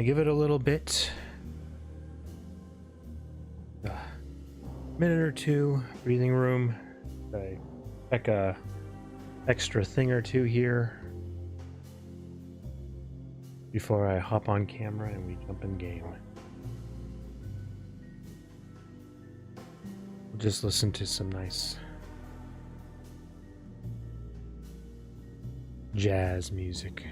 gonna give it a little bit, minute or two, breathing room. I check a extra thing or two here before I hop on camera and we jump in game. We'll just listen to some nice jazz music.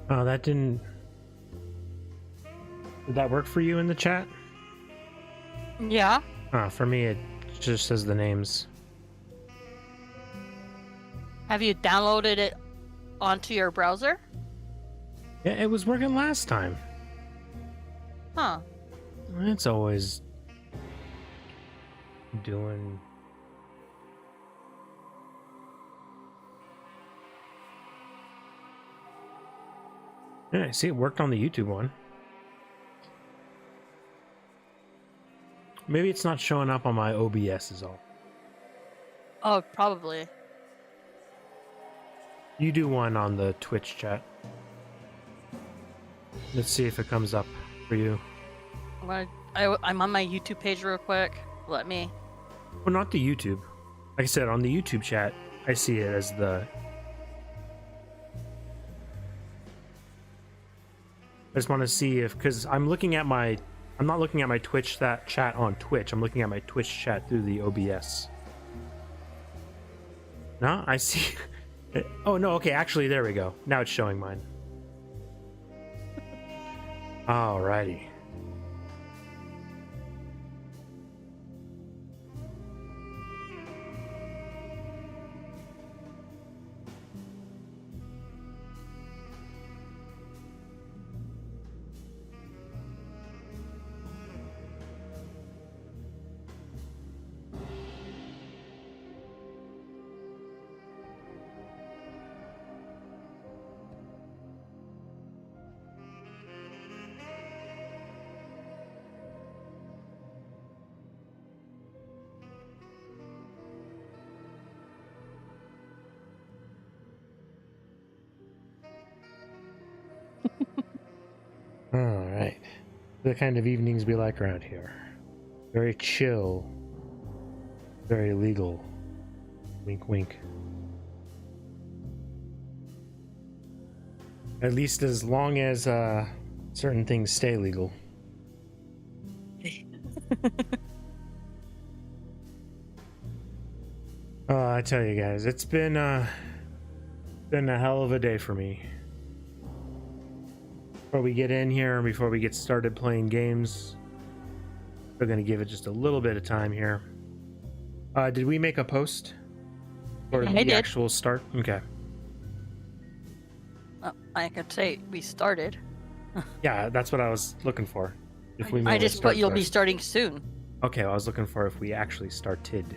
Oh, that didn't... Did that work for you in the chat? Yeah. For me, it just says the names. Have you downloaded it onto your browser? Yeah, it was working last time. Huh. It's always doing... Yeah, I see it worked on the YouTube one. Maybe it's not showing up on my OBS is all. Oh, probably. You do one on the Twitch chat. Let's see if it comes up for you. I'm on my YouTube page real quick. Let me. Well, not the YouTube. Like I said, on the YouTube chat, I see it as the... I just want to see if, because I'm looking at my, I'm not looking at my Twitch chat on Twitch. I'm looking at my Twitch chat through the OBS. No, I see. Oh no, okay, actually, there we go. Now it's showing mine. Alrighty. Alright. The kind of evenings we like around here. Very chill. Very legal. Wink, wink. At least as long as certain things stay legal. I tell you guys, it's been a hell of a day for me. Before we get in here, before we get started playing games, we're going to give it just a little bit of time here. Did we make a post for the actual start? Okay. I could say we started. Yeah, that's what I was looking for. If we I just put you'll be starting soon. Okay, well, I was looking for if we actually started.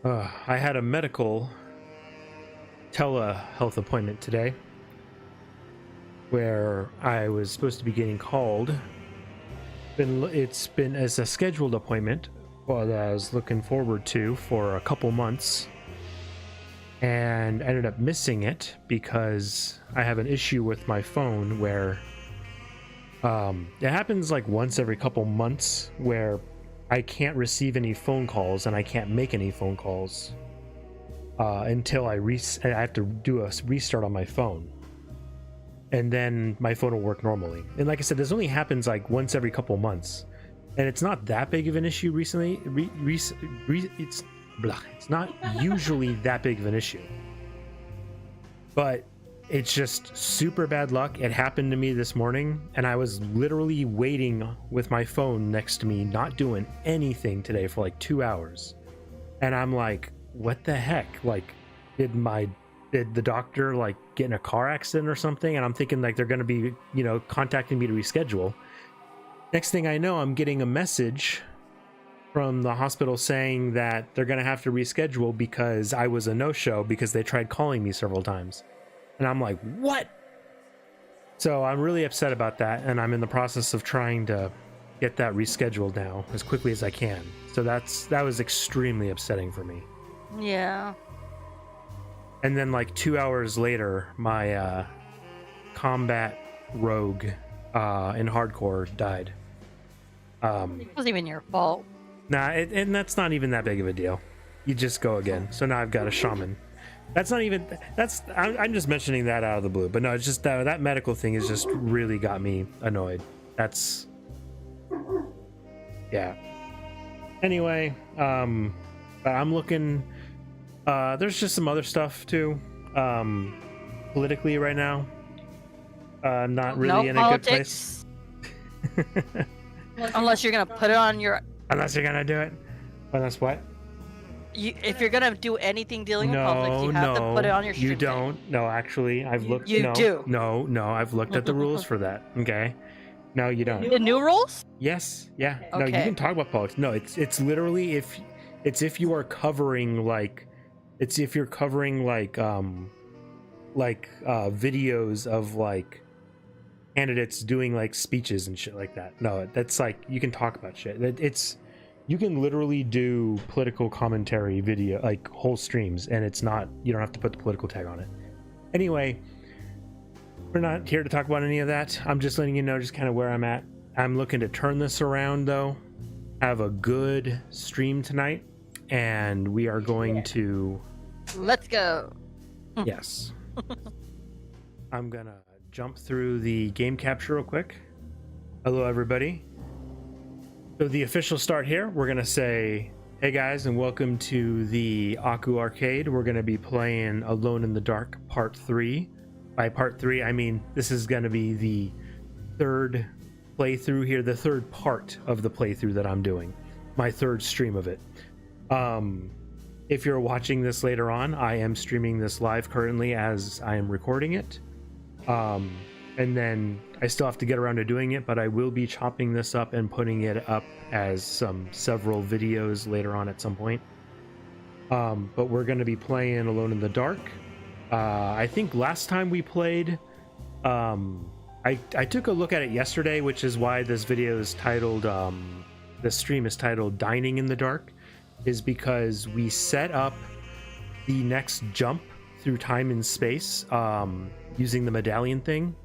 I had a medical telehealth appointment today where I was supposed to be getting called. It's been as a scheduled appointment that I was looking forward to for a couple months, and ended up missing it because I have an issue with my phone where it happens like once every couple months where I can't receive any phone calls and I can't make any phone calls until I have to do a restart on my phone, and then my phone will work normally. And like I said, this only happens like once every couple months, and it's not that big of an issue recently. It's not usually that big of an issue. but it's just super bad luck. It happened to me this morning, and I was literally waiting with my phone next to me, not doing anything today for like 2 hours. And I'm like, what the heck? Like, did the doctor like get in a car accident or something? And I'm thinking like they're going to be, contacting me to reschedule. Next thing I know, I'm getting a message from the hospital saying that they're going to have to reschedule because I was a no-show because they tried calling me several times. And I'm like, what? So I'm really upset about that, and I'm in the process of trying to get that rescheduled now as quickly as I can. So that was extremely upsetting for me. Yeah. And then like 2 hours later, my combat rogue in hardcore died. It wasn't even your fault. Nah, and that's not even that big of a deal. You just go again. So now I've got a shaman. I'm just mentioning that out of the blue, but no, it's just that medical thing has just really got me annoyed. Yeah. Anyway, but I'm looking, there's just some other stuff too, politically right now. Not really in politics. A good place. Unless you're gonna put it on your. Unless you're gonna do it. Unless what? If you're gonna do anything dealing with politics, you have to put it on your stream. You don't. Thing. No, actually, I've looked. You do. No, I've looked at the rules for that. Okay. No, you don't. The new rules? Yes. Yeah. Okay. No, you can talk about politics. No, it's literally if you are covering videos of like candidates doing like speeches and shit like that. No, that's like you can talk about shit. You can literally do political commentary video, like whole streams, and you don't have to put the political tag on it. Anyway, we're not here to talk about any of that. I'm just letting you know just kind of where I'm at. I'm looking to turn this around though, have a good stream tonight, and we are going to... Let's go. Yes. I'm gonna jump through the game capture real quick. Hello, everybody. So the official start here, we're going to say, hey guys, and welcome to the Aku Arcade. We're going to be playing Alone in the Dark Part 3. By Part 3, I mean this is going to be the third playthrough here, the third part of the playthrough that I'm doing. My third stream of it. If you're watching this later on, I am streaming this live currently as I am recording it. And then I still have to get around to doing it, but I will be chopping this up and putting it up as several videos later on at some point. But we're going to be playing Alone in the Dark. I think last time we played, I took a look at it yesterday, which is why this video is titled, the stream is titled Dining in the Dark, is because we set up the next jump through time and space using the medallion thing.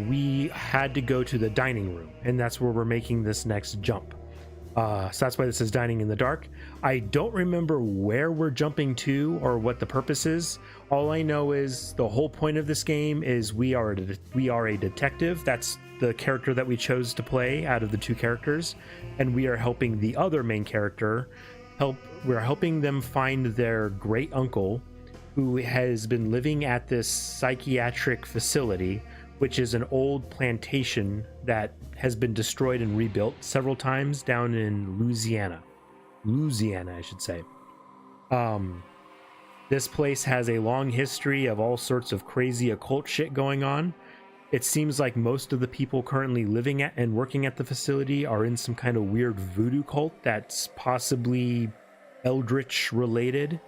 We had to go to the dining room, and that's where we're making this next jump. So that's why this is Dining in the Dark. I don't remember where we're jumping to or what the purpose is. All I know is the whole point of this game is we are a detective. That's the character that we chose to play out of the two characters, and we are helping the other main character. We're helping them find their great uncle, who has been living at this psychiatric facility, which is an old plantation that has been destroyed and rebuilt several times down in Louisiana, I should say. This place has a long history of all sorts of crazy occult shit going on. It seems like most of the people currently living at and working at the facility are in some kind of weird voodoo cult that's possibly eldritch related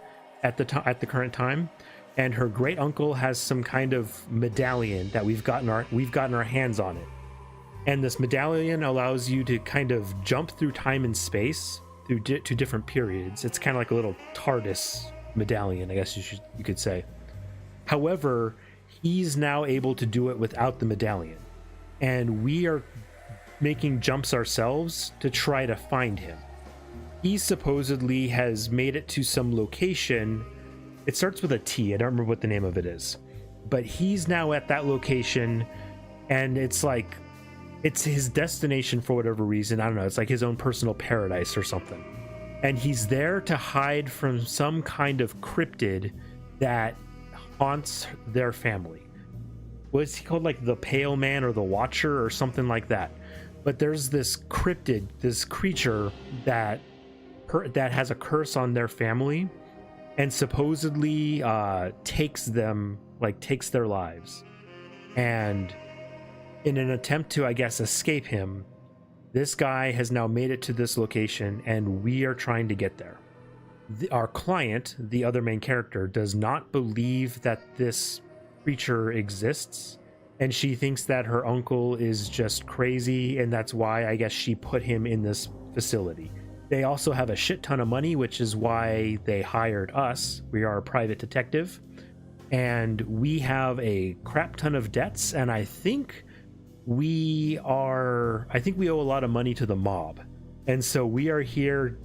at the current time. And her great uncle has some kind of medallion that we've gotten our hands on it. And this medallion allows you to kind of jump through time and space through to different periods. It's kind of like a little TARDIS medallion, I guess you could say. However, he's now able to do it without the medallion, and we are making jumps ourselves to try to find him. He supposedly has made it to some location. It starts with a T. I don't remember what the name of it is, but he's now at that location, and it's like it's his destination for whatever reason. I don't know. It's like his own personal paradise or something. And he's there to hide from some kind of cryptid that haunts their family. What's he called? Like the Pale Man or the Watcher or something like that. But there's this cryptid, this creature that has a curse on their family and supposedly takes their lives. And in an attempt to, I guess, escape him, this guy has now made it to this location, and we are trying to get there. Our client, the other main character, does not believe that this creature exists, and she thinks that her uncle is just crazy, and that's why, I guess, she put him in this facility. They also have a shit ton of money, which is why they hired us. We are a private detective, and we have a crap ton of debts, and I think we owe a lot of money to the mob. And so we are here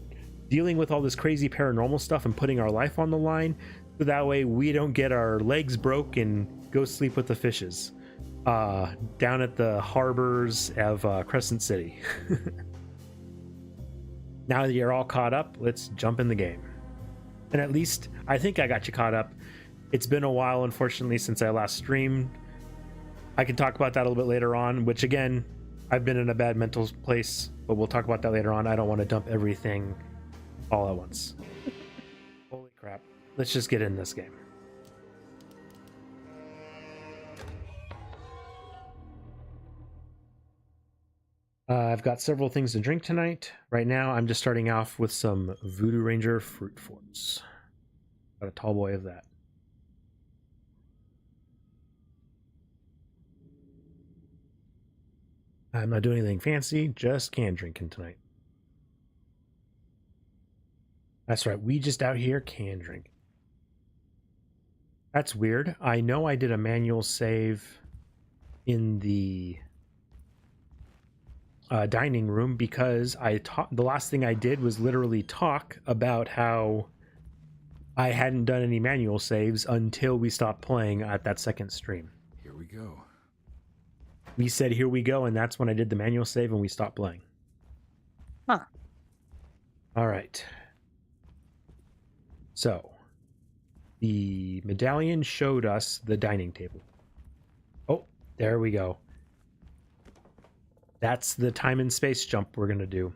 dealing with all this crazy paranormal stuff and putting our life on the line, so that way we don't get our legs broke and go sleep with the fishes down at the harbors of Crescent City. Now that you're all caught up, let's jump in the game. And at least I think I got you caught up. It's been a while, unfortunately, since I last streamed. I can talk about that a little bit later on, which again, I've been in a bad mental place, but we'll talk about that later on. I don't want to dump everything all at once. Holy crap. Let's just get in this game. I've got several things to drink tonight. Right now, I'm just starting off with some Voodoo Ranger Fruit Force. Got a tall boy of that. I'm not doing anything fancy, just can drinking tonight. That's right, we just out here can drink. That's weird. I know I did a manual save in the dining room because the last thing I did was literally talk about how I hadn't done any manual saves until we stopped playing at that second stream. Here we go. We said, here we go, and that's when I did the manual save and we stopped playing. Huh. All right. So, the medallion showed us the dining table. Oh, there we go. That's the time and space jump we're going to do.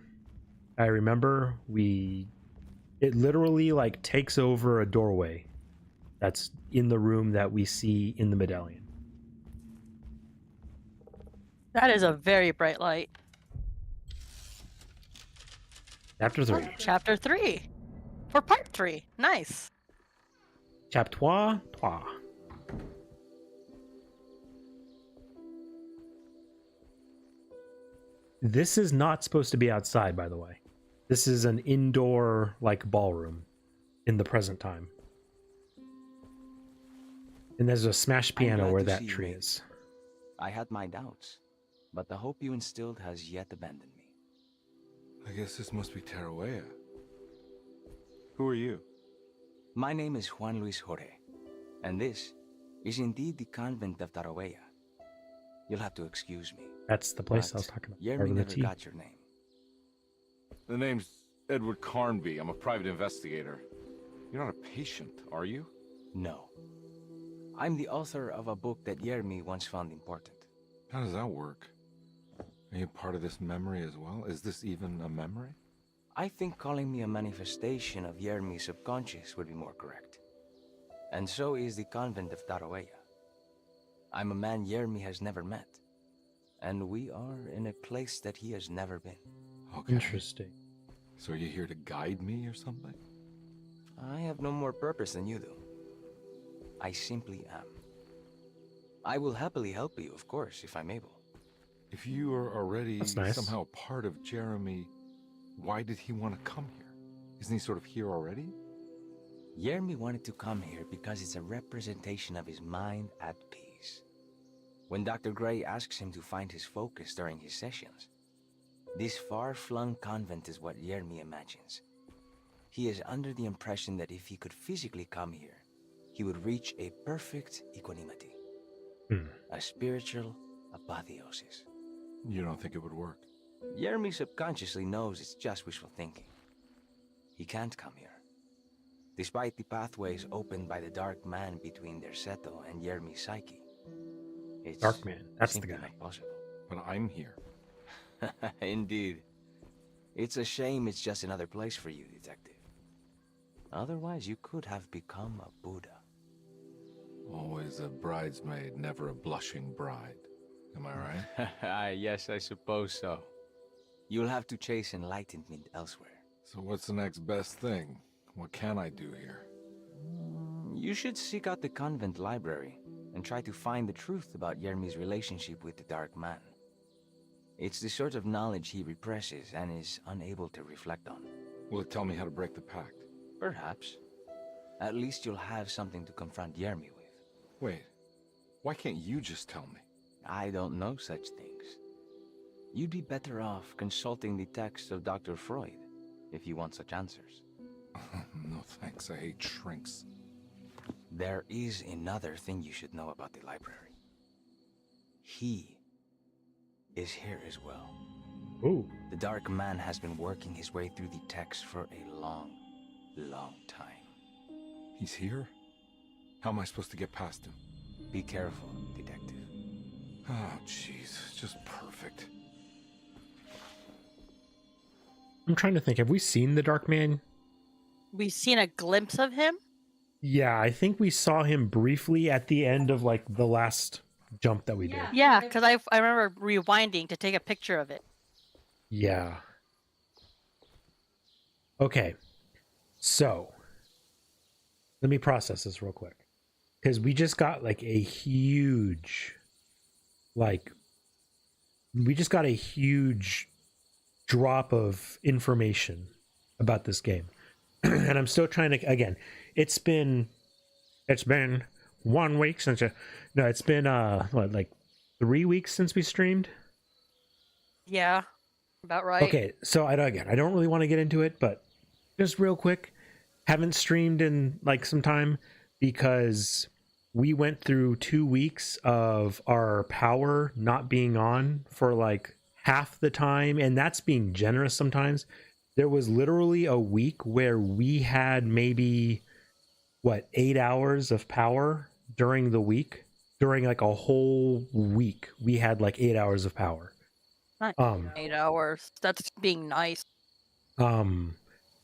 I remember it literally like takes over a doorway that's in the room that we see in the medallion. That is a very bright light. Chapter 3. Chapter 3. For part 3. Nice. Chapter 3. This is not supposed to be outside, by the way. This is an indoor, like, ballroom in the present time. And there's a smashed piano where that tree is. I had my doubts, but the hope you instilled has yet abandoned me. I guess this must be Tarawea. Who are you? My name is Juan Luis Jorge, and this is indeed the convent of Tarawea. You'll have to excuse me. That's the place I was talking about. Yermi never got your name. The name's Edward Carnby. I'm a private investigator. You're not a patient, are you? No. I'm the author of a book that Yermi once found important. How does that work? Are you part of this memory as well? Is this even a memory? I think calling me a manifestation of Yermi's subconscious would be more correct. And so is the convent of Tarawea. I'm a man Yermi has never met. And we are in a place that he has never been. Okay. Interesting. So are you here to guide me or something? I have no more purpose than you do. I simply am. I will happily help you, of course, if I'm able. If you are already nice. somehow part of Jeremy, why did he want to come here? Isn't he sort of here already? Yermi wanted to come here because it's a representation of his mind at peace. When Dr. Gray asks him to find his focus during his sessions, this far-flung convent is what Yermi imagines. He is under the impression that if he could physically come here, he would reach a perfect equanimity. A spiritual apotheosis. You don't think it would work? Yermi subconsciously knows it's just wishful thinking. He can't come here. despite the pathways opened by the Dark Man between their Seto and Yermi's psyche. It's Dark Man, that's the simply guy. not possible. But I'm here. Indeed. It's a shame it's just another place for you, Detective. Otherwise, you could have become a Buddha. Always a bridesmaid, never a blushing bride. Am I right? Yes, I suppose so. You'll have to chase enlightenment elsewhere. So what's the next best thing? What can I do here? You should seek out the convent library and try to find the truth about Yermi's relationship with the Dark Man. It's the sort of knowledge he represses and is unable to reflect on. Will it tell me how to break the pact? Perhaps. At least you'll have something to confront Yermi with. Wait, why can't you just tell me? I don't know such things. You'd be better off consulting the texts of Dr. Freud if you want such answers. No thanks, I hate shrinks. There is another thing you should know about the library. He is here as well. Ooh. The Dark Man has been working his way through the text for a long, long time. He's here? How am I supposed to get past him? Be careful, Detective. Oh, jeez, just perfect. I'm trying to think. Have we seen the Dark Man? We've seen a glimpse of him. Yeah, I think we saw him briefly at the end of like the last jump that we did. Yeah, because I remember rewinding to take a picture of it. Yeah. Okay. So, let me process this real quick. Because we just got like a huge, drop of information about this game. And I'm still trying to, again, it's been 1 week since, it's been, like 3 weeks since we streamed? Yeah, about right. Okay, so I don't really want to get into it, but just real quick, haven't streamed in like some time because we went through 2 weeks of our power not being on for like half the time, and that's being generous sometimes. There was literally a week where we had maybe 8 hours of power during the week. During like a whole week, we had like 8 hours of power. Not 8 hours. That's being nice. Some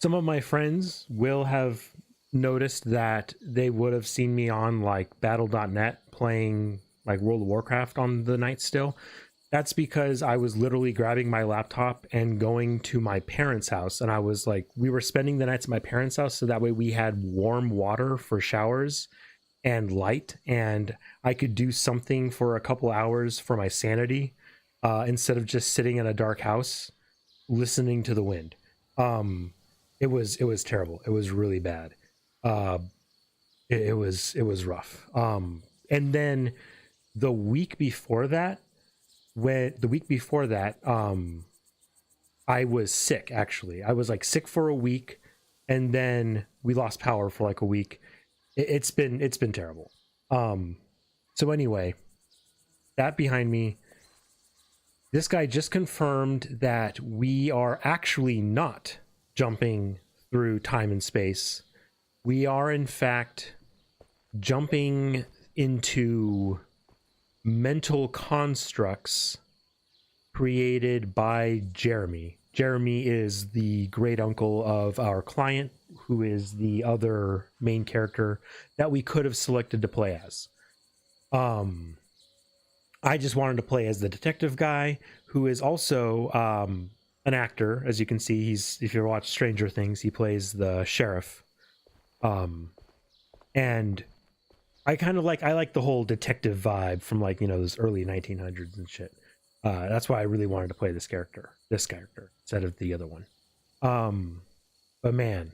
of my friends will have noticed that they would have seen me on like battle.net playing like World of Warcraft on the night still. That's because I was literally grabbing my laptop and going to my parents' house, and I was like, we were spending the nights at my parents' house so that way we had warm water for showers and light, and I could do something for a couple hours for my sanity instead of just sitting in a dark house listening to the wind. It was terrible. It was really bad. It was rough. And then the week before that, I was sick. Actually, I was like sick for a week, and then we lost power for like a week. It's been terrible. So anyway, that behind me, this guy just confirmed that we are actually not jumping through time and space. We are in fact jumping into mental constructs created by Jeremy. Jeremy is the great uncle of our client, who is the other main character that we could have selected to play as. I just wanted to play as the detective guy, who is also an actor. As you can see, if you watch Stranger Things, he plays the sheriff. And I like the whole detective vibe from like, those early 1900s and shit. That's why I really wanted to play this character instead of the other one. But man,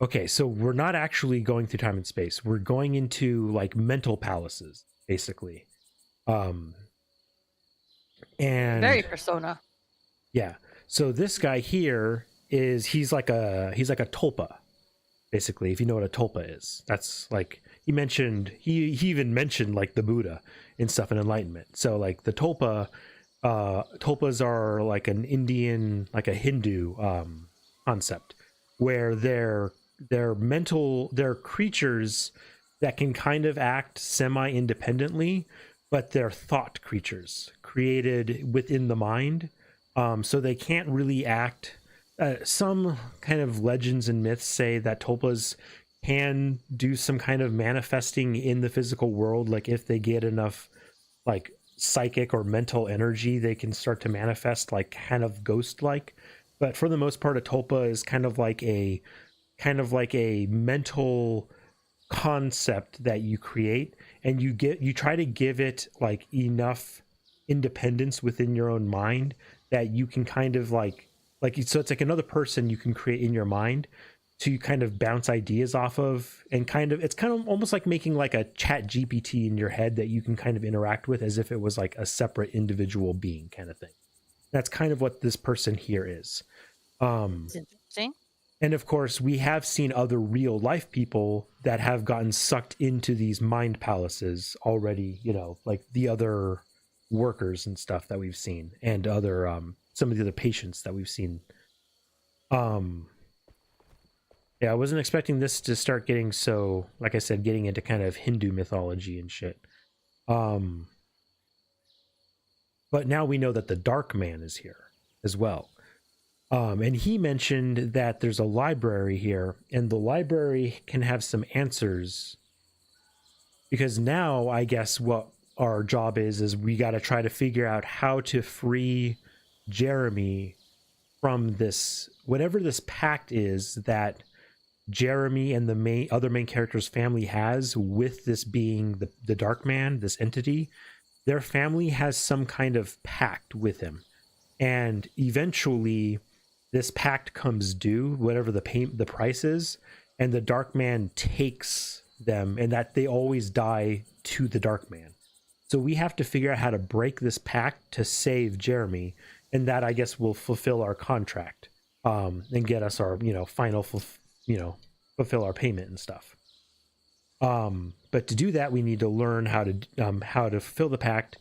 okay, so we're not actually going through time and space. We're going into like mental palaces, basically. And Very Persona. Yeah. So this guy here he's like a tulpa, basically, if you know what a tulpa is. That's like he even mentioned like the Buddha and stuff in Enlightenment. So like the tulpas are like an Indian, like a Hindu concept, where they're they're creatures that can kind of act semi-independently, but they're thought creatures created within the mind. So they can't really act. Some kind of legends and myths say that tulpas can do some kind of manifesting in the physical world. Like if they get enough like psychic or mental energy, they can start to manifest like kind of ghost-like. But for the most part, a tulpa is kind of like a mental concept that you create, and you try to give it like enough independence within your own mind that you can kind of like so it's like another person you can create in your mind to kind of bounce ideas off of, and it's kind of almost like making like a chat GPT in your head that you can kind of interact with as if it was like a separate individual being kind of thing. That's kind of what this person here is. It's interesting. And of course, we have seen other real life people that have gotten sucked into these mind palaces already, you know, like the other workers and stuff that we've seen, and other some of the other patients that we've seen. Yeah, I wasn't expecting this to start getting so, like I said, getting into kind of Hindu mythology and shit. But now we know that the Dark Man is here as well. And he mentioned that there's a library here, and the library can have some answers. Because now, I guess what our job is we got to try to figure out how to free Jeremy from this, whatever this pact is that Jeremy and the other main character's family has with this being the Dark Man, this entity. Their family has some kind of pact with him, and eventually this pact comes due, whatever the price is, and the Dark Man takes them, and that they always die to the Dark Man. So we have to figure out how to break this pact to save Jeremy, and that I guess will fulfill our contract, and get us our fulfill our payment and stuff. But to do that, we need to learn how to fulfill the pact.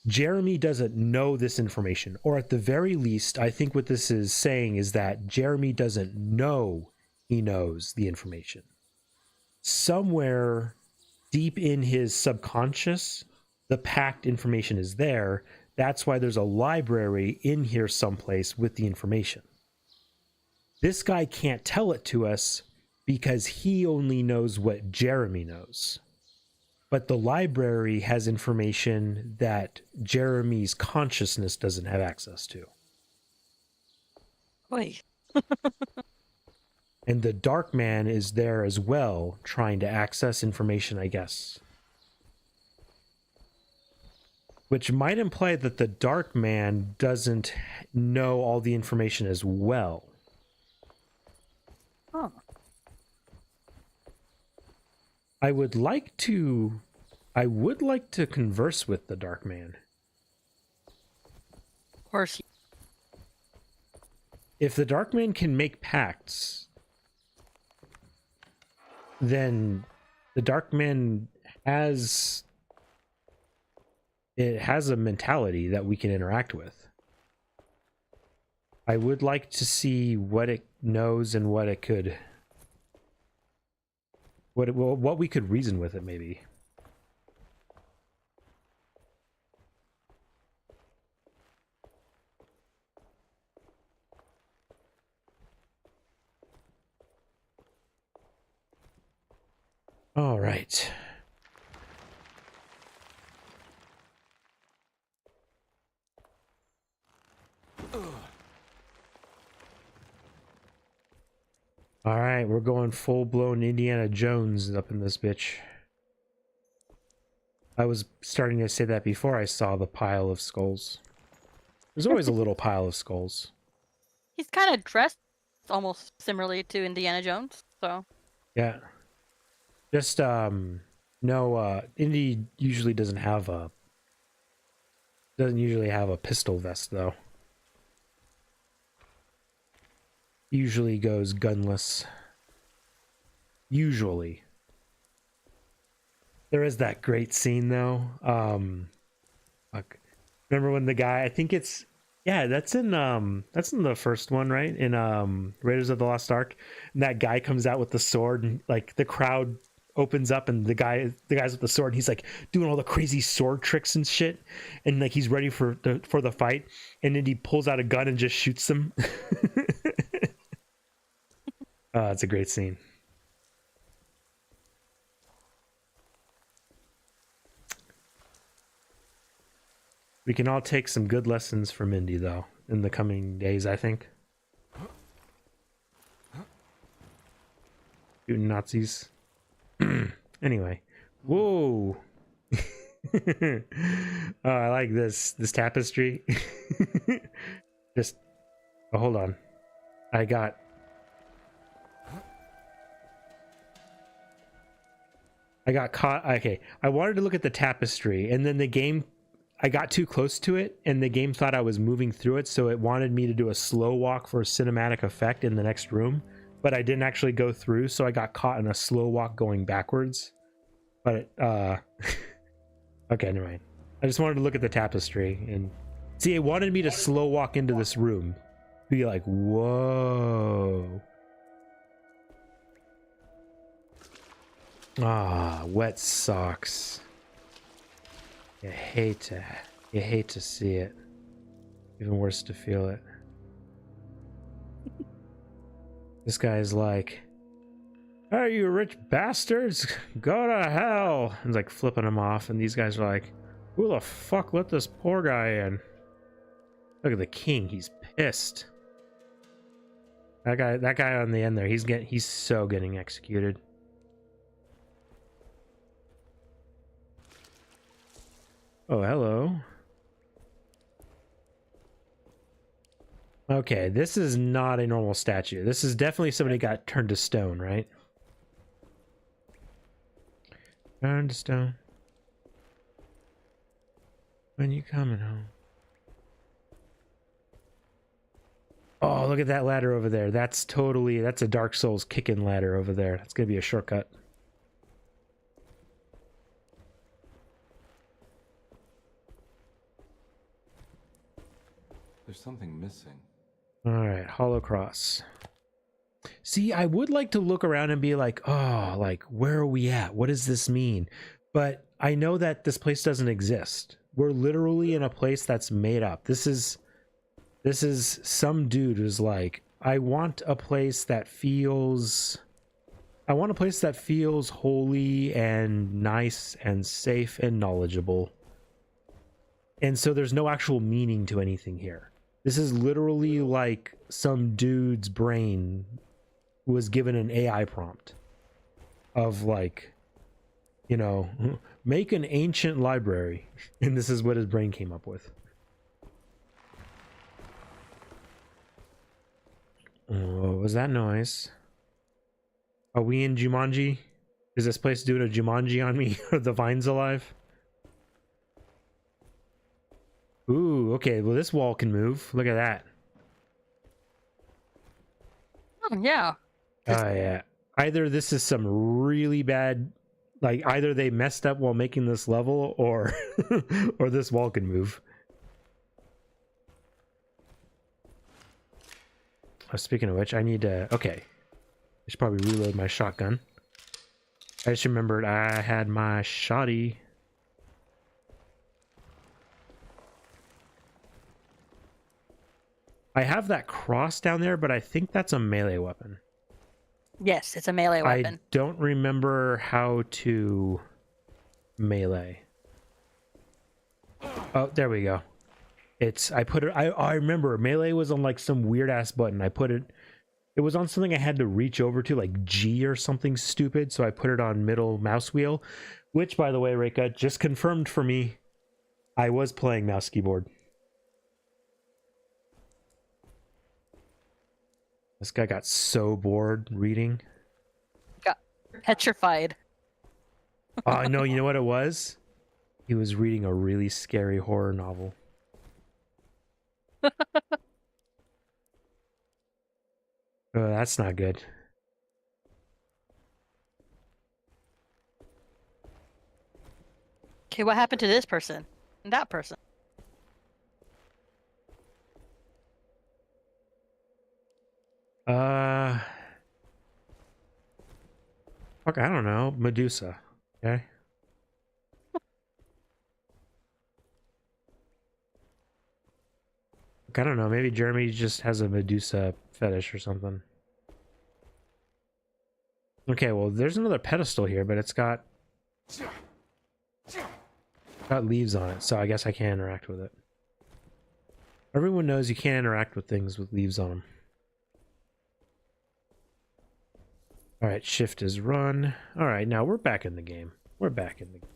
Jeremy doesn't know this information, or at the very least, I think what this is saying is that Jeremy doesn't know he knows the information. Somewhere deep in his subconscious, the pact information is there. That's why there's a library in here someplace with the information. This guy can't tell it to us because he only knows what Jeremy knows. But the library has information that Jeremy's consciousness doesn't have access to. Wait. And the Dark Man is there as well, trying to access information, I guess. Which might imply that the Dark Man doesn't know all the information as well. Oh. I would like to converse with the Dark Man. Of course. If the Dark Man can make pacts, then the Dark Man has a mentality that we can interact with. I would like to see what it knows and what it could, what we could reason with it, maybe. All right. All right, we're going full-blown Indiana Jones up in this bitch. I was starting to say that before I saw the pile of skulls. There's always a little pile of skulls. He's kind of dressed almost similarly to Indiana Jones, so. Yeah. Just, no, Indy usually doesn't usually have a pistol vest, though. Usually goes gunless. Usually. There is that great scene, though. Remember when the guy, I think it's Yeah, that's in the first one, right? In Raiders of the Lost Ark. And that guy comes out with the sword and like the crowd opens up and the guy's with the sword and he's like doing all the crazy sword tricks and shit. And like he's ready for the fight. And then he pulls out a gun and just shoots them. It's a great scene. We can all take some good lessons from Indy, though, in the coming days, I think. Shooting Nazis. Anyway. Whoa! Oh, I like this tapestry. Just... Oh, hold on. I got caught. Okay, I wanted to look at the tapestry, and then the game... I got too close to it and the game thought I was moving through it, so it wanted me to do a slow walk for a cinematic effect in the next room, but I didn't actually go through, so I got caught in a slow walk going backwards. But okay, never mind. I just wanted to look at the tapestry and see, it wanted me to slow walk into this room. Be like, whoa. Ah, wet socks. You hate to see it. Even worse to feel it. This guy's like, "Hey, you rich bastards, go to hell!" And he's like flipping them off, and these guys are like, "Who the fuck let this poor guy in?" Look at the king, he's pissed. That guy on the end there, he's so getting executed. Oh, hello. Okay, this is not a normal statue. This is definitely somebody got turned to stone, right? Turned to stone. When you coming home? Oh, look at that ladder over there. That's a Dark Souls kick-in ladder over there. That's gonna be a shortcut. There's something missing. All right, hollow cross. See, I would like to look around and be like, oh, like, where are we at? What does this mean? But I know that this place doesn't exist. We're literally in a place that's made up. This is some dude who's like, I want a place that feels holy and nice and safe and knowledgeable. And so there's no actual meaning to anything here. This is literally like some dude's brain was given an AI prompt of like, you know, make an ancient library. And this is what his brain came up with. Oh, what was that noise? Are we in Jumanji? Is this place doing a Jumanji on me? Are the vines alive? Ooh, okay, well this wall can move. Look at that. Oh, yeah. Oh, yeah. Either this is some really bad... Like, either they messed up while making this level, or... or this wall can move. Oh, speaking of which, I need to... Okay. I should probably reload my shotgun. I just remembered I had my shotty. I have that cross down there, but I think that's a melee weapon. Yes, it's a melee weapon. I don't remember how to melee. Oh, there we go. I remember melee was on like some weird ass button. It was on something I had to reach over to, like G or something stupid, so I put it on middle mouse wheel, which, by the way, Reika, just confirmed for me, I was playing mouse keyboard. This guy got so bored reading. Got petrified. Oh, no, you know what it was? He was reading a really scary horror novel. Oh, that's not good. Okay, what happened to this person? And that person? Fuck, I don't know. Medusa. Okay. I don't know. Maybe Jeremy just has a Medusa fetish or something. Okay, well, there's another pedestal here, but it's got leaves on it, so I guess I can't interact with it. Everyone knows you can't interact with things with leaves on them. Alright, shift is run. Alright, now we're back in the game. We're back in the game.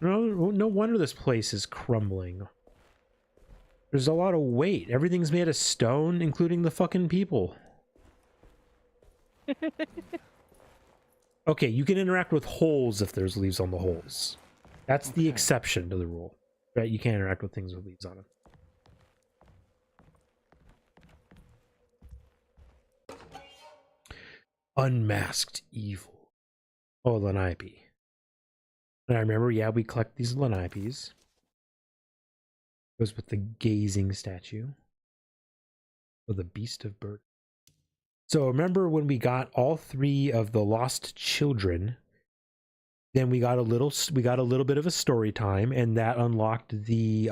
No wonder this place is crumbling. There's a lot of weight. Everything's made of stone, including the fucking people. Okay, you can interact with holes if there's leaves on the holes. That's the exception to the rule. Right? You can't interact with things with leaves on them. Unmasked evil. Oh, Lanaipe. And I remember, yeah, we collect these Lanaipes. Goes with the gazing statue. Or the beast of burden. So remember when we got all 3 of the lost children, then we got a little bit of a story time, and that unlocked the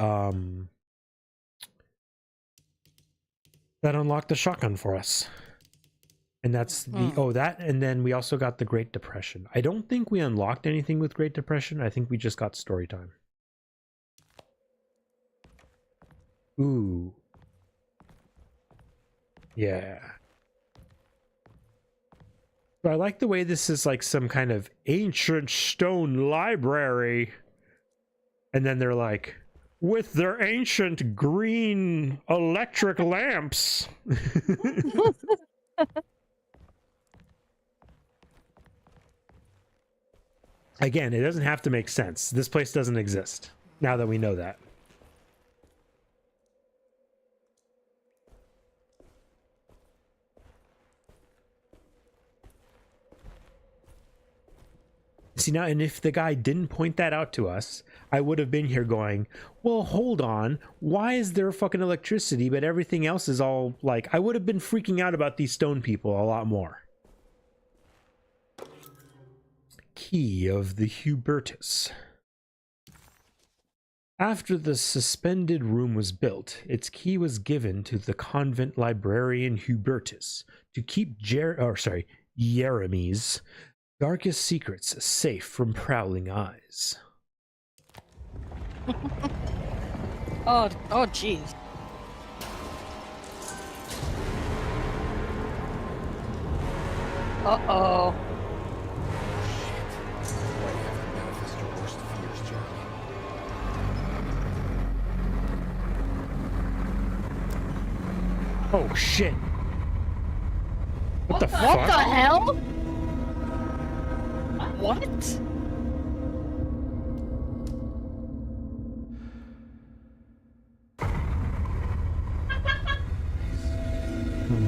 shotgun for us. And that's the and then we also got the Great Depression. I don't think we unlocked anything with Great Depression. I think we just got story time. Ooh. Yeah. But I like the way this is like some kind of ancient stone library. And then they're like, with their ancient green electric lamps. Again, it doesn't have to make sense. This place doesn't exist, now that we know that. See, now, and if the guy didn't point that out to us, I would have been here going, well, hold on, why is there fucking electricity, but everything else is all, like, I would have been freaking out about these stone people a lot more. Key of the Hubertus. After the suspended room was built, its key was given to the convent librarian Hubertus to keep Jeremy's darkest secrets safe from prowling eyes. Oh, jeez. Uh-oh. Oh shit. What the fuck? What the hell? What?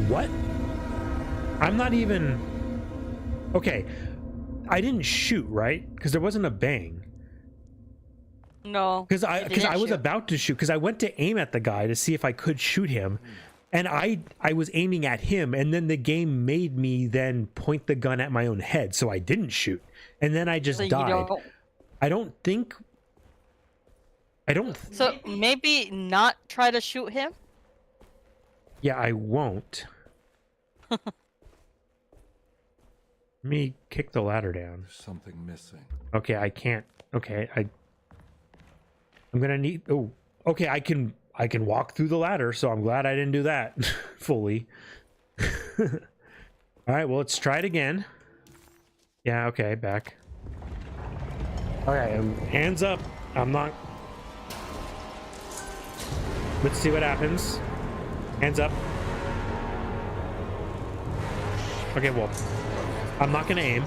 What? I'm not even... Okay. I didn't shoot, right? Because there wasn't a bang. No. Because I was about to shoot. Because I went to aim at the guy to see if I could shoot him. And I was aiming at him, and then the game made me then point the gun at my own head, so I didn't shoot. And then I just died. I don't think... So maybe not try to shoot him? Yeah, I won't. Let me kick the ladder down. There's something missing. Okay, I can't. Okay, I'm gonna need... Oh, okay, I can walk through the ladder, so I'm glad I didn't do that fully. All right, well, let's try it again. Yeah, okay, back. Okay, hands up. I'm not... Let's see what happens. Hands up. Okay, well, I'm not gonna aim.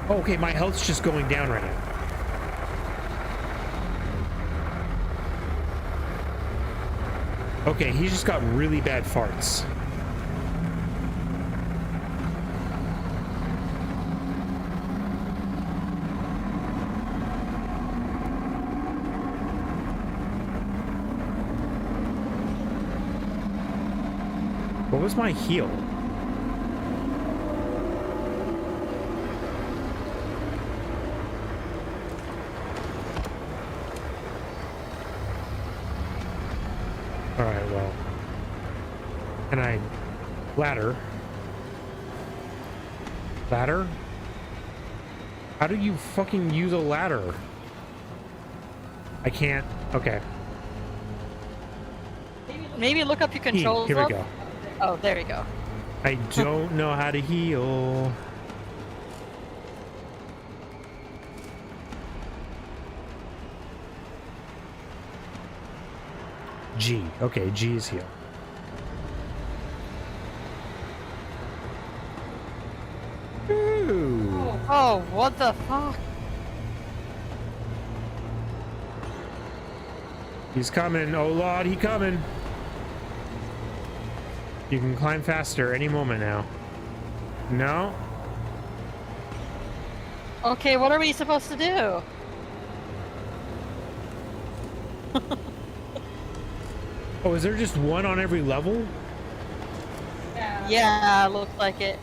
Oh, okay, my health's just going down right now. Okay, he just got really bad farts. What was my heal? Alright, well. Can I... Ladder? Ladder? How do you fucking use a ladder? I can't... Okay. Maybe look up your controls. Here we go. Oh, there you go. I don't know how to heal. G. Okay, G is heal. Ooh. Oh, what the fuck? He's coming. Oh, Lord, he coming. You can climb faster any moment now. No? Okay, what are we supposed to do? Oh, is there just one on every level? Yeah, looks like it.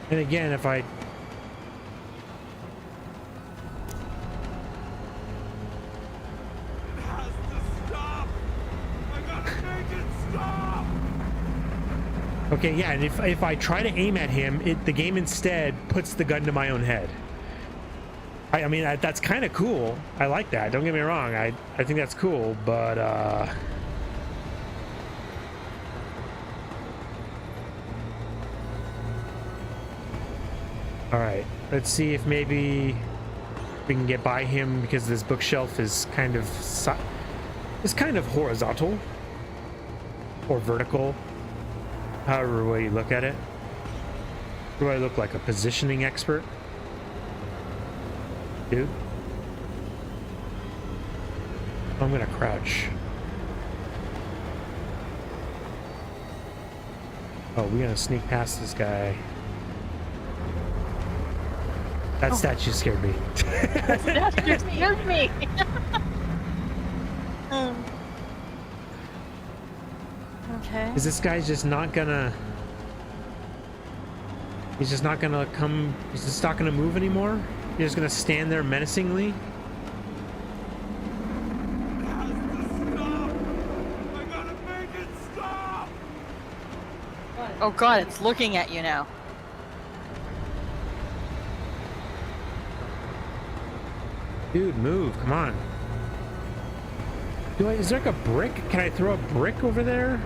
And again, if I... It has to stop! I gotta make it stop! Okay, yeah, and if I try to aim at him, the game instead puts the gun to my own head. I mean, that's kind of cool. I like that. Don't get me wrong. I think that's cool, but all right, let's see if maybe we can get by him, because this bookshelf is kind of horizontal or vertical, however way you look at it. Do I look like a positioning expert? Dude, I'm gonna crouch. Oh, we're gonna sneak past this guy. That statue scared me. That just scared me. Okay. Is this guy's just not gonna... He's just not gonna come... He's just not gonna move anymore? He's just gonna stand there menacingly? It has to stop! I gotta make it stop! Oh god, it's looking at you now. Dude, move, come on. Is there like a brick? Can I throw a brick over there?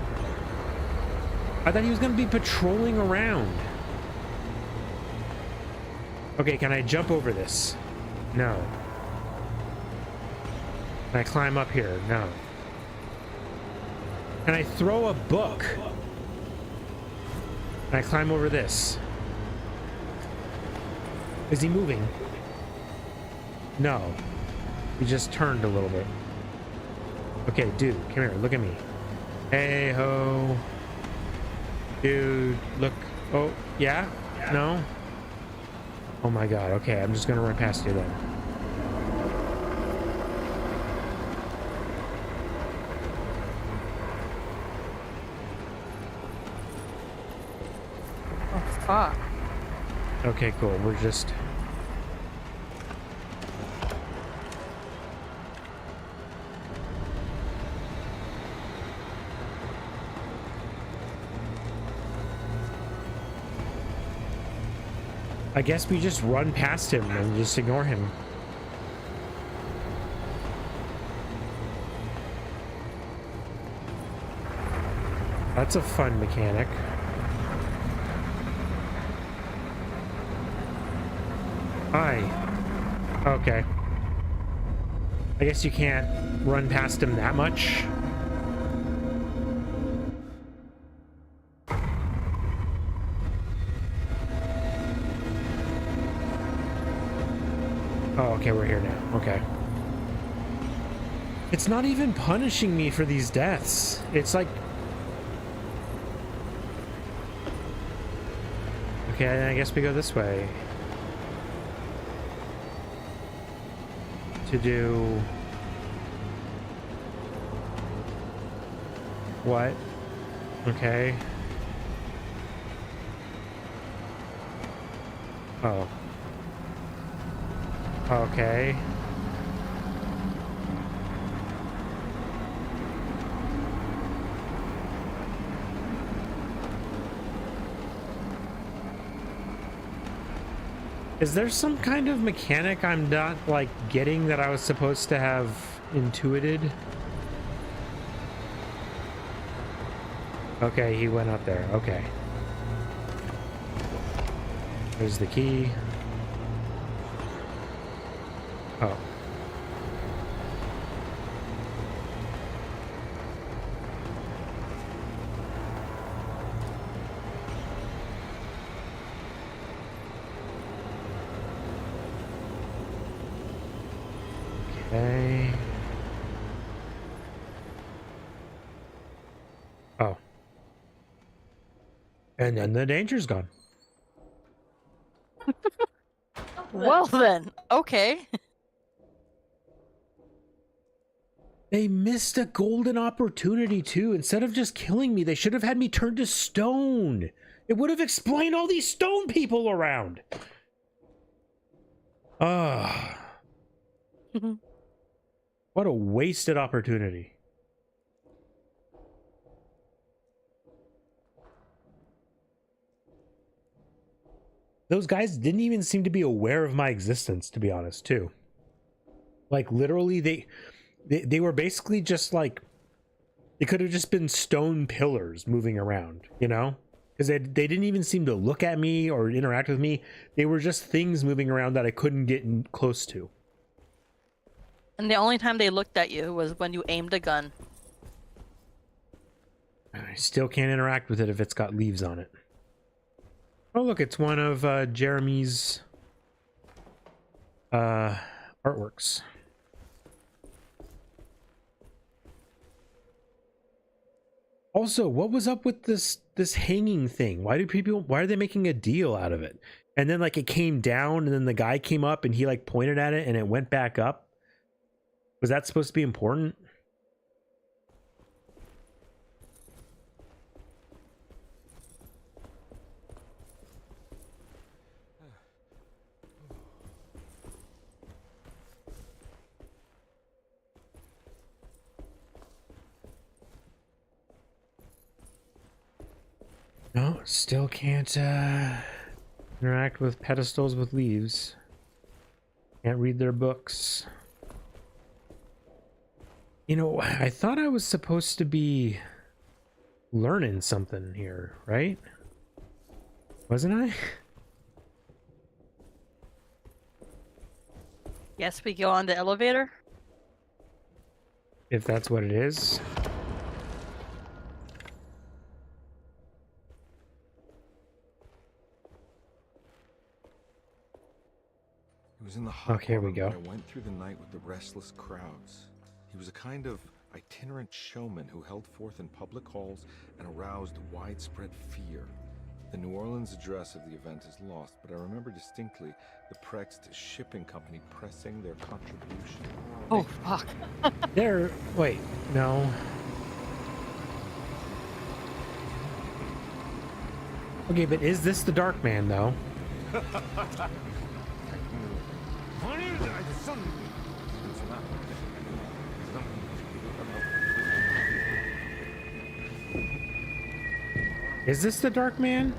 I thought he was gonna be patrolling around. Okay, can I jump over this? No. Can I climb up here? No. Can I throw a book? Can I climb over this? Is he moving? No. He just turned a little bit. Okay, dude, come here, look at me. Hey ho. Dude, look. Oh, yeah? No? Oh my god, okay, I'm just gonna run past you then. Oh fuck. Okay, cool, we're just... I guess we just run past him and just ignore him. That's a fun mechanic. Hi. Okay. I guess you can't run past him that much. Oh, okay, we're here now. Okay. It's not even punishing me for these deaths. It's like... Okay, I guess we go this way. to do... What? Okay. Oh. Okay. Is there some kind of mechanic I'm not, like, getting that I was supposed to have intuited? Okay, he went up there. Okay. There's the key. Oh. Okay. Oh. And then the danger's gone. Well then, okay. They missed a golden opportunity too. Instead of just killing me, they should have had me turned to stone. It would have explained all these stone people around. Ah. What a wasted opportunity. Those guys didn't even seem to be aware of my existence, to be honest, too. Like, literally, they were basically just like... They could have just been stone pillars moving around, you know? Because they didn't even seem to look at me or interact with me. They were just things moving around that I couldn't get close to. And the only time they looked at you was when you aimed a gun. I still can't interact with it if it's got leaves on it. Oh, look, it's one of Jeremy's artworks. Also, what was up with this hanging thing? Why are they making a deal out of it? And then, like, it came down and then the guy came up and he, like, pointed at it and it went back up. Was that supposed to be important? No, still can't interact with pedestals with leaves. Can't read their books. You know, I thought I was supposed to be learning something here, right? Wasn't I? Yes, we go on the elevator. If that's what it is. He was in the hot Okay, here we bottom go. when I went through the night with the restless crowds. He was a kind of itinerant showman who held forth in public halls and aroused widespread fear. The New Orleans address of the event is lost, but I remember distinctly the Prext shipping company pressing their contribution. Oh, fuck. Wait, no. Okay, but is this the Dark Man, though? Is this the Dark Man?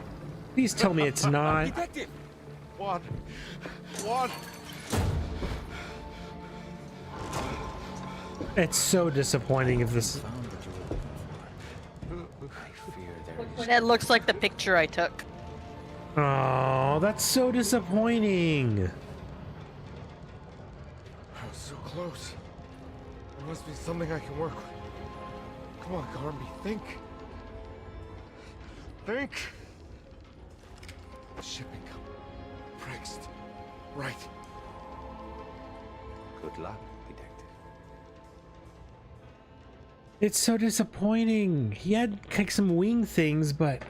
Please tell me it's not. Detective! What? It's so disappointing if this... That looks like the picture I took. Oh, that's so disappointing. I was so close. There must be something I can work with. Come on, Carnby, think. Think. Shipping company. Prext. Right. Good luck, detective. It's so disappointing. He had like some wing things, but...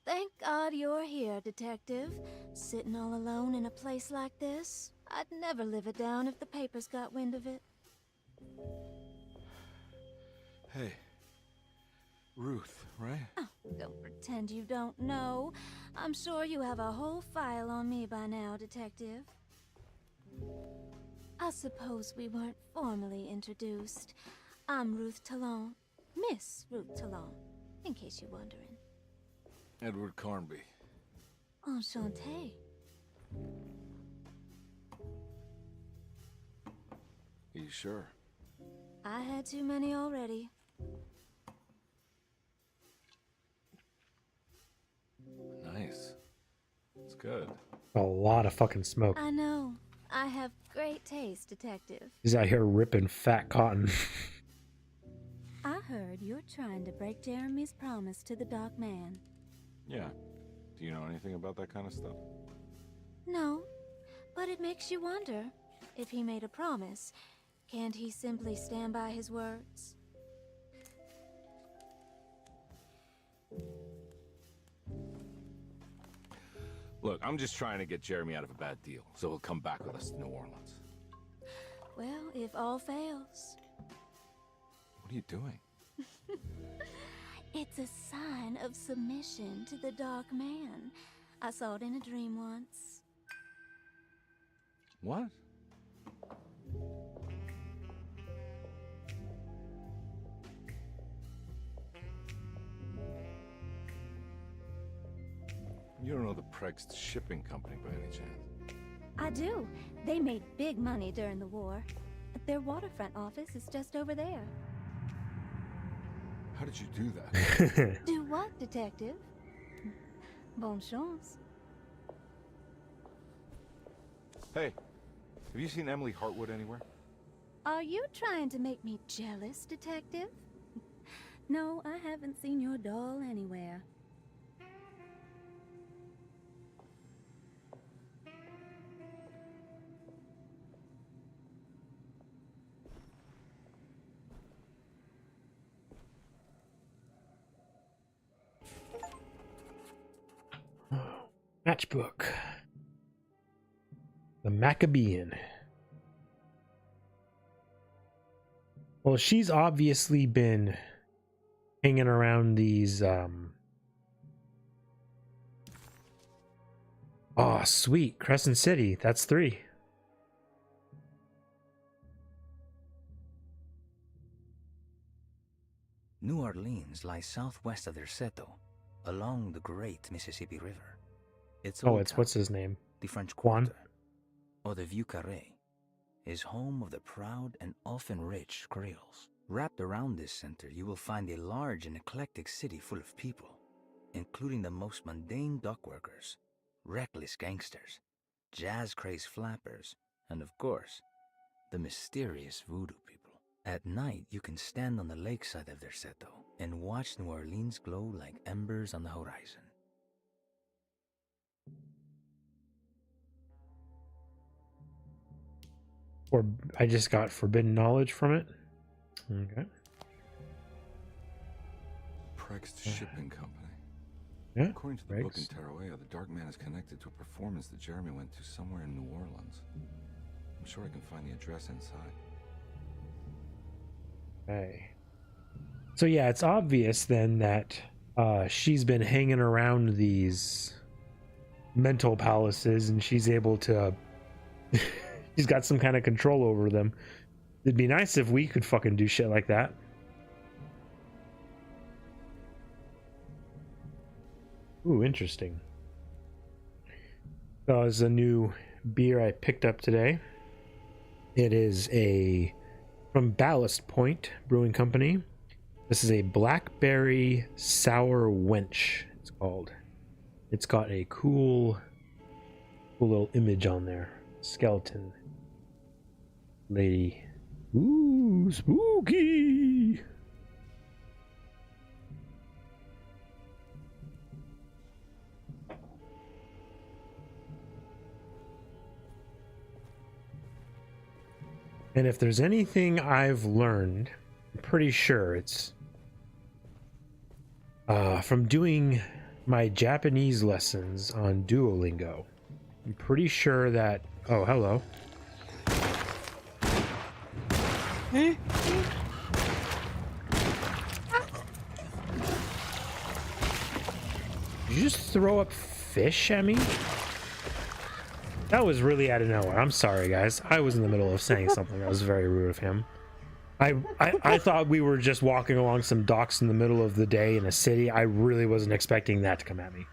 Thank God you're here, Detective. Sitting all alone in a place like this? I'd never live it down if the papers got wind of it. Hey. Ruth, right? Oh, don't pretend you don't know. I'm sure you have a whole file on me by now, Detective. I suppose we weren't formally introduced. I'm Ruth Talon. Miss Ruth Talon, in case you're wondering. Edward Carnby. Enchanté. You sure? I had too many already. Nice. It's good. A lot of fucking smoke. I know. I have great taste, Detective. He's out here ripping fat cotton. I heard you're trying to break Jeremy's promise to the Dark Man. Yeah. Do you know anything about that kind of stuff? No, but it makes you wonder. If he made a promise, can't he simply stand by his words? Look, I'm just trying to get Jeremy out of a bad deal, so he'll come back with us to New Orleans. Well, if all fails. What are you doing? It's a sign of submission to the Dark Man. I saw it in a dream once. What? You don't know the Preg's shipping company by any chance? I do. They made big money during the war. Their waterfront office is just over there. How did you do that? Do what, Detective? Bonne chance. Hey, have you seen Emily Hartwood anywhere? Are you trying to make me jealous, Detective? No, I haven't seen your doll anywhere. Matchbook. The Maccabean. Well, she's obviously been hanging around these oh, sweet. Crescent City. That's 3. New Orleans lies southwest of Derceto, along the great Mississippi River. Its Oh, old it's town, what's his name? the French Juan? Quarter, or the Vieux Carré, is home of the proud and often rich Creoles. Wrapped around this center, you will find a large and eclectic city full of people, including the most mundane dock workers, reckless gangsters, jazz-crazed flappers, and of course, the mysterious voodoo people. At night, you can stand on the lakeside of Derceto and watch New Orleans glow like embers on the horizon. Or I just got forbidden knowledge from it. Okay. Preg's shipping company. Yeah. According to the book in Preg's. Tarawea, the Dark Man is connected to a performance that Jeremy went to somewhere in New Orleans. I'm sure I can find the address inside. Okay. So yeah, it's obvious then that she's been hanging around these mental palaces and she's able to she's got some kind of control over them. It'd be nice if we could fucking do shit like that. Ooh, interesting. That was a new beer I picked up today. It is from Ballast Point Brewing Company. This is a blackberry sour wench, it's called. It's got a cool little image on there. Skeleton lady. Ooh, spooky. And if there's anything I've learned, I'm pretty sure it's from doing my Japanese lessons on Duolingo. I'm pretty sure that... Oh, hello. Did you just throw up fish at me? That was really out of nowhere. I'm sorry, guys. I was in the middle of saying something that was very rude of him. I thought we were just walking along some docks in the middle of the day in a city. I really wasn't expecting that to come at me.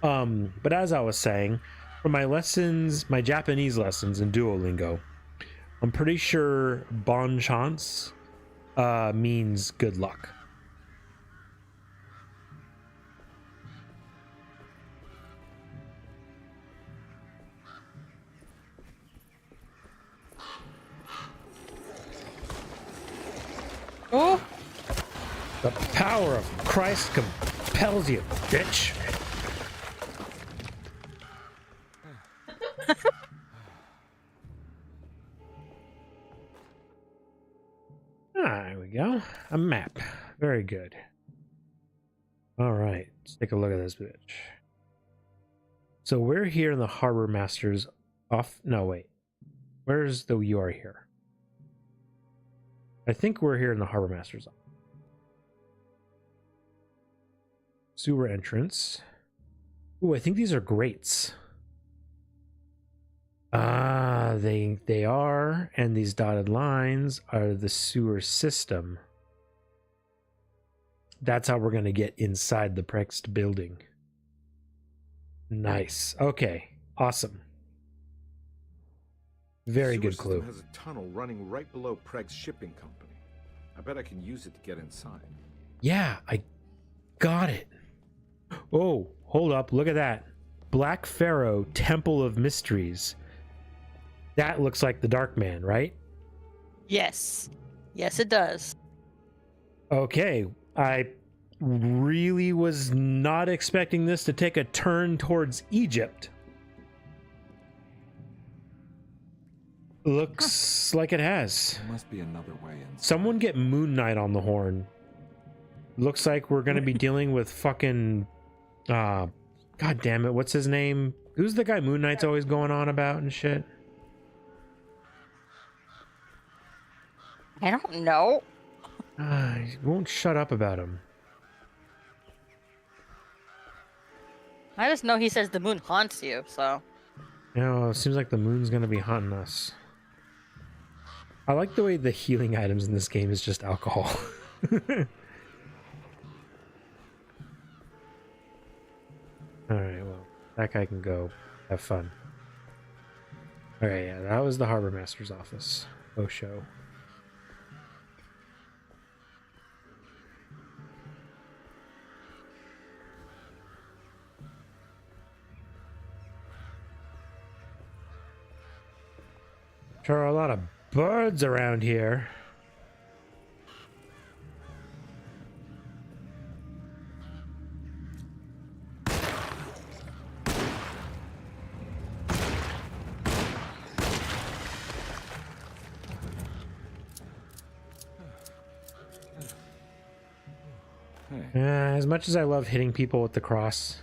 But as I was saying, for my lessons, my Japanese lessons in Duolingo, I'm pretty sure bon chance means good luck. Oh! The power of Christ compels you, bitch. There we go. A map. Very good. All right. Let's take a look at this bitch. So we're here in the Harbor Master's off. No, wait. Where's the you are here? I think we're here in the Harbor Master's office. Sewer entrance. Ooh, I think these are grates. Ah, they are, and these dotted lines are the sewer system. That's how we're gonna get inside the Prext building. Nice. Okay. Awesome. Very good clue. Has a tunnel running right below Preg's shipping company. I bet I can use it to get inside. Yeah, I got it. Oh, hold up. Look at that. Black Pharaoh, Temple of Mysteries. That looks like the Dark Man, right? Yes. Yes, it does. Okay. I really was not expecting this to take a turn towards Egypt. Looks like it has. There must be another way inside. Someone get Moon Knight on the horn. Looks like we're going to be dealing with fucking... God damn it. What's his name? Who's the guy Moon Knight's always going on about and shit? I don't know. He won't shut up about him. I just know he says the moon haunts you, so... You know, it seems like the moon's going to be haunting us. I like the way the healing items in this game is just alcohol. Alright, well, that guy can go have fun. Alright, yeah, that was the Harbor Master's office. Oh, show. There are a lot of birds around here. As much as I love hitting people with the cross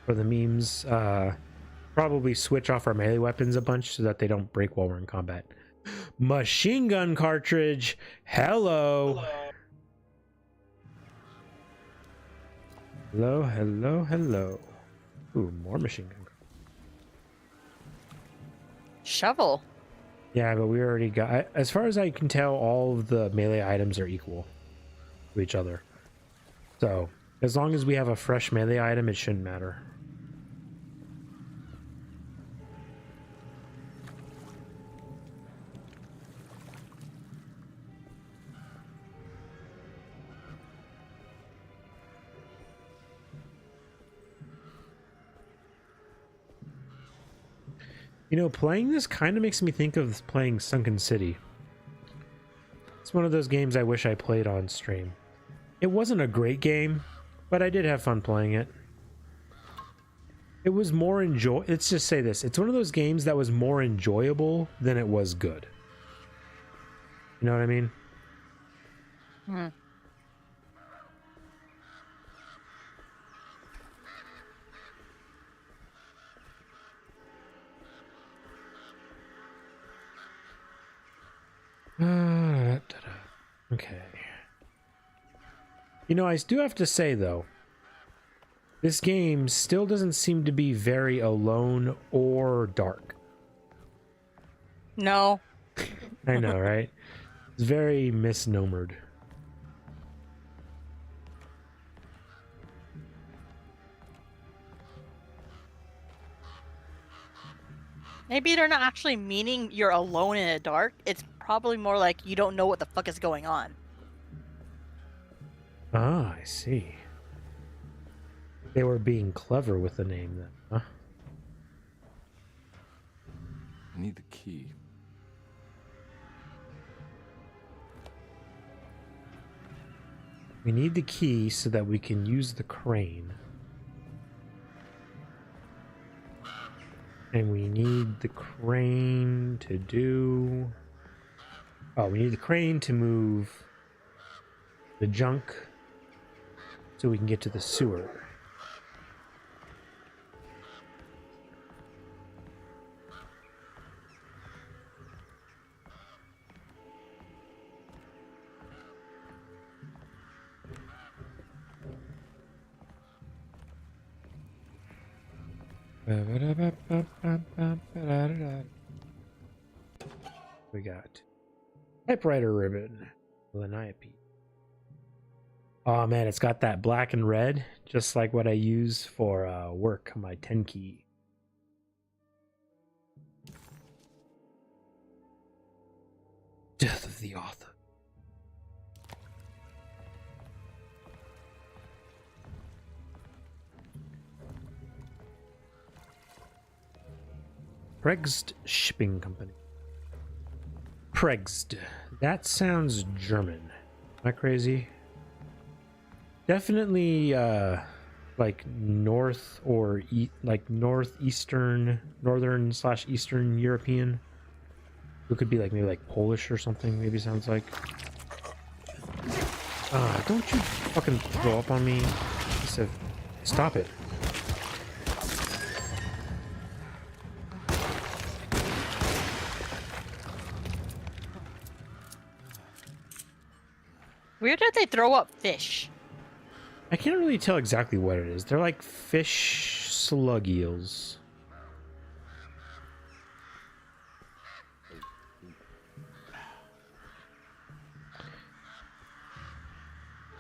for the memes, probably switch off our melee weapons a bunch so that they don't break while we're in combat. Machine gun cartridge. Hello. Hello, hello, hello. Ooh, more machine gun. Shovel. Yeah, but we already got... As far as I can tell, all of the melee items are equal to each other. So, as long as we have a fresh melee item, it shouldn't matter. You know, playing this kind of makes me think of playing Sunken City. It's one of those games I wish I played on stream. It wasn't a great game, but I did have fun playing it. It was more let's just say this. It's one of those games that was more enjoyable than it was good. You know what I mean? Okay. You know, I do have to say, though, this game still doesn't seem to be very alone or dark. No. I know, right? It's very misnomered. Maybe they're not actually meaning you're alone in the dark. It's probably more like you don't know what the fuck is going on. Ah, I see. They were being clever with the name then, huh? I need the key. We need the key so that we can use the crane. And we need the crane to do... Oh, we need the crane to move the junk so we can get to the sewer. We got typewriter ribbon with an eye piece. Oh man, it's got that black and red, just like what I use for work on my 10 key. Death of the author. Pregst Shipping Company. Pregst. That sounds German. Am I crazy? Definitely like north or like northern / Eastern European. It could be like maybe like Polish or something, maybe sounds like. Don't you fucking throw up on me. Stop it. Weird that they throw up fish. I can't really tell exactly what it is. They're like fish slug eels.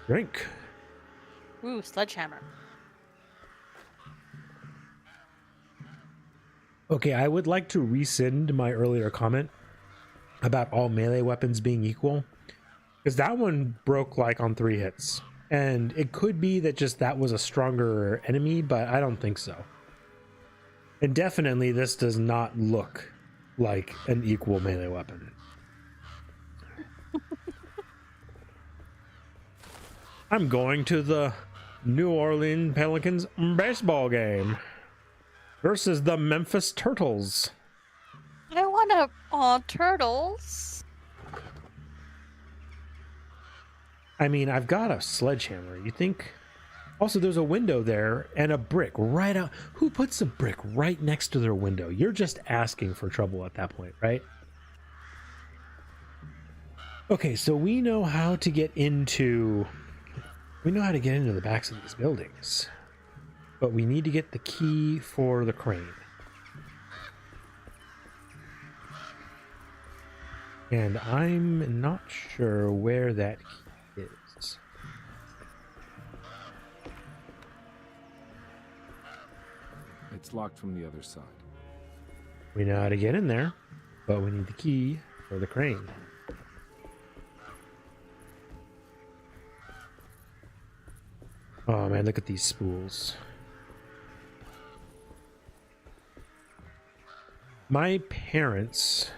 Drink. Ooh, sledgehammer. Okay, I would like to rescind my earlier comment about all melee weapons being equal, because that one broke like on 3 hits. And it could be that just that was a stronger enemy, but I don't think so. And definitely this does not look like an equal melee weapon. I'm going to the New Orleans Pelicans baseball game versus the Memphis Turtles. I want to... turtles. I mean, I've got a sledgehammer. You think? Also, there's a window there and a brick right out. Who puts a brick right next to their window? You're just asking for trouble at that point, right? Okay, so we know how to get into... We know how to get into the backs of these buildings. But we need to get the key for the crane. And I'm not sure where that key is. It's locked from the other side. We know how to get in there, but we need the key for the crane. Oh man, look at these spools. My parents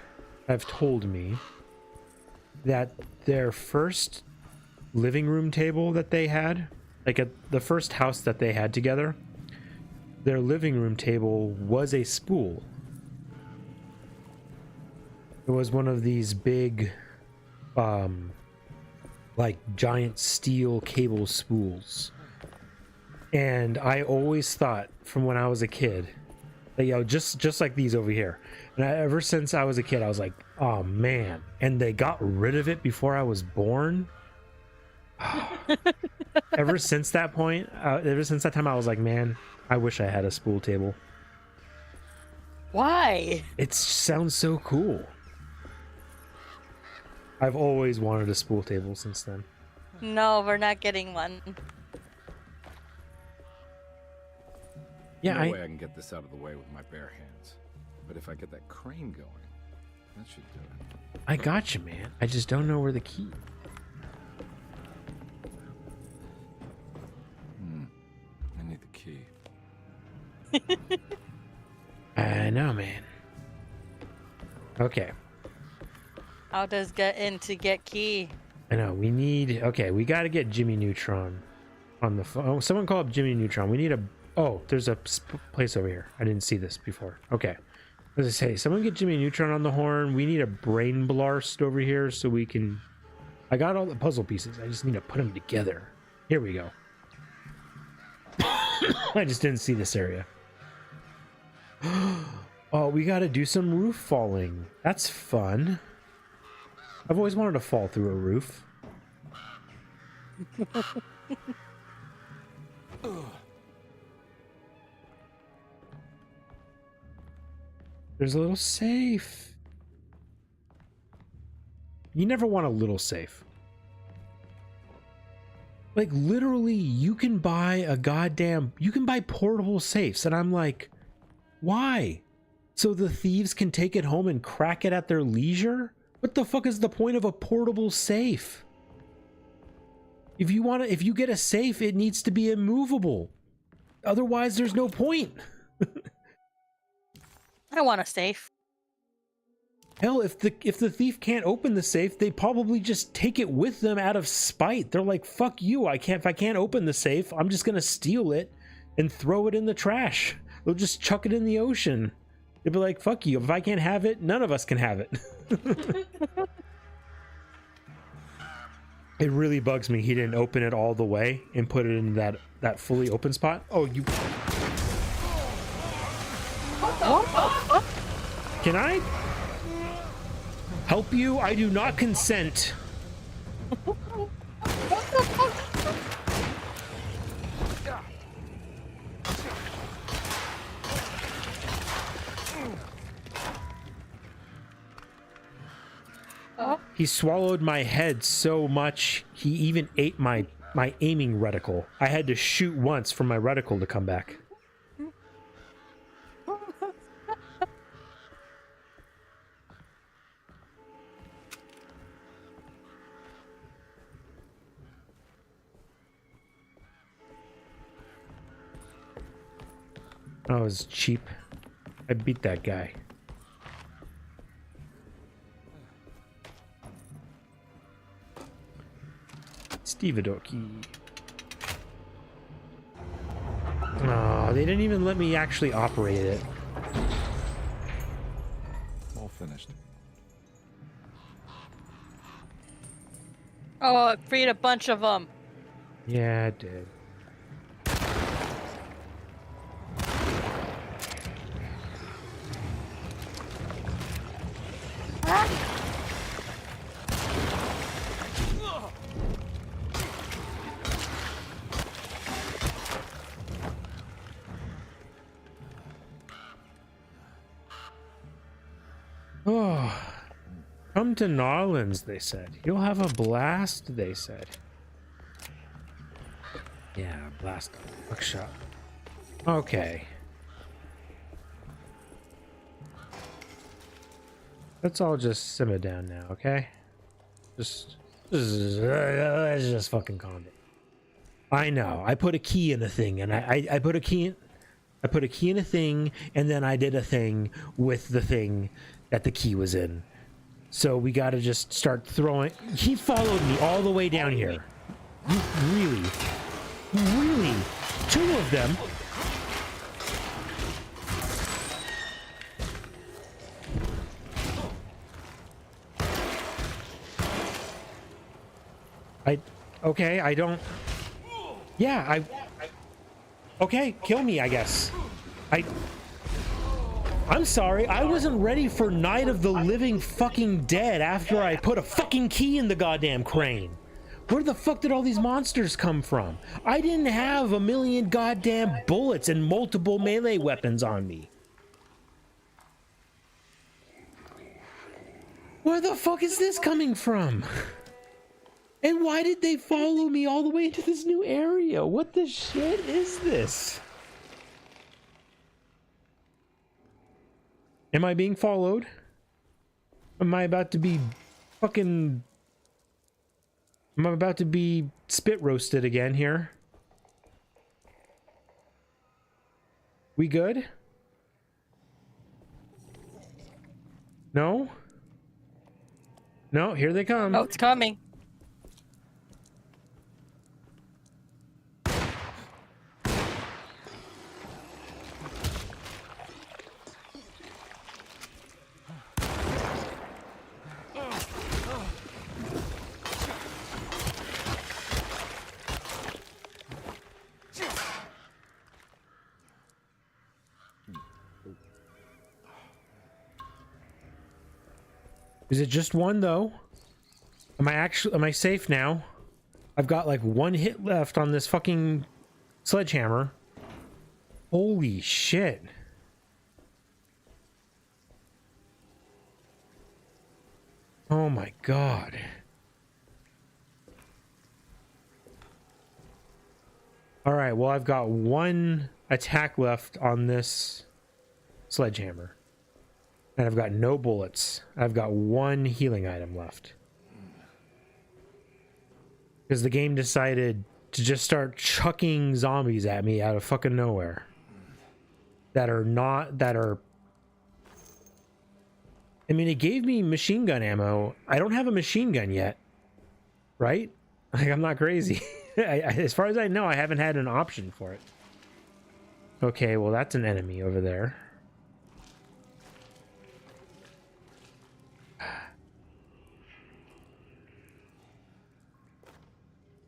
have told me that their first living room table that they had, like at the first house that they had together, their living room table was a spool. It was one of these big, like giant steel cable spools. And I always thought from when I was a kid that, just like these over here. And ever since I was a kid, I was like, Oh man, and they got rid of it before I was born. Ever since that point, ever since that time, I was like, man, I wish I had a spool table. Why? It sounds so cool. I've always wanted a spool table since then. No, we're not getting one. Yeah, No way I can get this out of the way with my bare hands. But if I get that crane going, that should do it. I got you, man. I just don't know where the key. I need the key. I know, man. Okay. How does get in to get key? I know. We need. Okay, we got to get Jimmy Neutron on the phone. Oh, someone call up Jimmy Neutron. We need a. Oh, there's a place over here. I didn't see this before. Okay. As I say, someone get Jimmy Neutron on the horn. We need a brain blast over here so we can. I got all the puzzle pieces. I just need to put them together. Here we go. I just didn't see this area. Oh, we got to do some roof falling. That's fun. I've always wanted to fall through a roof. There's a little safe. You never want a little safe. Like, literally, you can buy you can buy portable safes. And I'm like, why? So the thieves can take it home and crack it at their leisure? What the fuck is the point of a portable safe? If you get a safe, it needs to be immovable. Otherwise, there's no point. I want a safe. Hell, if the thief can't open the safe, they probably just take it with them out of spite. They're like, fuck you, if I can't open the safe, I'm just gonna steal it and throw it in the trash. They'll just chuck it in the ocean. They'd be like, fuck you, if I can't have it, none of us can have it. It really bugs me he didn't open it all the way and put it in that fully open spot. Oh, you... Can I help you? I do not consent. He swallowed my head so much, he even ate my aiming reticle. I had to shoot once for my reticle to come back. Oh, it was cheap. I beat that guy. Stevedoki. Oh, they didn't even let me actually operate it. All finished. Oh, it freed a bunch of them. Yeah, it did. Oh, come to Narlands, they said. You'll have a blast, they said. Yeah, blast. Buckshot. Okay. Let's all just simmer down now, okay? Let's just fucking calm down. I know. I put a key in a thing, and I put a key in. I put a key in a thing, and then I did a thing with the thing that the key was in. So we gotta just start throwing. He followed me all the way down here. You really? Two of them? Okay, I don't. Yeah, okay, kill me, I guess. I'm sorry, I wasn't ready for Night of the Living fucking Dead after I put a fucking key in the goddamn crane. Where the fuck did all these monsters come from? I didn't have a million goddamn bullets and multiple melee weapons on me. Where the fuck is this coming from? And why did they follow me all the way into this new area? What the shit is this? Am I being followed? Am I about to be fucking... Am I about to be spit roasted again here? We good? No? No, here they come. Oh, it's coming. Is it just one though? Am I safe now? I've got like one hit left on this fucking sledgehammer. Holy shit. Oh my god. All right, well, I've got one attack left on this sledgehammer. And I've got no bullets. I've got one healing item left. Because the game decided to just start chucking zombies at me out of fucking nowhere. That are... I mean, it gave me machine gun ammo. I don't have a machine gun yet. Right? Like, I'm not crazy. As far as I know, I haven't had an option for it. Okay, well, that's an enemy over there.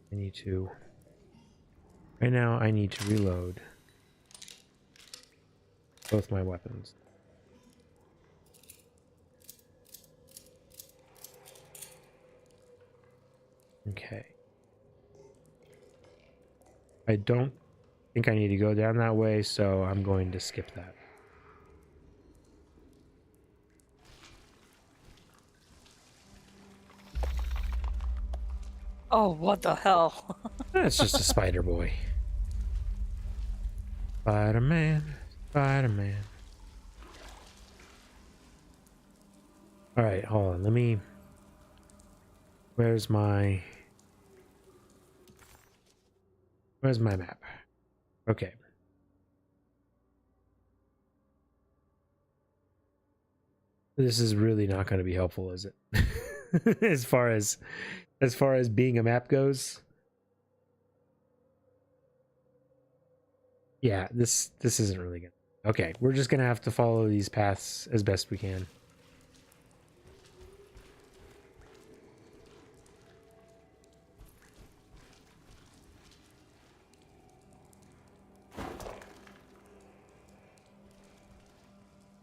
I need to... Right now, I need to reload both my weapons. Okay. I don't think I need to go down that way, so I'm going to skip that. Oh, what the hell? That's just a spider boy. Spider-Man, Spider-Man. Alright, hold on. Let me... Where's my map? Okay. This is really not going to be helpful, is it? as far as being a map goes. Yeah, this isn't really good. Okay, we're just going to have to follow these paths as best we can.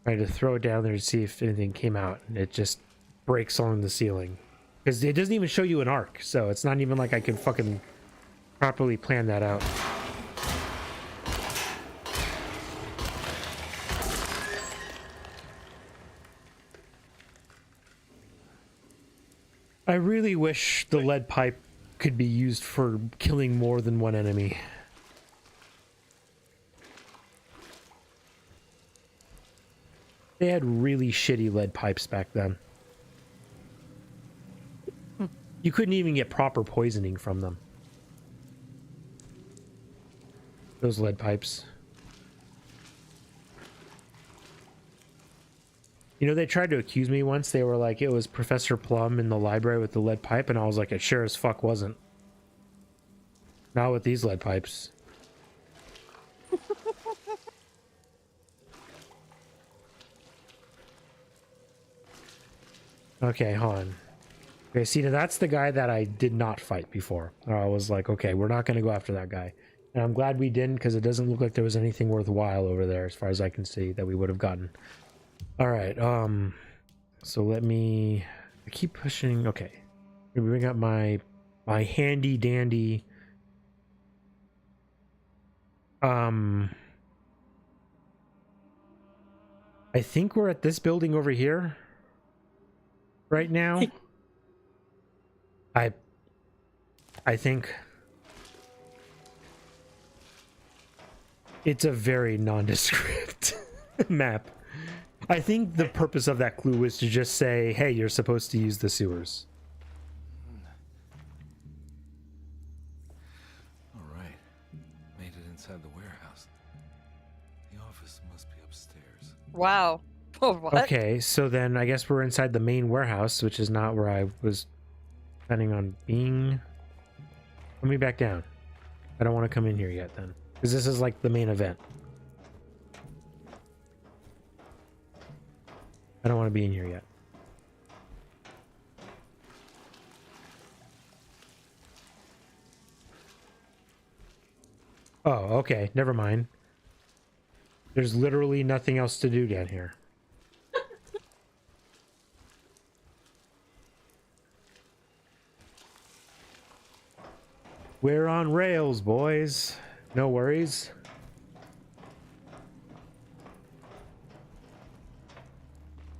I had to throw it down there to see if anything came out, and it just breaks along the ceiling. Because it doesn't even show you an arc, so it's not even like I can fucking properly plan that out. I really wish the lead pipe could be used for killing more than one enemy. They had really shitty lead pipes back then. You couldn't even get proper poisoning from them. Those lead pipes. You know, they tried to accuse me once. They were like, it was Professor Plum in the library with the lead pipe, and I was like, it sure as fuck wasn't. Not with these lead pipes. Okay, hold on. Okay, see, now that's the guy that I did not fight before. I was like, okay, we're not going to go after that guy. And I'm glad we didn't, because it doesn't look like there was anything worthwhile over there, as far as I can see, that we would have gotten. All right. So let me. I keep pushing. Okay. Let me bring up my handy dandy. I think we're at this building over here right now. I think it's a very nondescript map. I think the purpose of that clue was to just say, hey, you're supposed to use the sewers. All right. Made it inside the warehouse. The office must be upstairs. Wow. What? Okay, so then I guess we're inside the main warehouse, which is not where I was planning on being. Let me back down. I don't want to come in here yet then, because this is like the main event. I don't want to be in here yet. Oh, okay. Never mind. There's literally nothing else to do down here. We're on rails, boys. No worries.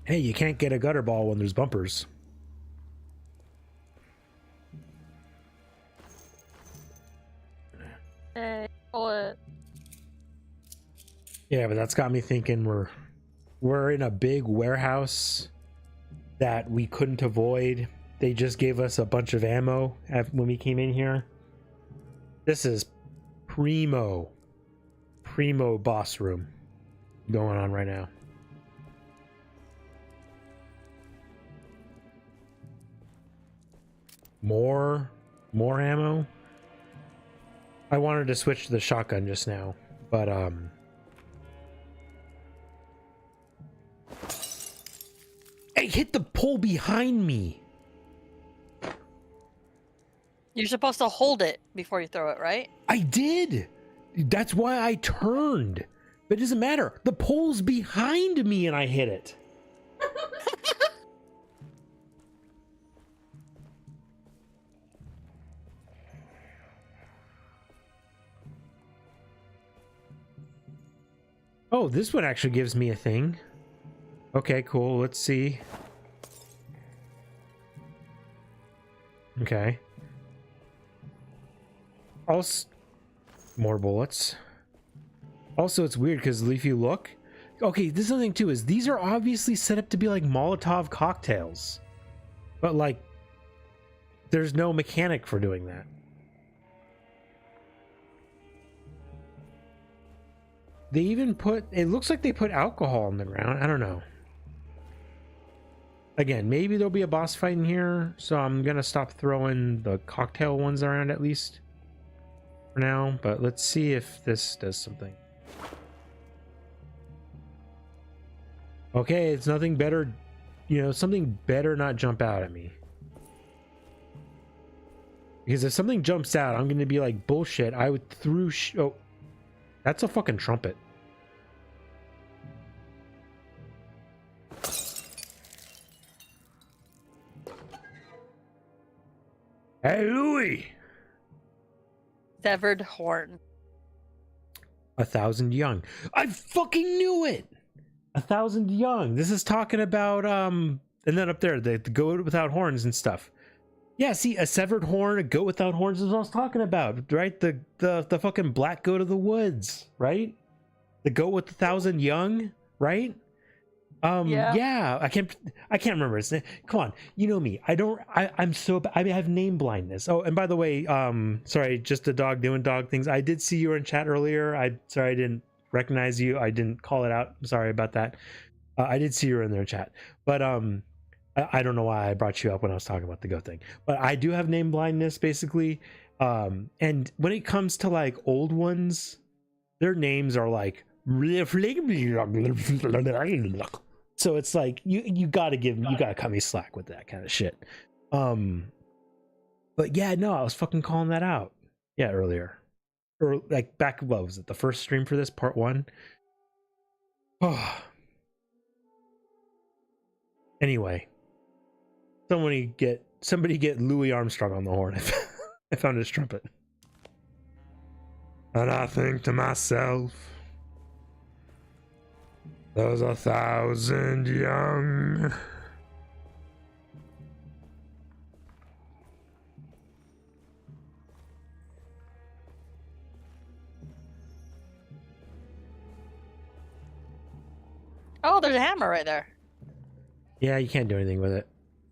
Hey, you can't get a gutter ball when there's bumpers. Hey, pull it. Yeah, but that's got me thinking we're in a big warehouse that we couldn't avoid. They just gave us a bunch of ammo when we came in here. This is primo boss room going on right now. More ammo. I wanted to switch to the shotgun just now, but hey, hit the pole behind me. You're supposed to hold it before you throw it, right? I did. That's why I turned. But it doesn't matter. The pole's behind me and I hit it. Oh, this one actually gives me a thing. Okay, cool. Let's see. Okay. Also, more bullets. Also, it's weird because if you look, okay, this is something too, is these are obviously set up to be like Molotov cocktails, but like there's no mechanic for doing that. They even put, it looks like they put alcohol on the ground. I don't know. Again, maybe there'll be a boss fight in here, so I'm gonna stop throwing the cocktail ones around at least for now, but let's see if this does something. Okay, it's nothing better, you know, something better not jump out at me. Because if something jumps out, I'm gonna be like, bullshit, I would through oh, that's a fucking trumpet. Hey, Louis! Severed horn. 1,000 young. I fucking knew it! 1,000 young. This is talking about, and then up there, the goat without horns and stuff. Yeah, see, a severed horn, a goat without horns is what I was talking about, right? The fucking black goat of the woods, right? The goat with 1,000 young, right? Yeah, I can't remember its name. Come on, you know me. I'm so I have name blindness. Oh, and by the way, sorry, just a dog doing dog things. I did see you were in chat earlier. Sorry I didn't recognize you. I didn't call it out. I'm sorry about that. I did see you were in their chat, but I don't know why I brought you up when I was talking about the goat thing. But I do have name blindness basically. And when it comes to like old ones, their names are like. So it's like you gotta cut me slack with that kind of shit. But yeah, no, I was fucking calling that out. Yeah, earlier. Or like back, what was it, the first stream for this, part 1? Oh. Anyway, somebody get Louis Armstrong on the horn. I found his trumpet. And I think to myself, there's 1,000 young. Oh, there's a hammer right there. Yeah, you can't do anything with it.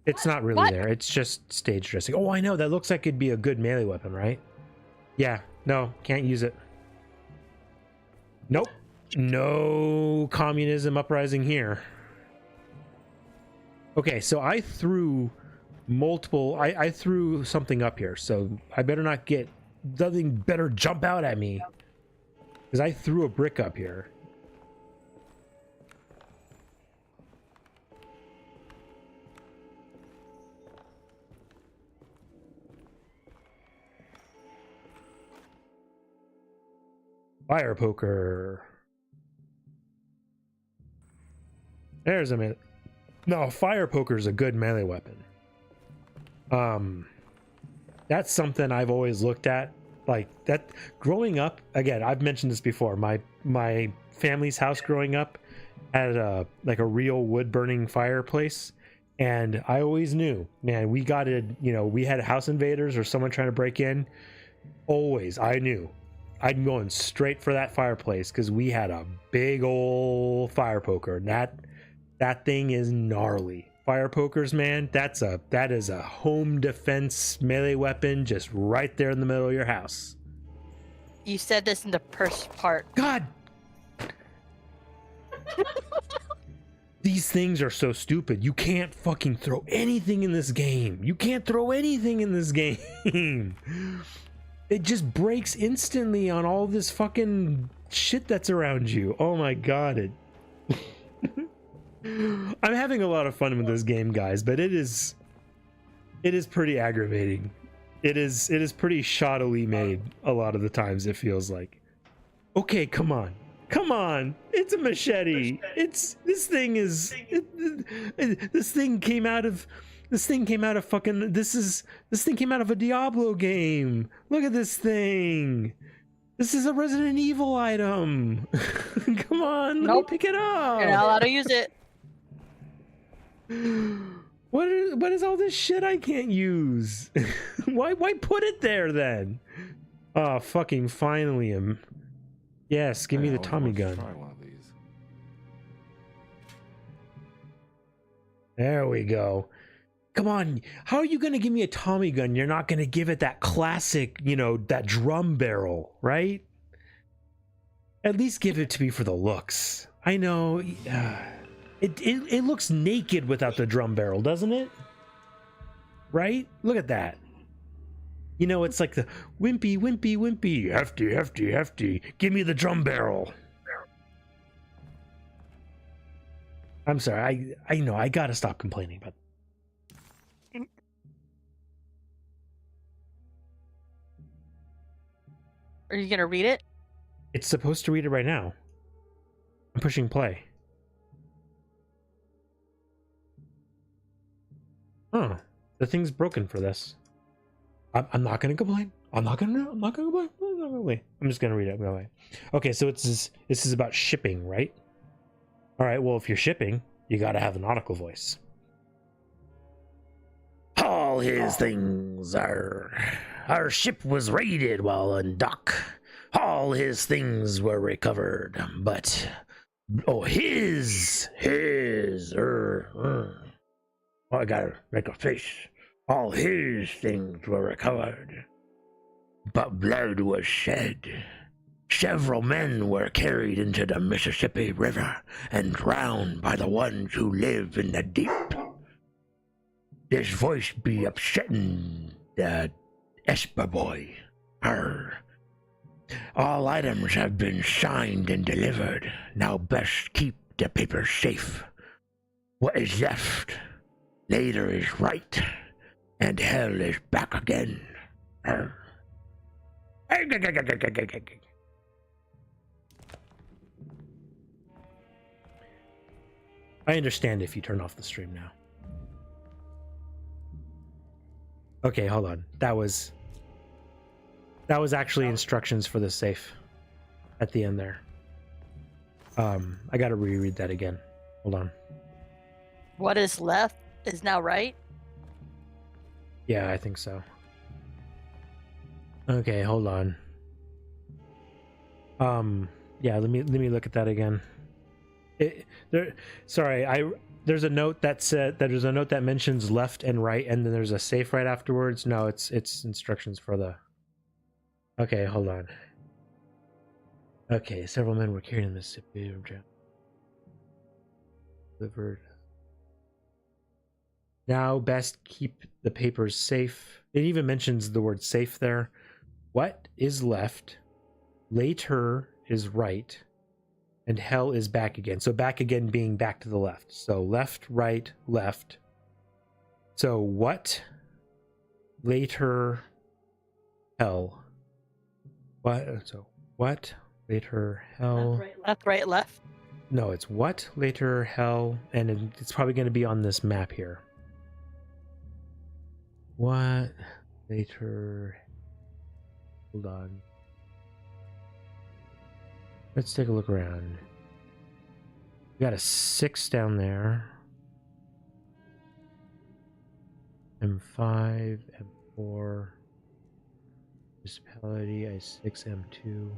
It's not really What? there. It's just stage dressing. Oh, I know. That looks like it'd be a good melee weapon, right? Yeah. No, can't use it. Nope. No communism uprising here. Okay, so I threw multiple... I threw something up here, so I better not get... Nothing better jump out at me. Because I threw a brick up here. Fire poker. There's a minute. No, fire poker is a good melee weapon. That's something I've always looked at. Like that growing up, again, I've mentioned this before. My family's house growing up had a real wood burning fireplace. And I always knew, man, we had house invaders or someone trying to break in. Always, I knew. I'm going straight for that fireplace because we had a big old fire poker. That thing is gnarly. Fire pokers, man, that is a home defense melee weapon just right there in the middle of your house. You said this in the first part. God! These things are so stupid. You can't fucking throw anything in this game. You can't throw anything in this game. It just breaks instantly on all this fucking shit that's around you. Oh my god. I'm having a lot of fun with this game, guys, but it is pretty aggravating. It is pretty shoddily made a lot of the times, it feels like. Okay, come on. Come on. It's a machete. This thing came out of a Diablo game. Look at this thing. This is a Resident Evil item. Come on, let me pick it up. You're not allowed to use it. What is all this shit I can't use? Why put it there then? Oh, fucking finally. Yes, give me the Tommy gun. Try one of these. There we go. Come on, how are you going to give me a Tommy gun? You're not going to give it that classic, that drum barrel, right? At least give it to me for the looks. I know, it looks naked without the drum barrel, doesn't it? Right? Look at that. It's like the wimpy, wimpy, wimpy, hefty, hefty, hefty. Give me the drum barrel. I'm sorry, I know, I gotta stop complaining, but Are you gonna read it? it's supposed to read it right now. I'm pushing play. Huh. The thing's broken for this. I'm not gonna complain. I'm not gonna complain. I'm just gonna read it. Go away. Okay, so this is about shipping, right? All right. Well, if you're shipping, you gotta have a nautical voice. All his things are. Our ship was raided while in dock. All his things were recovered, but I gotta make a face. All his things were recovered, but blood was shed. Several men were carried into the Mississippi River and drowned by the ones who live in the deep. This voice be upsetting the Esper boy. All items have been signed and delivered. Now best keep the papers safe. What is left later is right, and hell is back again. I understand if you turn off the stream now. Okay, hold on. That was actually instructions for the safe at the end there. I gotta reread that again. Hold on. What is left is now right. Yeah, I think so. Okay, hold on. Yeah, let me look at that again. There's a note that said that there's a note that mentions left and right, and then there's a safe right afterwards. No, it's instructions for the. Okay, hold on. Okay, several men were carried in Mississippi. Delivered. Now, best keep the papers safe. It even mentions the word safe there. What is left? Later is right. And hell is back again. So back again being back to the left. So left, right, left. So what? Later, hell. What? So what? Later, hell. Left, right, left. No, it's what? Later, hell. And it's probably going to be on this map here. What? Later. Hold on. Let's take a look around. We got a 6 down there. M5, M4. Municipality, I6, M2.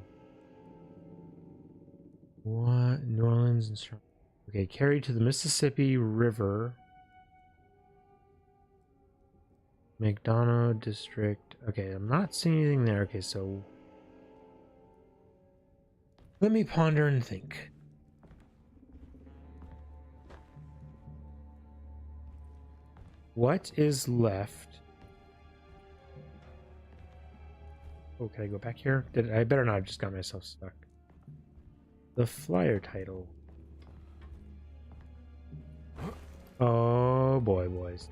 What? New Orleans and okay, carried to the Mississippi River. McDonough District. Okay, I'm not seeing anything there. Okay, so let me ponder and think. What is left? Oh, can I go back here? I better not have just got myself stuck. The flyer title. Oh boy, boys.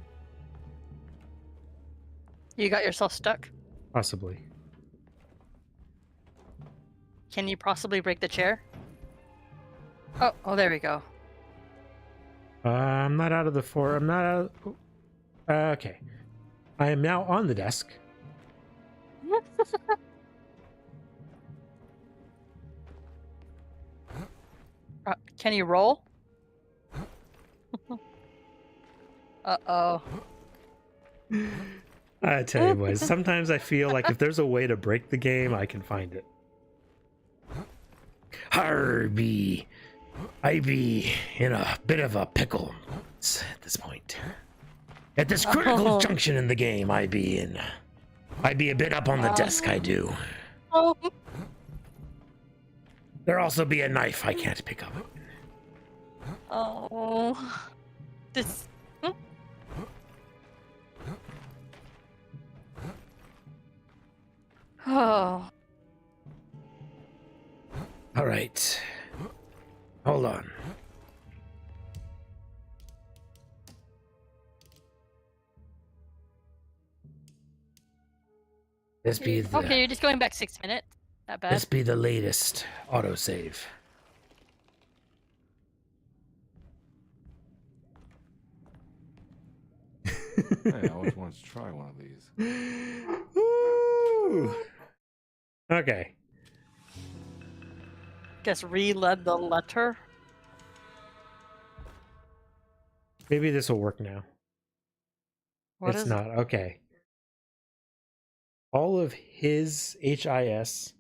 You got yourself stuck. Possibly. Can you possibly break the chair? Oh, there we go. I'm not out of the four. I'm not out. Okay. I am now on the desk. Can you roll? Uh-oh. I tell you, boys, sometimes I feel like if there's a way to break the game, I can find it. Harby, I be in a bit of a pickle at this point. At this critical junction in the game, I be a bit up on the desk, I do. Oh. There also be a knife I can't pick up. Oh. This. Oh. All right. Hold on. This be the, Okay, you're just going back 6 minutes. Not bad. this be the latest autosave. Hey, I always wanted to try one of these. Ooh. Okay. Guess reread the letter. Maybe this will work now. What it's is not. Okay. All of his HIS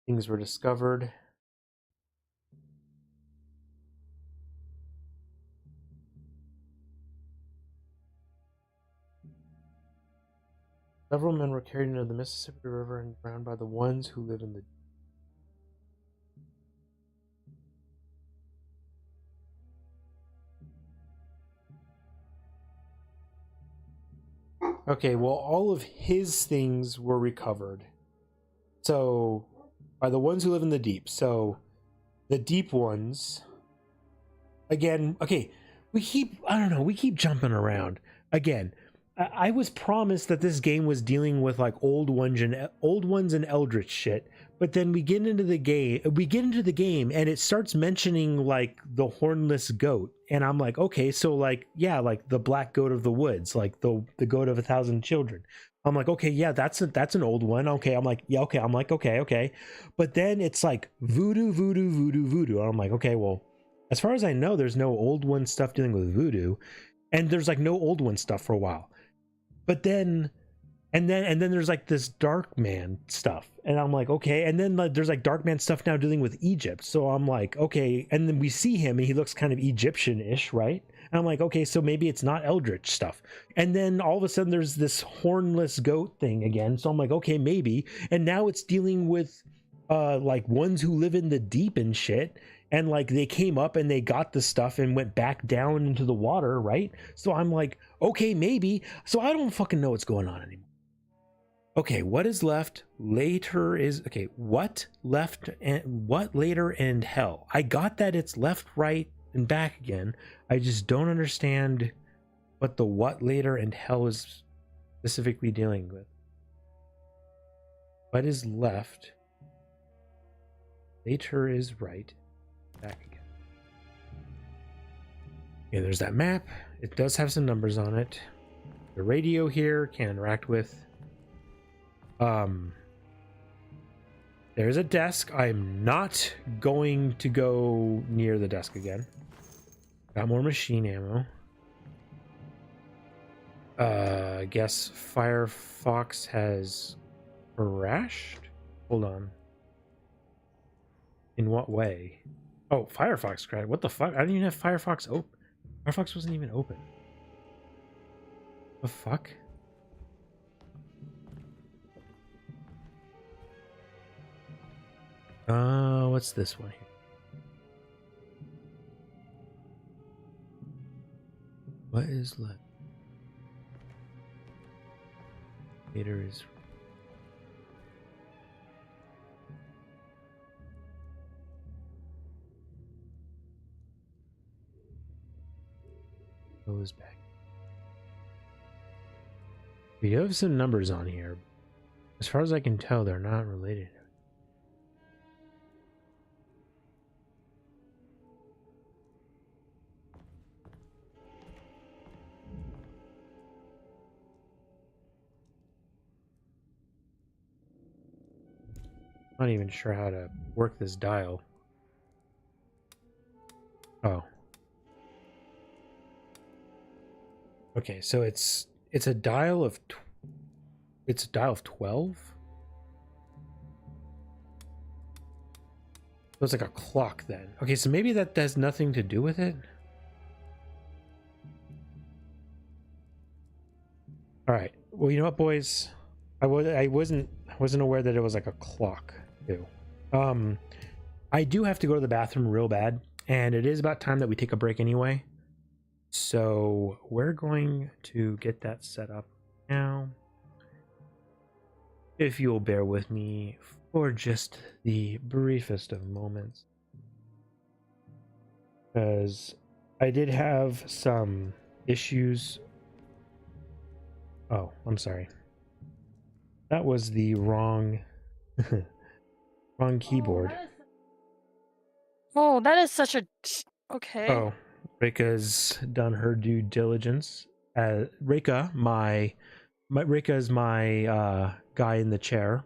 things were discovered. Several men were carried into the Mississippi River and drowned by the ones who live in the. Okay, well, all of his things were recovered. So, by the ones who live in the deep. So, the deep ones. Again, okay, we keep jumping around. Again, I was promised that this game was dealing with like old ones and eldritch shit, but then we get into the game and it starts mentioning like the hornless goat, and I'm like, okay, so like, yeah, like the black goat of the woods, like the goat of 1,000 children. I'm like, okay, yeah, that's an old one. Okay, I'm like, yeah, okay, I'm like, okay, but then it's like voodoo, voodoo, voodoo, voodoo. And I'm like, okay, well, as far as I know, there's no old one stuff dealing with voodoo, and there's like no old one stuff for a while. But then and then there's like this dark man stuff, and I'm like, okay, and then like, there's like dark man stuff now dealing with Egypt, so I'm like, okay, and then we see him and he looks kind of Egyptian-ish, right? And I'm like, okay, so maybe it's not eldritch stuff. And then all of a sudden there's this hornless goat thing again, so I'm like, okay, maybe. And now it's dealing with like ones who live in the deep and shit, and like they came up and they got the stuff and went back down into the water, right? So I'm like, okay, maybe. So I don't fucking know what's going on anymore. Okay, what is left later is okay. What left and what later and hell? I got that it's left, right, and back again. I just don't understand what the what later and hell is specifically dealing with. What is left? Later is right, back again. Yeah, there's that map. It does have some numbers on it. The radio here can interact with. There's a desk. I'm not going to go near the desk again. Got more machine ammo. I guess Firefox has crashed? Hold on. In what way? Oh, Firefox crashed. What the fuck? I didn't even have Firefox open. Firefox wasn't even open. The fuck? What's this one here? What is left? Later is goes back. We do have some numbers on here. As far as I can tell, they're not related. Not even sure how to work this dial. Oh. Okay, so it's a dial of it's a dial of 12. So it's like a clock then. Okay, so maybe that has nothing to do with it. All right. Well, you know what, boys? I wasn't aware that it was like a clock too. I do have to go to the bathroom real bad, and it is about time that we take a break anyway. So we're going to get that set up now. If you'll bear with me for just the briefest of moments, because I did have some issues. Oh, I'm sorry. That was the wrong wrong keyboard. Oh, that is such a okay. Oh, Rika's done her due diligence. Rika, Rika is my guy in the chair.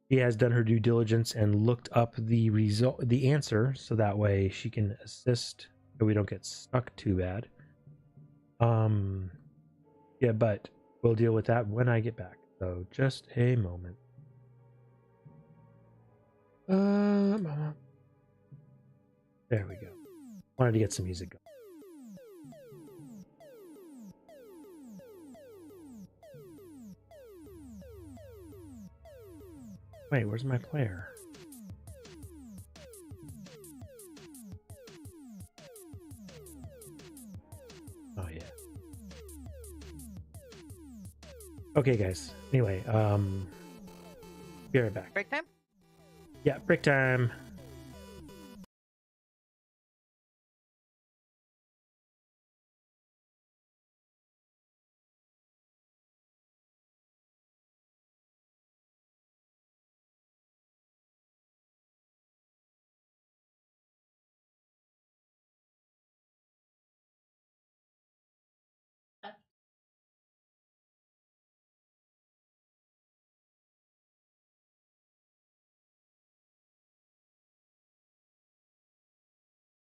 He has done her due diligence and looked up the answer, so that way she can assist, so we don't get stuck too bad. Yeah, but we'll deal with that when I get back. So just a moment. There we go. Wanted to get some music going. Wait, where's my player? Oh yeah. Okay, guys. Anyway, be right back. Break time? Yeah, break time.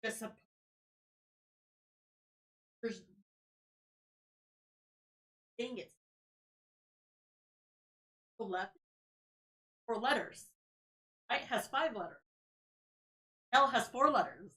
Just a, there's dang it. Left 4 letters. Right has 5 letters. L has 4 letters.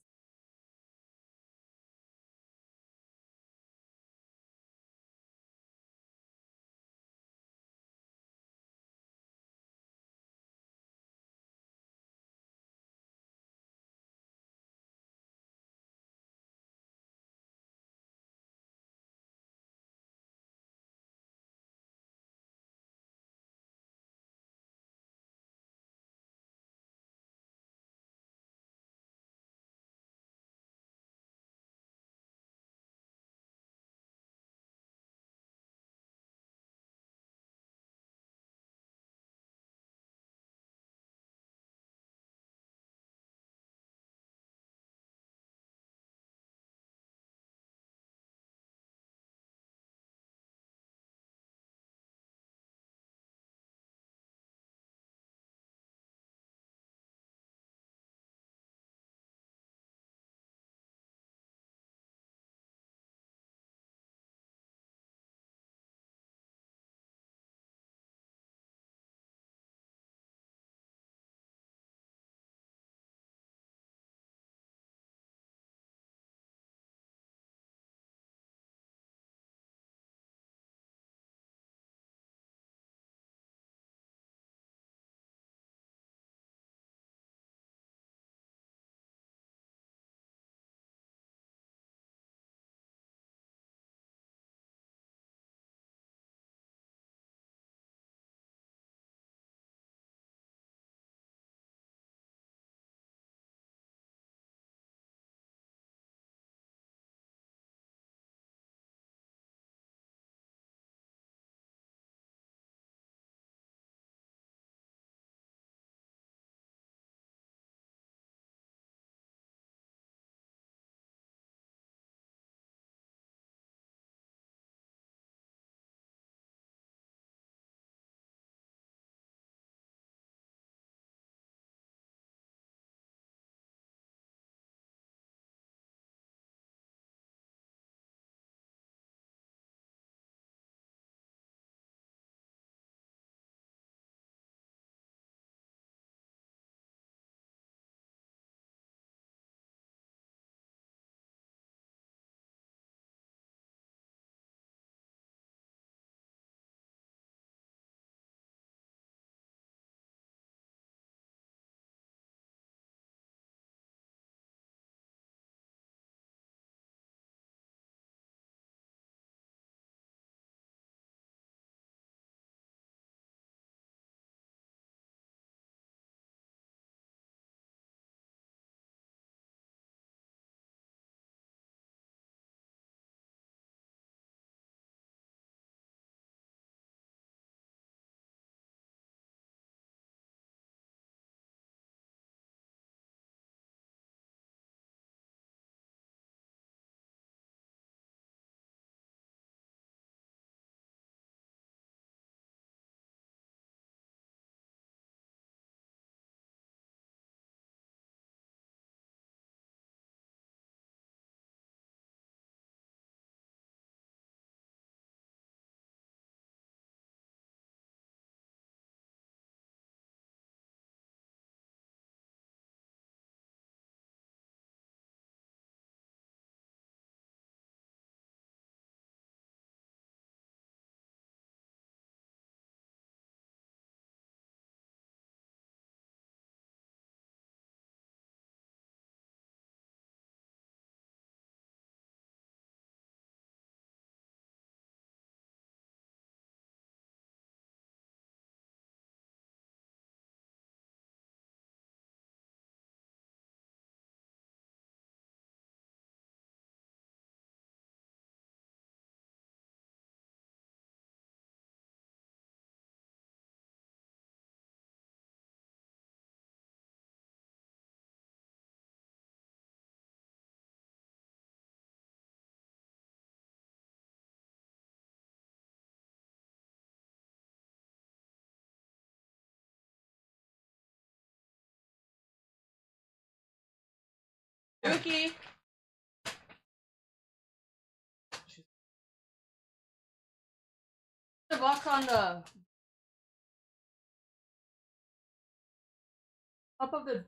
Yuki. The box on the top of the.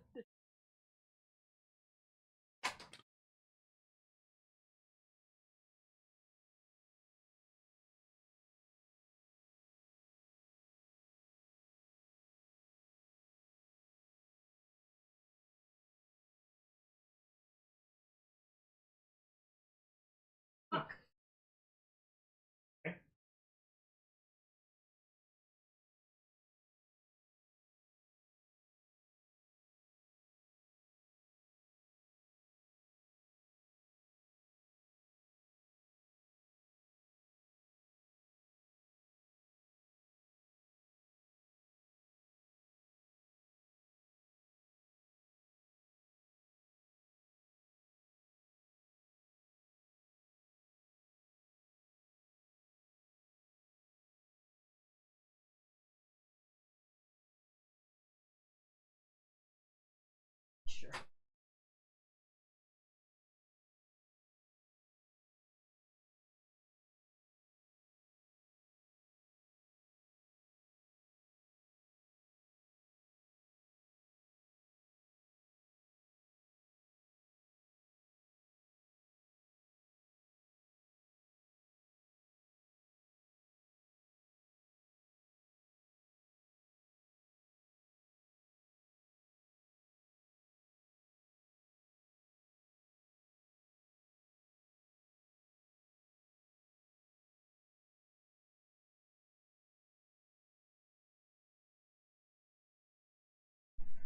Sure.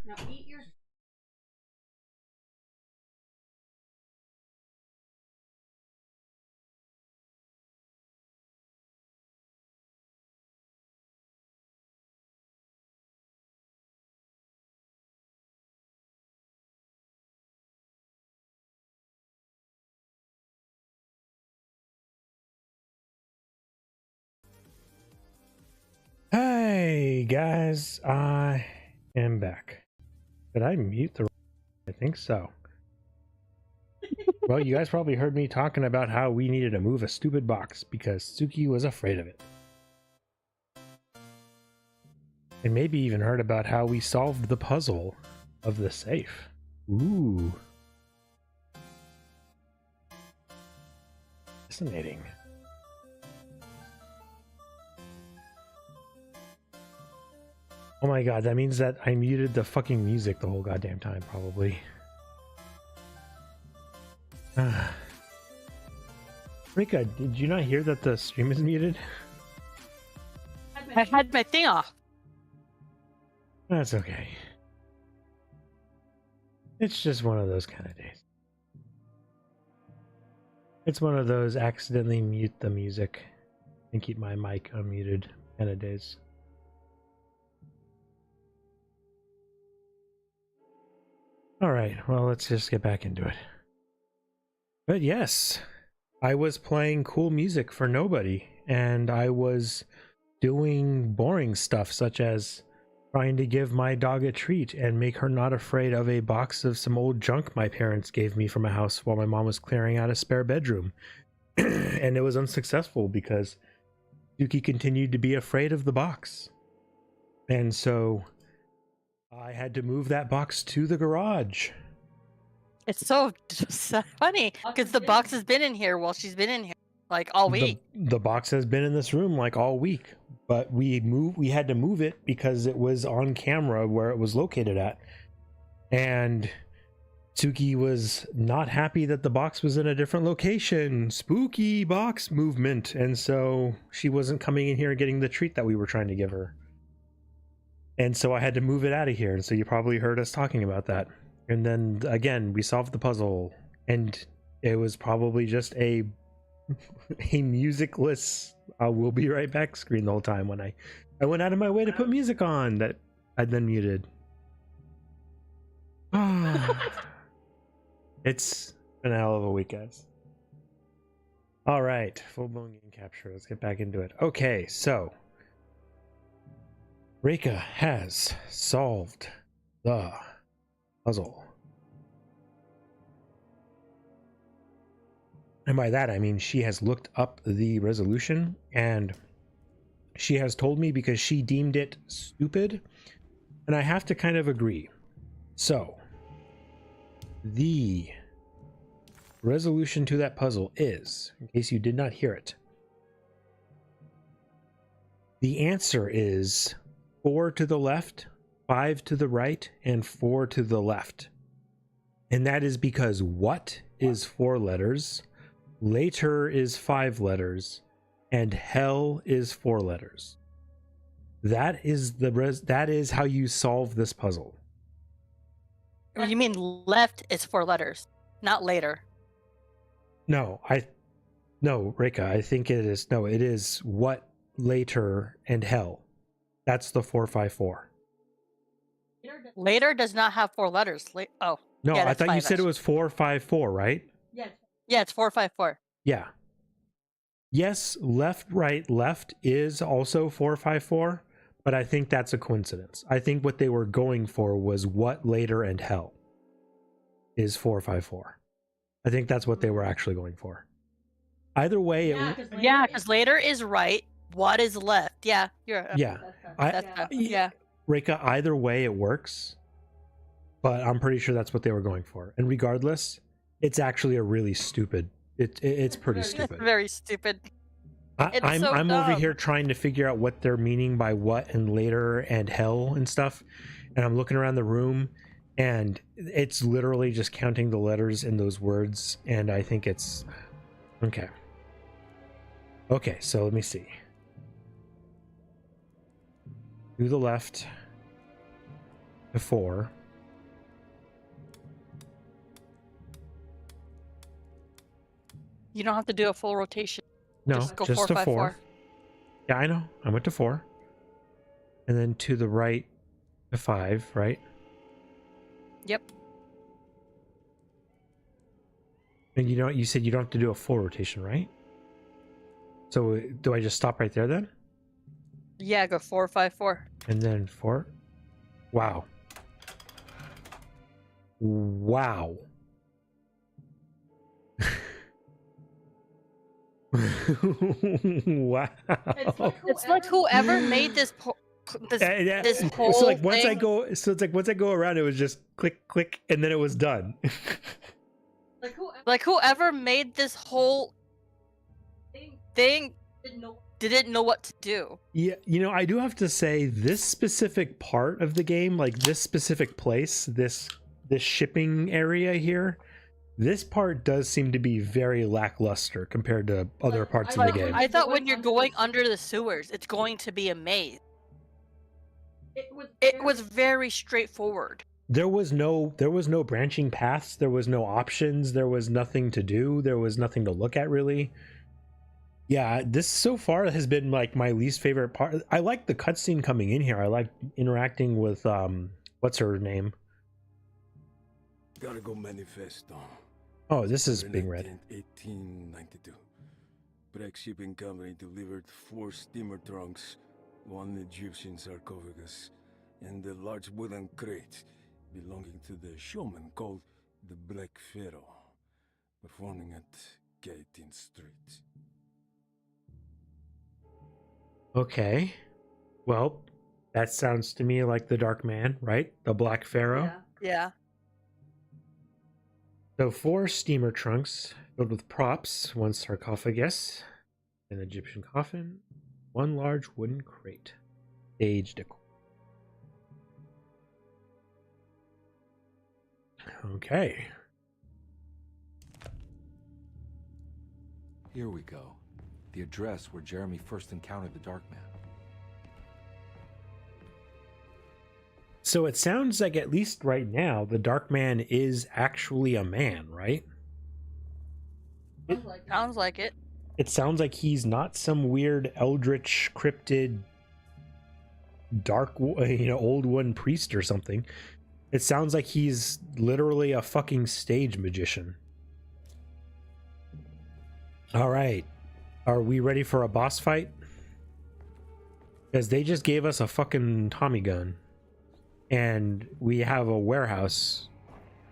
Now eat your. Hey guys, I am back. Did I mute the? I think so. Well, you guys probably heard me talking about how we needed to move a stupid box because Suki was afraid of it. And maybe even heard about how we solved the puzzle of the safe. Ooh. Fascinating. Oh my god, that means that I muted the fucking music the whole goddamn time, probably. Rika, did you not hear that the stream is muted? I had my thing off. That's okay. It's just one of those kind of days. It's one of those accidentally mute the music and keep my mic unmuted kind of days. Alright, well, let's just get back into it. But yes, I was playing cool music for nobody, and I was doing boring stuff such as trying to give my dog a treat and make her not afraid of a box of some old junk my parents gave me from a house while my mom was clearing out a spare bedroom. And it was unsuccessful because Yuki continued to be afraid of the box. And so I had to move that box to the garage. It's so funny because the box has been in here while she's been in here like all week. The box has been in this room like all week, but we had to move it because it was on camera where it was located at. And Tsuki was not happy that the box was in a different location. Spooky box movement. And so she wasn't coming in here and getting the treat that we were trying to give her. And so I had to move it out of here. And so you probably heard us talking about that. And then again, we solved the puzzle, and it was probably just a musicless we'll be right back screen the whole time when I went out of my way to put music on that I'd then muted. It's been a hell of a week, guys. All right, full-blown game capture. Let's get back into it. Okay, so Reika has solved the puzzle. And by that, I mean she has looked up the resolution and she has told me because she deemed it stupid. And I have to kind of agree. So, the resolution to that puzzle is, in case you did not hear it, the answer is 4 to the left, 5 to the right, and 4 to the left. And that is because what is 4 letters, later is 5 letters, and hell is 4 letters. That is how you solve this puzzle. You mean left is 4 letters, not later. No, Reka, I think it is what, later, and hell. That's the 454. Later does not have 4 letters. Oh. No, yeah, I that's thought you 5, said it was 454, right? Yeah, it's 454. Yeah. Yes, left, right, left is also 454, but I think that's a coincidence. I think what they were going for was what, later, and hell is 454. I think that's what they were actually going for. Either way, Yeah, because later is right. What is left? Yeah, you're. yeah. Yeah. Reka, either way it works, but I'm pretty sure that's what they were going for. And regardless, it's actually a really stupid. It's pretty stupid. It's very stupid. I'm over here trying to figure out what they're meaning by what and later and hell and stuff, and I'm looking around the room, and it's literally just counting the letters in those words, and I think it's okay. Okay, so let me see. To the left, to 4. You don't have to do a full rotation. No, Just go just 4, to 5, 4. 4. Yeah, I know. I went to 4. And then to the right, to 5, right? Yep. And you said you don't have to do a full rotation, right? So do I just stop right there then? Yeah, go 4, 5, 4. And then 4. Wow. Wow. Wow. It's like whoever made this this whole so like once thing, it's like once I go around, it was just click click and then it was done. like whoever made this whole thing didn't know what to do. Yeah, I do have to say this specific part of the game, like this specific place, this shipping area here, this part does seem to be very lackluster compared to other parts of the game. I thought when you're going under the sewers, it's going to be a maze. It was very straightforward. There was no branching paths, there was no options, there was nothing to do, there was nothing to look at really. Yeah, this so far has been like my least favorite part. I like the cutscene coming in here. I like interacting with what's her name? Gotta go manifesto. Oh, this is being read. 1892. Breck Shipping Company delivered 4 steamer trunks, 1 Egyptian sarcophagus, and a large wooden crate belonging to the showman called the Black Pharaoh, performing at 18th Street. Okay. Well, that sounds to me like the Dark Man, right? The Black Pharaoh. Yeah. So 4 steamer trunks filled with props, 1 sarcophagus, an Egyptian coffin, 1 large wooden crate, stage decor. Okay. Here we go. The address where Jeremy first encountered the Dark Man. So it sounds like, at least right now, the Dark Man is actually a man, right? Sounds like it. It sounds like he's not some weird eldritch cryptid dark old one priest or something. It sounds like he's literally a fucking stage magician. All right, are we ready for a boss fight? Because they just gave us a fucking Tommy gun and we have a warehouse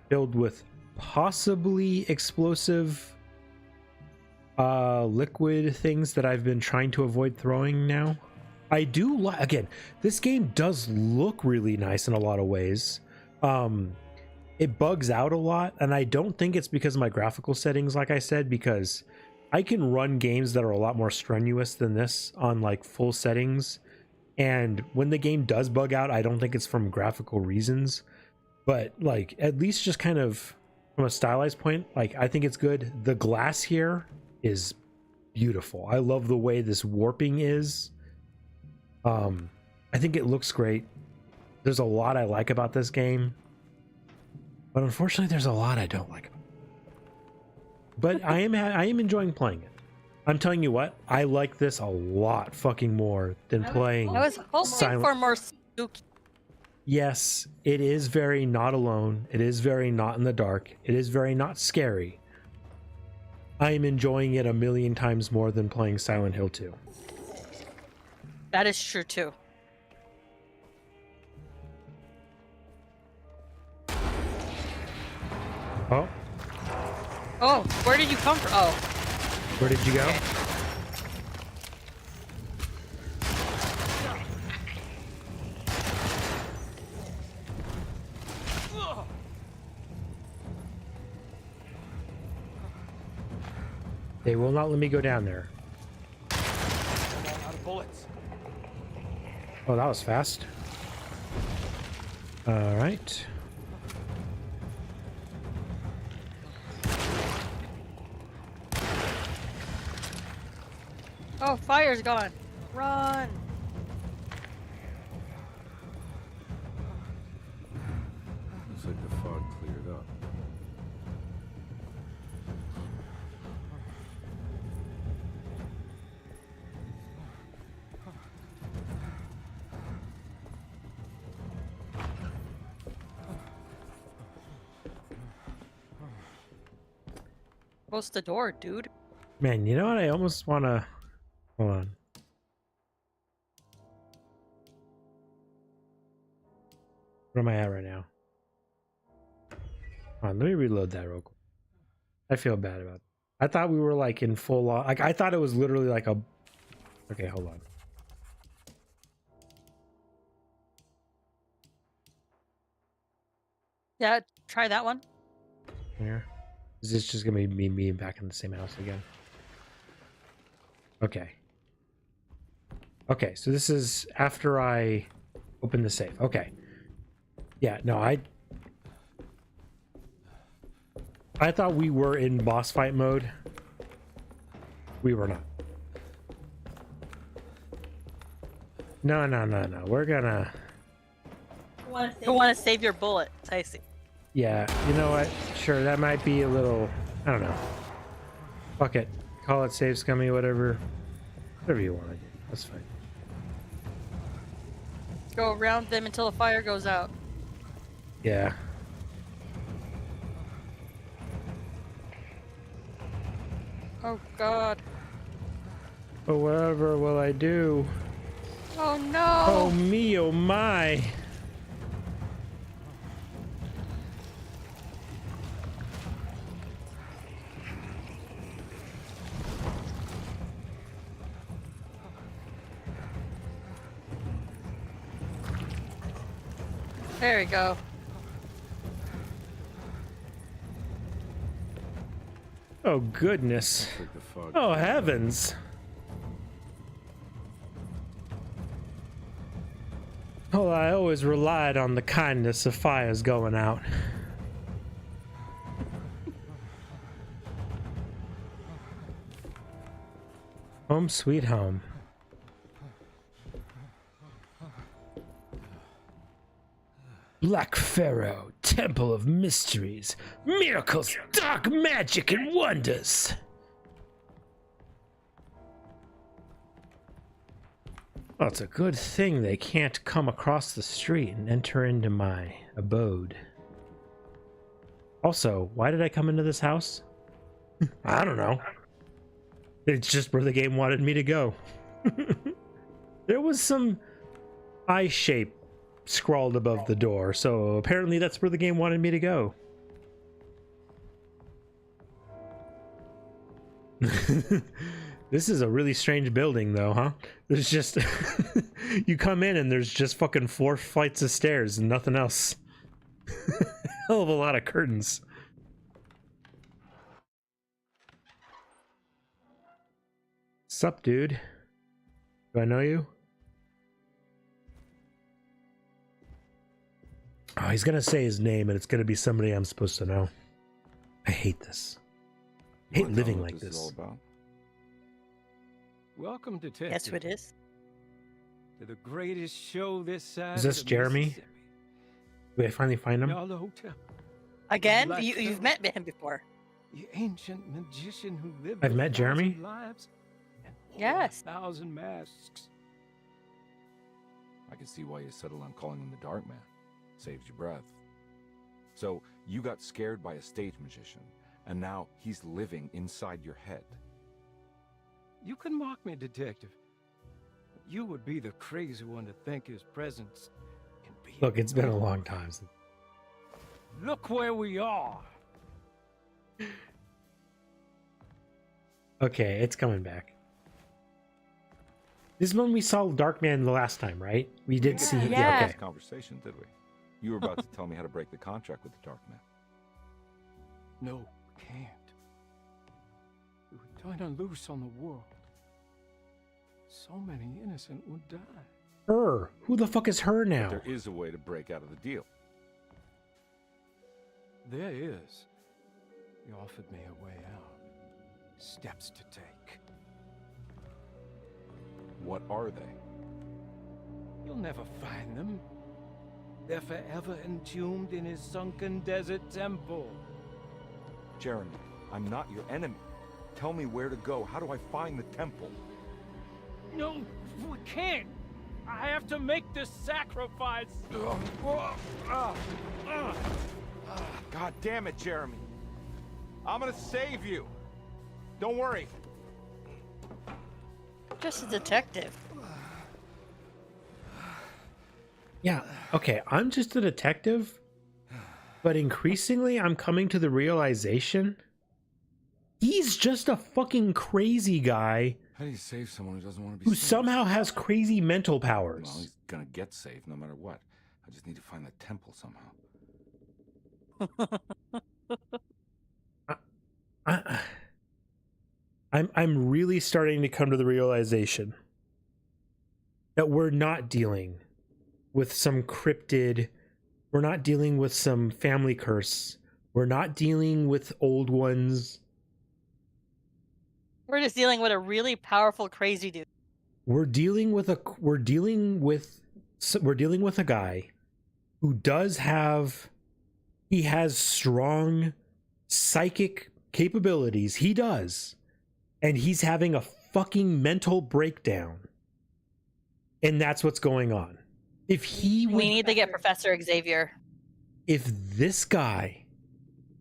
filled with possibly explosive liquid things that I've been trying to avoid throwing now. I do like, again, this game does look really nice in a lot of ways. It bugs out a lot, and I don't think it's because of my graphical settings, like I said, because I can run games that are a lot more strenuous than this on like full settings, and when the game does bug out, I don't think it's from graphical reasons, but like at least just kind of from a stylized point, like I think it's good. The glass here is beautiful. I love the way this warping is. I think it looks great. There's a lot I like about this game, but unfortunately there's a lot I don't like about it. But I am enjoying playing it. I'm telling you what, I like this a lot fucking more than playing I was hoping for more spooky. Yes, it is very not alone. It is very not in the dark. It is very not scary. I am enjoying it a million times more than playing Silent Hill 2. That is true too. Oh, Oh, where did you come from? Oh, where did you go? okay. They will not let me go down there. Out of bullets. Oh, that was fast. All right. Oh, fire's gone. Run. Looks like the fog cleared up. Close the door, dude. Man, you know what? I almost want to... Hold on. Where am I at right now? Hold on, let me reload that real quick. I feel bad about it. I thought we were like in full on... Like, I thought it was literally like a... Okay, hold on. Yeah, try that one. Here. Is this just gonna be me being back in the same house again? Okay. Okay, so this is after I open the safe. Okay. Yeah, no, I thought we were in boss fight mode. We were not. No. We're gonna... You want to save your bullets, I see. Yeah, you know what? Sure, that might be a little... I don't know. Fuck it. Call it save scummy, whatever. Whatever you want to do. That's fine. Go around them until the fire goes out. Yeah. Oh god. But whatever will I do? Oh no! Oh me, oh my. There we go. Oh goodness. Looks like the fog Oh cleared up. heavens. Well, I always relied on the kindness of fires going out. Home sweet home. Black Pharaoh, Temple of Mysteries, miracles, dark magic, and wonders. Well, it's a good thing they can't come across the street and enter into my abode. Also, why did I come into this house? I don't know. It's just where the game wanted me to go. There was some eye shape scrawled above the door, so apparently that's where the game wanted me to go. This is a really strange building, though, huh? There's just you come in and there's just fucking 4 flights of stairs and nothing else. Hell of a lot of curtains. Sup, dude? Do I know you? Oh, he's gonna say his name and it's gonna be somebody I'm supposed to know. I hate this. I hate Wanna living know what like this is all this. about? Welcome, detective. Yes, it is. To the greatest show this side. Is this of the Jeremy? Mississippi. Did I finally find him? Y'all the hotel. Again, Black you've Stone. met him before. The ancient magician who lived. I've a met Jeremy? 1,000 lives and wore Yes. 1,000 masks. I can see why you settled on calling him the Dark Man. Saves your breath. So, you got scared by a stage magician, and now he's living inside your head. You can mock me, detective. But you would be the crazy one to think his presence can be. Look, it's been a long time since. Look where we are. Okay, it's coming back. This is when we saw Darkman the last time, right? We did see him. Yeah. Yeah, okay. This conversation, did we? You were about to tell me how to break the contract with the Dark Man. No, we can't. We were turning loose on the world. So many innocent would die. Her. Who the fuck is her now? There is a way to break out of the deal. There is. You offered me a way out. Steps to take. What are they? You'll never find them. They're forever entombed in his sunken desert temple. Jeremy, I'm not your enemy. Tell me where to go. How do I find the temple? No, we can't. I have to make this sacrifice. God damn it, Jeremy. I'm gonna save you. Don't worry. Just a detective. Yeah, okay, I'm just a detective, but increasingly I'm coming to the realization he's just a fucking crazy guy How do you save someone who doesn't want to be who saved? somehow has crazy mental Well, powers. he's gonna get saved no matter what. I just need to find the temple somehow. I'm really starting to come to the realization that we're not dealing with some cryptid, we're not dealing with some family curse, we're not dealing with old ones. We're just dealing with a really powerful, crazy dude. We're dealing with a guy who has strong psychic capabilities. He does. And he's having a fucking mental breakdown. And that's what's going on. We need to get Professor Xavier. If this guy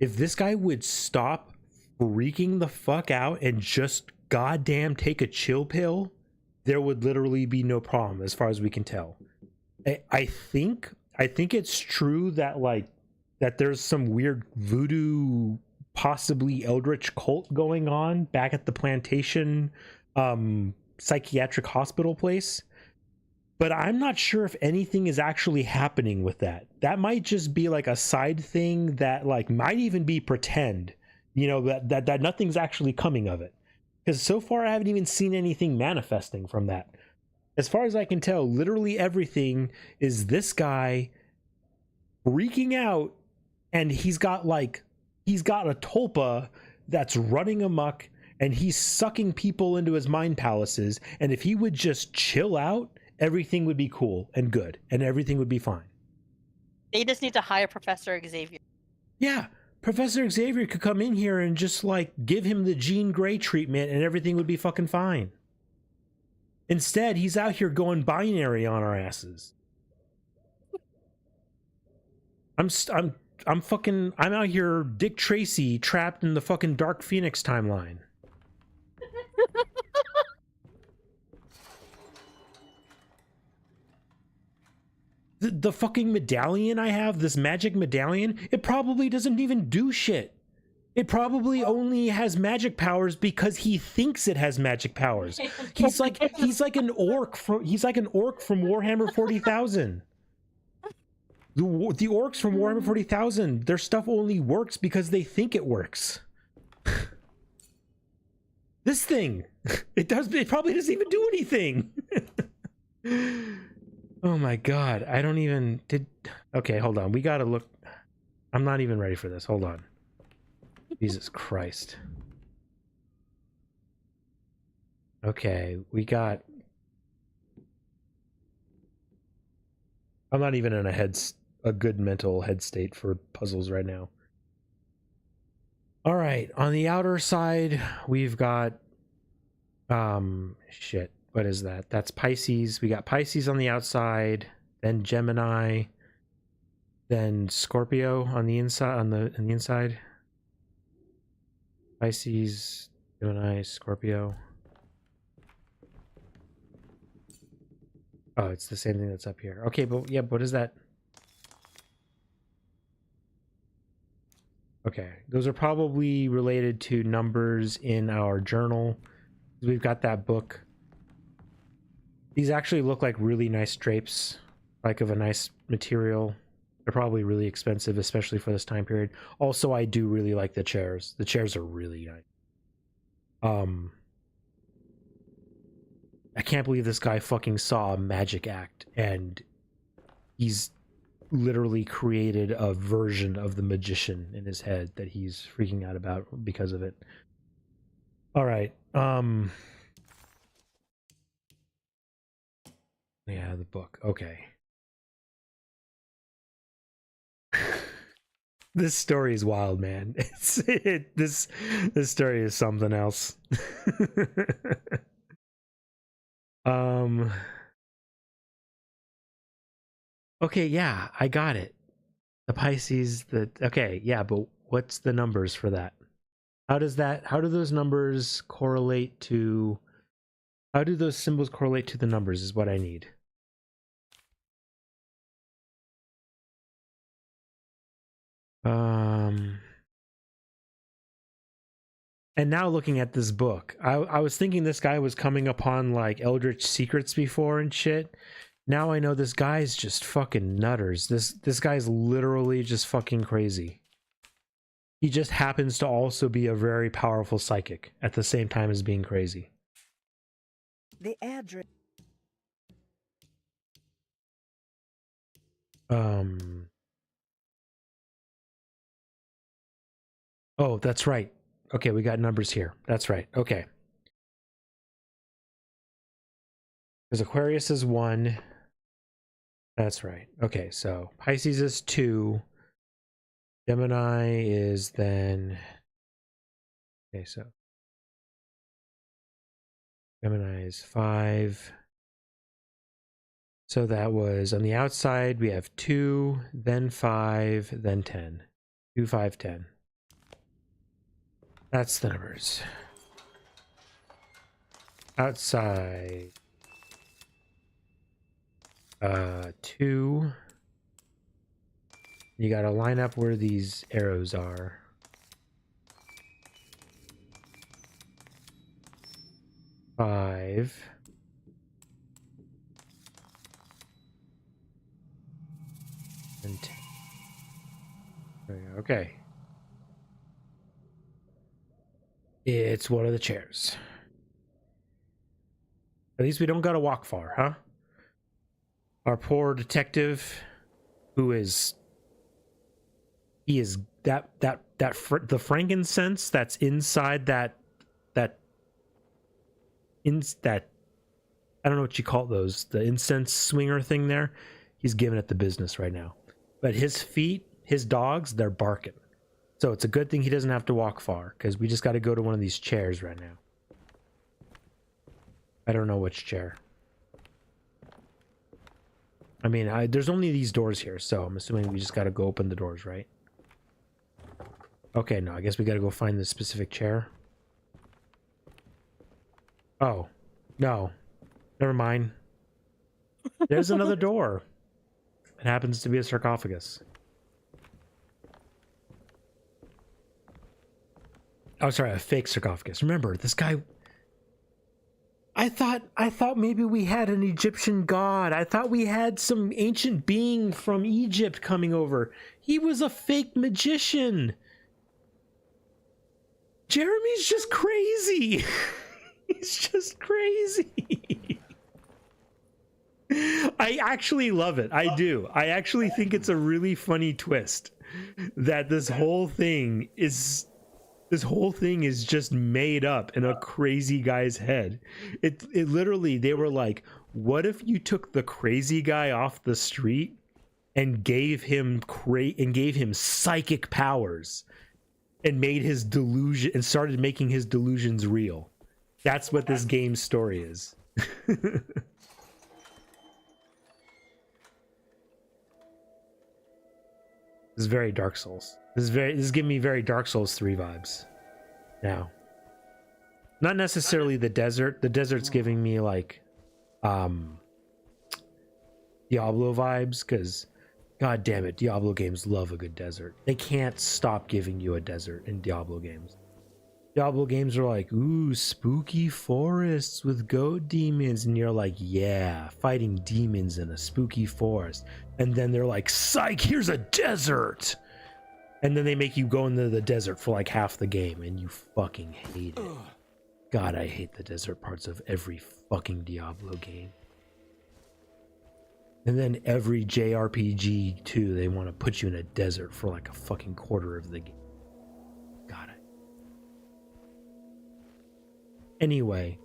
would stop freaking the fuck out and just goddamn take a chill pill, there would literally be no problem as far as we can tell. I think it's true that there's some weird voodoo, possibly eldritch cult going on back at the plantation psychiatric hospital place. But I'm not sure if anything is actually happening with that. That might just be like a side thing that might even be pretend, that nothing's actually coming of it. Because so far I haven't even seen anything manifesting from that. As far as I can tell, literally everything is this guy freaking out, and he's got a tulpa that's running amok, and he's sucking people into his mind palaces. And if he would just chill out, everything would be cool and good, and everything would be fine. They just need to hire Professor Xavier. Yeah, Professor Xavier could come in here and just give him the Jean Grey treatment, and everything would be fucking fine. Instead, he's out here going binary on our asses. I'm out here Dick Tracy trapped in the fucking Dark Phoenix timeline. The fucking medallion I have, this magic medallion, it probably doesn't even do shit. It probably only has magic powers because he thinks it has magic powers. He's like an orc from Warhammer 40,000. The orcs from Warhammer 40,000, their stuff only works because they think it works. This thing, it probably doesn't even do anything. Oh my god, okay, hold on. We gotta look. I'm not even ready for this. Hold on. Jesus Christ. Okay, I'm not even in a good mental head state for puzzles right now. All right, on the outer side, we've got shit. What is that? That's Pisces. We got Pisces on the outside, then Gemini, then Scorpio on the inside. Pisces, Gemini, Scorpio. Oh, it's the same thing that's up here. Okay, but yeah, what is that? Okay, those are probably related to numbers in our journal. We've got that book. These actually look like really nice drapes, like of a nice material. They're probably really expensive, especially for this time period. Also, I do really like the chairs. The chairs are really nice. I can't believe this guy fucking saw a magic act and he's literally created a version of the magician in his head that he's freaking out about because of it. All right. Yeah, the book. Okay. This story is wild, man. This story is something else. Okay, yeah, I got it. The Pisces, okay, yeah, but what's the numbers for that? How do those numbers correlate to, how do those symbols correlate to the numbers is what I need. And now looking at this book, I was thinking this guy was coming upon like eldritch secrets before and shit. Now I know this guy's just fucking nutters. This guy's literally just fucking crazy. He just happens to also be a very powerful psychic at the same time as being crazy. The address. Oh, that's right. Okay, we got numbers here. That's right. Okay. Because Aquarius is 1. That's right. Okay, so Pisces is 2. Gemini is then... Okay, so Gemini is 5. So that was on the outside, we have 2, then 5, then 10. 2, 5, 10. That's the numbers. Outside. 2. You gotta line up where these arrows are. 5. And 10. There we go. Okay. It's one of the chairs. At least we don't gotta walk far, huh? Our poor detective, who is... He is the frankincense that's inside that I don't know what you call those, the incense swinger thing there. He's giving it the business right now. But his feet, his dogs, they're barking. So it's a good thing he doesn't have to walk far, because we just got to go to one of these chairs right now. I don't know which chair. I mean, there's only these doors here, so I'm assuming we just got to go open the doors, right? Okay, no, I guess we got to go find the specific chair. Oh, no. Never mind. There's another door. It happens to be a sarcophagus. Oh, sorry, a fake sarcophagus. Remember, this guy. I thought maybe we had an Egyptian god. I thought we had some ancient being from Egypt coming over. He was a fake magician. Jeremy's just crazy. He's just crazy. I actually love it. I do. I actually think it's a really funny twist that this whole thing is just made up in a crazy guy's head. It literally, they were like, what if you took the crazy guy off the street and gave him psychic powers and made his delusion and started making his delusions real. That's what this game's story is. This is very Dark Souls. This is giving me very Dark Souls 3 vibes. Now. Not necessarily the desert. The desert's giving me like Diablo vibes, because god damn it, Diablo games love a good desert. They can't stop giving you a desert in Diablo games. Diablo games are like, ooh, spooky forests with goat demons, and you're like, yeah, fighting demons in a spooky forest. And then they're like, psych, here's a desert. And then they make you go into the desert for like half the game, and you fucking hate it. God, I hate the desert parts of every fucking Diablo game. And then every JRPG too, they want to put you in a desert for like a fucking quarter of the game. God, anyway,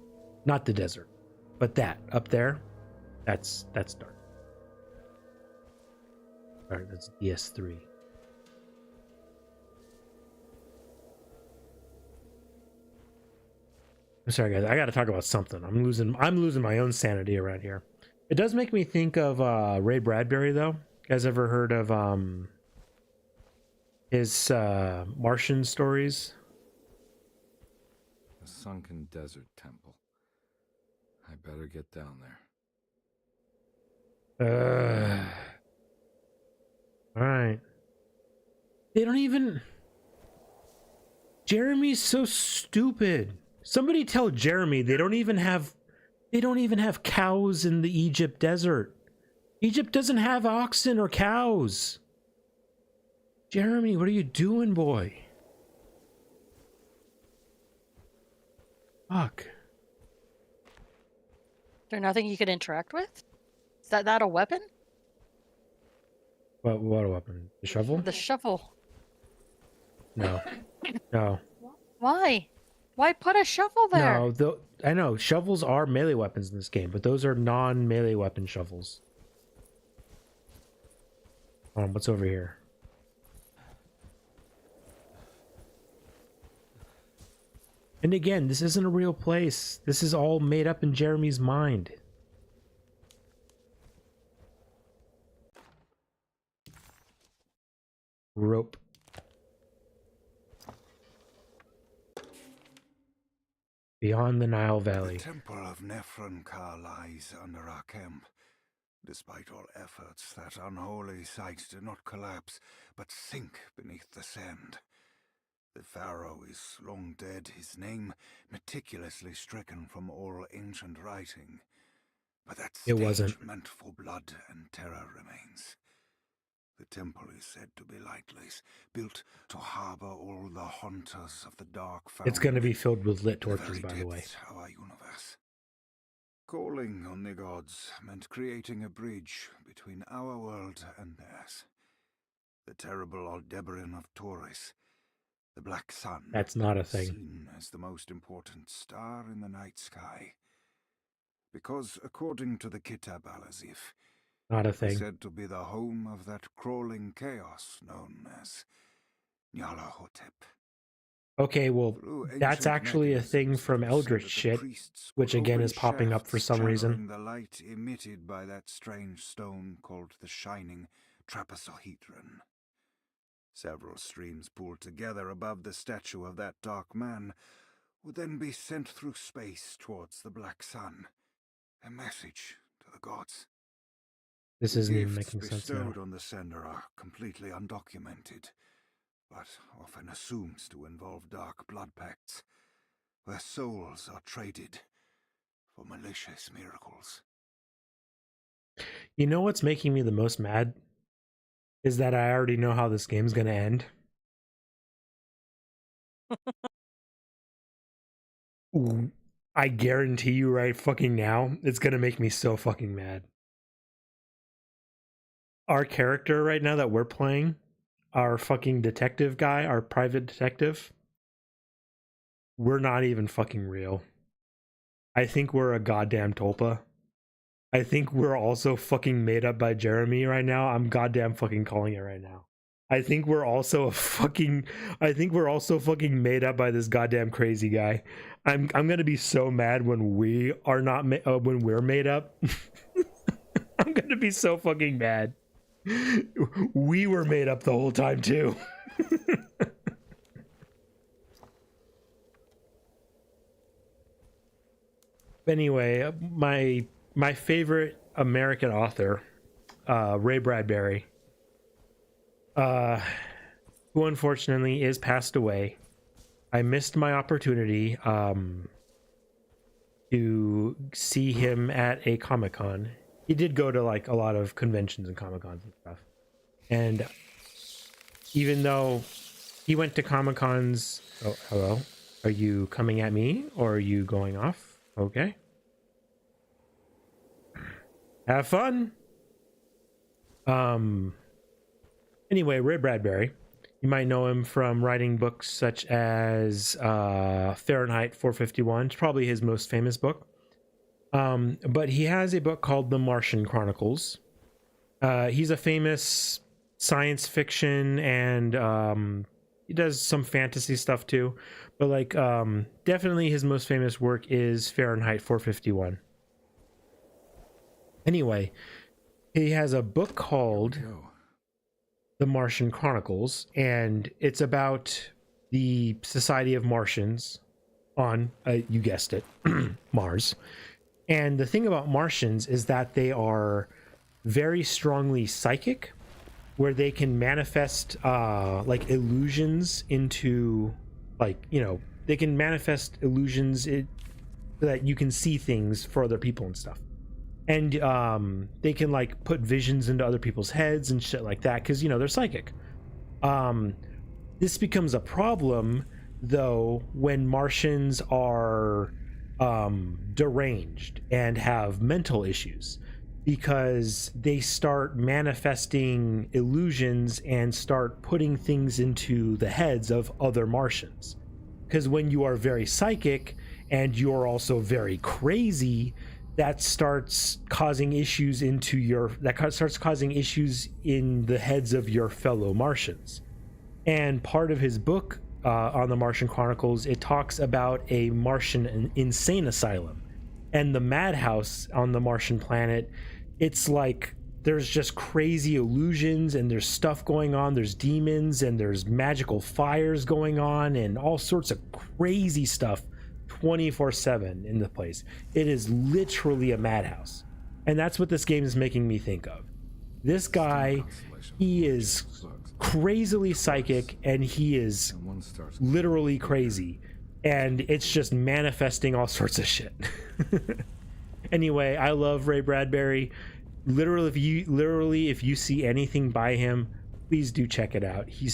not the desert, but that up there, that's dark. All right, that's DS3. I'm sorry, guys. I got to talk about something. I'm losing my own sanity around here. It does make me think of Ray Bradbury, though. You guys ever heard of his Martian stories? A sunken desert temple. I better get down there. All right. They don't even. Jeremy's so stupid. Somebody tell Jeremy they don't even have cows in the Egypt desert. Egypt doesn't have oxen or cows. Jeremy, what are you doing, boy? Fuck. Is there nothing you could interact with? Is that a weapon? What a weapon? The shovel? The shovel. No. No. Why? Why put a shovel there? No, I know shovels are melee weapons in this game, but those are non-melee weapon shovels. What's over here? And again, this isn't a real place. This is all made up in Jeremy's mind. Rope. Beyond the Nile Valley. The temple of Nephron-Ka lies under our camp. Despite all efforts, that unholy site did not collapse, but sink beneath the sand. The pharaoh is long dead, his name meticulously stricken from all ancient writing. But that stage meant for blood and terror remains. The temple is said to be lightless, built to harbor all the haunters of the dark found. It's going to be filled with lit torches, by the way. Of our universe. Calling on the gods meant creating a bridge between our world and theirs. The terrible Aldebaran of Taurus, the black sun. That's not a thing. Seen as the most important star in the night sky. Because according to the Kitab al-Azif, not a thing. Said to be the home of that crawling chaos known as Nyarlathotep. Okay, well, that's actually a thing from Eldritch shit, which again is popping up for some reason. The light emitted by that strange stone called the Shining Trapezohedron. Several streams pooled together above the statue of that dark man would then be sent through space towards the black sun. A message to the gods. This isn't even making sense now. Bestowed on the sender are completely undocumented. but often assumes to involve dark blood pacts, where souls are traded for malicious miracles. You know what's making me the most mad? Is that I already know how this game's gonna end. Ooh, I guarantee you right fucking now, it's gonna make me so fucking mad. Our character right now that we're playing, our fucking detective guy, our private detective, we're not even fucking real. I think we're a goddamn tulpa. I think we're also fucking made up by Jeremy right now. I'm goddamn fucking calling it right now. I think we're also fucking made up by this goddamn crazy guy. I'm gonna be so mad when we are not when we're made up. I'm gonna be so fucking mad. We were made up the whole time too. Anyway, my favorite American author, Ray Bradbury, who unfortunately is passed away. I missed my opportunity to see him at a Comic-Con. He did go to like a lot of conventions and Comic-Cons and stuff. And even though he went to Comic-Cons... Oh, hello? Are you coming at me or are you going off? Okay. Have fun. Anyway, Ray Bradbury. You might know him from writing books such as Fahrenheit 451. It's probably his most famous book. But he has a book called The Martian Chronicles. He's a famous science fiction and he does some fantasy stuff too. But like definitely his most famous work is Fahrenheit 451. Anyway, he has a book called The Martian Chronicles, and it's about the Society of Martians on, you guessed it, Mars. And the thing about Martians is that they are very strongly psychic, where they can manifest like illusions into, like, you know, they can manifest illusions so that you can see things for other people and stuff. And they can like put visions into other people's heads and shit like that because, you know, they're psychic. This becomes a problem though when Martians are deranged and have mental issues, because they start manifesting illusions and start putting things into the heads of other Martians. Because when you are very psychic and you're also very crazy, that starts causing issues in the heads of your fellow Martians. And part of his book on the Martian Chronicles, it talks about a Martian insane asylum and the madhouse on the Martian planet. It's like there's just crazy illusions and there's stuff going on. There's demons and there's magical fires going on and all sorts of crazy stuff 24/7 in the place. It is literally a madhouse, and that's what this game is making me think of. This guy, he is crazily psychic and he is literally crazy, and it's just manifesting all sorts of shit. Anyway, I love Ray Bradbury. Literally, if you see anything by him, please do check it out. He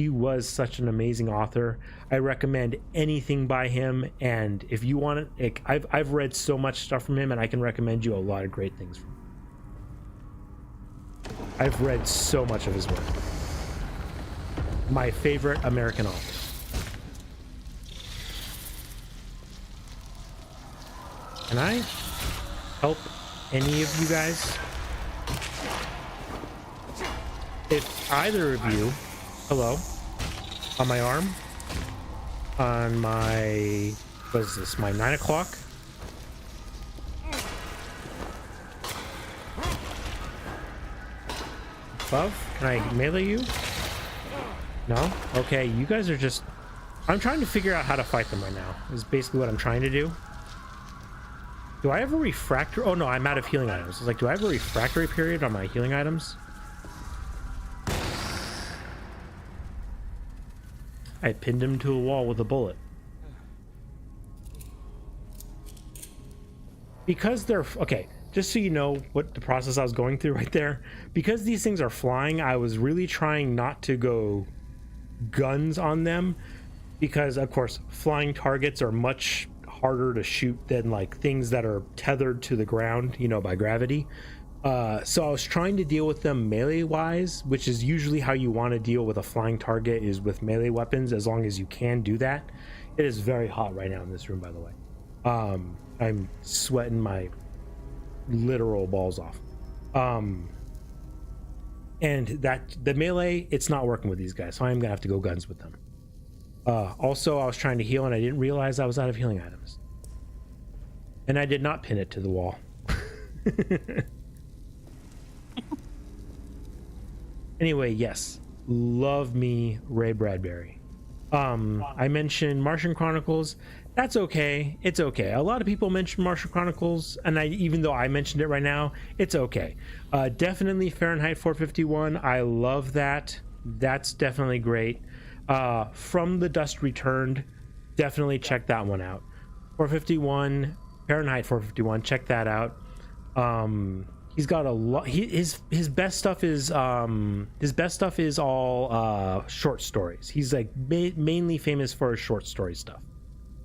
was such an amazing author. I recommend anything by him, and if you want it, I've read so much stuff from him, and I can recommend you a lot of great things from him. I've read so much of his work. My favorite American author. Can I help any of you guys? If either of you, hello, on my arm, on my, what is this, my 9 o'clock? Above? Can I melee you? No? Okay, you guys are just, I'm trying to figure out how to fight them right now, is basically what I'm trying to do. Do I have a refractory? Oh no, I'm out of healing items. It's like, do I have a refractory period on my healing items? I pinned him to a wall with a bullet. Because they're okay, just so you know what the process I was going through right there. Because these things are flying, I was really trying not to go guns on them, because of course flying targets are much harder to shoot than like things that are tethered to the ground, you know, by gravity. So I was trying to deal with them melee wise, which is usually how you want to deal with a flying target, is with melee weapons, as long as you can do that. It is very hot right now in this room, by the way. I'm sweating my literal balls off. And that the melee, it's not working with these guys, so I'm gonna have to go guns with them. Also, I was trying to heal and I didn't realize I was out of healing items, and I did not pin it to the wall. Anyway, yes, love me Ray Bradbury. I mentioned Martian Chronicles. That's okay. It's okay. A lot of people mention Martian Chronicles, and even though I mentioned it right now, it's okay. Definitely Fahrenheit 451. I love that. That's definitely great. From the Dust Returned, definitely check that one out. 451, Fahrenheit 451. Check that out. He's got a lot. His best stuff is all short stories. He's like mainly famous for his short story stuff,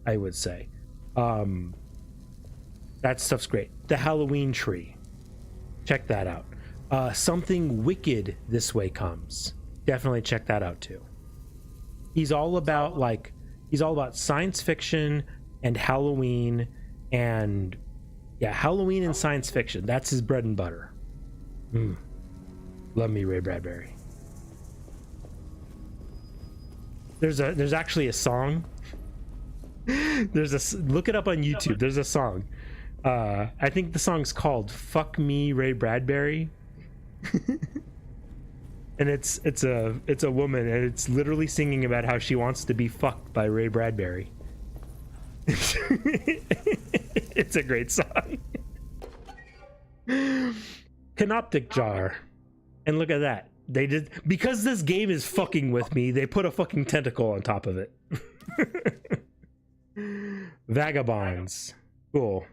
I would say. That stuff's great. The Halloween Tree, check that out. Something Wicked This Way Comes, definitely check that out too. He's all about science fiction and Halloween, and yeah, Halloween and science fiction. That's his bread and butter. Love me Ray Bradbury. There's actually a song. Look it up on YouTube. There's a song. I think the song's called "Fuck Me Ray Bradbury." And it's a woman, and it's literally singing about how she wants to be fucked by Ray Bradbury. It's a great song. Canoptic Jar. And look at that. They did, because this game is fucking with me, they put a fucking tentacle on top of it. Vagabonds. Cool.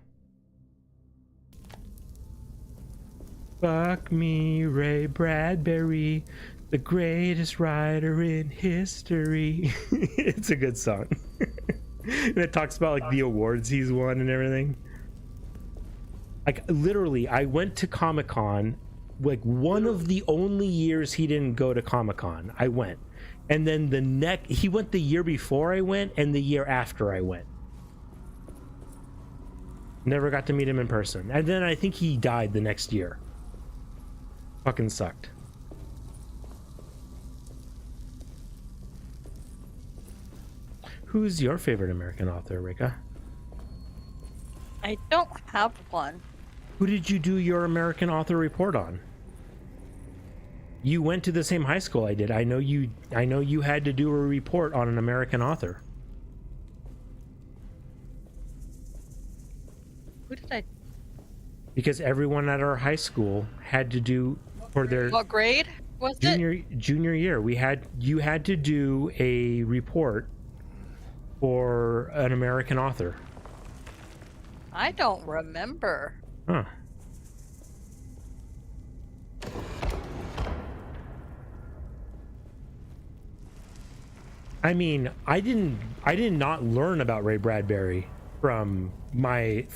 Fuck me, Ray Bradbury, the greatest writer in history. It's a good song. And it talks about like the awards he's won and everything. Like literally, I went to Comic-Con, like one of the only years he didn't go to Comic-Con. I went, and then he went the year before I went and the year after I went. Never got to meet him in person, and then I think he died the next year. Fucking sucked. Who's your favorite American author, Rika? I don't have one. Who did you do your American author report on? You went to the same high school I did. I know you had to do a report on an American author. Who did I? Because everyone at our high school had to do for their What grade was it? Junior year. You had to do a report for an American author. I don't remember. Huh. I mean, I did not learn about Ray Bradbury from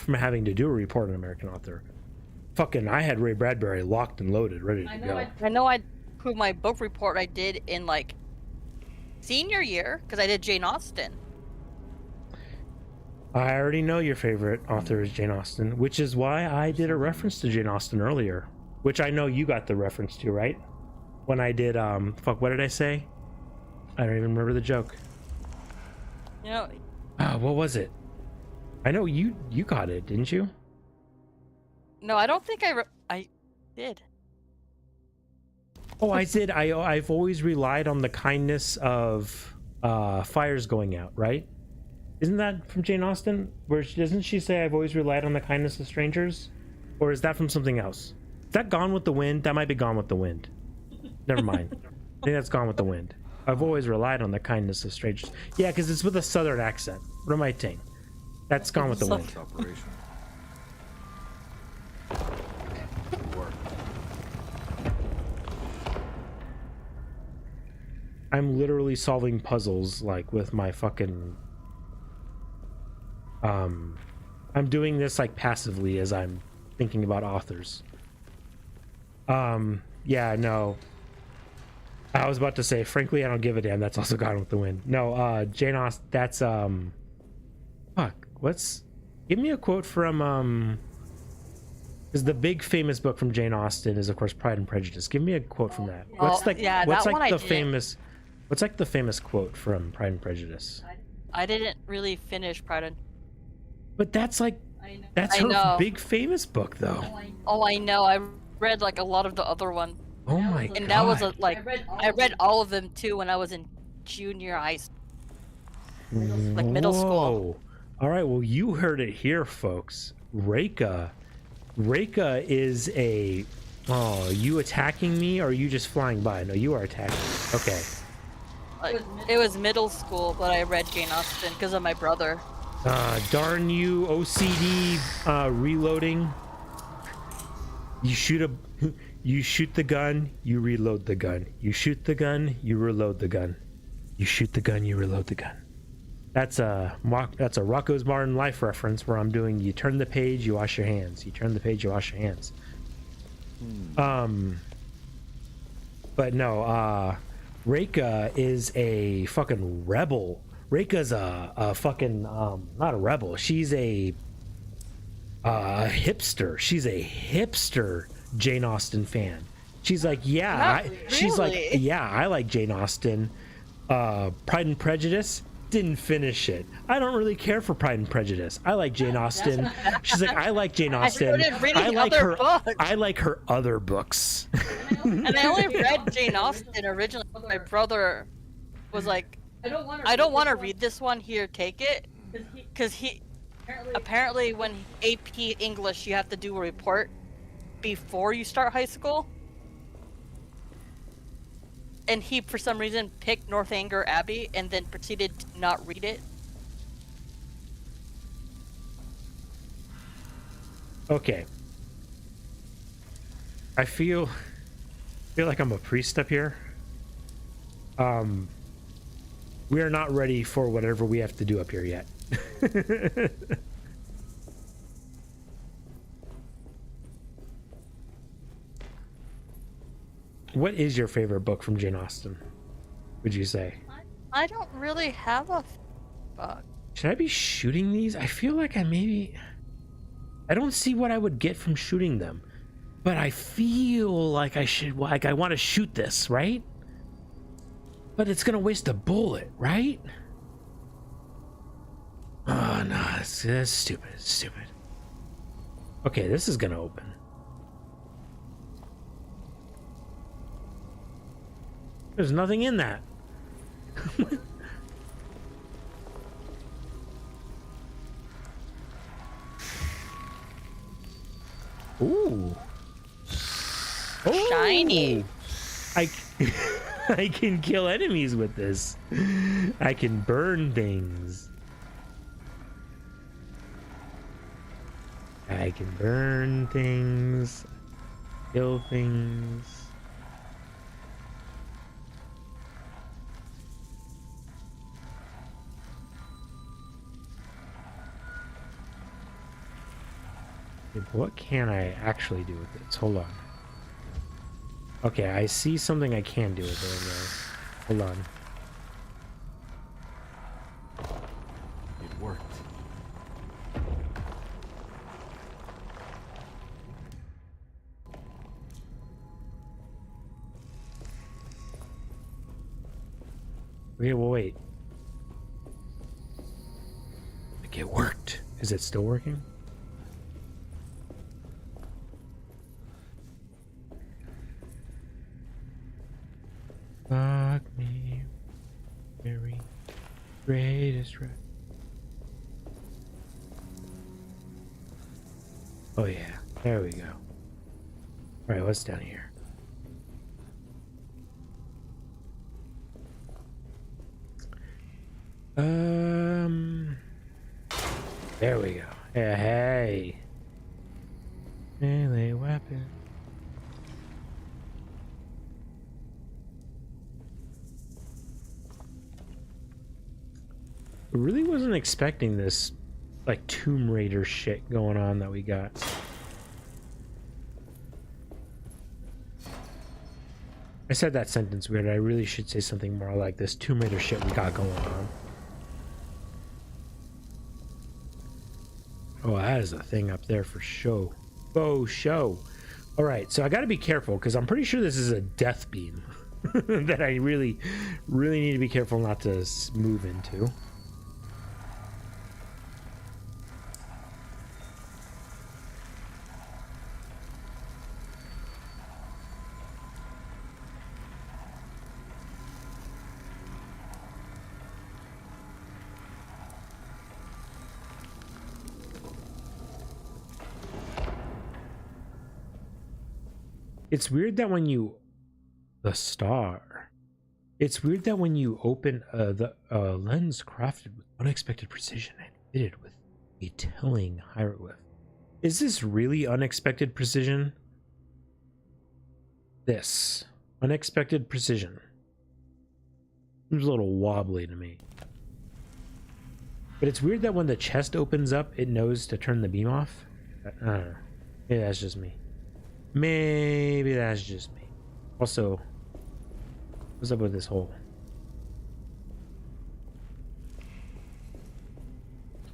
having to do a report on an American author. Fucking, I had Ray Bradbury locked and loaded, ready to go. I know who my book report I did in like senior year, because I did Jane Austen. I already know your favorite author is Jane Austen, which is why I did a reference to Jane Austen earlier, which I know you got the reference to, right? When I did, what did I say? I don't even remember the joke. You know. What was it? I know you got it, didn't you? No, I don't think I did. Oh, I did. I've always relied on the kindness of fires going out, right? Isn't that from Jane Austen? Doesn't she say I've always relied on the kindness of strangers? Or is that from something else? Is that Gone with the Wind? That might be Gone with the Wind. Never mind. I think that's Gone with the Wind. I've always relied on the kindness of strangers. Yeah, because it's with a southern accent. What am I saying? That's Gone with the Wind. Operation. Good work. I'm literally solving puzzles like with my fucking I'm doing this like passively as I'm thinking about authors. Yeah, no. I was about to say, frankly, I don't give a damn. That's also Gone with the Wind. No, Jane Austen, that's fuck. Give me a quote from because the big famous book from Jane Austen is of course Pride and Prejudice. Give me a quote from that. What's like the famous quote from Pride and Prejudice? I didn't really finish Pride and. But that's like that's her big famous book though. Oh, I know. I read like a lot of the other ones. Oh my god. And that was I read all of them too when I was in junior high school. Like middle school. All right, well you heard it here, folks. Reika is a. Oh, you attacking me or are you just flying by? No, you are attacking me. Okay. It was middle school, but I read Jane Austen because of my brother. Darn you, OCD reloading. You shoot the gun, you reload the gun. You shoot the gun, you reload the gun. You shoot the gun, you reload the gun. That's a Rocco's Modern Life reference where I'm doing you turn the page, you wash your hands. You turn the page, you wash your hands. But no, Reika is a fucking rebel. Reika's a fucking not a rebel. She's a hipster. She's a hipster Jane Austen fan. She's like, she's like, yeah, I like Jane Austen. Pride and Prejudice, didn't finish it. I don't really care for Pride and Prejudice. I like Jane Austen. She's like, I like Jane Austen. I like her other books. And I only read Jane Austen originally. My brother was like, I don't want to read this one. Here, take it. Because he apparently when AP English, you have to do a report before you start high school. And he, for some reason, picked Northanger Abbey and then proceeded to not read it. Okay. I feel like I'm a priest up here. We are not ready for whatever we have to do up here yet. What is your favorite book from Jane Austen, would you say? I don't really have a book. Should I be shooting these? I feel like I don't see what I would get from shooting them, but I feel like I should, like I want to shoot this, right? But it's gonna waste a bullet, right? Oh no, that's stupid. It's stupid. Okay, this is gonna open. There's nothing in that. Ooh. Oh, shiny. I can kill enemies with this. I can burn things. I can burn things. Kill things. What can I actually do with this? Hold on. Okay, I see something I can do with it. Hold on. It worked. Okay, well, wait. Like it worked. Is it still working? Fuck me, very greatest right. Oh yeah, there we go. All right, what's down here? There we go. Hey. Melee weapon. I really wasn't expecting this, like, Tomb Raider shit going on that we got. I said that sentence weird. I really should say something more like this Tomb Raider shit we got going on. Oh, that is a thing up there for show. Oh, show. All right, so I got to be careful because I'm pretty sure this is a death beam that I really need to be careful not to move into. It's weird that when you it's weird that when you open the lens crafted with unexpected precision and fitted with a telling hieroglyph. Is this really unexpected precision? This unexpected precision seems a little wobbly to me. But it's weird that when the chest opens up, it knows to turn the beam off. I don't know. Maybe that's just me. Maybe that's just me. Also, what's up with this hole?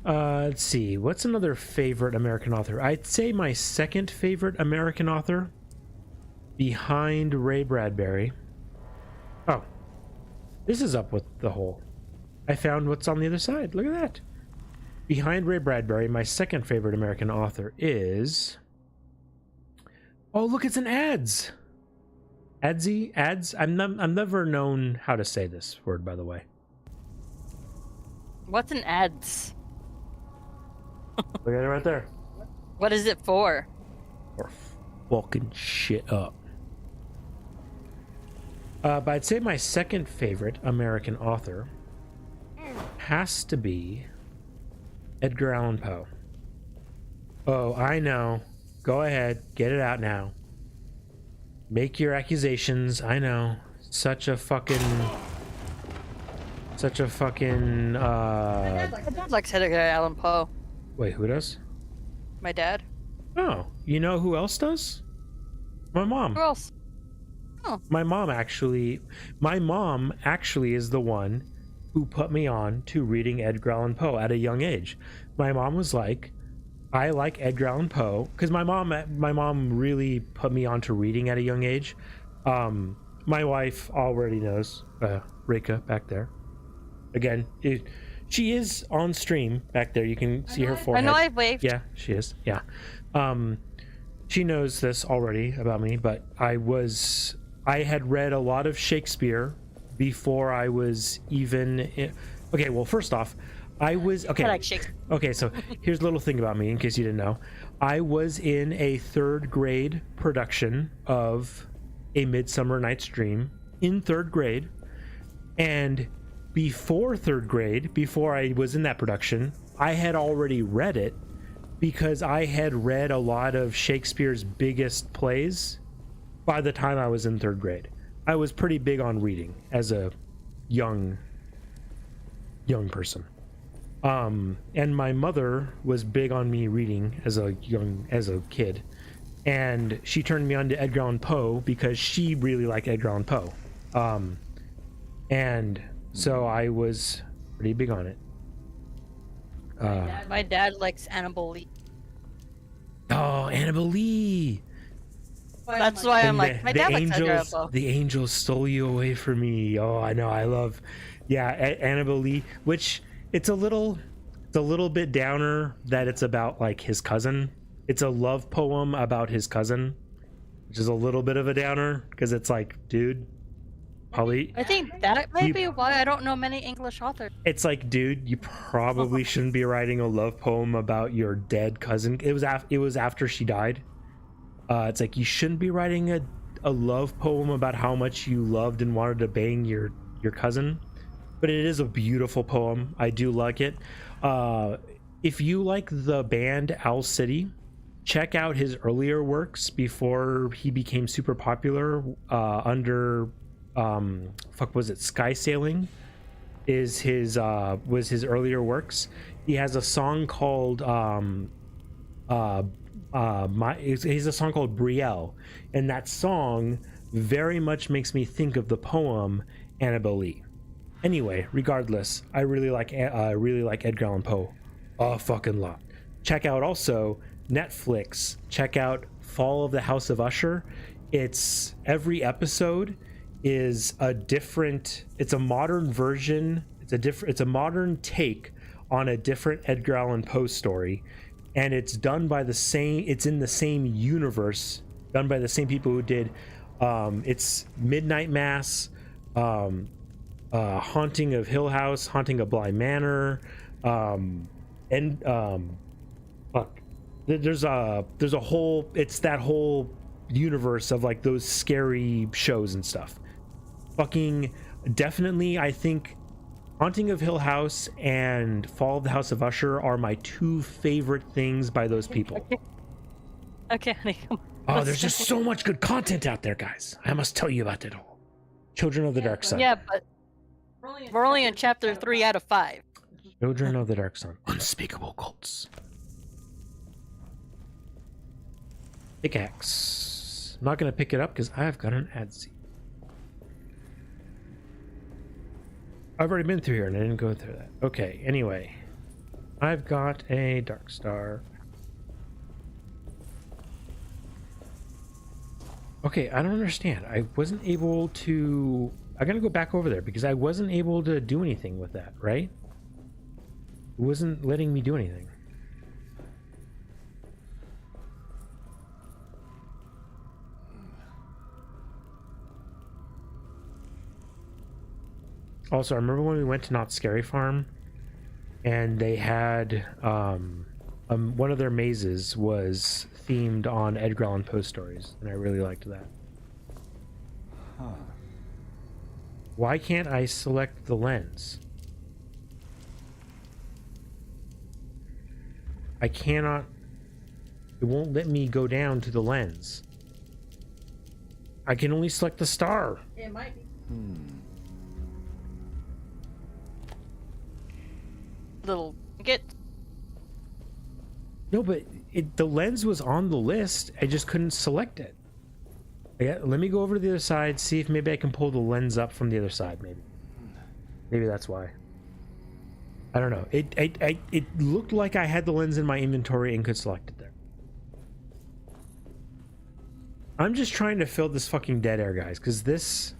Let's see. What's another favorite American author? I'd say my second favorite American author, behind Ray Bradbury. Oh, this is up with the hole. I found what's on the other side. Look at that. Behind Ray Bradbury, my second favorite American author is... Oh, look, it's an ads. Adsy? Ads? I'm never known how to say this word, by the way. What's an ads? Look at it right there. What is it for? Or fucking shit up. But I'd say my second favorite American author has to be Edgar Allan Poe. Oh, I know. Go ahead, get it out now. Make your accusations. I know. Such a fucking. My dad likes Edgar Allan Poe. Wait, who does? My dad. Oh, you know who else does? My mom. Who else? Oh. My mom actually is the one who put me on to reading Edgar Allan Poe at a young age. My mom was like, I like Edgar Allan Poe because my mom really put me on to reading at a young age. My wife already knows, Rika back there. Again, she is on stream back there. You can see her forehead. I know I waved. Yeah, she is. Yeah. She knows this already about me, but I had read a lot of Shakespeare before I was even okay, well, first off, I was okay. I like Shakespeare. Okay, so here's a little thing about me in case you didn't know. I was in a 3rd grade production of A Midsummer Night's Dream in 3rd grade, and before 3rd grade, before I was in that production, I had already read it because I had read a lot of Shakespeare's biggest plays by the time I was in 3rd grade. I was pretty big on reading as a young person. And my mother was big on me reading as a kid, and she turned me on to Edgar Allan Poe because she really liked Edgar Allan Poe. And so I was pretty big on it. My dad likes Annabelle Lee. Oh, Annabelle Lee! That's why I'm like, my dad likes Edgar Allan Poe. The angels stole you away from me. Oh, I know. I love, Annabelle Lee. Which it's a little bit downer that it's about like his cousin. It's a love poem about his cousin, which is a little bit of a downer because it's like, dude, probably. I think that might be why I don't know many English authors. It's like, dude, you probably shouldn't be writing a love poem about your dead cousin. It was after she died. It's like you shouldn't be writing a love poem about how much you loved and wanted to bang your cousin. but it is a beautiful poem. I do like it. If you like the band Owl City, check out his earlier works before he became super popular. Under was it Sky Sailing? Was his earlier works. He has a song called he has a song called Brielle, and that song very much makes me think of the poem Annabelle Lee. Anyway, regardless, I really like Edgar Allan Poe a fucking lot. Check out also Netflix. Check out Fall of the House of Usher. It's every episode is a different. It's a modern version. It's a modern take on a different Edgar Allan Poe story, and it's done by the same. It's in the same universe, done by the same people who did. It's Midnight Mass. Haunting of Hill House, Haunting of Bly Manor, there's a whole, it's that whole universe of like those scary shows and stuff. Fucking definitely, I think Haunting of Hill House and Fall of the House of Usher are my two favorite things by those people. Okay, honey. Oh, there's just so much good content out there, guys. I must tell you about it all. Children of the Dark Sun. Yeah, but we're only in chapter 3 out of 5. Children of the Dark Sun. Unspeakable cults. Pickaxe. I'm not going to pick it up because I've got an ad seed. I've already been through here and I didn't go through that. Okay, anyway. I've got a Dark Star. Okay, I don't understand. I wasn't able to... I gotta go back over there because I wasn't able to do anything with that, right? It wasn't letting me do anything. Also, I remember when we went to Not Scary Farm and they had one of their mazes was themed on Edgar Allan Poe stories, and I really liked that. Huh. Why can't I select the lens? I cannot. It won't let me go down to the lens. I can only select the star. It might be. Little get. No, but the lens was on the list. I just couldn't select it. Yeah, let me go over to the other side, see if maybe I can pull the lens up from the other side. Maybe that's why. I don't know. It looked like I had the lens in my inventory and could select it there. I'm just trying to fill this fucking dead air, guys, because this...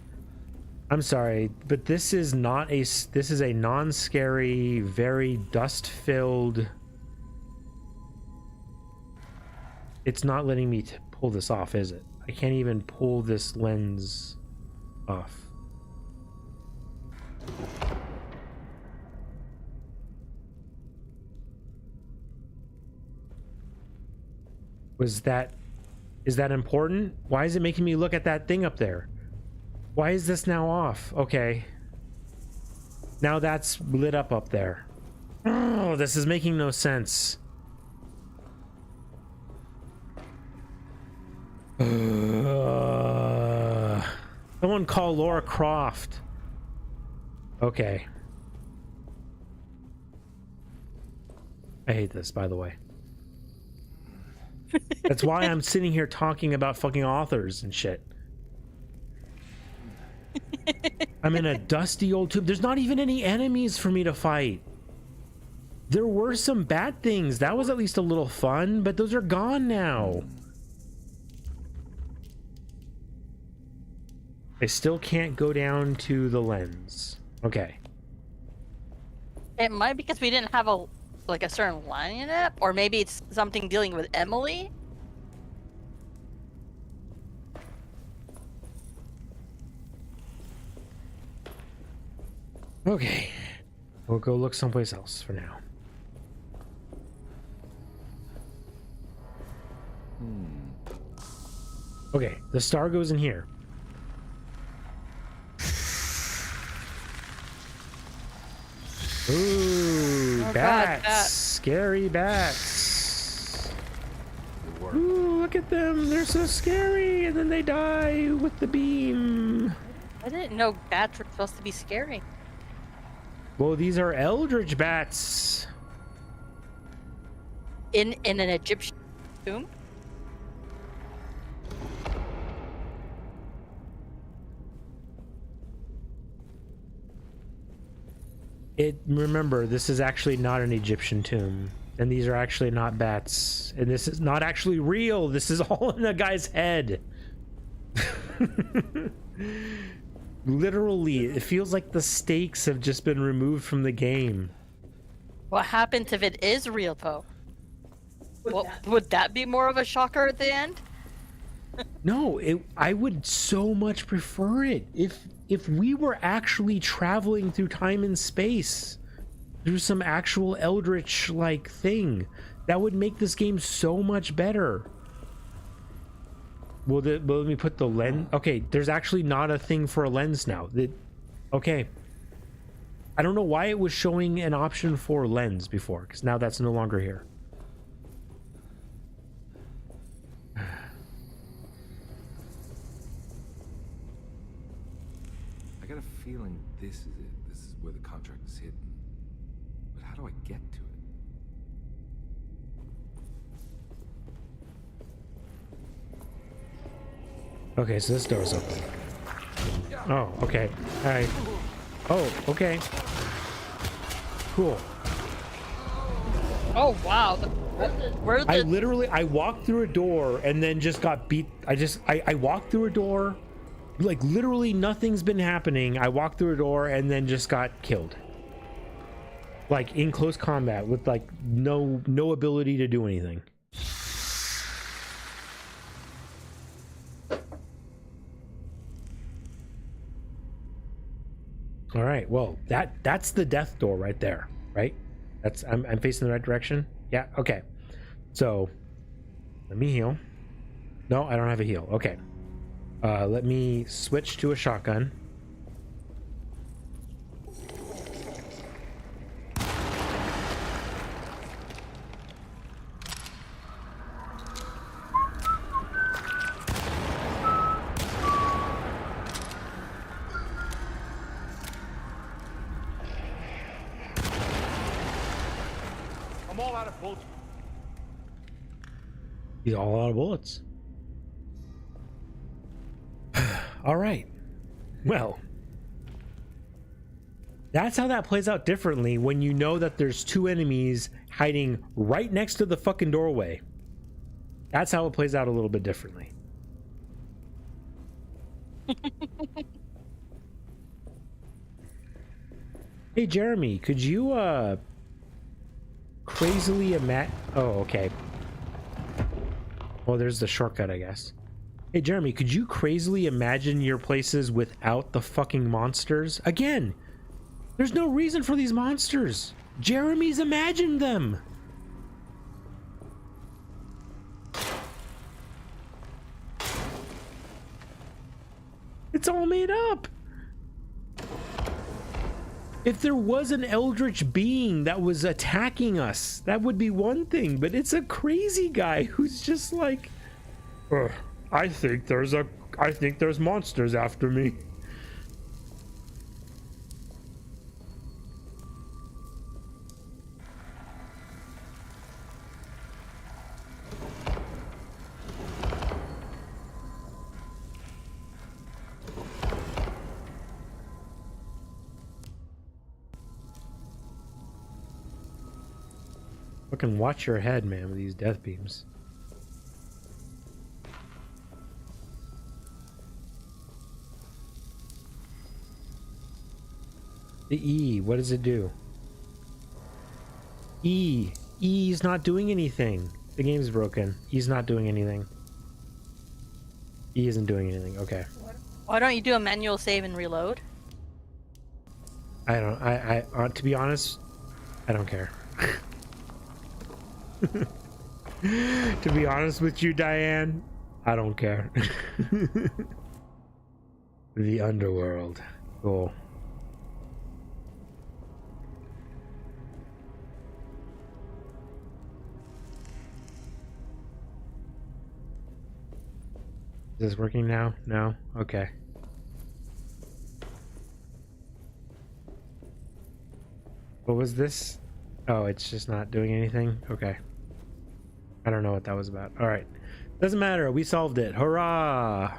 I'm sorry, but this is not a... This is a non-scary, very dust-filled... It's not letting me pull this off, is it? I can't even pull this lens off. Is that important? Why is it making me look at that thing up there? Why is this now off? Okay. Now that's lit up there. Oh, this is making no sense. Someone call Laura Croft. Okay. I hate this, by the way. That's why I'm sitting here talking about fucking authors and shit. I'm in a dusty old tube. There's not even any enemies for me to fight. There were some bad things. That was at least a little fun, but those are gone now. I still can't go down to the lens. Okay. It might be because we didn't have a certain line in it, or maybe it's something dealing with Emily. Okay. We'll go look someplace else for now. Okay, the star goes in here. Ooh, Oh, God, bats. bats. Scary bats. Good work. Ooh, look at them. They're so scary. And then they die with the beam. I didn't know bats were supposed to be scary. Well, these are eldritch bats. In an Egyptian tomb? Remember, this is actually not an Egyptian tomb. And these are actually not bats. And this is not actually real. This is all in a guy's head. Literally, it feels like the stakes have just been removed from the game. What happens if it is real, though? Would that be more of a shocker at the end? No, I would so much prefer it if we were actually traveling through time and space, through some actual eldritch like thing. That would make this game so much better. Well, let me put the lens. Okay, there's actually not a thing for a lens now. Okay. I don't know why it was showing an option for lens before, because now that's no longer here. I got a feeling this is it. This is where the contract is hidden. But how do I get to it? Okay, so this door's open. Oh, okay. All right. Oh, okay. Cool. Oh, wow. Where I the... literally, I walked through a door and then just got beat. I walked through a door, like literally nothing's been happening. I walked through a door and then just got killed. Like in close combat with like no ability to do anything. All right, well, that's the death door right there, right? I'm facing the right direction. Yeah, okay. So let me heal. No, I don't have a heal. Okay. Let me switch to a shotgun. I'm all out of bullets. He's all out of bullets. All right. Well, that's how that plays out differently when you know that there's two enemies hiding right next to the fucking doorway. That's how it plays out a little bit differently. Hey, Jeremy, could you, crazily Oh, okay. Well, there's the shortcut, I guess. Hey, Jeremy, could you crazily imagine your places without the fucking monsters? Again, there's no reason for these monsters. Jeremy's imagined them. It's all made up. If there was an eldritch being that was attacking us, that would be one thing, but it's a crazy guy who's just like, I think there's monsters after me. Fucking watch your head, man, with these death beams. The E, what does it do? E's not doing anything. The game's broken. E's not doing anything. E isn't doing anything. Okay. Why don't you do a manual save and reload? I don't. To be honest, I don't care. To be honest with you, Diane, I don't care. The underworld. Cool. Is this working now? No? Okay. What was this? Oh, it's just not doing anything? Okay. I don't know what that was about. Alright. Doesn't matter. We solved it. Hurrah!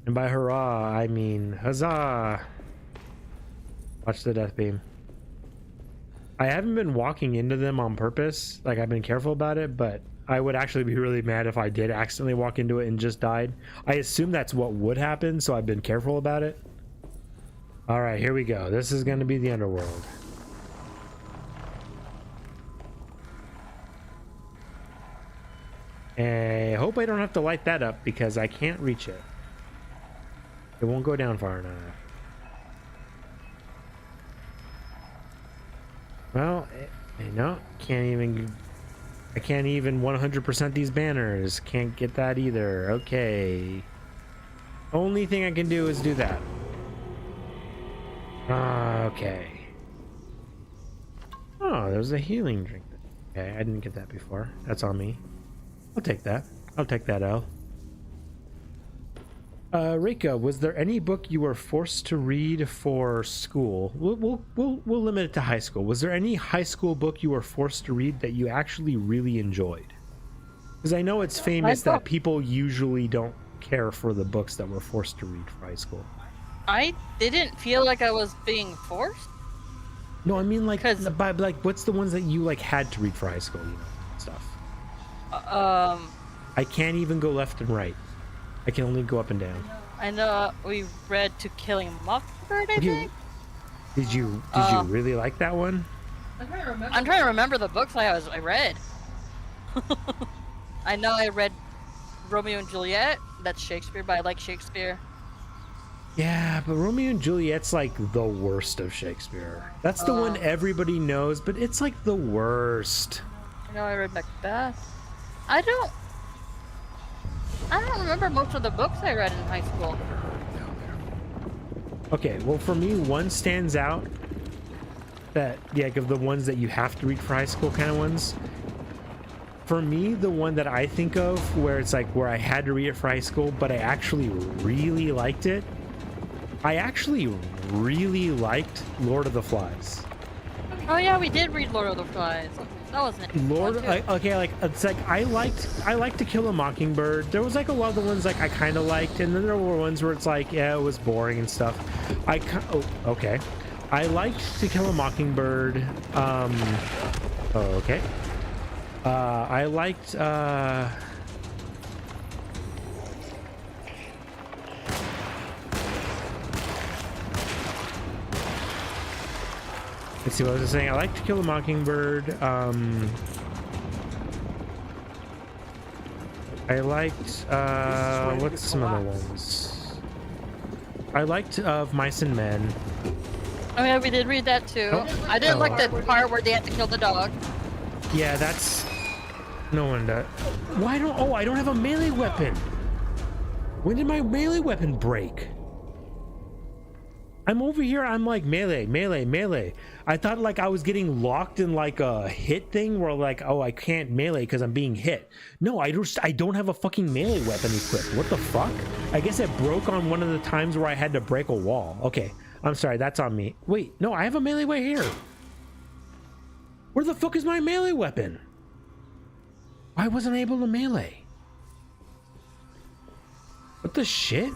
And by hurrah, I mean huzzah! Watch the death beam. I haven't been walking into them on purpose. Like, I've been careful about it, but I would actually be really mad if I did accidentally walk into it and just died. I assume that's what would happen, so I've been careful about it. Alright, here we go. This is going to be the underworld. I hope I don't have to light that up because I can't reach it. It won't go down far enough. Well, no, can't even. I can't even 100% these banners. Can't get that either. Okay. Only thing I can do is do that. Okay. Oh, there's a healing drink. Okay, I didn't get that before. That's on me. I'll take that. I'll take that L. Reika, was there any book you were forced to read for school? We'll limit it to high school. Was there any high school book you were forced to read that you actually really enjoyed? Because I know it's famous that people usually don't care for the books that were forced to read for high school. I didn't feel like I was being forced. No, I mean like what's the ones that you like had to read for high school, you know, stuff. I can't even go left and right. I can only go up and down. I know we read To Kill a Mockingbird, I think. Did you really like that one? I'm trying to remember the books I read. I know I read Romeo and Juliet. That's Shakespeare, but I like Shakespeare. Yeah, but Romeo and Juliet's like the worst of Shakespeare. That's the one everybody knows, but it's like the worst. I know I read Macbeth. I don't remember most of the books I read in high school. Okay, well for me, one stands out that, yeah, like of the ones that you have to read for high school kind of ones. For me, the one that I think of where it's like where I had to read it for high school, but I actually really liked it. I actually really liked Lord of the Flies. Oh yeah, we did read Lord of the Flies. That wasn't okay, like it's like I liked To Kill a Mockingbird. There was like a lot of the ones like I kind of liked, and then there were ones where it's like, yeah, it was boring and stuff. Okay. I liked To Kill a Mockingbird. Okay. I liked let's see, what was I saying? I like To Kill a Mockingbird. I liked what's some other ones? I liked Of Mice and Men. Oh yeah, we did read that too. I didn't like the part where they had to kill the dog. Yeah, that's no one does. I don't have a melee weapon. When did my melee weapon break? I'm over here, I'm like melee. I thought like I was getting locked in like a hit thing where like, oh, I can't melee because I'm being hit. No, I don't have a fucking melee weapon equipped. What the fuck? I guess it broke on one of the times where I had to break a wall. Okay, I'm sorry, that's on me. Wait, no, I have a melee right here. Where the fuck is my melee weapon? Why wasn't I able to melee? What the shit?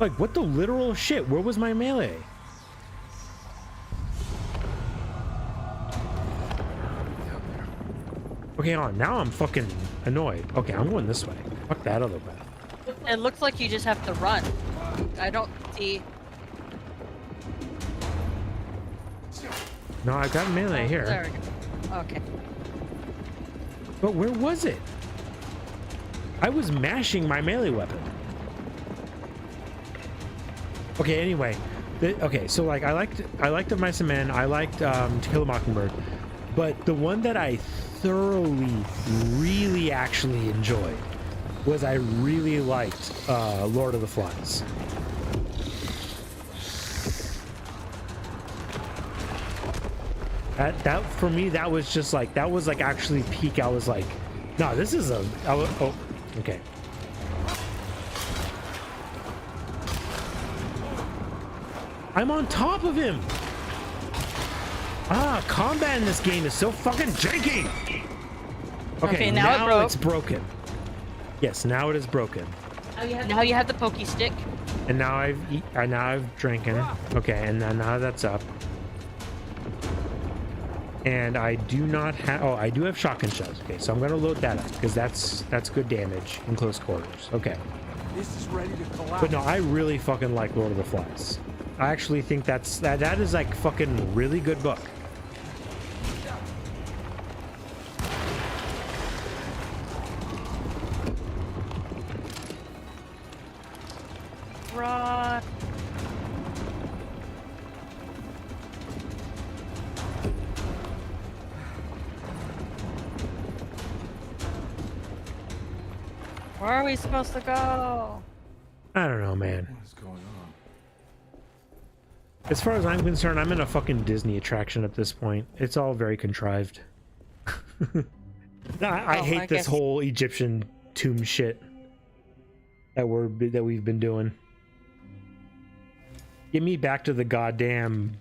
Like, what the literal shit? Where was my melee? Okay, now I'm fucking annoyed. Okay, I'm going this way. Fuck that other path. It looks like you just have to run. I don't see. No, I got melee here. There we go. Okay. But where was it? I was mashing my melee weapon. Okay, anyway. Okay, so like I liked Of Mice and Men. I liked To Kill a Mockingbird. But the one that I thoroughly, really actually enjoyed was I really liked Lord of the Flies. That for me, that was just like, that was like actually peak. I was like, no, this is okay. I'm on top of him. Ah, combat in this game is so fucking janky. Okay, now it's broken. Yes, now it is broken. Now you have the pokey stick. And now I've drinking. Okay, and then now that's up. And I do not have. Oh, I do have shotgun shells. Okay, so I'm gonna load that up because that's good damage in close quarters. Okay. This is ready to collapse. But no, I really fucking like Lord of the Flies. I actually think that is like fucking really good book. Run. Where are we supposed to go? I don't know, man. What is going on? As far as I'm concerned, I'm in a fucking Disney attraction at this point. It's all very contrived. I hate this whole Egyptian tomb shit that we've been doing. Get me back to the goddamn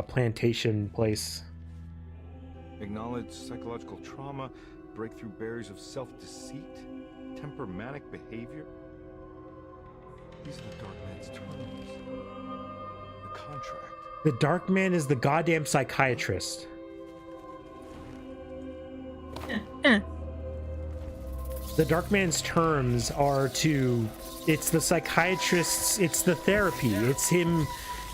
plantation place. Acknowledge psychological trauma, break through barriers of self-deceit, temper manic behavior. These are the Dark Man's terms. The contract. The Dark Man is the goddamn psychiatrist. The Dark Man's terms are to... It's the psychiatrist's... It's the therapy. It's him...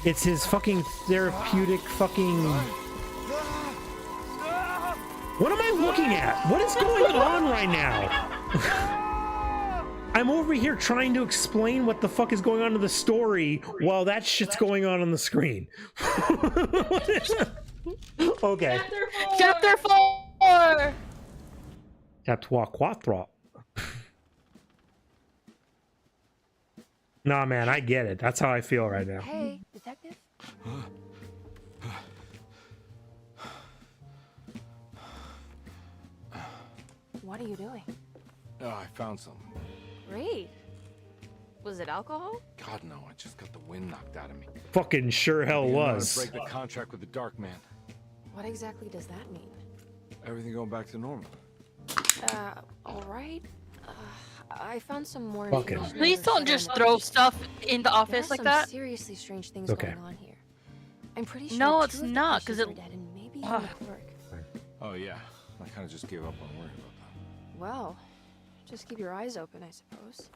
It's his fucking therapeutic fucking... What am I looking at? What is going on right now? I'm over here trying to explain what the fuck is going on in the story while that shit's going on the screen. Okay. Chapter 4! Chapter 4. Nah, man, I get it. That's how I feel right now. Hey, detective? What are you doing? Oh, I found something. Great. Was it alcohol? God, no, I just got the wind knocked out of me. Fucking sure hell You know, was. break the contract with the Dark Man. What exactly does that mean? Everything going back to normal. All right. I found some more Fucking- information. Please don't just throw stuff in the office like that. Seriously strange things Okay. going on here. I'm pretty sure No, two it's of the not, patients 'cause it- are dead and maybe even the clerk. Oh, yeah. I kind of just gave up on worrying about that. Well, just keep your eyes open, I suppose.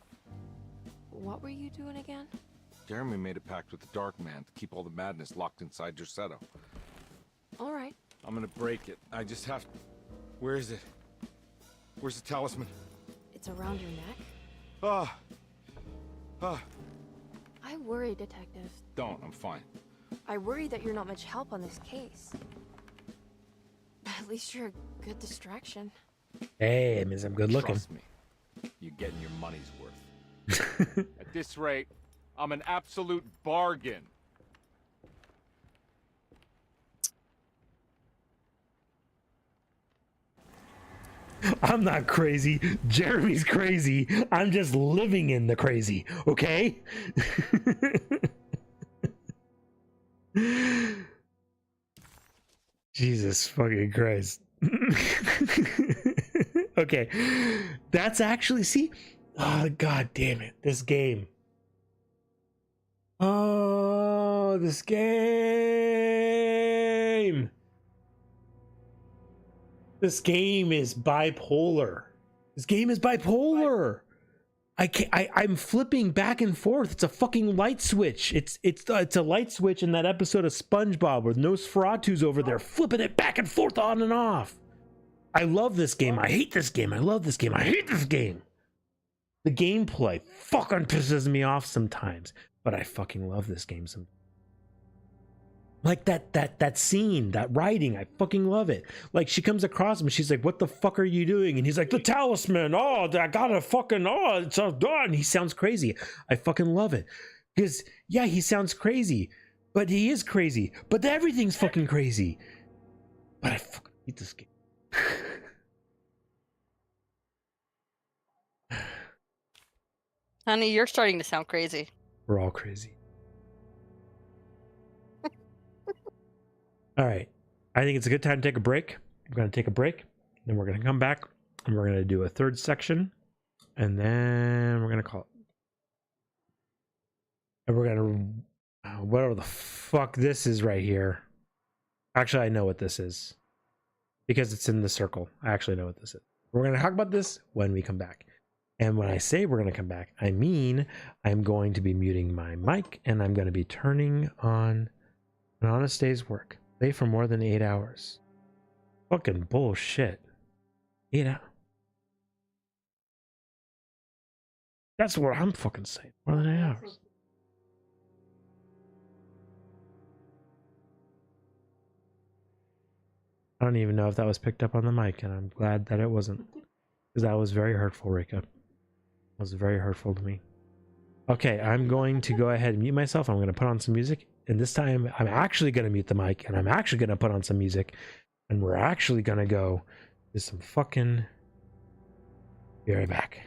What were you doing again? Jeremy made a pact with the Dark Man to keep all the madness locked inside Derceto. All right. I'm gonna break it. I just have to... Where is it? Where's the talisman? It's around your neck. Ah! Ah! I worry, detective. Don't. I'm fine. I worry that you're not much help on this case. At least you're a good distraction. Hey, Miss, I'm good looking. Trust me. You're getting your money's worth. At this rate, I'm an absolute bargain. I'm not crazy. Jeremy's crazy. I'm just living in the crazy, okay? Jesus fucking Christ. Okay. That's actually, see? Oh, God damn it. This game. Oh, this game. This game is bipolar. This game is bipolar. I'm flipping back and forth. It's a fucking light switch. It's a light switch in that episode of SpongeBob where Nosferatu's over there flipping it back and forth on and off. I love this game. I hate this game. I love this game. I hate this game. The gameplay fucking pisses me off sometimes, but I fucking love this game sometimes. Like that scene, that writing, I fucking love it. Like she comes across him, she's like, "What the fuck are you doing?" And he's like, "The talisman. Oh, I gotta fucking, oh, it's all done." He sounds crazy. I fucking love it. Because, yeah, he sounds crazy, but he is crazy. But everything's fucking crazy. But I fucking hate this game. Honey, you're starting to sound crazy. We're all crazy. All right. I think it's a good time to take a break. We're going to take a break. Then we're going to come back and we're going to do a third section. And then we're going to call it. And we're going to, whatever the fuck this is right here. Actually, I know what this is. Because it's in the circle. I actually know what this is. We're going to talk about this when we come back. And when I say we're going to come back, I mean I'm going to be muting my mic and I'm going to be turning on an honest day's work. Play for more than 8 hours. Fucking bullshit. 8 hours. That's what I'm fucking saying. More than 8 hours. I don't even know if that was picked up on the mic, and I'm glad that it wasn't. Because that was very hurtful, Rika. It was very hurtful to me. Okay, I'm going to go ahead and mute myself. I'm going to put on some music. And this time, I'm actually going to mute the mic, and I'm actually going to put on some music. And we're actually going to go to some fucking... Be right back.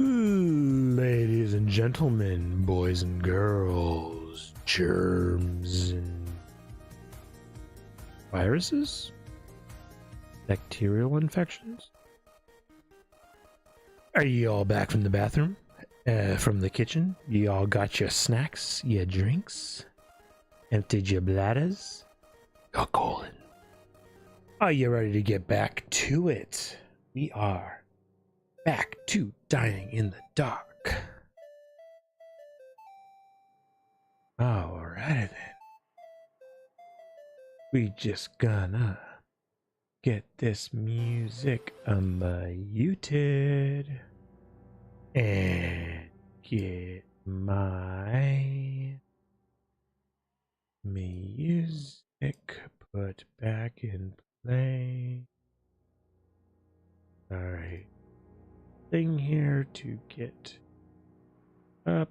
Ladies and gentlemen, boys and girls, germs and viruses, bacterial infections. Are you all back from the bathroom? From the kitchen? You all got your snacks, your drinks? Emptied your bladders? Your colon? Are you ready to get back to it? We are back to dining in the dark. Alrighty then. We just gonna get this music unmuted and get my music put back in play. Alright. Thing here to get up.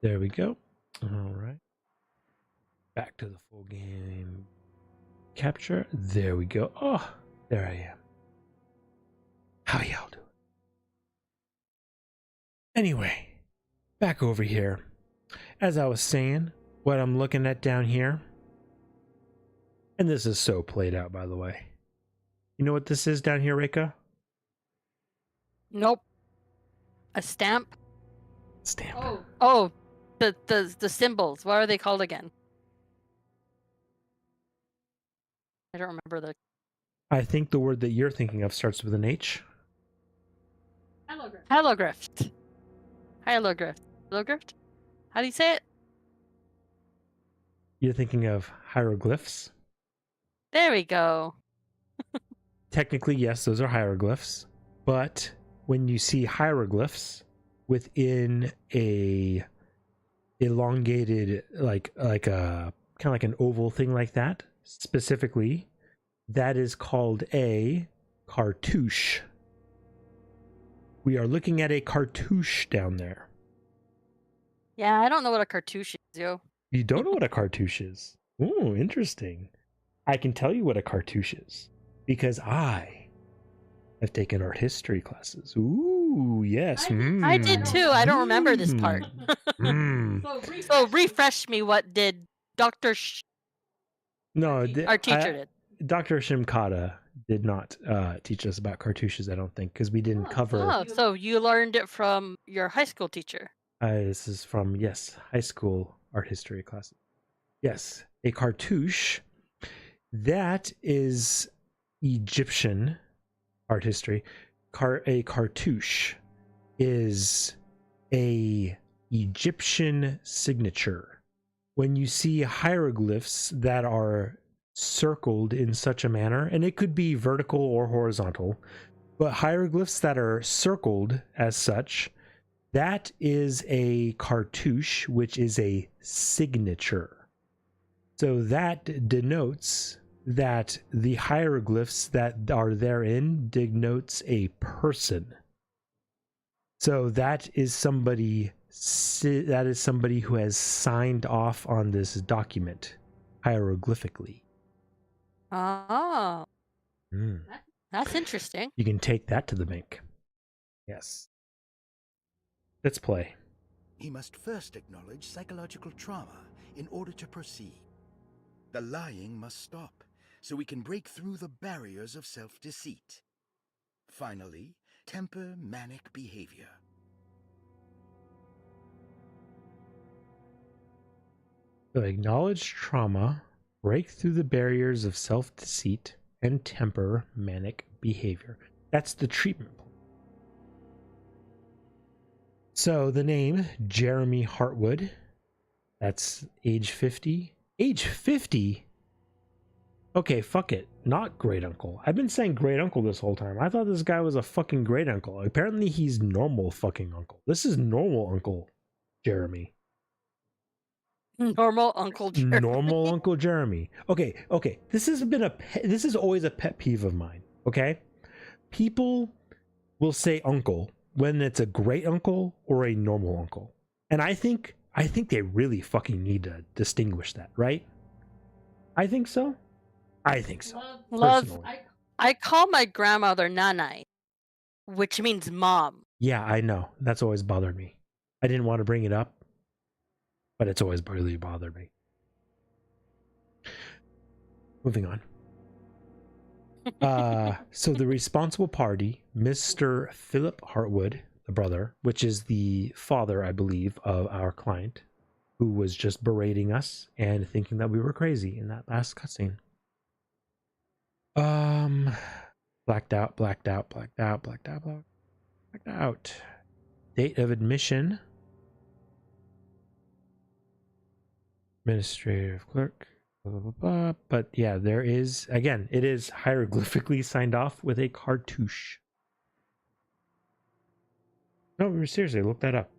There we go. Alright. Back to the full game capture. There we go. Oh, there I am. How y'all doing? Anyway, back over here. As I was saying, what I'm looking at down here, and this is so played out, by the way. You know what this is down here, Reika? Nope. A stamp? Stamp. Oh, the symbols. What are they called again? I don't remember the... I think the word that you're thinking of starts with an H. Hieroglyph. Hieroglyph? How do you say it? You're thinking of hieroglyphs. There we go. Technically, yes, those are hieroglyphs. But when you see hieroglyphs within a elongated, like a kind of like an oval thing like that, specifically, that is called a cartouche. We are looking at a cartouche down there. Yeah, I don't know what a cartouche is, yo. You don't know what a cartouche is? Ooh, interesting. I can tell you what a cartouche is because I have taken art history classes. Ooh, yes. I did too. I don't remember this part. So refresh me. What did Dr. our teacher did? Dr. Shimkata did not teach us about cartouches, I don't think, because we didn't cover... Oh, so you learned it from your high school teacher. This is from, yes, high school art history classes. Yes, a cartouche, that is Egyptian art history. A cartouche is a Egyptian signature. When you see hieroglyphs that are circled in such a manner, and it could be vertical or horizontal, but hieroglyphs that are circled as such, that is a cartouche, which is a signature. So that denotes that the hieroglyphs that are therein denotes a person. So that is somebody who has signed off on this document hieroglyphically. Oh, that's interesting. You can take that to the bank. Yes. Let's play. He must first acknowledge psychological trauma in order to proceed. The lying must stop, so we can break through the barriers of self-deceit. Finally, temper manic behavior. So acknowledge trauma, break through the barriers of self-deceit, and temper manic behavior. That's the treatment plan. So the name, Jeremy Hartwood, that's age 50. Age 50? Okay, fuck it. Not great uncle. I've been saying great uncle this whole time. I thought this guy was a fucking great uncle. Apparently he's normal fucking uncle. This is normal uncle Jeremy. Normal Uncle Jeremy. Normal Uncle Jeremy. Okay. This is always a pet peeve of mine. Okay, people will say uncle when it's a great uncle or a normal uncle, and I think they really fucking need to distinguish that, right? I think so. I call my grandmother Nanai, which means mom. Yeah, I know. That's always bothered me. I didn't want to bring it up, but it's always really bothered me. Moving on. So the responsible party, Mr. Philip Hartwood, the brother, which is the father, I believe, of our client, who was just berating us and thinking that we were crazy in that last cutscene. Blacked out. Date of admission. Administrative clerk. Blah, blah, blah. But yeah, there is, again, it is hieroglyphically signed off with a cartouche. No, seriously, look that up.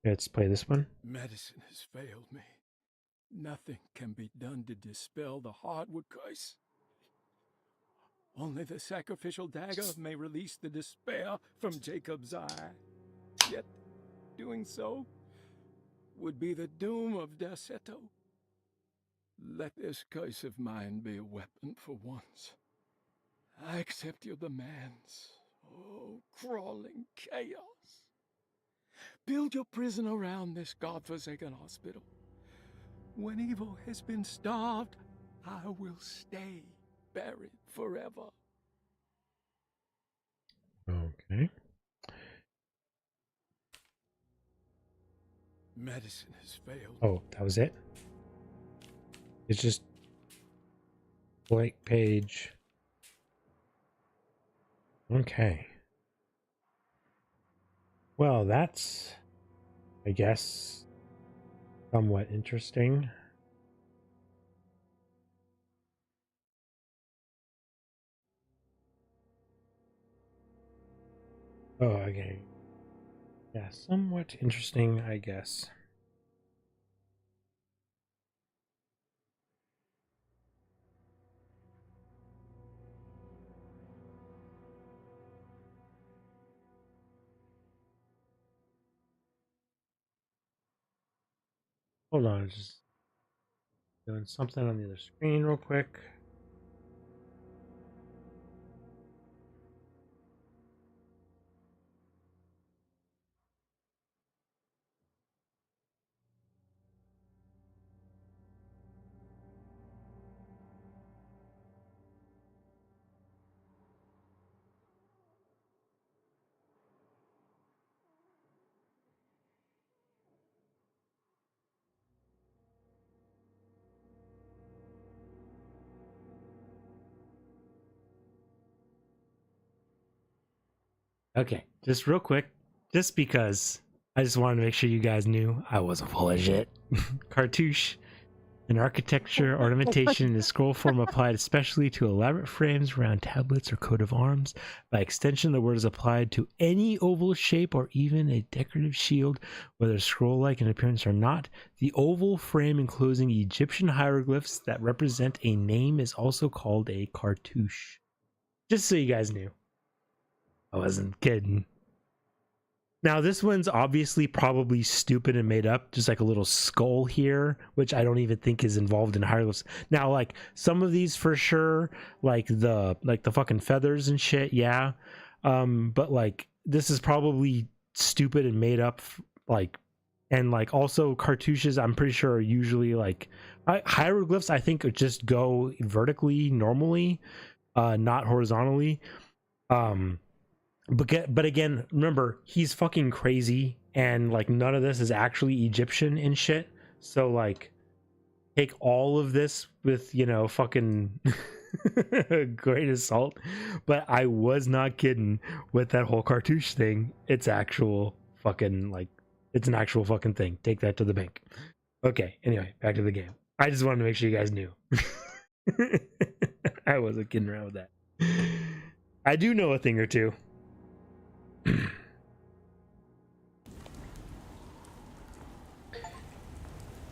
Let's play this one. Medicine has failed me. Nothing can be done to dispel the hardwood curse. Only the sacrificial dagger may release the despair from Jacob's eye. Yet, doing so would be the doom of Derceto. Let this curse of mine be a weapon for once. I accept your demands. Oh, crawling chaos. Build your prison around this godforsaken hospital. When evil has been starved, I will stay buried forever. Okay. Medicine has failed. Oh, that was it? It's just blank page. Okay. Well, that's, I guess, somewhat interesting. Oh, okay. Yeah, somewhat interesting, I guess. Hold on, just doing something on the other screen real quick. Okay, just real quick, just because I just wanted to make sure you guys knew I wasn't full of shit. Cartouche, an architecture ornamentation in the scroll form applied especially to elaborate frames around tablets or coat of arms. By extension, the word is applied to any oval shape or even a decorative shield, whether scroll-like in appearance or not. The oval frame enclosing Egyptian hieroglyphs that represent a name is also called a cartouche. Just so you guys knew. I wasn't kidding. Now, this one's obviously probably stupid and made up, just like a little skull here, which I don't even think is involved in hieroglyphs. Now, like some of these for sure, like the fucking feathers and shit, yeah. But like this is probably stupid and made up, like, and like also cartouches, I'm pretty sure are usually like hieroglyphs. I think just go vertically normally, not horizontally. But again, remember, he's fucking crazy, and like none of this is actually Egyptian and shit. So like, take all of this with, you know, fucking great assault. But I was not kidding with that whole cartouche thing. It's actual fucking, like, it's an actual fucking thing. Take that to the bank. Okay, anyway, back to the game. I just wanted to make sure you guys knew. I wasn't kidding around with that. I do know a thing or two.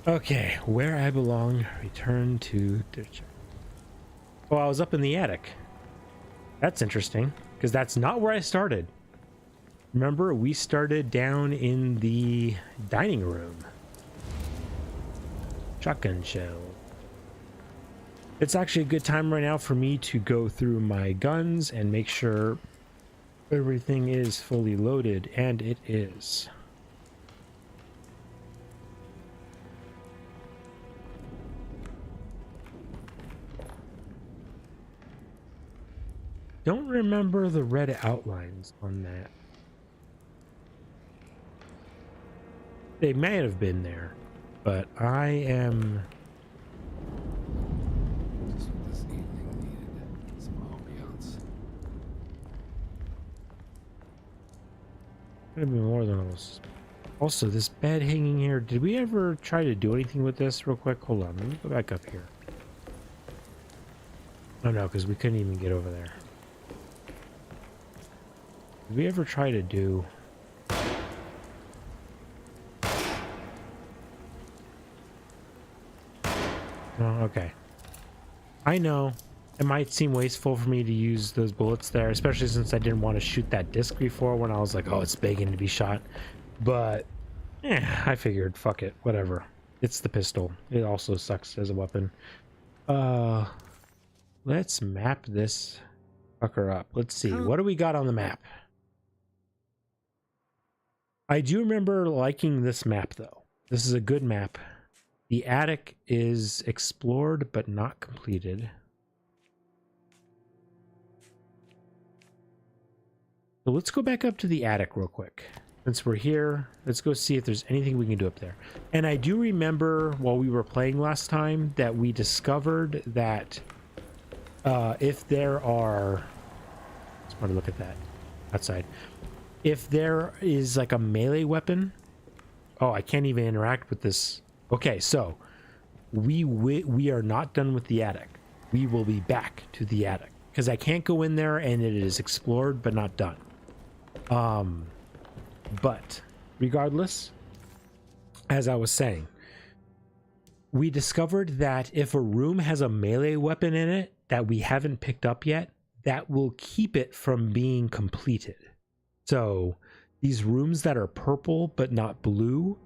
Okay, where I belong, return to Ditcher. Oh, I was up in the attic. That's interesting, because that's not where I started. Remember, we started down in the dining room. Shotgun shell. It's actually a good time right now for me to go through my guns and make sure everything is fully loaded, and it is. Don't remember the red outlines on that. They may have been there, but I am... Just what this evening needed. Some ambiance. Could have been more than those. Also, this bed hanging here, did we ever try to do anything with this real quick? Hold on, let me go back up here. Oh no, because we couldn't even get over there. Did we ever try to do... Oh, okay. I know it might seem wasteful for me to use those bullets there, especially since I didn't want to shoot that disc before when I was like, oh, it's begging to be shot. But, I figured, fuck it, whatever. It's the pistol. It also sucks as a weapon. Let's map this fucker up. Let's see. What do we got on the map? I do remember liking this map, though. This is a good map. The attic is explored, but not completed. So let's go back up to the attic real quick. Since we're here, let's go see if there's anything we can do up there. And I do remember while we were playing last time that we discovered that if there are... Let's want to look at that outside. If there is like a melee weapon... Oh, I can't even interact with this. Okay, so we are not done with the attic. We will be back to the attic because I can't go in there and it is explored but not done. But regardless, as I was saying, we discovered that if a room has a melee weapon in it that we haven't picked up yet, that will keep it from being completed. So these rooms that are purple but not blue,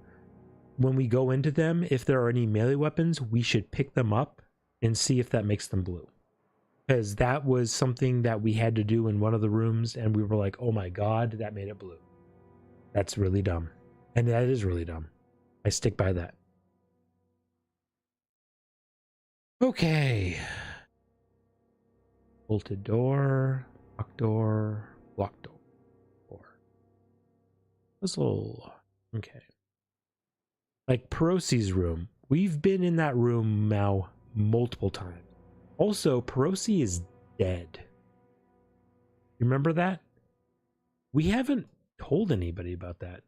when we go into them, if there are any melee weapons, we should pick them up and see if that makes them blue. Because that was something that we had to do in one of the rooms, and we were like, oh my god, that made it blue. That's really dumb. And that is really dumb. I stick by that. Okay. Bolted door, locked door, locked door. Whistle. Okay. Like Perosi's room. We've been in that room now multiple times. Also, Perosi is dead. Remember that? We haven't told anybody about that.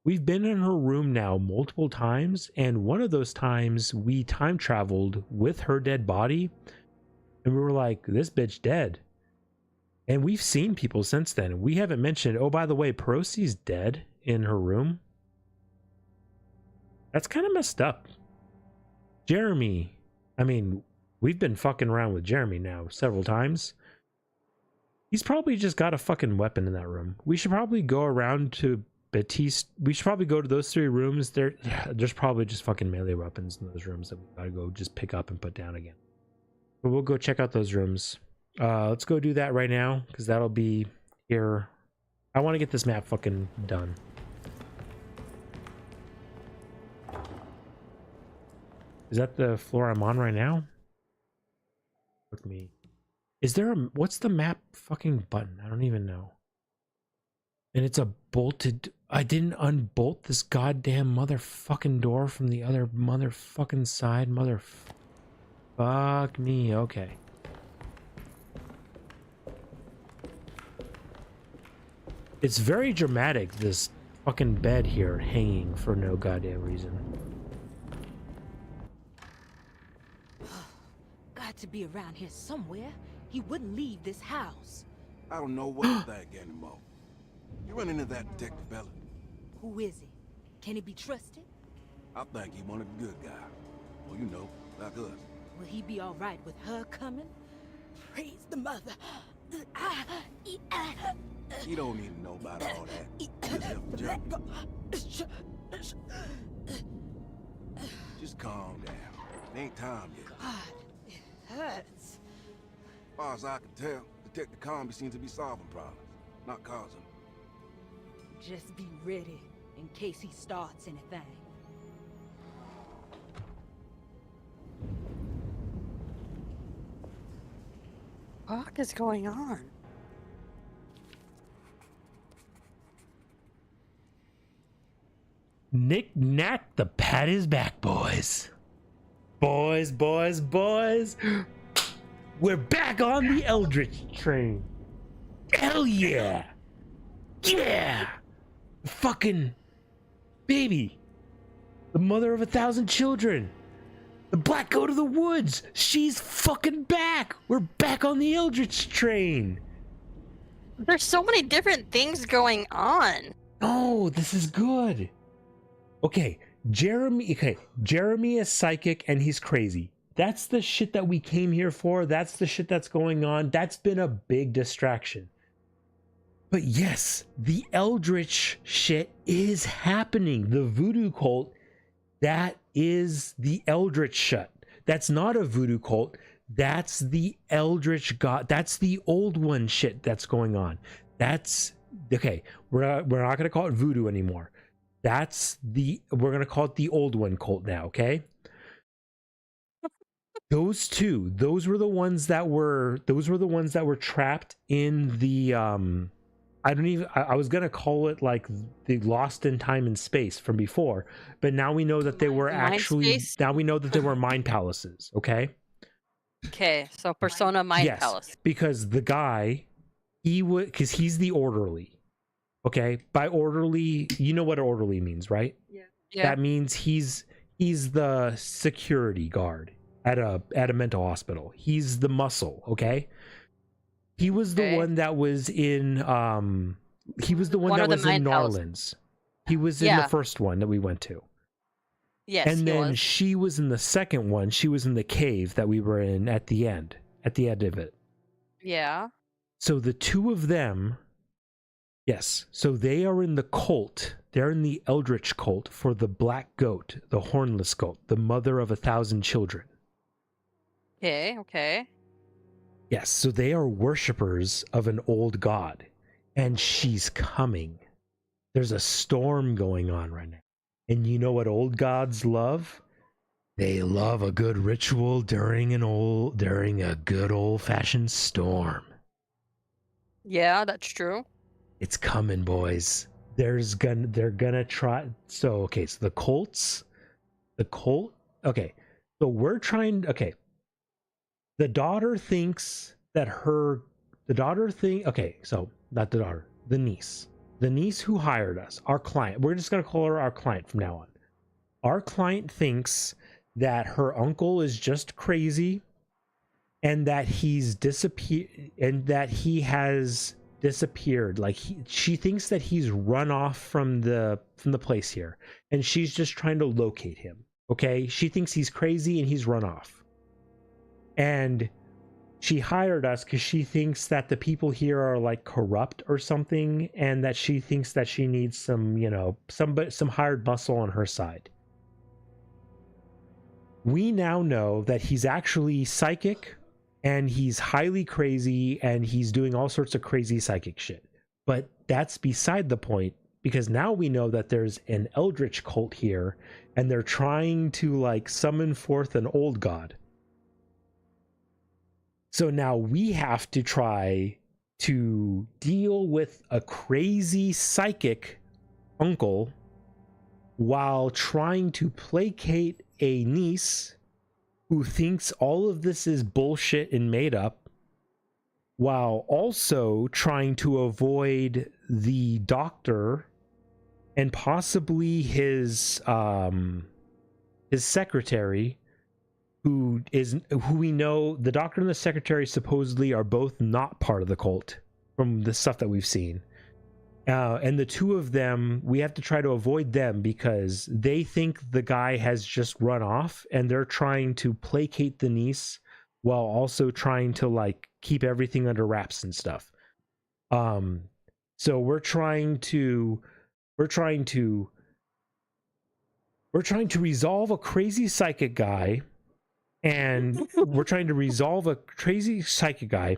We've been in her room now multiple times, and one of those times we time traveled with her dead body, and we were like, this bitch dead. And we've seen people since then. We haven't mentioned, oh, by the way, Perosi's dead in her room. That's kind of messed up. Jeremy. I mean, we've been fucking around with Jeremy now several times. He's probably just got a fucking weapon in that room. We should probably go around to Batiste. We should probably go to those three rooms. There's probably just fucking melee weapons in those rooms that we gotta go just pick up and put down again. But we'll go check out those rooms. Let's go do that right now, because that'll be here. I want to get this map fucking done. Is that the floor I'm on right now? With me. Is there a... What's the map fucking button? I don't even know. And it's a bolted... I didn't unbolt this goddamn motherfucking door from the other motherfucking side. Fuck me. Okay. It's very dramatic, this fucking bed here hanging for no goddamn reason. Got to be around here somewhere. He wouldn't leave this house. I don't know what to think anymore. You run into that detective fella? Who is he? Can he be trusted? I think he one of the good guys. Well, you know, like us. Will he be all right with her coming? Praise the mother. He don't need to know about all that. Just calm down. It ain't time yet. God, hurts. As far as I can tell, Detective Comby seems to be solving problems, not causing. Just be ready in case he starts anything. What is going on? Nick Knack the pat his back, boys. Boys. We're back on the Eldritch train. Hell yeah. Yeah. Fucking baby. The mother of 1,000 children. The Black Goat of the Woods. She's fucking back. We're back on the Eldritch train. There's so many different things going on. Oh, this is good. Okay, Jeremy is psychic and he's crazy. That's the shit that we came here for. That's the shit that's going on. That's been a big distraction. But yes, the Eldritch shit is happening. The voodoo cult, that is the Eldritch shit. That's not a voodoo cult. That's the Eldritch god. That's the old one shit that's going on. That's okay. We're not going to call it voodoo anymore. We're going to call it the old one cult now. Okay. Those were the ones that were trapped in the, I was going to call it like the Lost in Time and Space from before, but now we know that they were mind palaces. Okay. Okay, so Persona Mind Yes, Palace. because the guy, because he's the orderly. Okay, by orderly, you know what orderly means, right? Yeah. That means he's the security guard at a mental hospital. He's the muscle. Okay, he was the one that was in he was the one that was in Narlands. He was in the first one that we went to. Yes, and then she was in the second one. She was in the cave that we were in at the end of it. Yeah. So the two of them, yes. So they are in the cult. They're in the Eldritch cult for the Black Goat, the Hornless Goat, the mother of 1,000 children. Okay. Yes. So they are worshippers of an old god, and she's coming. There's a storm going on right now. And you know what old gods love? They love a good ritual during a good old-fashioned storm. Yeah, that's true. It's coming, boys. They're gonna try. So the cult. Okay, so we're trying. Okay, the daughter thinks that Okay, so not the daughter, the niece. The niece who hired us, our client. We're just gonna call her our client from now on. Our client thinks that her uncle is just crazy, and that he's disappeared, and that he has disappeared. Like she thinks that he's run off from the place here, and she's just trying to locate him. Okay, she thinks he's crazy and he's run off, and she hired us because she thinks that the people here are like corrupt or something, and that she thinks that she needs some hired muscle on her side. We now know that he's actually psychic, and he's highly crazy, and he's doing all sorts of crazy psychic shit. But that's beside the point, because now we know that there's an Eldritch cult here, and they're trying to like summon forth an old god. So now we have to try to deal with a crazy psychic uncle while trying to placate a niece who thinks all of this is bullshit and made up, while also trying to avoid the doctor and possibly his secretary, who we know the doctor and the secretary supposedly are both not part of the cult from the stuff that we've seen. And the two of them, we have to try to avoid them because they think the guy has just run off, and they're trying to placate the niece while also trying to like keep everything under wraps and stuff. So we're trying to resolve a crazy psychic guy And we're trying to resolve a crazy psychic guy,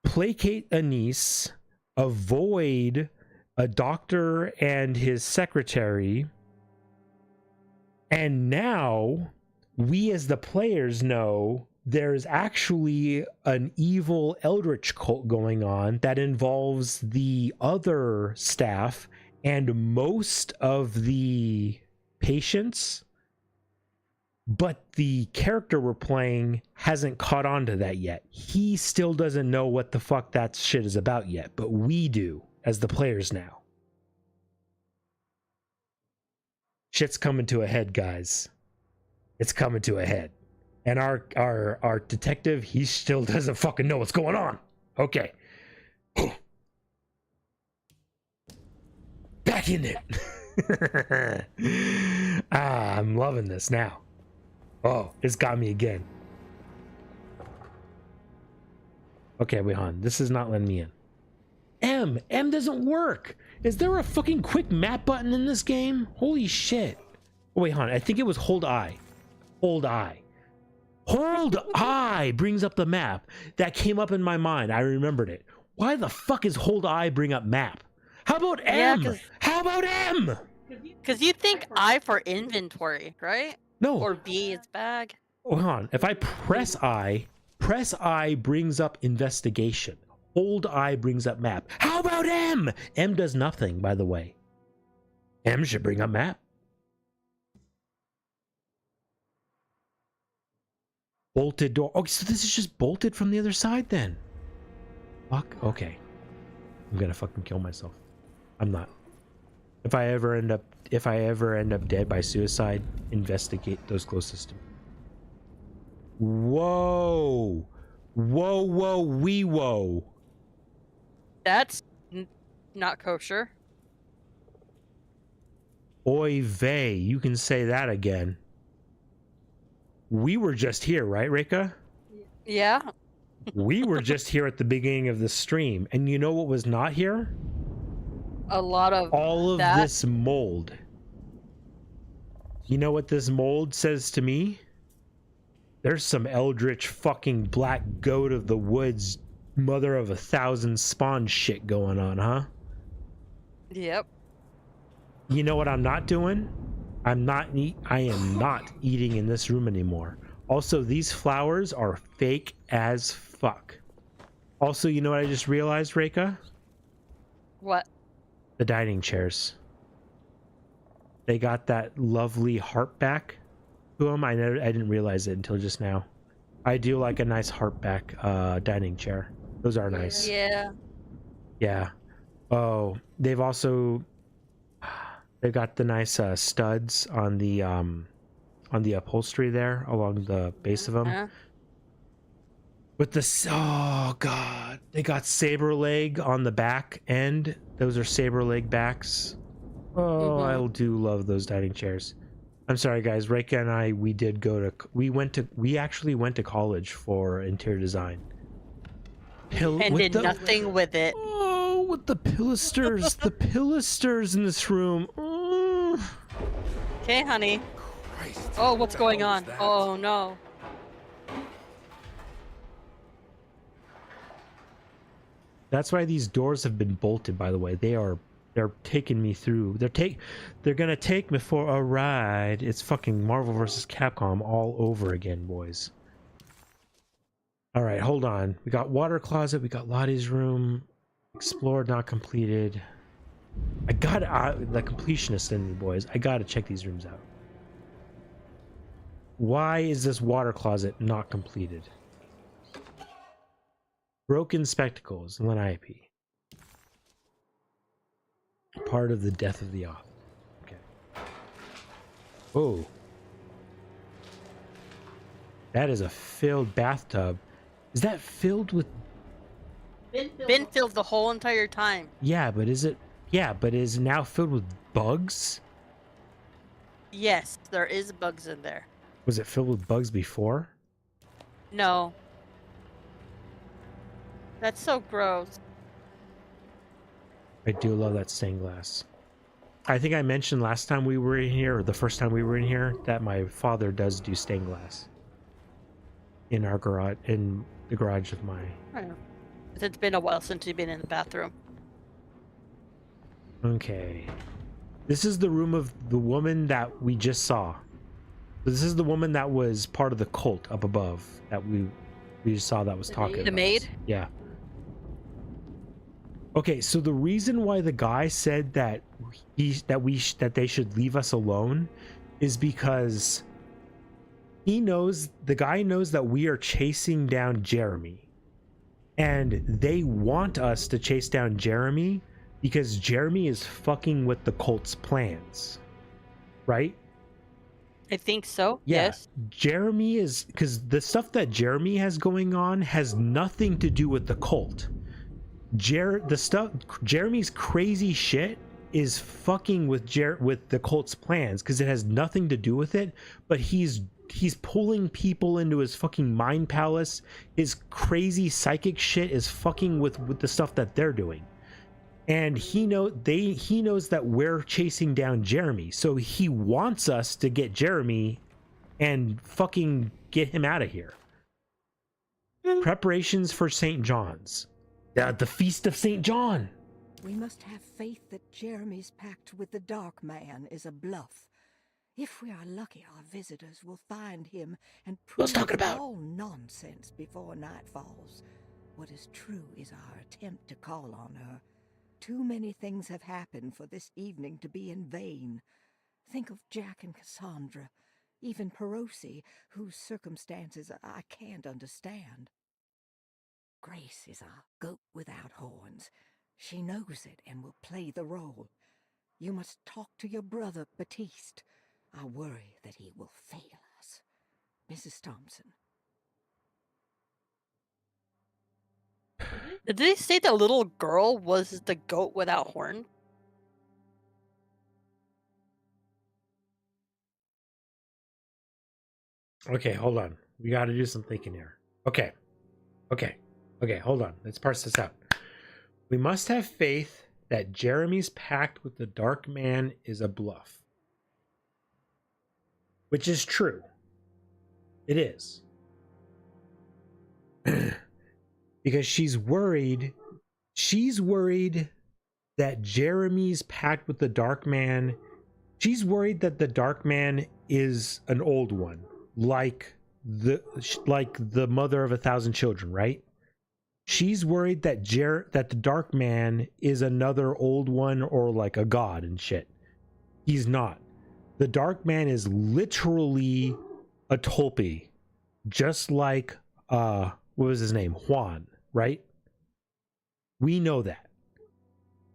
placate a niece, avoid a doctor and his secretary, and now we as the players know there's actually an evil eldritch cult going on that involves the other staff and most of the patients, but the character we're playing hasn't caught on to that yet. He still doesn't know what the fuck that shit is about yet, but we do as the players now. Shit's coming to a head, guys. It's coming to a head. And our detective, he still doesn't fucking know what's going on. Okay. Back in it. I'm loving this now. Oh, it's got me again. Okay, wait on. This is not letting me in. M doesn't work. Is there a fucking quick map button in this game? Holy shit. Oh, wait, hon. I think it was hold I. Hold I. Hold I brings up the map. That came up in my mind. I remembered it. Why the fuck is hold I bring up map? How about M? Yeah, how about M? Because you think I for inventory, right? No. Or B is bag. Hold on. If I press I brings up investigation. Hold I brings up map. How about M? M does nothing, by the way. M should bring up map. Bolted door. Oh, so this is just bolted from the other side then. Fuck. Okay. I'm gonna fucking kill myself. I'm not. If I ever end up dead by suicide, investigate those closest to me. Whoa. Whoa, wee whoa. That's not kosher. Oy vey, you can say that again. We were just here, right, Rika? Yeah. We were just here at the beginning of the stream, and you know what was not here? A lot of all of this mold. You know what this mold says to me? There's some eldritch fucking black goat of the woods, mother of 1,000 spawn shit going on, huh? Yep. You know what I'm not doing? I am not eating in this room anymore. Also, these flowers are fake as fuck. Also, you know what I just realized, Reka? What? The dining chairs. They got that lovely harp back to them. I didn't realize it until just now. I do like a nice harp back dining chair. Those are nice. Yeah. Yeah. Oh, they've got the nice studs on the upholstery there along the base of them. Uh-huh. With the oh god, they got saber leg on the back end. Those are saber leg backs. Oh, I do love those dining chairs. I'm sorry, guys. Reika and I, we actually went to college for interior design. And did nothing with it. Oh, with the pilasters, the pilasters in this room. Okay, honey. Christ, Oh, what's going hell on? was that? Oh no. That's why these doors have been bolted, by the way. They're taking me through. They're gonna take me for a ride. It's fucking Marvel vs. Capcom all over again, boys. All right, hold on. We got water closet. We got Lottie's room. Explored, not completed. I got the completionist in me, boys. I gotta check these rooms out. Why is this water closet not completed? Broken spectacles, Laniope. Part of the death of the author. Okay. Oh. That is a filled bathtub. Is that filled with... Been filled the whole entire time. Yeah, but is it... Yeah, but is it now filled with bugs? Yes, there is bugs in there. Was it filled with bugs before? No. That's so gross. I do love that stained glass. I think I mentioned last time we were in here, or the first time we were in here, that my father does do stained glass. in our garage, in the garage of my. I don't know. It's been a while since you've been in the bathroom. Okay. This is the room of the woman that we just saw. This is the woman that was part of the cult up above that we just saw that was talking about. The maid? Yeah. Okay, so the reason why the guy said that that they should leave us alone is because the guy knows that we are chasing down Jeremy. And they want us to chase down Jeremy because Jeremy is fucking with the cult's plans. Right? I think so. Yeah. Yes. Jeremy is, because the stuff that Jeremy has going on has nothing to do with the cult. Jeremy's crazy shit is fucking with the cult's plans because it has nothing to do with it, but he's pulling people into his fucking mind palace. His crazy psychic shit is fucking with the stuff that they're doing. And he knows that we're chasing down Jeremy, so he wants us to get Jeremy and fucking get him out of here. Preparations for St. John's. The Feast of St. John. We must have faith that Jeremy's pact with the Dark Man is a bluff. If we are lucky, our visitors will find him and prove all nonsense before night falls. What is true is our attempt to call on her. Too many things have happened for this evening to be in vain. Think of Jack and Cassandra, even Perosi, whose circumstances I can't understand. Grace is our goat without horns. She knows it and will play the role. You must talk to your brother, Baptiste. I worry that he will fail us. Mrs. Thompson. Did they say the little girl was the goat without horn? Okay, hold on. We got to do some thinking here. Okay, hold on. Let's parse this out. We must have faith that Jeremy's pact with the Dark Man is a bluff. Which is true. It is. Because she's worried that Jeremy's pact with the Dark Man, she's worried that the Dark Man is an old one, like the mother of 1,000 children, right? She's worried that that the Dark Man is another old one or like a god and shit. He's not. The Dark Man is literally a Tulpi, just like what was his name? Juan, right? We know that.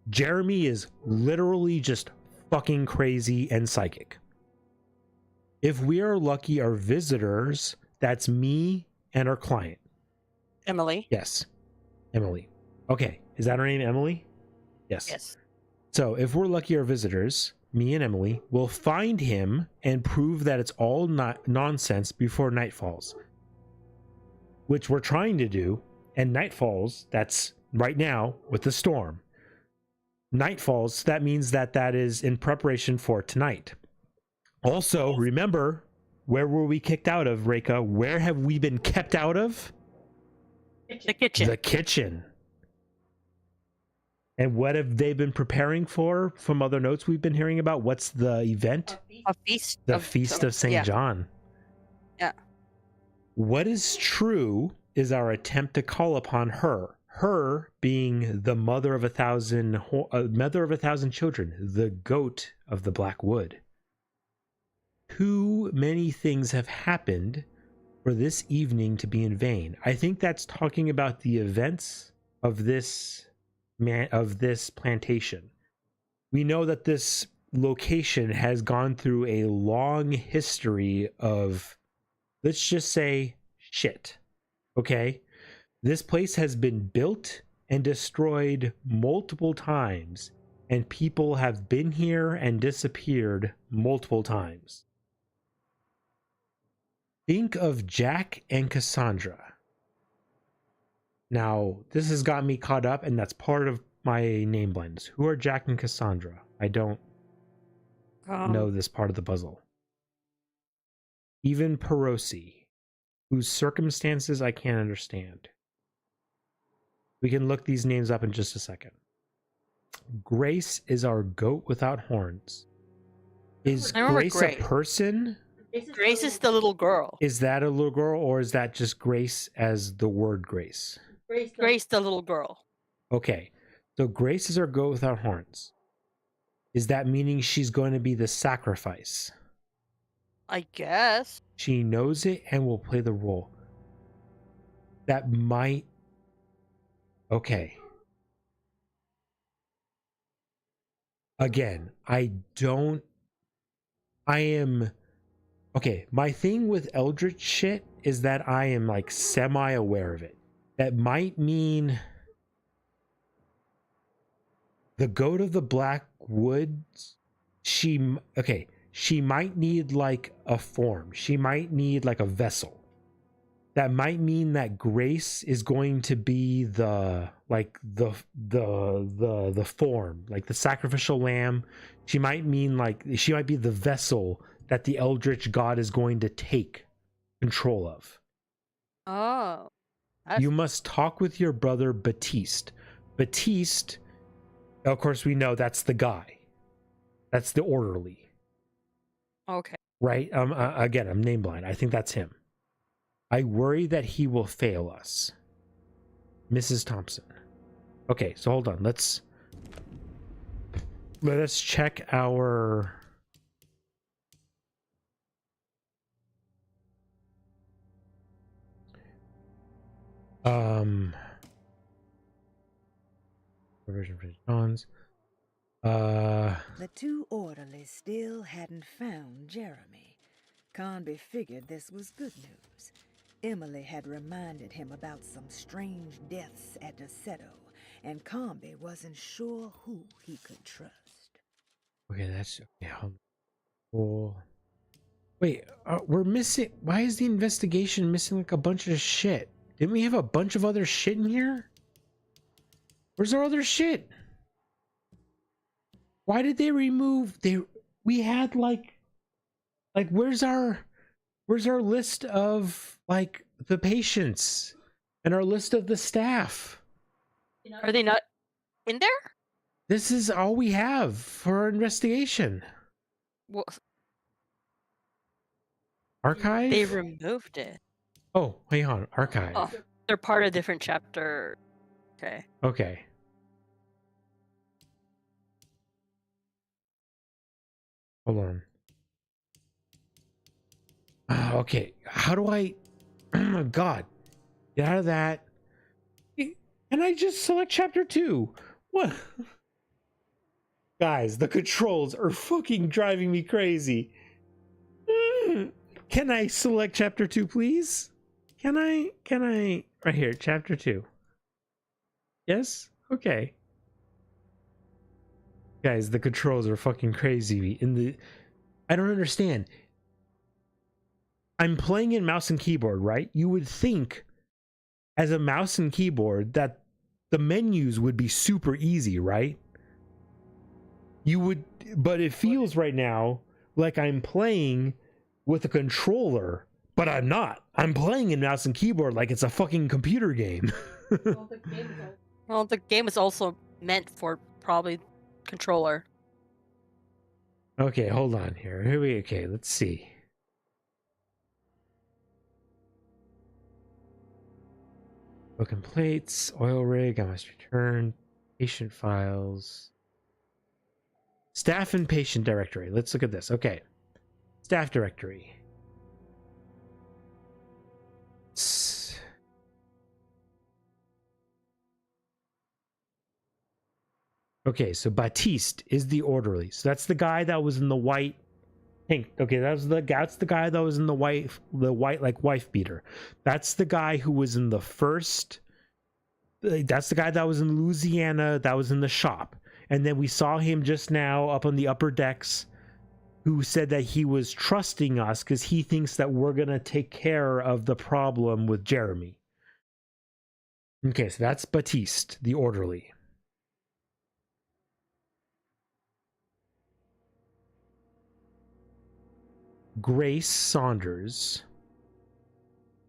Jeremy is literally just fucking crazy and psychic. If we are lucky, our visitors, that's me and our client. Emily? Yes. Emily. Okay. Is that her name, Emily? Yes. Yes. So if we're lucky, our visitors, me and Emily, will find him and prove that it's all nonsense before night falls. Which we're trying to do. And night falls, that's right now with the storm. Night falls, that means that is in preparation for tonight. Also, remember, where were we kicked out of, Reika? Where have we been kept out of? The kitchen. The kitchen. And what have they been preparing for from other notes we've been hearing about? What's the event? A feast. The Feast of St. John. Yeah. What is true is our attempt to call upon her. Her being the mother of 1,000 children, the goat of the Black Wood. Too many things have happened for this evening to be in vain. I think that's talking about the events of this plantation. We know that this location has gone through a long history of, let's just say, shit. Okay? This place has been built and destroyed multiple times, and people have been here and disappeared multiple times. Think of Jack and Cassandra. Now, this has got me caught up, and that's part of my name blends. Who are Jack and Cassandra? I don't know this part of the puzzle. Even Perosi. whose circumstances I can't understand. We can look these names up in just a second. Grace is our goat without horns. Is Grace a person? Grace is the little girl. Is that a little girl, or is that just Grace as the word Grace? Grace the little girl. Okay, so Grace is our goat without horns. Is that meaning she's going to be the sacrifice? I guess. She knows it and will play the role. That might... Okay. Again, I am... Okay, my thing with Eldritch shit is that I am like semi-aware of it. That might mean the goat of the Black Woods, she might need like a form. She might need like a vessel. That might mean that Grace is going to be the form, like the sacrificial lamb. She might be the vessel that the Eldritch God is going to take control of. Oh. You must talk with your brother Baptiste. Baptiste, of course, we know that's the guy. That's the orderly. Okay. Right? Again, I'm name blind. I think that's him. I worry that he will fail us. Mrs. Thompson. Okay, so hold on. Let us check our... Provision for John's. The two orderlies still hadn't found Jeremy. Conby figured this was good news. Emily had reminded him about some strange deaths at Deseto, and Conby wasn't sure who he could trust. Okay, that's... Okay, cool. Wait, we're missing... Why is the investigation missing like a bunch of shit? Didn't we have a bunch of other shit in here? Where's our other shit? Why did they remove... We had like where's our list of like the patients and our list of the staff? Are they not in there? This is all we have for our investigation. Well, Archive? they removed it. Oh, hang on. Archive. Oh, they're part of a different chapter. Okay. Okay. Hold on. Okay. How do I... Oh my god. Get out of that. Can I just select chapter 2? What? Guys, the controls are fucking driving me crazy. Can I select chapter 2, please? Can I? Right here, chapter 2. Yes? Okay. Guys, the controls are fucking crazy. I don't understand. I'm playing in mouse and keyboard, right? You would think as a mouse and keyboard that the menus would be super easy, right? You would, but it feels right now like I'm playing with a controller, but I'm not. I'm playing in mouse and keyboard like it's a fucking computer game. Well, the game is also meant for probably controller. Okay, hold on here. Okay, let's see. Broken plates, oil rig, I must return, patient files, staff and patient directory. Let's look at this. Okay, staff directory. Okay, so Baptiste is the orderly. So that's the guy that was in the white pink. Okay, that's the guy that was in the white like wife beater. That's the guy who was in the first. That's the guy that was in Louisiana. That was in the shop, and then we saw him just now up on the upper decks, who said that he was trusting us because he thinks that we're gonna take care of the problem with Jeremy. Okay, so that's Baptiste, the orderly. Grace Saunders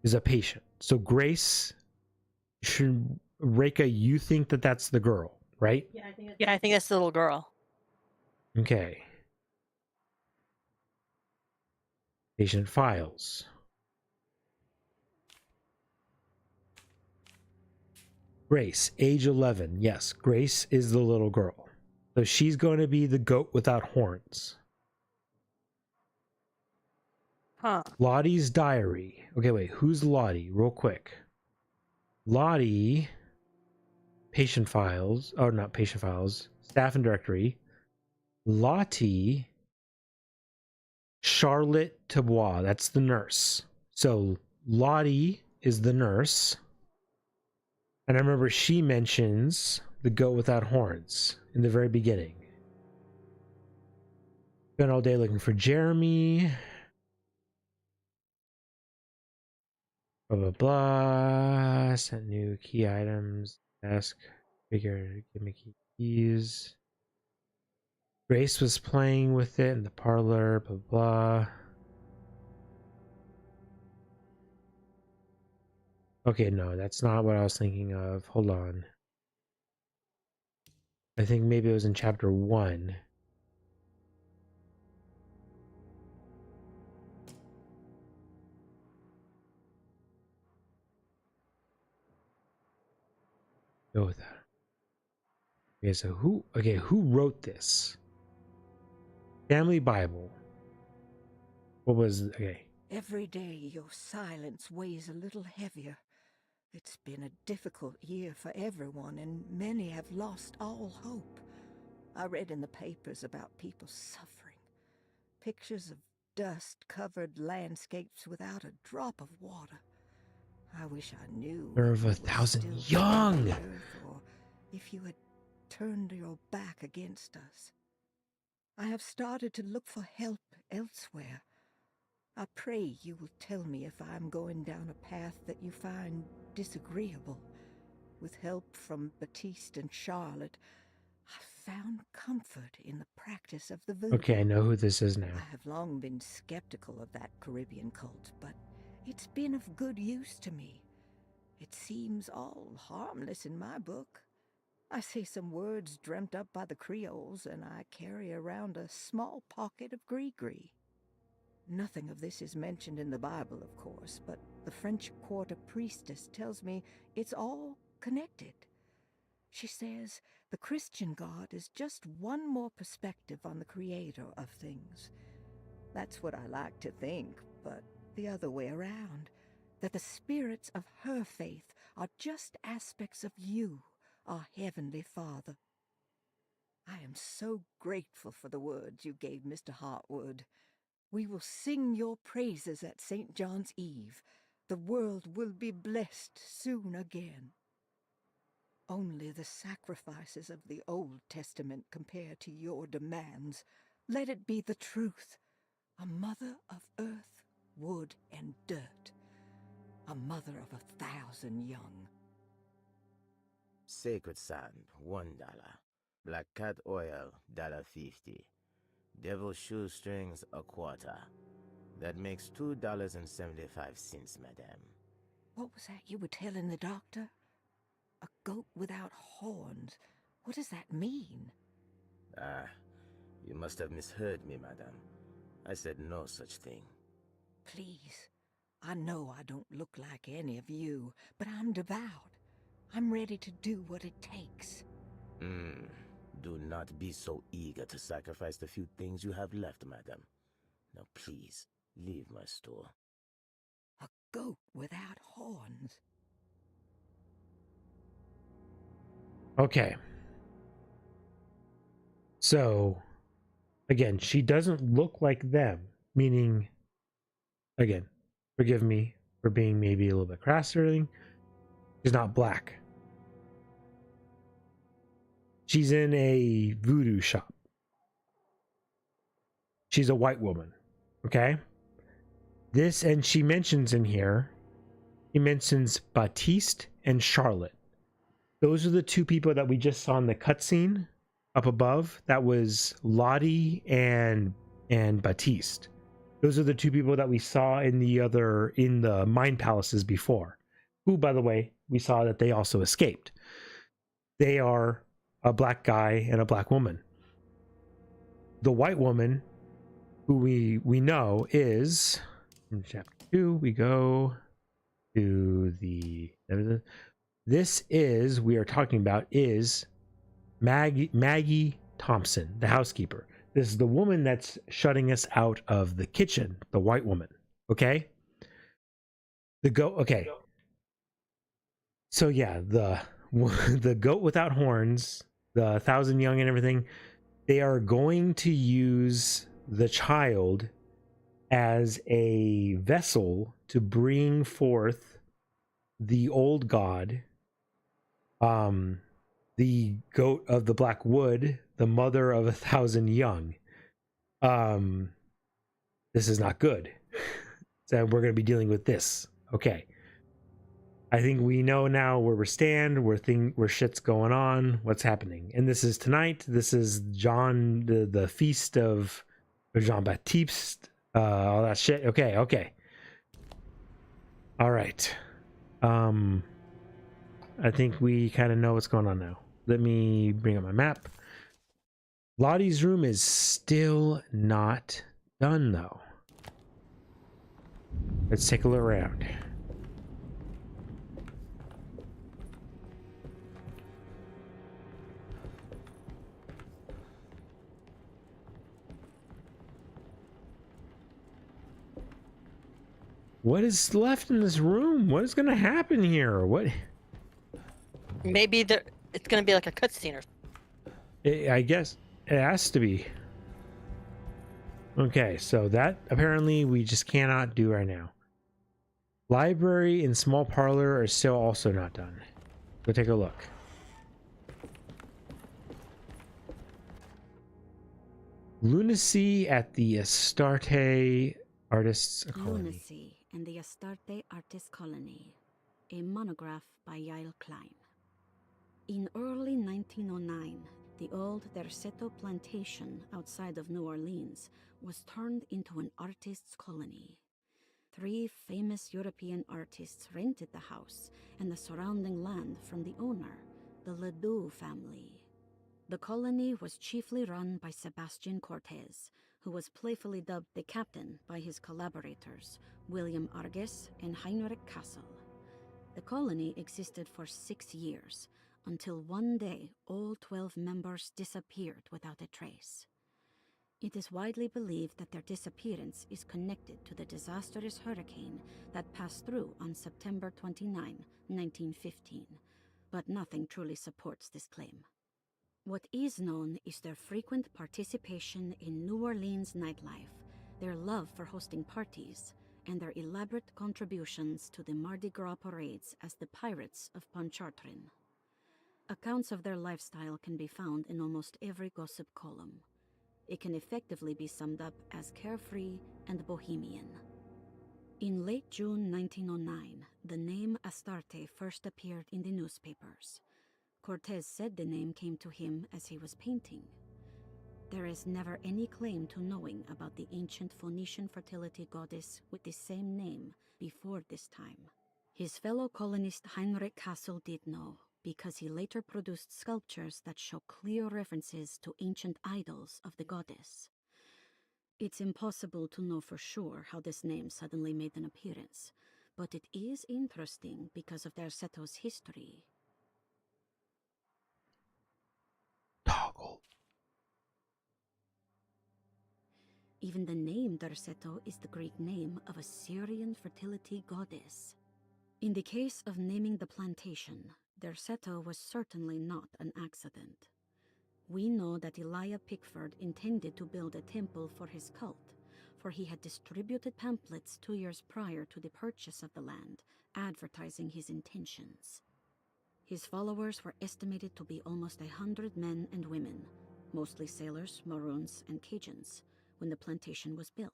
is a patient. So Grace, Reika, you think that that's the girl, right? Yeah, I think that's the little girl. Okay. Patient files. Grace, age 11. Yes, Grace is the little girl. So she's going to be the goat without horns. Huh. Lottie's diary. Okay, wait. Who's Lottie? Real quick. Lottie. Patient files. Oh, not patient files. Staff and directory. Lottie. Charlotte Tabois. That's the nurse. So Lottie is the nurse. And I remember she mentions the goat without horns in the very beginning. Spent all day looking for Jeremy. Blah, blah, blah. Sent new key items. Desk. Figure. Give me keys. Grace was playing with it in the parlor. Blah, blah. Okay, no, that's not what I was thinking of. Hold on. I think maybe it was in chapter 1. Go with that. Okay, so who wrote this? Family Bible. What was, okay. Every day your silence weighs a little heavier. It's been a difficult year for everyone, and many have lost all hope. I read in the papers about people suffering. Pictures of dust-covered landscapes without a drop of water. I wish I knew. There of 1,000 young! Or if you had turned your back against us. I have started to look for help elsewhere. I pray you will tell me if I am going down a path that you find disagreeable. With help from Baptiste and Charlotte, I found comfort in the practice of the voodoo. Okay, I know who this is now. I have long been skeptical of that Caribbean cult, but it's been of good use to me. It seems all harmless in my book. I say some words dreamt up by the Creoles, and I carry around a small pocket of gree-gree. Nothing of this is mentioned in the Bible, of course, but the French Quarter priestess tells me it's all connected. She says the Christian God is just one more perspective on the creator of things. That's what I like to think, but the other way around, that the spirits of her faith are just aspects of you, our Heavenly Father. I am so grateful for the words you gave Mr. Hartwood. We will sing your praises at St. John's Eve. The world will be blessed soon again. Only the sacrifices of the Old Testament compare to your demands. Let it be the truth. A mother of earth, wood, and dirt. A mother of 1,000 young. Sacred sand, $1. Black cat oil, $1.50. Devil shoestrings, $0.25. That makes $2.75, madame. What was that you were telling the doctor? A goat without horns. What does that mean? Ah, you must have misheard me, madame. I said no such thing. Please, I know I don't look like any of you, but I'm devout. I'm ready to do what it takes. Do not be so eager to sacrifice the few things you have left, madam. Now please, leave my store. A goat without horns. Okay. So, again, she doesn't look like them, meaning, again, forgive me for being maybe a little bit crass or anything. She's not black. She's in a voodoo shop. She's a white woman. Okay? This, and she mentions in here, he mentions Baptiste and Charlotte. Those are the two people that we just saw in the cutscene up above. That was Lottie and Baptiste. Those are the two people that we saw in the mind palaces before, who, by the way, we saw that they also escaped. They are a black guy and a black woman. The white woman, who we know is, in chapter 2, we go to we are talking about is Maggie Thompson, the housekeeper. This is the woman that's shutting us out of the kitchen, the white woman. Okay? Okay. So yeah, the goat without horns, the 1,000 young and everything, they are going to use the child as a vessel to bring forth the old god, the goat of the black wood, the mother of 1,000 young. This is not good. So we're going to be dealing with this. Okay. I think we know now where we stand, where shit's going on, what's happening. And this is tonight. This is John, the feast of Jean Baptiste, all that shit. Okay. All right. I think we kind of know what's going on now. Let me bring up my map. Lottie's room is still not done, though. Let's take a look around. What is left in this room? What is going to happen here? What? Maybe it's gonna be like a cutscene or. I guess it has to be. Okay, so that apparently we just cannot do right now. Library and small parlor are still also not done. Go take a look. Lunacy at the Astarte Artists Colony. Lunacy and the Astarte Artists Colony. A monograph by Yael Klein. In early 1909, the old Derceto plantation outside of New Orleans was turned into an artists' colony. 3 famous European artists rented the house and the surrounding land from the owner, the Ledoux family. The colony was chiefly run by Sebastian Cortez, who was playfully dubbed the captain by his collaborators, William Arges and Heinrich Kassel. The colony existed for 6 years, until one day all 12 members disappeared without a trace. It is widely believed that their disappearance is connected to the disastrous hurricane that passed through on September 29, 1915, but nothing truly supports this claim. What is known is their frequent participation in New Orleans nightlife, their love for hosting parties, and their elaborate contributions to the Mardi Gras parades as the Pirates of Pontchartrain. Accounts of their lifestyle can be found in almost every gossip column. It can effectively be summed up as carefree and bohemian. In late June 1909, the name Astarte first appeared in the newspapers. Cortez said the name came to him as he was painting. There is never any claim to knowing about the ancient Phoenician fertility goddess with the same name before this time. His fellow colonist Heinrich Kassel did know, because he later produced sculptures that show clear references to ancient idols of the goddess. It's impossible to know for sure how this name suddenly made an appearance, but it is interesting because of Derceto's history. Toggle. Even the name Derceto is the Greek name of a Syrian fertility goddess. In the case of naming the plantation, Derceto was certainly not an accident. We know that Elijah Pickford intended to build a temple for his cult, for he had distributed pamphlets 2 years prior to the purchase of the land, advertising his intentions. His followers were estimated to be almost 100 men and women, mostly sailors, Maroons, and Cajuns, when the plantation was built.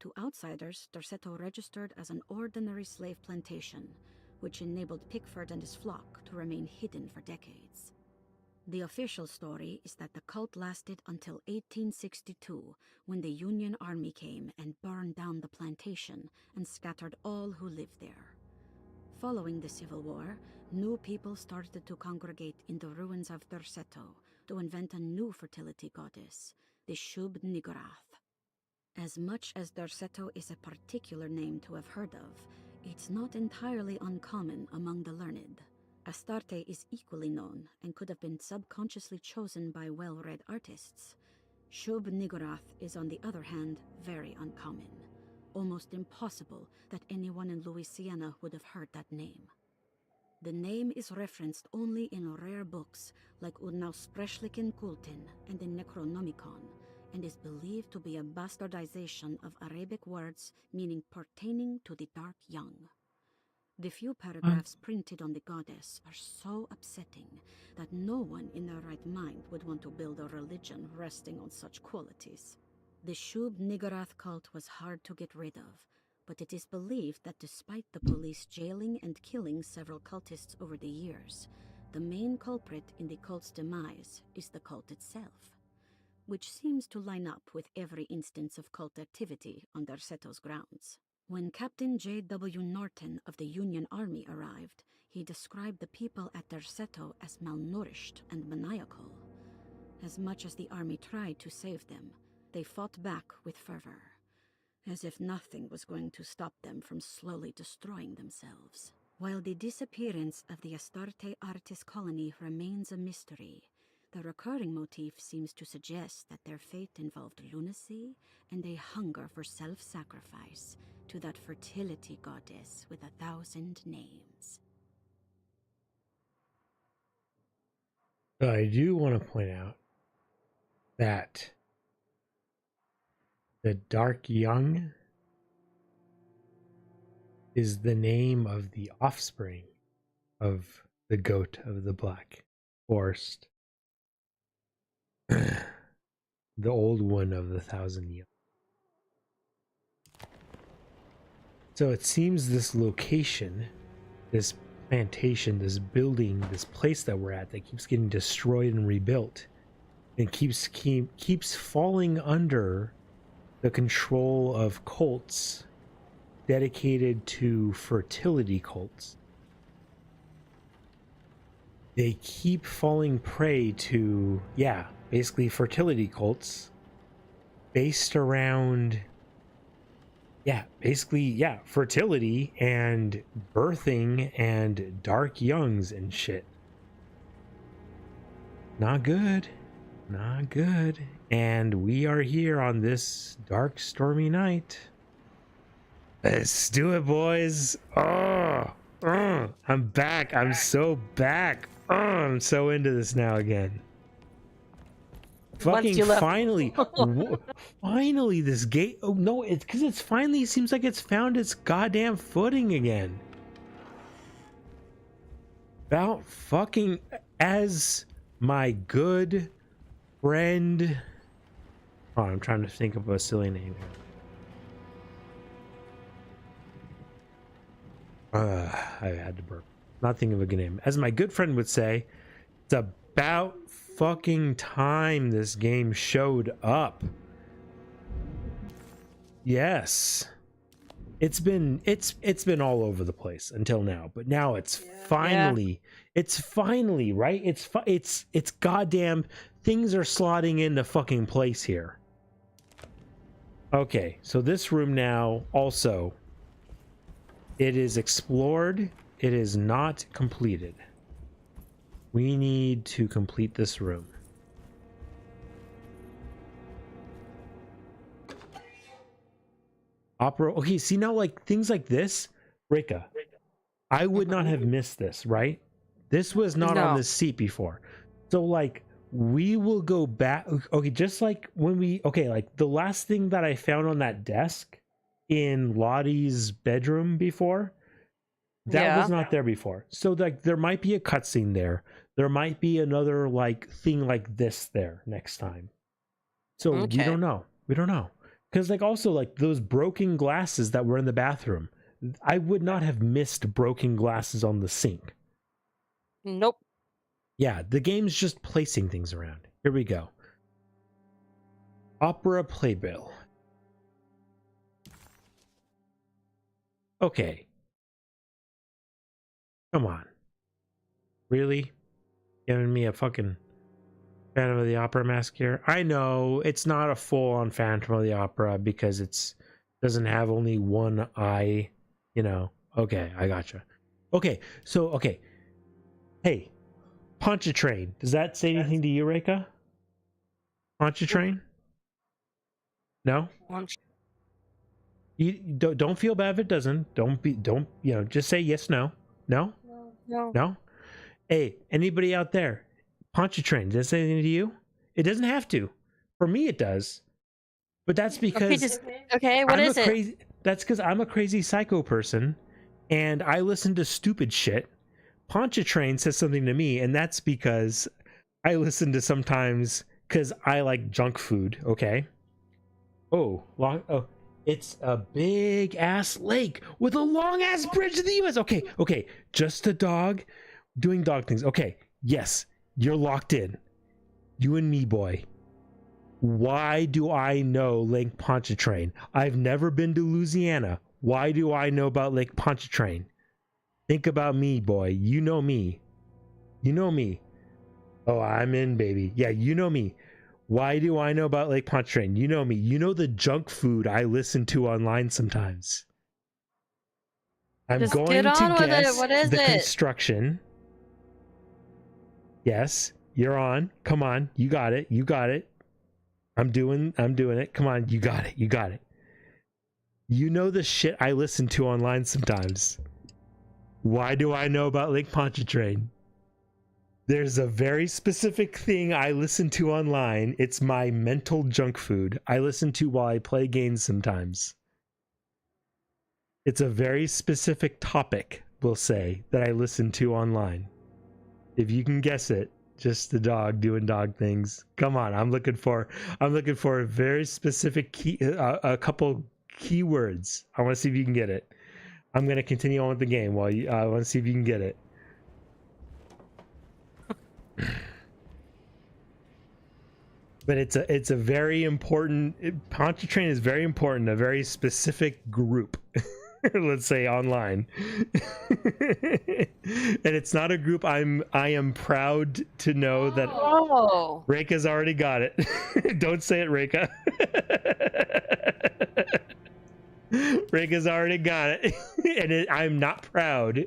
To outsiders, Derceto registered as an ordinary slave plantation, which enabled Pickford and his flock to remain hidden for decades. The official story is that the cult lasted until 1862, when the Union Army came and burned down the plantation and scattered all who lived there. Following the Civil War, new people started to congregate in the ruins of Derceto to invent a new fertility goddess, the Shub Niggurath. As much as Derceto is a particular name to have heard of, it's not entirely uncommon among the learned. Astarte is equally known and could have been subconsciously chosen by well-read artists. Shub Niggurath is, on the other hand, very uncommon. Almost impossible that anyone in Louisiana would have heard that name. The name is referenced only in rare books like Unausprechlichen Kulten and the Necronomicon, and is believed to be a bastardization of Arabic words meaning pertaining to the dark young. The few paragraphs printed on the goddess are so upsetting that no one in their right mind would want to build a religion resting on such qualities. The Shub Niggurath cult was hard to get rid of, but it is believed that despite the police jailing and killing several cultists over the years, the main culprit in the cult's demise is the cult itself, which seems to line up with every instance of cult activity on Derceto's grounds. When Captain J.W. Norton of the Union Army arrived, he described the people at Derceto as malnourished and maniacal. As much as the army tried to save them, they fought back with fervor, as if nothing was going to stop them from slowly destroying themselves. While the disappearance of the Astarte artist colony remains a mystery, the recurring motif seems to suggest that their fate involved lunacy and a hunger for self-sacrifice to that fertility goddess with 1,000 names. I do want to point out that the Dark Young is the name of the offspring of the goat of the Black Forest. The old one of the 1,000 young. So it seems this location, this plantation, this building, this place that we're at that keeps getting destroyed and rebuilt and keeps falling under the control of cults dedicated to fertility cults. They keep falling prey to, basically fertility cults based around, fertility and birthing and dark youngs and shit. Not good. Not good. And we are here on this dark, stormy night. Let's do it, boys. I'm back. I'm so back. I'm so into this now again. Fucking finally. Finally, this gate. Oh, no, it's because it's finally seems like it's found its goddamn footing again. About fucking as my good friend. Oh, I'm trying to think of a silly name here. I had to burp. Not thinking of a good name. As my good friend would say, it's about fucking time this game showed up. Yes. It's been all over the place until now, but now it's finally right? It's goddamn things are slotting into fucking place here. Okay, so this room now also, it is explored. It is not completed. We need to complete this room. Opera. Okay, see now, like things like this, Rika, I would not have missed this, right? This was not on this seat before. So like we will go back. Okay, just like when like the last thing that I found on that desk in Lottie's bedroom before, that was not there before. So like there might be a cutscene there. There might be another like thing like this there next time. So we don't know. We don't know. Because like also like those broken glasses that were in the bathroom, I would not have missed broken glasses on the sink. Nope. Yeah, the game's just placing things around. Here we go. Opera playbill. Okay. Come on. Really? Giving me a fucking Phantom of the Opera mask here? I know it's not a full-on Phantom of the Opera because it's doesn't have only one eye, you know. Okay, I gotcha. Okay, so okay. Hey, Pontchartrain. Does that say anything to you, Reika? Pontchartrain? No? You don't feel bad if it doesn't. Don't you know, just say yes, no. No? No. No? Hey, anybody out there? Pontchartrain, does that say anything to you? It doesn't have to. For me it does. But that's because Okay, what is it? That's because I'm a crazy psycho person and I listen to stupid shit. Pontchartrain says something to me, and that's because I listen to sometimes because I like junk food, okay? Oh, it's a big ass lake with a long ass bridge to the US. Okay, just a dog doing dog things. Okay, yes, you're locked in. You and me, boy. Why do I know Lake Pontchartrain? I've never been to Louisiana. Why do I know about Lake Pontchartrain? Think about me, boy. You know me. You know me. Oh, I'm in, baby. Yeah, you know me. Why do I know about Lake Pontchartrain? You know me. You know the junk food I listen to online sometimes. I'm Just going get on to with guess it. What is the it? construction. Yes, you're on. Come on. You got it. You got it. I'm doing it. Come on. You got it. You got it. You know the shit I listen to online sometimes. Why do I know about Lake Pontchartrain? There's a very specific thing I listen to online. It's my mental junk food. I listen to while I play games sometimes. It's a very specific topic, we'll say, that I listen to online. If you can guess it, just the dog doing dog things. Come on, I'm looking for a very specific key, a couple keywords. I want to see if you can get it. I'm going to continue on with the game while I want to see if you can get it. But it's a very important. Pontchartrain is very important. A very specific group, let's say online, and it's not a group I am proud to know that. Oh. Reika's already got it. Don't say it, Reika. Reika's already got it, and I'm not proud.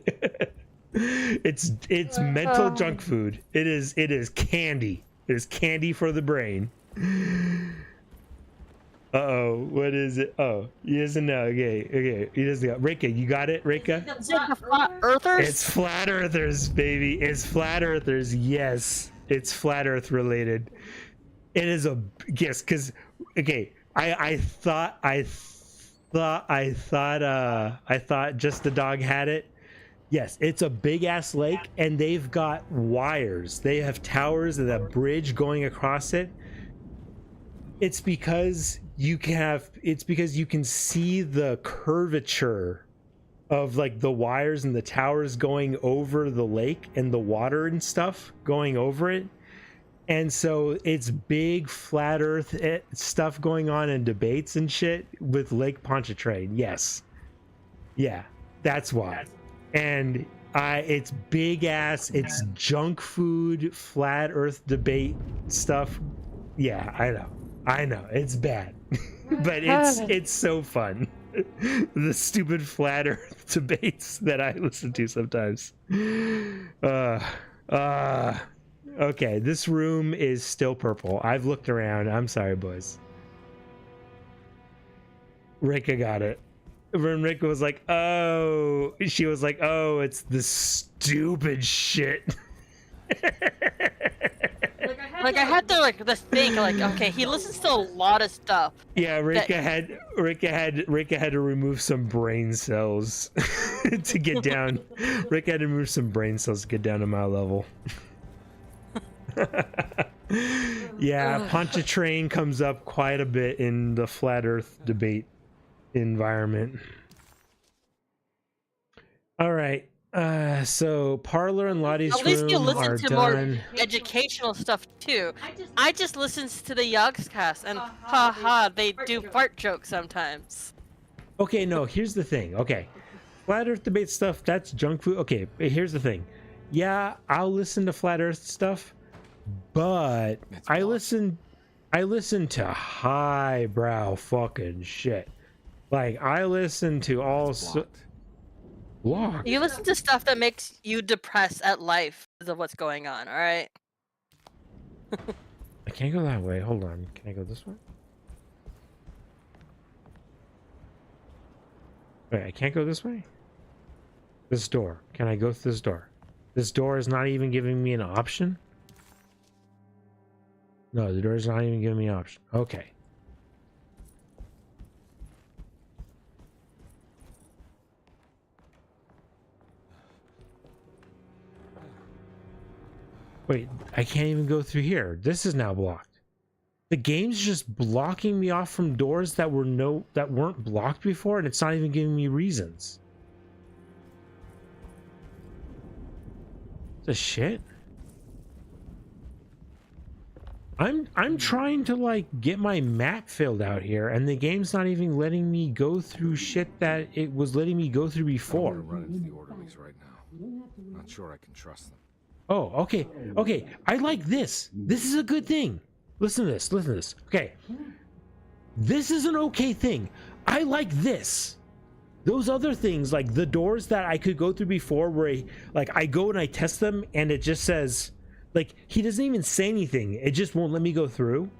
It's mental junk food. It is candy. It is candy for the brain. Uh-oh, what is it? Oh, he doesn't know. Okay. He doesn't know. Reika, you got it, Reika? Is it the flat earthers? It's flat earthers, baby. It's flat earthers. Yes, it's flat earth related. It is a yes, because okay, I thought just the dog had it. Yes, it's a big ass lake, and they've got wires. They have towers and a bridge going across it. It's because you can see the curvature of like the wires and the towers going over the lake and the water and stuff going over it. And so it's big flat earth stuff going on and debates and shit with Lake Pontchartrain. Yes. Yeah, that's why. And it's big ass, it's junk food, flat earth debate stuff. Yeah, I know, it's bad. But it's so fun. The stupid flat earth debates that I listen to sometimes. Okay, this room is still purple. I've looked around. I'm sorry, boys. Rika got it. When Rika was like, oh, she was like, oh, it's the stupid shit. Like I had to think okay, he listens to a lot of stuff. Yeah, Rika had to remove some brain cells to get down. Rika had to remove some brain cells to get down to my level. Yeah, Pontchartrain comes up quite a bit in the flat earth debate environment. All right, So Parlor and Lottie's At least you room listen are to more done. educational stuff too. I just listens to the Yogscast and haha, they do fart jokes sometimes. Okay, no, here's the thing. Okay. Flat Earth debate stuff, that's junk food. Okay, here's the thing. Yeah, I'll listen to Flat Earth stuff, but I listen to highbrow fucking shit. Like I listen to all blocked. You listen to stuff that makes you depressed at life because of what's going on, alright? I can't go that way. Hold on. Can I go this way? Wait, I can't go this way? This door. Can I go through this door? This door is not even giving me an option? No, the door is not even giving me an option. Okay. Wait, I can't even go through here. This is now blocked. The game's just blocking me off from doors that weren't blocked before, and it's not even giving me reasons. The shit? I'm trying to like get my map filled out here, and the game's not even letting me go through shit that it was letting me go through before. I'm gonna run into the orderlies right now. Not sure I can trust them. Oh, okay. Okay, I like this. This is a good thing. Listen to this. Listen to this. Okay. This is an okay thing. I like this. Those other things, like the doors that I could go through before where I go and I test them and it just says, like, he doesn't even say anything. It just won't let me go through.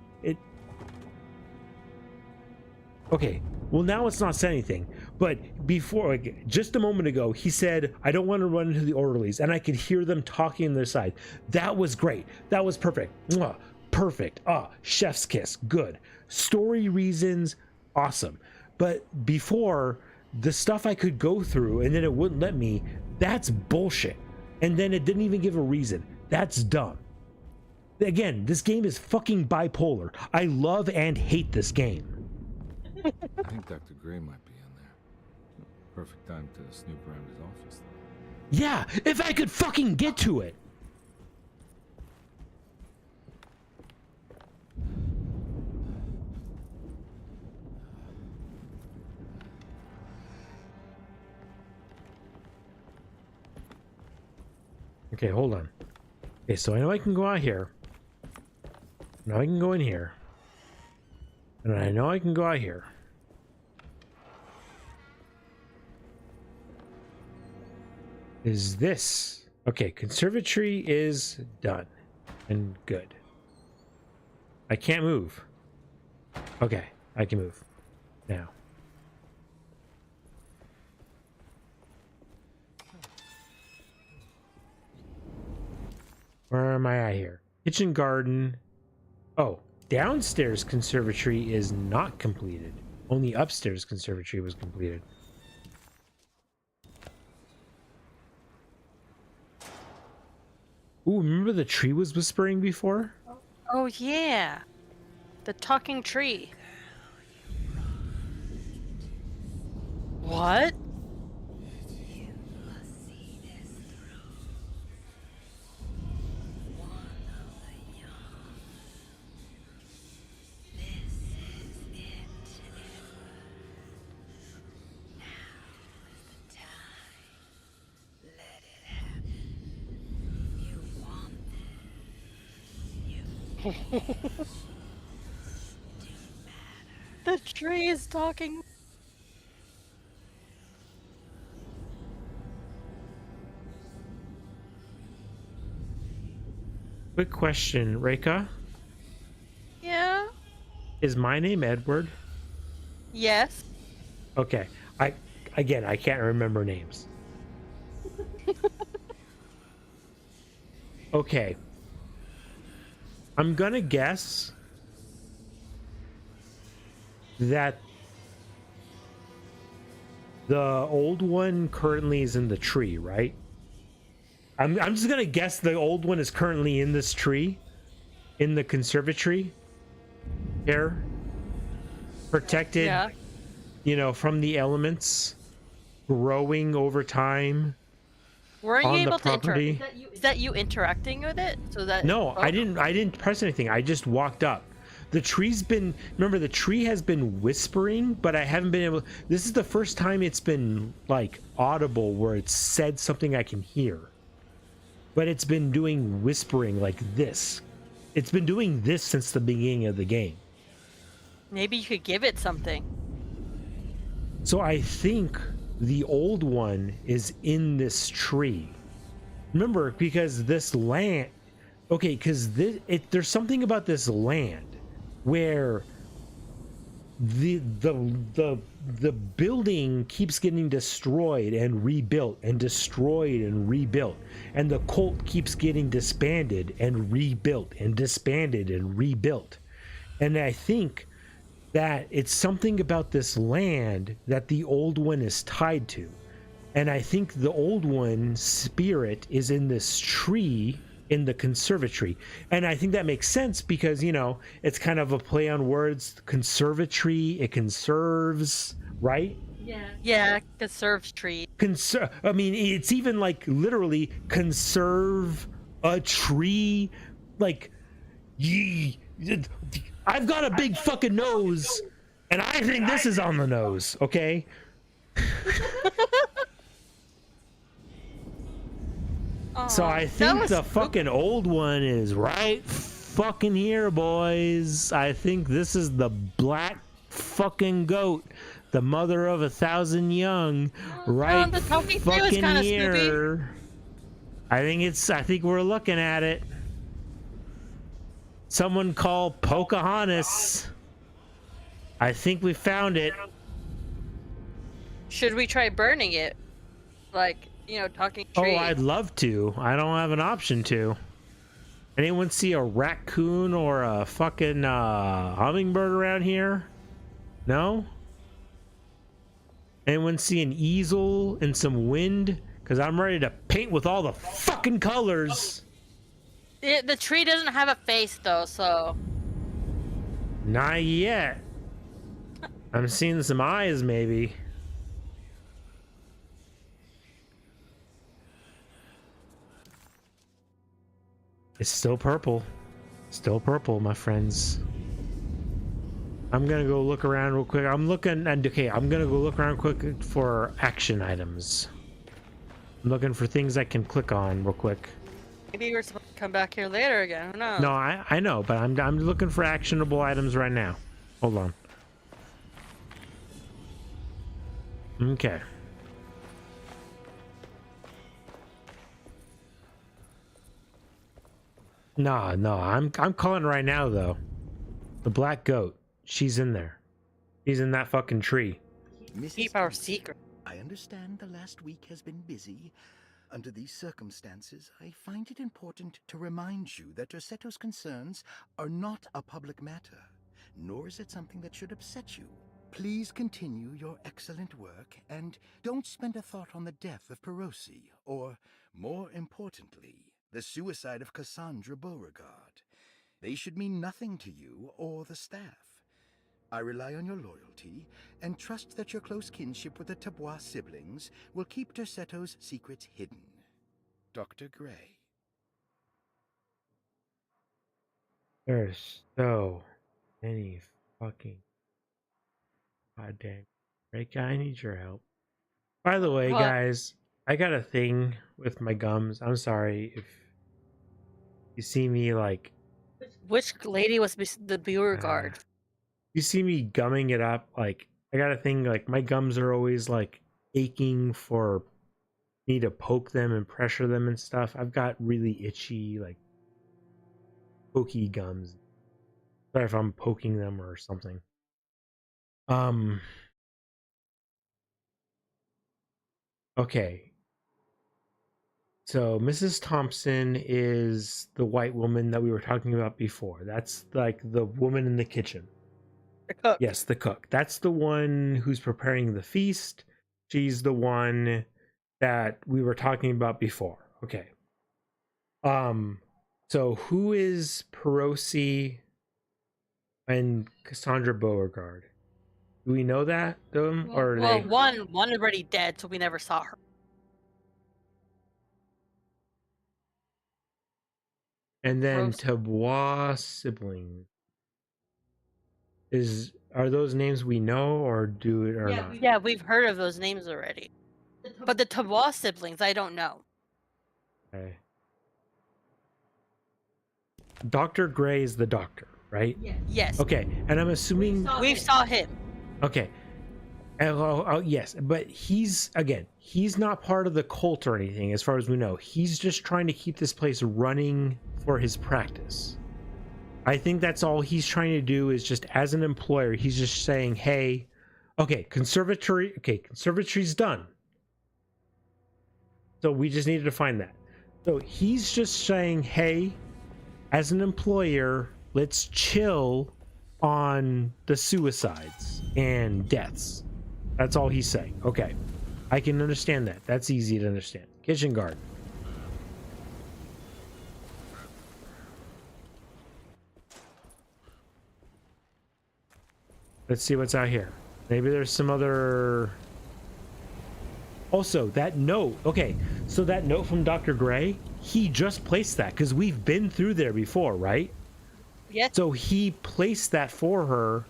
Okay, well now it's not saying anything. But before, like, just a moment ago, he said, I don't want to run into the orderlies. And I could hear them talking on their side. That was great. That was perfect. Mwah, perfect. Chef's kiss. Good. Story reasons. Awesome. But before, the stuff I could go through and then it wouldn't let me, that's bullshit. And then it didn't even give a reason. That's dumb. Again, this game is fucking bipolar. I love and hate this game. I think Dr. Gray might be in there. Perfect time to snoop around his office. Yeah, if I could fucking get to it. Okay, hold on. Okay, so I know I can go out here. Now I can go in here. And I know I can go out here. Is this... Okay, conservatory is done. And good. I can't move. Okay, I can move. Now. Where am I at here? Kitchen garden. Oh, downstairs conservatory is not completed. Only upstairs conservatory was completed. Ooh, remember the tree was whispering before? Oh yeah. The talking tree. What? The tree is talking. Quick question, Reika. Yeah? Is my name Edward? Yes. Okay. I can't remember names. Okay. I'm gonna guess that the old one currently is in the tree, right? I'm just gonna guess the old one is currently in this tree, in the conservatory here, protected, Yeah. you know, from the elements, growing over time. Weren't you on the able to property. interact? Is that you interacting with it? So that No, I didn't press anything. I just walked up. The tree's been, remember, the tree has been whispering, but I haven't been able. This is the first time it's been like audible where it's said something I can hear. But it's been doing whispering like this. It's been doing this since the beginning of the game. Maybe you could give it something. So I think the old one is in this tree. Remember, because this land, okay, because there's something about this land where the building keeps getting destroyed and rebuilt and destroyed and rebuilt, and the cult keeps getting disbanded and rebuilt and disbanded and rebuilt. And I think that it's something about this land that the old one is tied to. And I think the old one's spirit is in this tree in the conservatory. And I think that makes sense because, you know, it's kind of a play on words. Conservatory, it conserves, right? Yeah, conserves tree. I mean, it's even like literally conserve a tree. Like, I've got a big fucking nose, and I think this is on the nose, okay? So I think the fucking old one is right fucking here, boys. I think this is the black fucking goat, the mother of 1,000 young, right the talking tree was fucking kinda here. I think we're looking at it. Someone call Pocahontas. I think we found it. Should we try burning it? Like, you know, talking tree. Oh, I'd love to. I don't have an option to. Anyone see a raccoon or a fucking hummingbird around here? No? Anyone see an easel and some wind? Because I'm ready to paint with all the fucking colors. The tree doesn't have a face, though, so... Not yet. I'm seeing some eyes, maybe. It's still purple. Still purple, my friends. I'm gonna go look around real quick. I'm gonna go look around quick for action items. I'm looking for things I can click on real quick. Maybe we're supposed to come back here later again. Who knows? No, I know, but I'm looking for actionable items right now. Hold on. Okay. No, I'm calling right now though. The black goat. She's in there. She's in that fucking tree. Keep our secret. I understand the last week has been busy. Under these circumstances, I find it important to remind you that Derceto's concerns are not a public matter, nor is it something that should upset you. Please continue your excellent work, and don't spend a thought on the death of Perosi, or, more importantly, the suicide of Cassandra Beauregard. They should mean nothing to you or the staff. I rely on your loyalty, and trust that your close kinship with the Tabbois siblings will keep Derceto's secrets hidden. Dr. Gray. There's so many fucking goddamn great guy. I need your help. By the way, guys, I got a thing with my gums. I'm sorry if you see me like. Which lady was the Beauregard? You see me gumming it up. Like, I got a thing. Like, my gums are always like aching for me to poke them and pressure them and stuff. I've got really itchy, like, pokey gums. Sorry if I'm poking them or something. Okay. So Mrs. Thompson is the white woman that we were talking about before. That's like the woman in the kitchen. The cook. Yes, the cook. That's the one who's preparing the feast. She's the one that we were talking about before. Okay. So who is Perosi and Cassandra Beauregard? Do we know that, or Well, one already dead, so we never saw her. And then Gross. Tabois sibling. Are those names we know or do it or not? Yeah, we've heard of those names already. But the Tabois siblings, I don't know. Okay. Dr. Gray is the doctor, right? Yes. Okay, and I'm assuming We saw him. okay. Yes, but he's not part of the cult or anything as far as we know. He's just trying to keep this place running for his practice. I think that's all he's trying to do is just as an employer, he's just saying, hey, conservatory's done. So we just needed to find that. So he's just saying, hey, as an employer, let's chill on the suicides and deaths. That's all he's saying. Okay. I can understand that. That's easy to understand. Kitchen guard. Let's see what's out here. Maybe there's some other... Also, that note. Okay, so that note from Dr. Gray, he just placed that because we've been through there before, right? Yes. So he placed that for her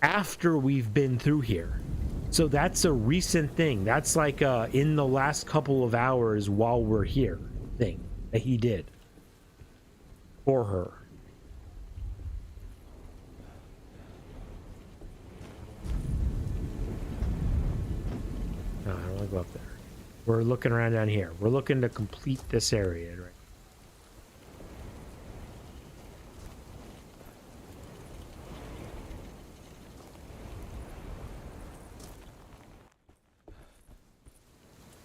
after we've been through here. So that's a recent thing. That's like in the last couple of hours while we're here thing that he did for her. No, I don't want to go up there. We're looking around down here. We're looking to complete this area, right?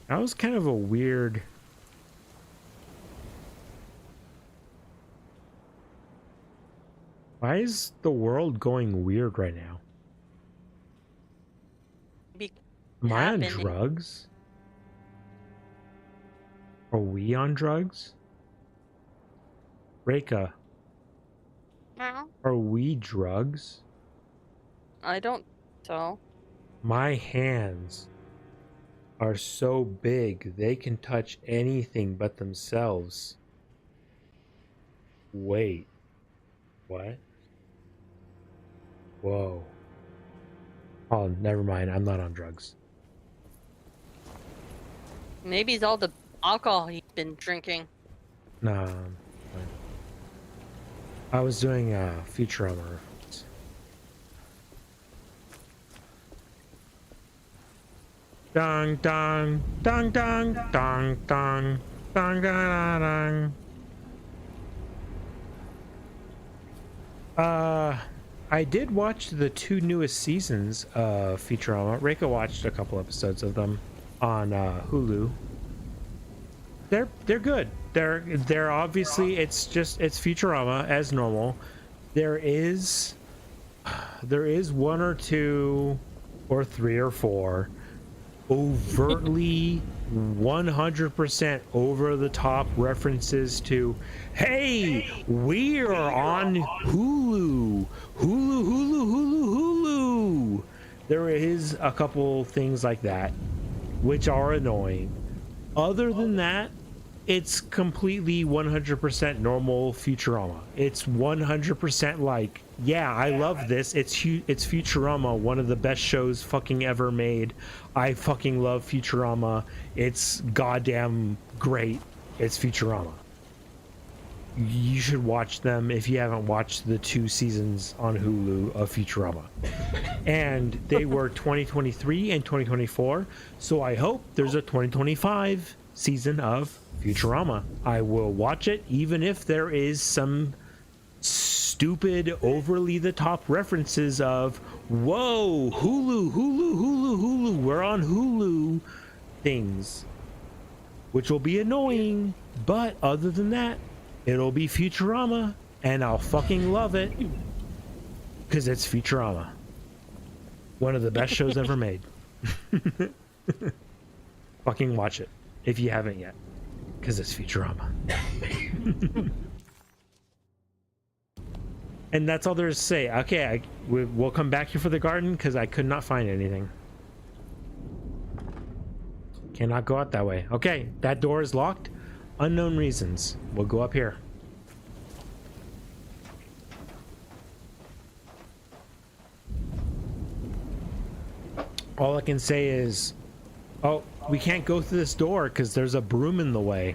That was kind of a weird... Why is the world going weird right now? Am I on drugs? Are we on drugs? Reika, No, are we drugs? I don't. So. My hands are so big they can touch anything but themselves. Wait. What? Whoa. Oh, never mind. I'm not on drugs. Maybe it's all the alcohol he's been drinking. Nah. I'm fine. I was doing Futurama reference. Dong dong dong dong dong dong dong dong dong. I did watch the 2 newest seasons of Futurama. Reika watched a couple episodes of them on Hulu. They're good. They're obviously it's Futurama as normal. There is 1 or 2 or 3 or 4 overtly 100% over the top references to, hey, we're on Hulu. There is a couple things like that which are annoying. Other than that, it's completely 100% normal Futurama. It's 100% like, yeah, I love this. It's Futurama, one of the best shows fucking ever made. I fucking love Futurama. It's goddamn great. It's Futurama. You should watch them if you haven't watched the 2 seasons on Hulu of Futurama. And they were 2023 and 2024, so I hope there's a 2025 season of Futurama. I will watch it even if there is some stupid overly the top references of, whoa, Hulu, we're on Hulu things, which will be annoying, but other than that, it'll be Futurama and I'll fucking love it because it's Futurama, one of the best shows ever made. Fucking watch it if you haven't yet, because it's Futurama. And that's all there is to say. Okay, we'll come back here for the garden because I could not find anything. Cannot go out that way. Okay, that door is locked. Unknown reasons. We'll go up here. All I can say is, oh, we can't go through this door because there's a broom in the way.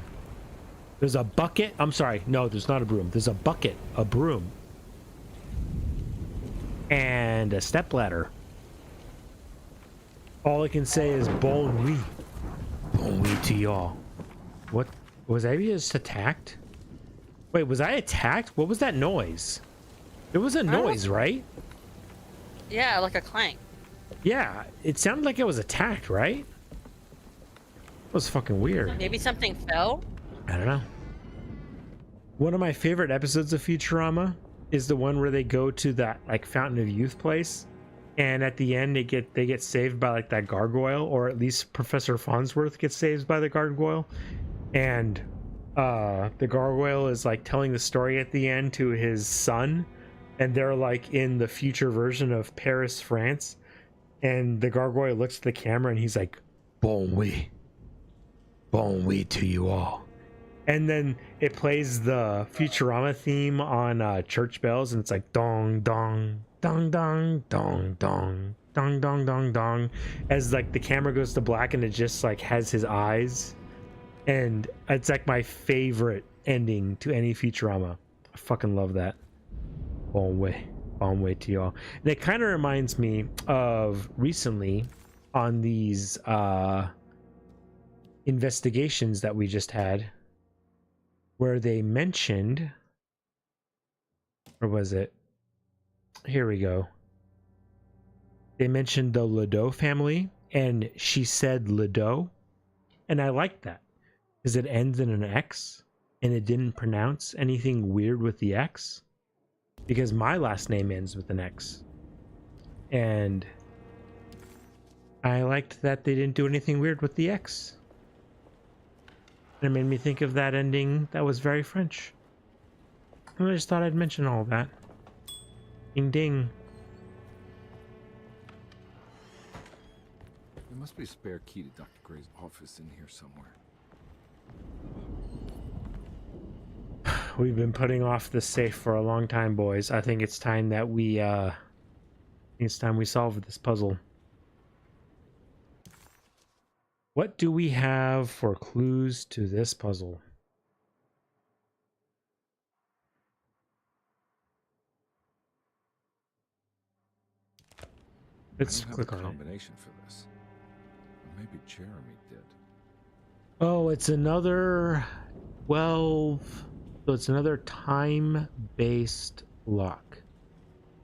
There's a bucket. I'm sorry. No, there's not a broom. There's a bucket, a broom, and a stepladder. All I can say is bon nuit. Bon nuit to y'all. What? Was I just attacked? Wait, was I attacked? What was that noise? There was a noise, right? Yeah, like a clank. Yeah, it sounded like I was attacked, right? It was fucking weird. Maybe something fell? I don't know. One of my favorite episodes of Futurama is the one where they go to that like Fountain of Youth place, and at the end they get saved by like that gargoyle, or at least Professor Farnsworth gets saved by the gargoyle, and the gargoyle is like telling the story at the end to his son, and they're like in the future version of Paris, France, and the gargoyle looks at the camera and he's like, bon nuit to you all. And then it plays the Futurama theme on church bells, and it's like dong dong dong dong dong dong dong dong dong dong, as like the camera goes to black and it just like has his eyes, and it's like my favorite ending to any Futurama. I fucking love that. Bon nuit to y'all. And it kind of reminds me of recently on these investigations that we just had, where they mentioned, or was it? Here we go. They mentioned the Ledoux family, and she said Ledoux, and I liked that because it ends in an X, and it didn't pronounce anything weird with the X, because my last name ends with an X, and I liked that they didn't do anything weird with the X. It made me think of that ending that was very French. And I just thought I'd mention all that. Ding ding. There must be a spare key to Dr. Gray's office in here somewhere. We've been putting off this safe for a long time, boys. I think it's time that we solve this puzzle. What do we have for clues to this puzzle? Let's click on it. Combination for this. Or maybe Jeremy did. Oh, it's another 12. So it's another time-based lock.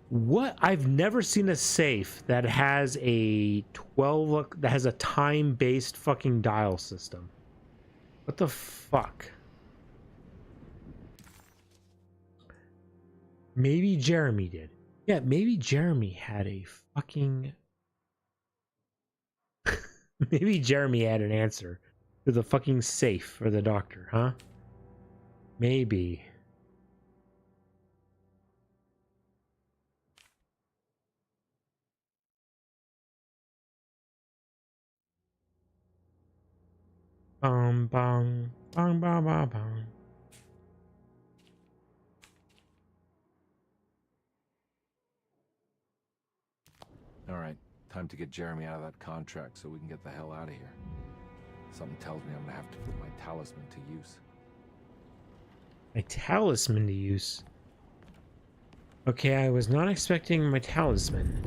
What? I've never seen a safe that has a 12, that has a time-based fucking dial system. What the fuck? Maybe Jeremy did. Yeah, maybe Jeremy had a fucking... Maybe Jeremy had an answer to the fucking safe for the doctor, huh? Maybe. Bong, bong, bong, bong, bong, bong. All right, time to get Jeremy out of that contract so we can get the hell out of here. Something tells me I'm gonna have to put my talisman to use. My talisman to use? Okay, I was not expecting my talisman.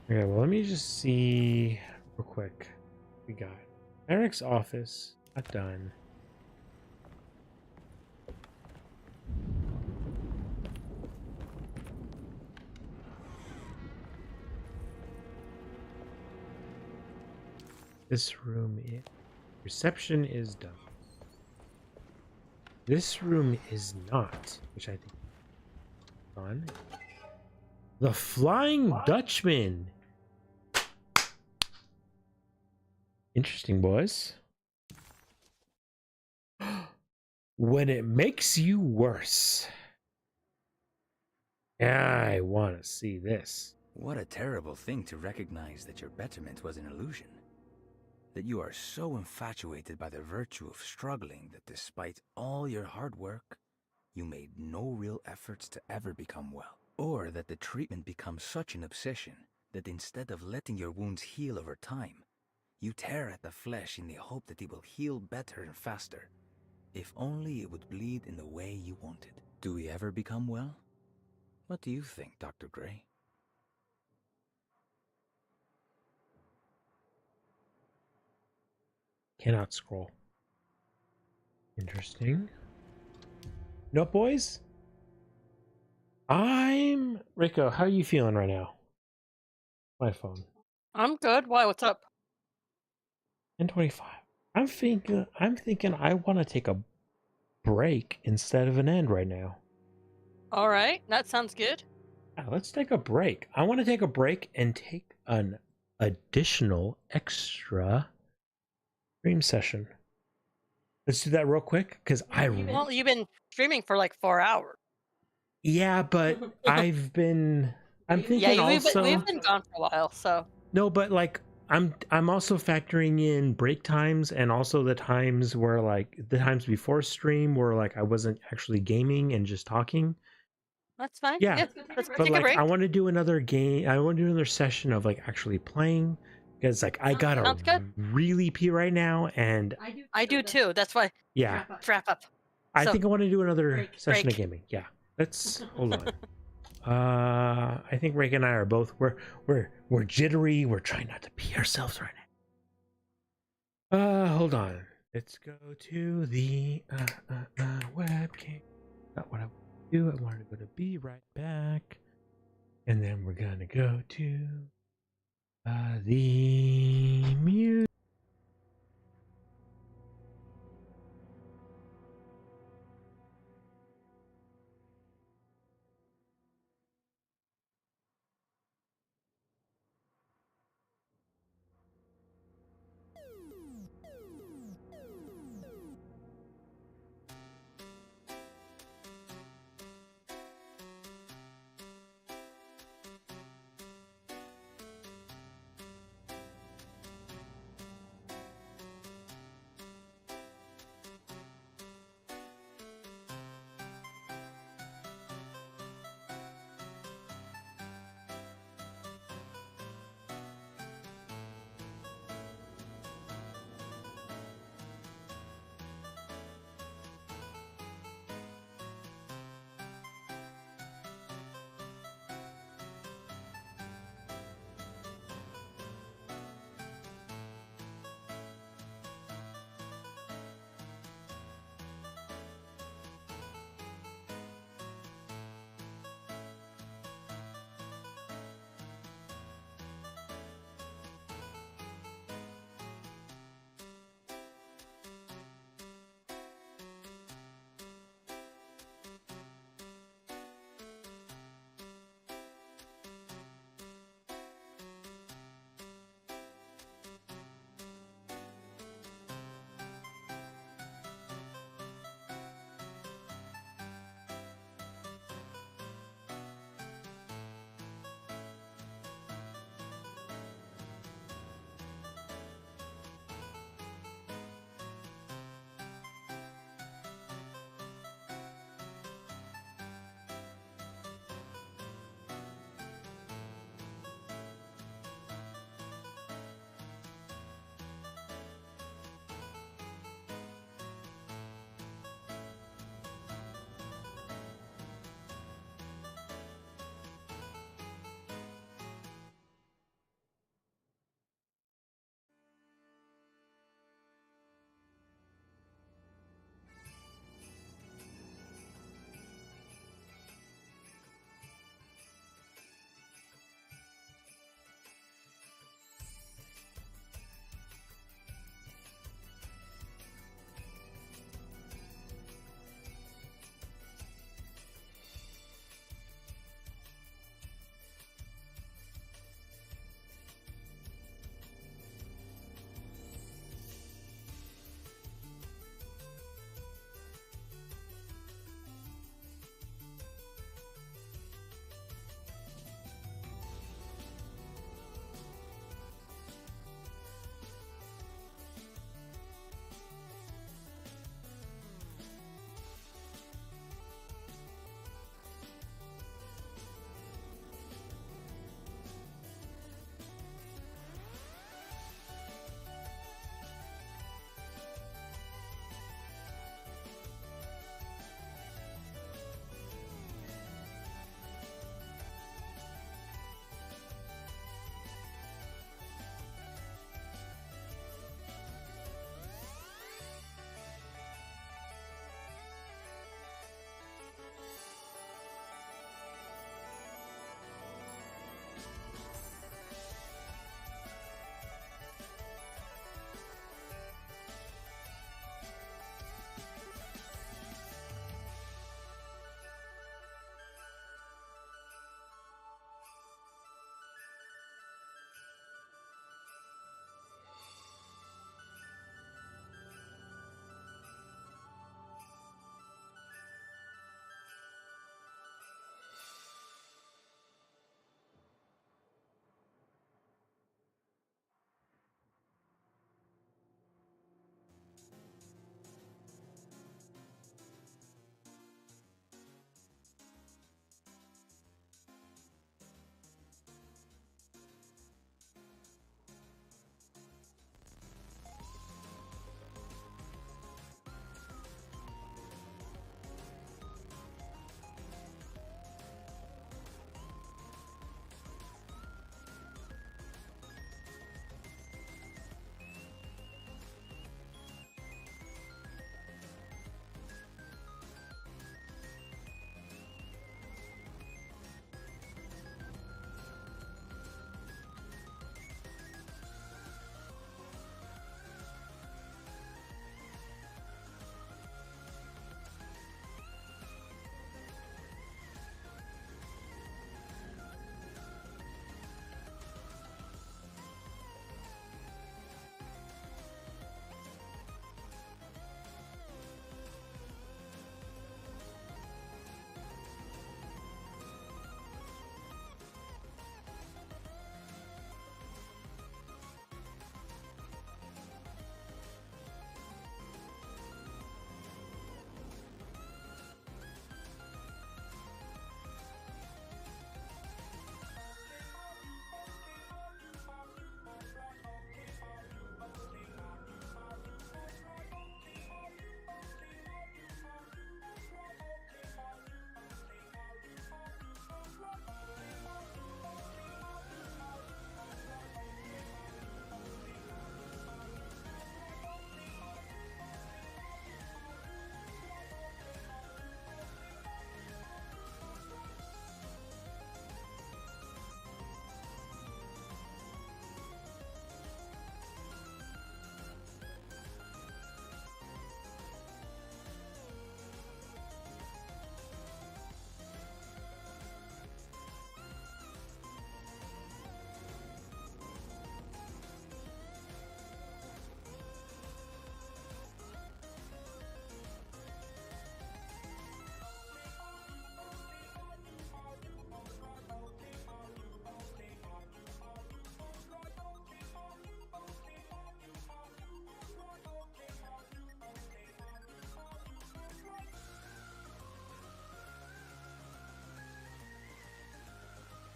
Okay, well, let me just see real quick. We got Eric's office, not done. This room is... Reception is done. This room is not, which I think is fun. The Flying Dutchman. Interesting, boys. When it makes you worse. I want to see this. What a terrible thing to recognize that your betterment was an illusion. That you are so infatuated by the virtue of struggling that despite all your hard work, you made no real efforts to ever become well. Or that the treatment becomes such an obsession that instead of letting your wounds heal over time, you tear at the flesh in the hope that it will heal better and faster, if only it would bleed in the way you wanted. Do we ever become well? What do you think, Dr. Gray? Cannot scroll. Interesting. No, boys? Rico, how are you feeling right now? My phone. I'm good. Why? What's up? 10:25. I'm thinking I want to take a break instead of an end right now. All right, that sounds good. Yeah, let's take a break. I want to take a break and take an additional extra stream session. Let's do that real quick because Well, you've been streaming for like 4 hours. yeah, but I'm thinking Yeah, also we've been gone for a while, so. no, but like I'm also factoring in break times and also the times where like the times before stream where like I wasn't actually gaming and just talking. That's fine. Yeah, Let's but take a like break. I want to do another game. I want to do another session of like actually playing because like I gotta Sounds good. really pee right now and I do too. That's why. yeah, Wrap up. I So, think I want to do another session break. of gaming. Yeah, let's hold on. I think Rick and I are both we're jittery. We're trying not to pee ourselves right now. Hold on. Let's go to the webcam. Not what I want to do. I wanted to go to be right back, and then we're gonna go to the music.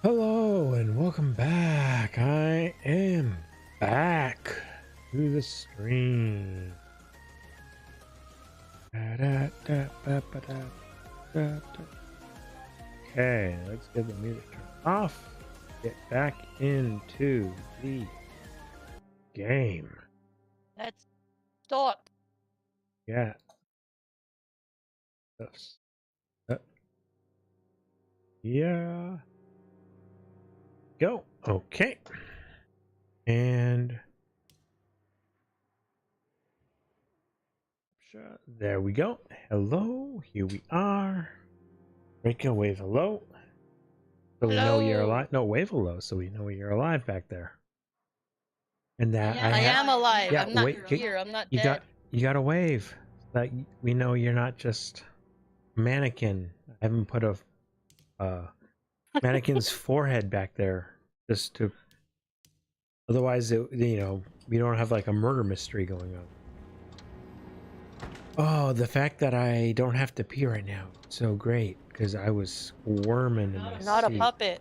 Hello and welcome back. I am back to the stream. Okay, let's get the music turned off. Get back into the game. Let's start. Yeah. Yes. Yeah. Go. Okay. And there we go. Hello. Here we are. Break a wave hello. So we know you're alive. No, wave hello, so we know you're alive back there. And that I am alive. Yeah, I'm not wait, here. I'm not you dead. You got a wave. That we know you're not just a mannequin. I haven't put a mannequin's forehead back there just to. Otherwise, we don't have like a murder mystery going on. Oh, the fact that I don't have to pee right now, so great, because I was squirming in my Not seat. a puppet.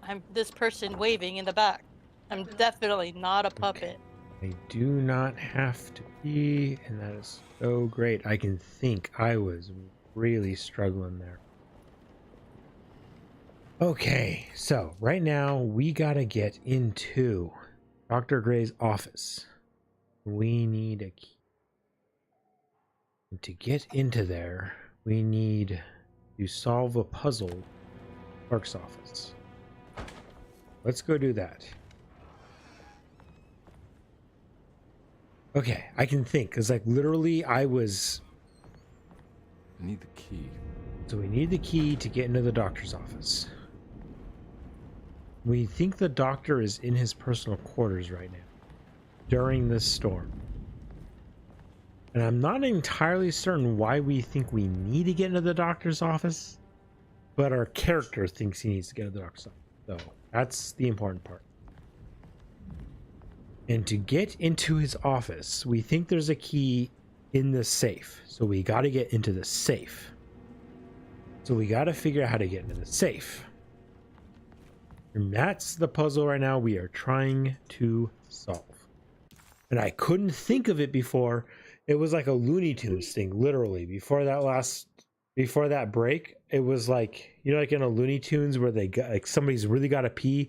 I'm this person waving in the back. I'm definitely not a puppet. I do not have to pee, and that is so great. I can think. I was really struggling there. Okay, so right now we gotta get into Dr. Gray's office. We need a key. And to get into there, we need to solve a puzzle in Clark's office. Let's go do that. Okay, I can think, because like literally I need the key. So we need the key to get into the doctor's office. We think the doctor is in his personal quarters right now during this storm. And I'm not entirely certain why we think we need to get into the doctor's office, but our character thinks he needs to get into the doctor's office. So that's the important part. And to get into his office, we think there's a key in the safe. So we got to get into the safe. So we got to figure out how to get into the safe. And that's the puzzle right now we are trying to solve. And I couldn't think of it before. It was like a Looney Tunes thing, literally. Before that break, it was like, like in a Looney Tunes where they got like somebody's really got to pee,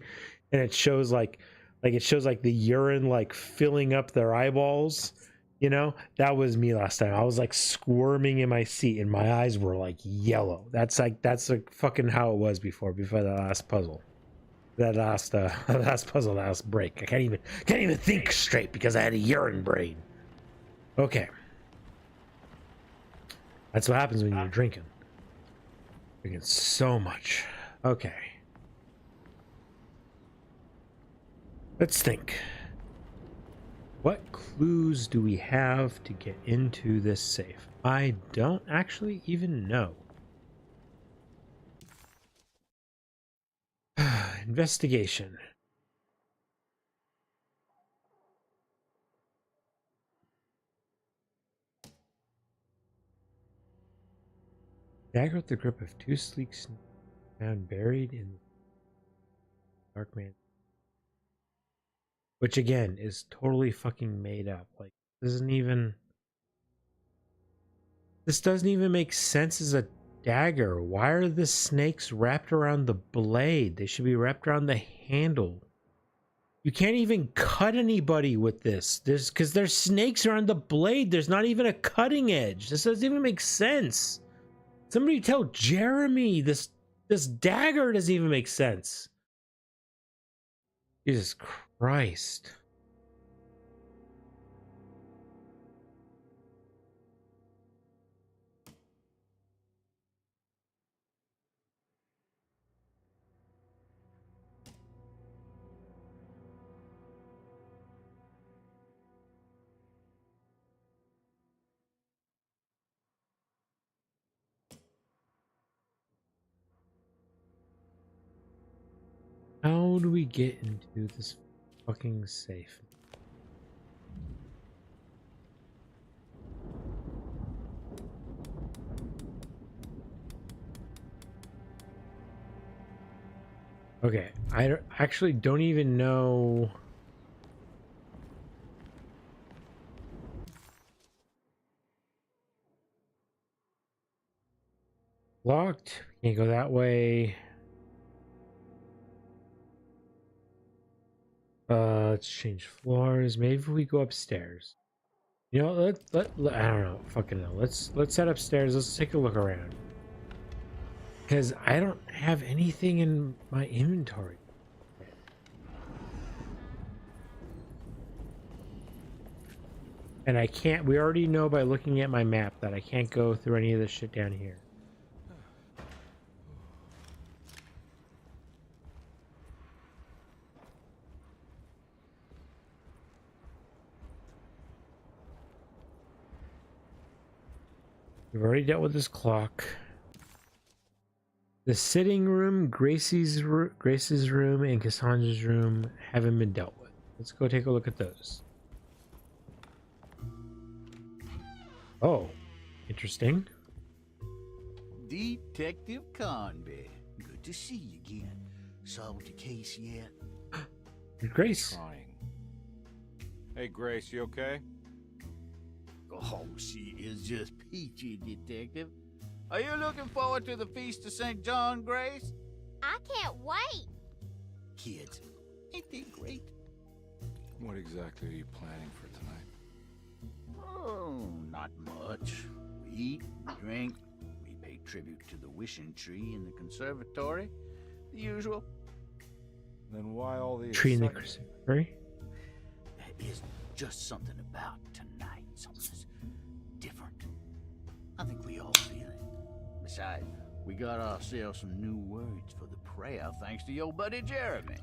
and it shows like the urine like filling up their eyeballs. That was me last time. I was like squirming in my seat, and my eyes were like yellow. That's like fucking how it was before that last puzzle. That last last break. I can't even think straight because I had a urine brain. Okay. That's what happens when you're drinking. Drinking so much. Okay. Let's think. What clues do we have to get into this safe? I don't actually even know. Investigation. Dagger with the grip of two sleek snakes found buried in the dark man. Which again is totally fucking made up. Like this doesn't even make sense as a dagger. Why are the snakes wrapped around the blade? They should be wrapped around the handle. You can't even cut anybody with this. Because there's snakes around the blade. There's not even a cutting edge. This doesn't even make sense. Somebody tell Jeremy this dagger doesn't even make sense. Jesus Christ. How do we get into this fucking safe? Okay, I actually don't even know. Locked. Can't go that way. Let's change floors. Maybe if we go upstairs. You know, I don't know. Fucking no. Let's head upstairs. Let's take a look around. Because I don't have anything in my inventory. And I can't. We already know by looking at my map that I can't go through any of this shit down here. We've already dealt with this clock. The sitting room, Grace's room, and Cassandra's room haven't been dealt with. Let's go take a look at those. Oh, interesting. Detective Conby. Good to see you again. Solved your case yet? Grace. Trying. Hey, Grace, you okay? Oh, she is just peachy, Detective. Are you looking forward to the Feast of St. John, Grace? I can't wait. Kids, ain't they great? What exactly are you planning for tonight? Oh, not much. We eat, we drink, we pay tribute to the wishing tree in the conservatory. The usual. Then why all the Tree in the excitement? conservatory? There is just something about tonight. Something's different. I think we all feel it. Besides, we got ourselves some new words for the prayer thanks to your buddy Jeremy.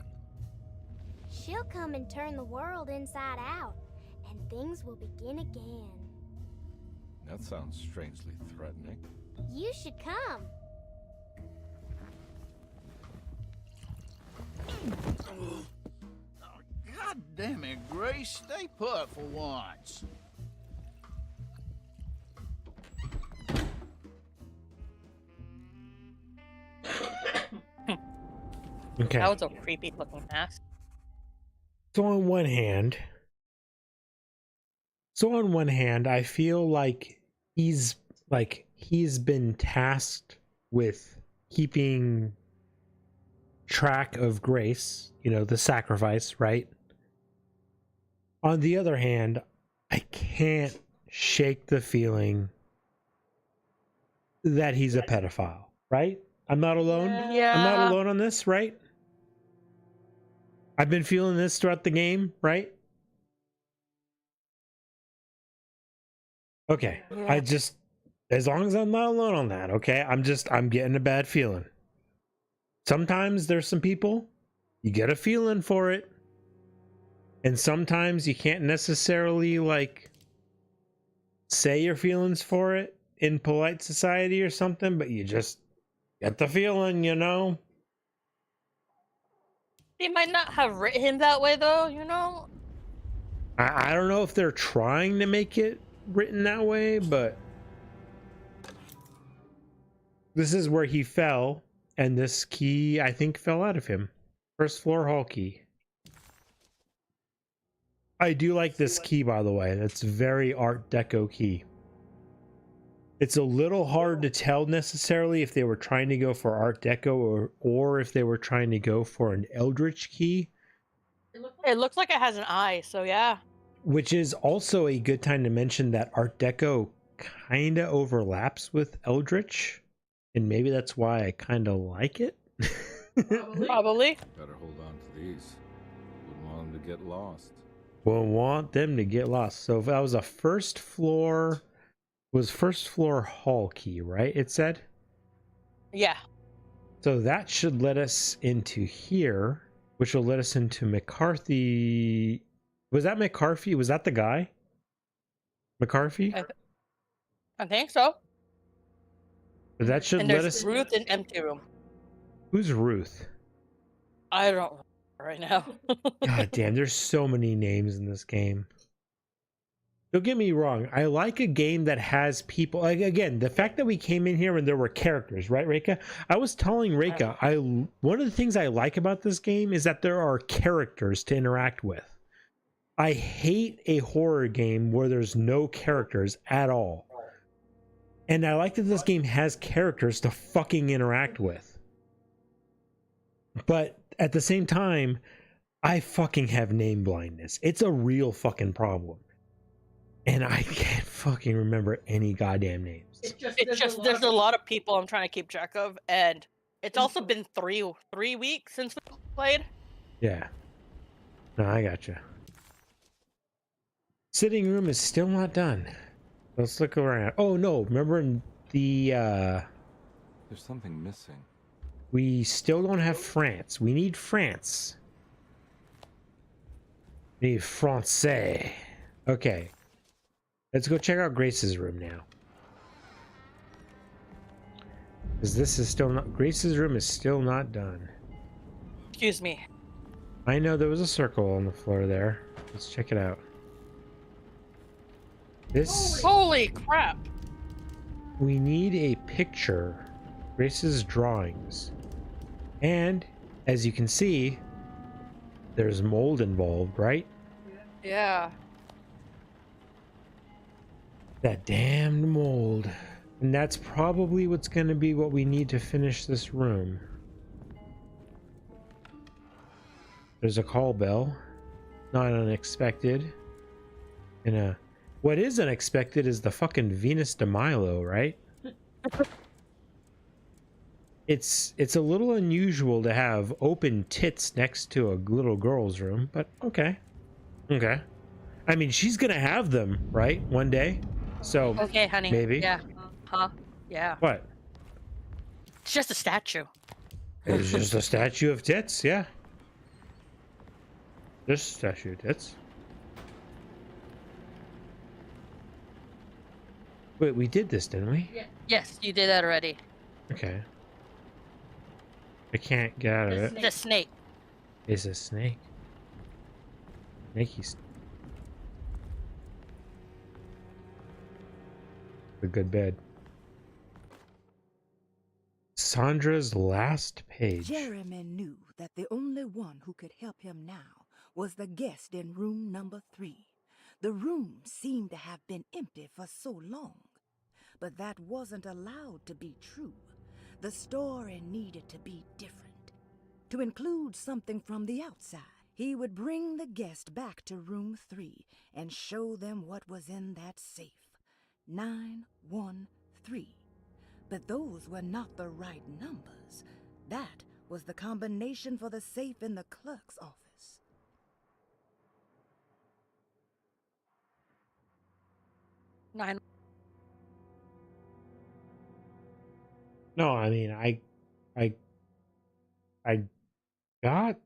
She'll come and turn the world inside out, and things will begin again. That sounds strangely threatening. You should come. God damn it, Grace. Stay put for once. Okay. That was a creepy looking mask. So on one hand, I feel like he's been tasked with keeping track of Grace, you know, the sacrifice, right? On the other hand, I can't shake the feeling that he's a pedophile, right? I'm not alone. Yeah. I'm not alone on this, right? I've been feeling this throughout the game, right? Okay. Yeah. As long as I'm not alone on that, okay? I'm getting a bad feeling. Sometimes there's some people, you get a feeling for it. And sometimes you can't necessarily, like, say your feelings for it in polite society or something, but you just get the feeling, you know? They might not have written him that way, though, you know? I don't know if they're trying to make it written that way, but this is where he fell, and this key, I think, fell out of him. First floor hall key. I do like this key, by the way. That's very Art Deco key. It's a little hard to tell necessarily if they were trying to go for Art Deco or if they were trying to go for an Eldritch key. It looks like it has an eye, so yeah. Which is also a good time to mention that Art Deco kind of overlaps with Eldritch. And maybe that's why I kind of like it. Probably. Better hold on to these. Wouldn't want them to get lost. We'll want them to get lost. So if that was a first floor hall key, right? It said? Yeah. So that should let us into here, which will let us into McCarthy. Was that McCarthy? Was that the guy? McCarthy? I think so. That should And let there's us. Ruth in empty room. Who's Ruth? I don't know. right now. God damn, there's so many names in this game. don't get me wrong. I like a game that has people. Like, again, the fact that we came in here and there were characters, right, Reika? I was telling Reika, one of the things I like about this game is that there are characters to interact with. I hate a horror game where there's no characters at all. And I like that this game has characters to fucking interact with. But at the same time, I fucking have name blindness. It's a real fucking problem. And I can't fucking remember any goddamn names. There's a lot of people I'm trying to keep track of, and it's also been three weeks since we played. Yeah. No, I gotcha. Sitting room is still not done. Let's look around. Oh no, remember in the There's something missing. we still don't have France. We need France. We need Francais. Okay. Let's go check out Grace's room now. Because this is still not... Grace's room is still not done. Excuse me. I know there was a circle on the floor there. Let's check it out. This... Holy crap! We need a picture. Grace's drawings. And, as you can see, there's mold involved, right? Yeah. That damned mold. And that's probably what's going to be what we need to finish this room. There's a call bell. Not unexpected. And what is unexpected is the fucking Venus de Milo, right? It's a little unusual to have open tits next to a little girl's room, but okay. Okay. I mean, she's going to have them, right? One day. So okay, honey. Maybe. Yeah. Huh? Yeah. What? It's just a statue. It's just a statue of tits, yeah. Just a statue of tits. Wait, we did this, didn't we? Yeah. Yes, you did that already. Okay. I can't get out of it. The snake. It's a snake. Snaky. A good bed. Sandra's last page. Jeremy knew that the only one who could help him now was the guest in room number 3. The room seemed to have been empty for so long. But that wasn't allowed to be true. The story needed to be different. To include something from the outside, he would bring the guest back to room 3 and show them what was in that safe. 913. But those were not the right numbers. That was the combination for the safe in the clerk's office. No, I mean, I got...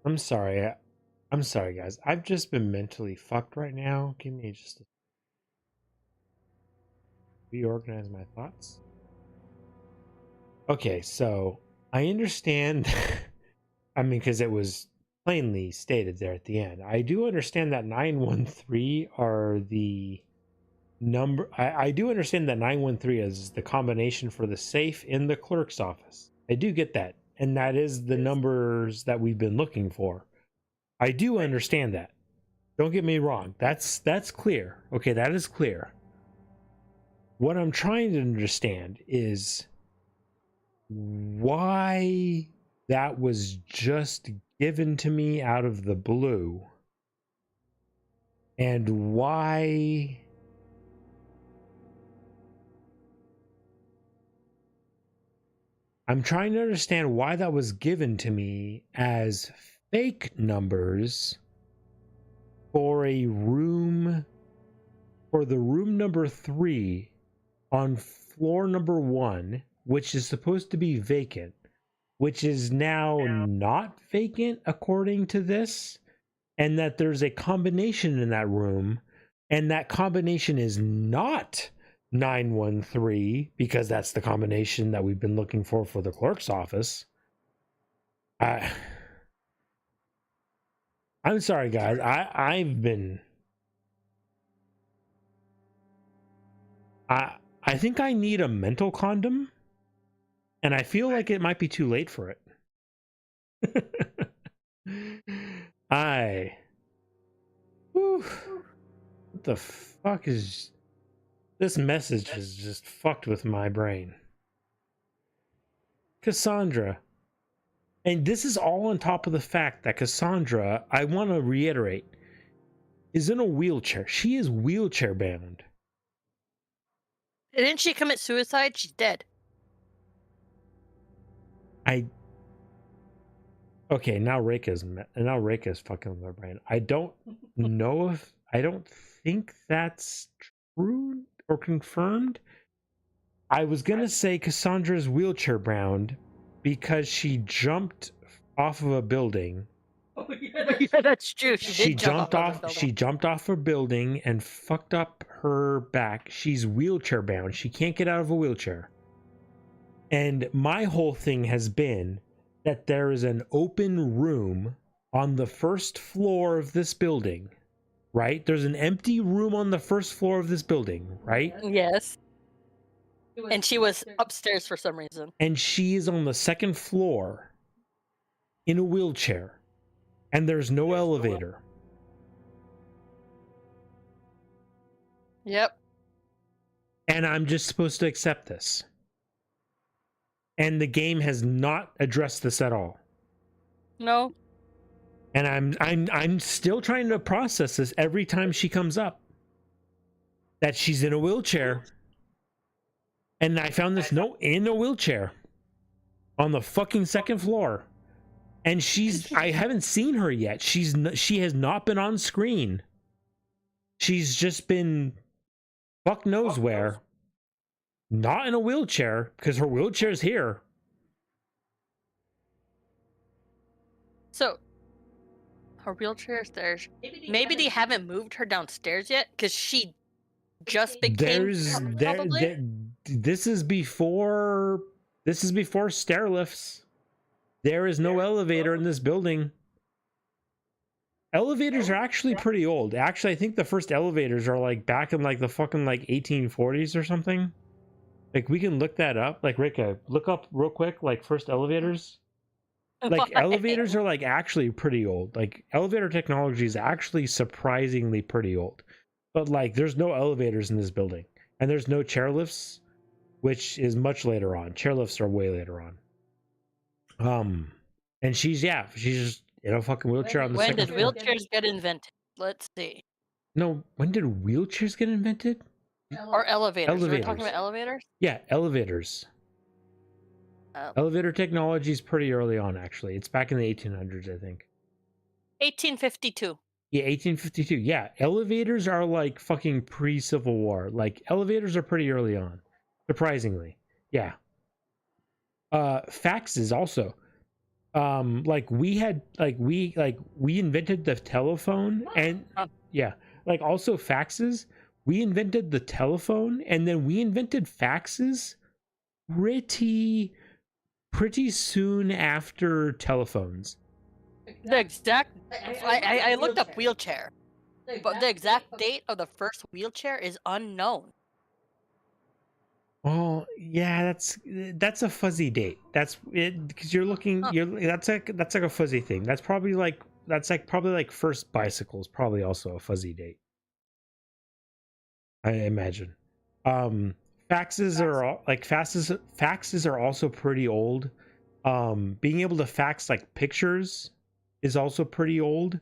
I'm sorry. I'm sorry, guys. I've just been mentally fucked right now. Give me just a... reorganize my thoughts. Okay, so I understand. I mean, because it was plainly stated there at the end. I do understand that 913 are the number. I do understand that 913 is the combination for the safe in the clerk's office. I do get that. And that is the numbers that we've been looking for. I do understand that. Don't get me wrong. That's clear. Okay, that is clear. What I'm trying to understand is why that was just given to me out of the blue, and why I'm trying to understand why that was given to me as fake numbers for a room, for the room number 3 on floor number 1, which is supposed to be vacant, which is now not vacant according to this, and that there's a combination in that room, and that combination is not 913, because that's the combination that we've been looking for the clerk's office. I'm sorry, guys. I think I need a mental condom, and I feel like it might be too late for it. Whew, what the fuck is this message? Has just fucked with my brain. Cassandra. And this is all on top of the fact that Cassandra, I want to reiterate, is in a wheelchair. She is wheelchair bound. Didn't she commit suicide? She's dead. Okay, now Reika's fucking with my brain. I don't know if I don't think that's true or confirmed. I was gonna say Cassandra's wheelchair bound because she jumped off of a building. Oh yeah, that's true. She jumped off. She jumped off a building and fucked up her back. She's wheelchair bound. She can't get out of a wheelchair. And my whole thing has been that there is an open room on the first floor of this building, right? There's an empty room on the first floor of this building, right? Yes. And she was upstairs for some reason. And she is on the second floor in a wheelchair. And there's no elevator. Yep. And I'm just supposed to accept this. And the game has not addressed this at all. No. And I'm still trying to process this every time she comes up. That she's in a wheelchair. And I found this note in a wheelchair on the fucking second floor. And I haven't seen her yet. She has not been on screen. She's just been fuck knows where. Not in a wheelchair, because her wheelchair's here. So, her wheelchair's there. Maybe they haven't moved her downstairs yet, because she just became This is before stair lifts. There is no elevator in this building. Elevators are actually pretty old. Actually, I think the first elevators are like back in like the fucking like 1840s or something. Like we can look that up. Like Rika, look up real quick like first elevators. Like elevators are like actually pretty old. Like elevator technology is actually surprisingly pretty old. But like there's no elevators in this building. And there's no chairlifts, which is much later on. Chairlifts are way later on. And she's just in a fucking wheelchair on the second floor. When did wheelchairs get invented? Let's see. No, when did wheelchairs get invented? Or elevators. We're talking about elevators? Yeah, elevators. Elevator technology is pretty early on, actually. It's back in the 1800s, I think. 1852. Yeah, 1852. Yeah, elevators are like fucking pre-Civil War. Like elevators are pretty early on, surprisingly. Yeah. Faxes also. We invented the telephone, and yeah, like also faxes. We invented the telephone, and then we invented faxes pretty soon after telephones. The exact I looked up wheelchair, but the exact date of the first wheelchair is unknown. Well, yeah, that's a fuzzy date. That's it because you're looking. That's like a fuzzy thing. That's probably like first bicycle is probably also a fuzzy date. I imagine. Faxes are also pretty old. Being able to fax like pictures is also pretty old.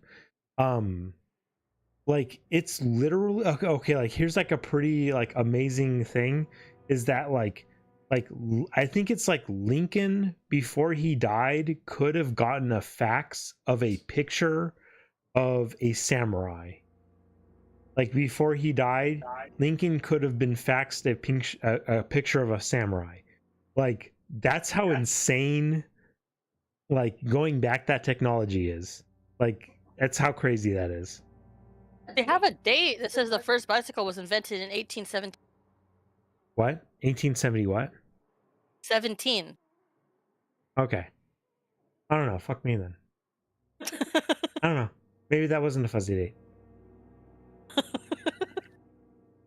Like it's literally okay. Like here's like a pretty like amazing thing. Is that like I think it's like Lincoln before he died could have gotten a fax of a picture of a samurai. Like before he died, Lincoln could have been faxed a picture of a samurai. Like that's how insane like going back that technology is. Like that's how crazy that is. They have a date that says the first bicycle was invented in 1817. What? 1870 what? 17. Okay. I don't know. Fuck me then. I don't know. Maybe that wasn't a fuzzy date.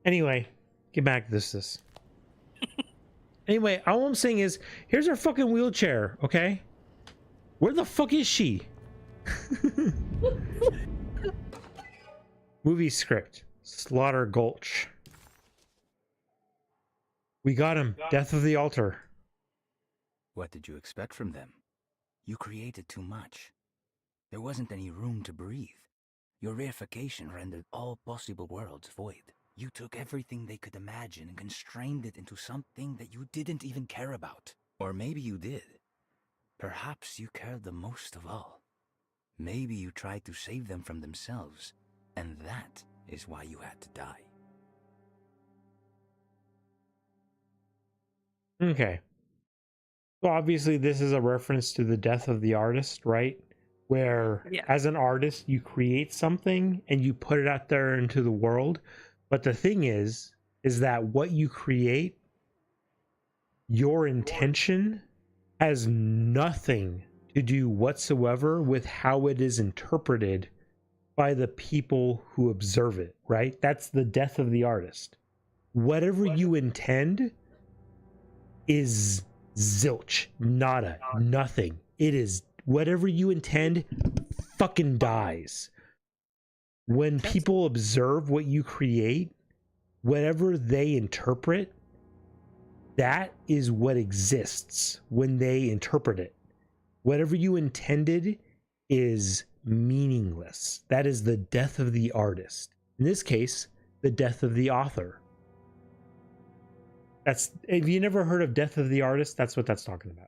Anyway, get back to this. Anyway, all I'm saying is, here's our fucking wheelchair, okay? Where the fuck is she? Movie script. Slaughter Gulch. We got him. Death of the Altar. What did you expect from them? You created too much. There wasn't any room to breathe. Your reification rendered all possible worlds void. You took everything they could imagine and constrained it into something that you didn't even care about. Or maybe you did. Perhaps you cared the most of all. Maybe you tried to save them from themselves, and that is why you had to die. Okay. So obviously this is a reference to the death of the artist, right? Where as an artist, you create something and you put it out there into the world. But the thing is that what you create, your intention has nothing to do whatsoever with how it is interpreted by the people who observe it, right? That's the death of the artist. Whatever you intend is zilch, nada, nothing. It is whatever you intend fucking dies. When people observe what you create, whatever they interpret, that is what exists when they interpret it. Whatever you intended is meaningless. That is the death of the artist. In this case, the death of the author. That's, if you never heard of death of the artist, that's what that's talking about.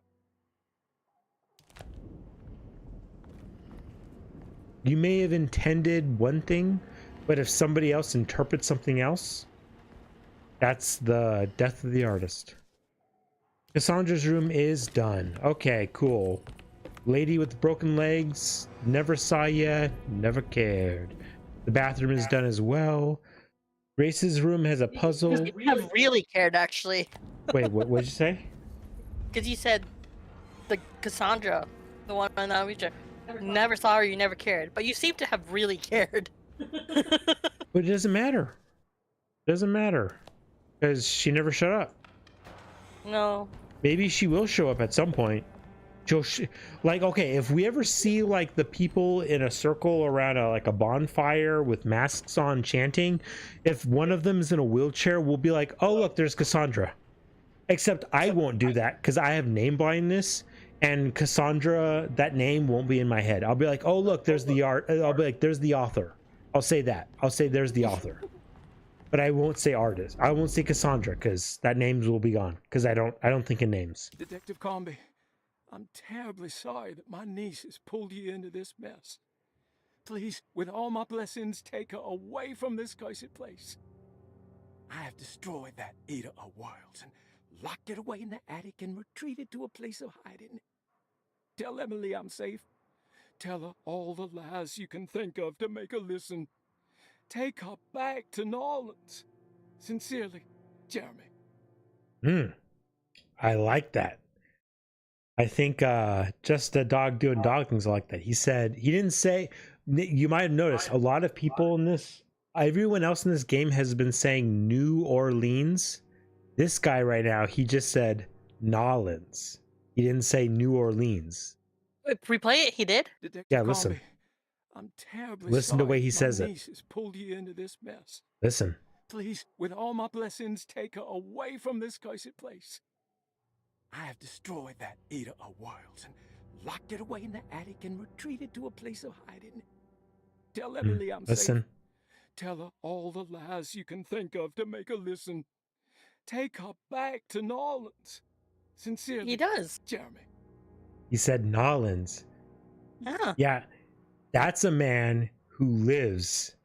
You may have intended one thing, but if somebody else interprets something else, that's the death of the artist. Cassandra's room is done. Okay, cool. Lady with the broken legs, never saw ya, never cared. The bathroom is done as well. Grace's room has a puzzle. You have really cared, actually. Wait, what did you say? Because you said the Cassandra, the one on the wheelchair, never saw her, you never cared. But you seem to have really cared. But it doesn't matter. It doesn't matter. Because she never showed up. No. Maybe she will show up at some point. Like, okay, if we ever see like the people in a circle around a bonfire with masks on chanting, if one of them is in a wheelchair, we'll be like, oh look, there's Cassandra. Except I won't do that because I have name blindness, and Cassandra, that name won't be in my head. I'll be like, oh look, there's the art. I'll be like, there's the author. I'll say that. I'll say there's the author. But I won't say artist. I won't say Cassandra because that names will be gone. Because I don't think in names. Detective Comby, I'm terribly sorry that my niece has pulled you into this mess. Please, with all my blessings, take her away from this cursed place. I have destroyed that eater of worlds and locked it away in the attic and retreated to a place of hiding. Tell Emily I'm safe. Tell her all the lies you can think of to make her listen. Take her back to New Orleans. Sincerely, Jeremy. I like that. I think just a dog doing dog things like that. He said, he didn't say, you might have noticed a lot of people in this, everyone else in this game has been saying New Orleans. This guy right now, he just said Nolans. He didn't say New Orleans. Wait, replay it, he did? Yeah, listen. I'm terribly Listen to the way he says my it. niece has pulled you into this mess. Listen. Please, with all my blessings, take her away from this cursed place. I have destroyed that eater of worlds and locked it away in the attic and retreated to a place of hiding. Tell Emily I'm Listen. safe. Tell her all the lies you can think of to make her listen. Take her back to New Orleans. Sincerely, he does. Jeremy. He said Nolans. Yeah. Yeah. That's a man who lives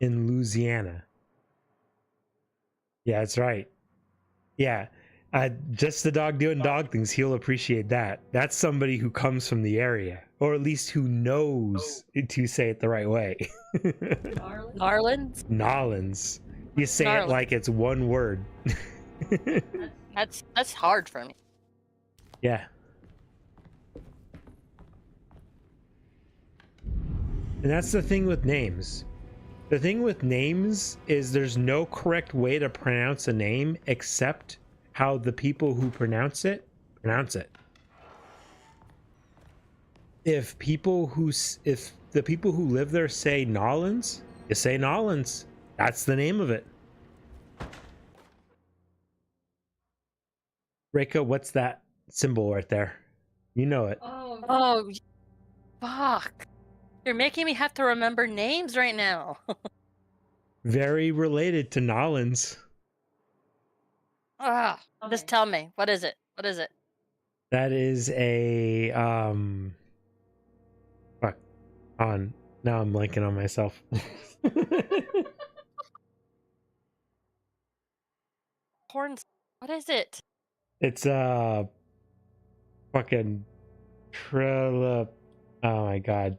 in Louisiana. Yeah, that's right. Yeah. Just the dog doing dog things, he'll appreciate that. That's somebody who comes from the area, or at least who knows to say it the right way. Narlands? Nolans. You say it like it's one word. That's hard for me. Yeah. And that's the thing with names. The thing with names is there's no correct way to pronounce a name except how the people who pronounce it. If the people who live there say Nolans, you say Nolans. That's the name of it. Reika, what's that symbol right there? You know it. Oh, fuck. You're making me have to remember names right now. Very related to Nolans. Just tell me. What is it? What is it? That is a fuck on. Now I'm blanking on myself. Horns. What is it? It's fucking Trilla. Oh my god.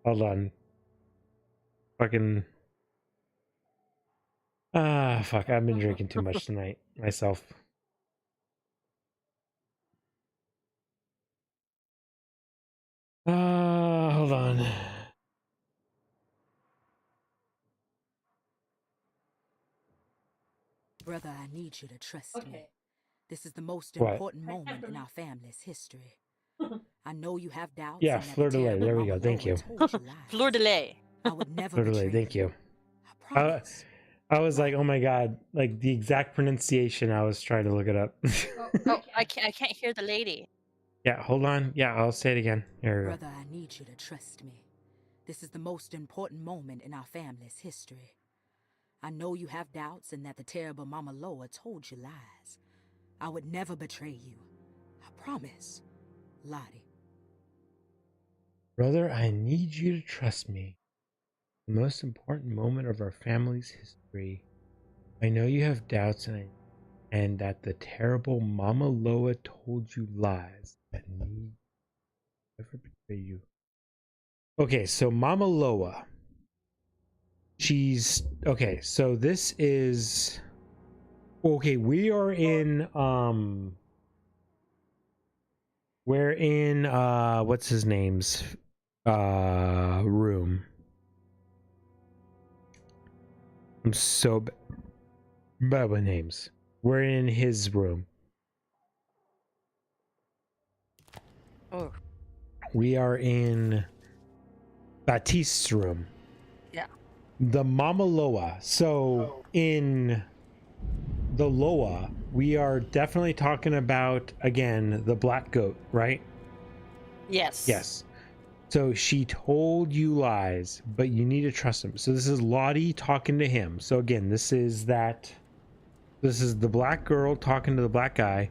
Hold on. Fucking fuck, I've been drinking too much tonight myself. Hold on. Brother, I need you to trust me. This is the most What? important moment in our family's history. I know you have doubts. Yeah, fleur de lis. There we go. Thank you. Fleur de lis. I would never Fleur de lis. betray Thank you. I promise. I was like, oh my god, like the exact pronunciation. I was trying to look it up. Oh, I can't hear the lady. Yeah, hold on. Yeah, I'll say it again. Here we go. Brother, I need you to trust me. This is the most important moment in our family's history. I know you have doubts and that the terrible Mama Loa told you lies. I would never betray you. I promise. Lottie. Brother, I need you to trust me. The most important moment of our family's history. I know you have doubts and that the terrible Mama Loa told you lies. I need never betray you. Okay, so Mama Loa. She's okay, so this is okay, we're in what's his name's room. I'm so bad with names. We're in his room. Oh. We are in Baptiste's room. Yeah. The Mama Loa. So in the Loa, we are definitely talking about, again, the black goat, right? Yes. Yes. So she told you lies, but you need to trust him. So this is Lottie talking to him. So again, this is the black girl talking to the black guy,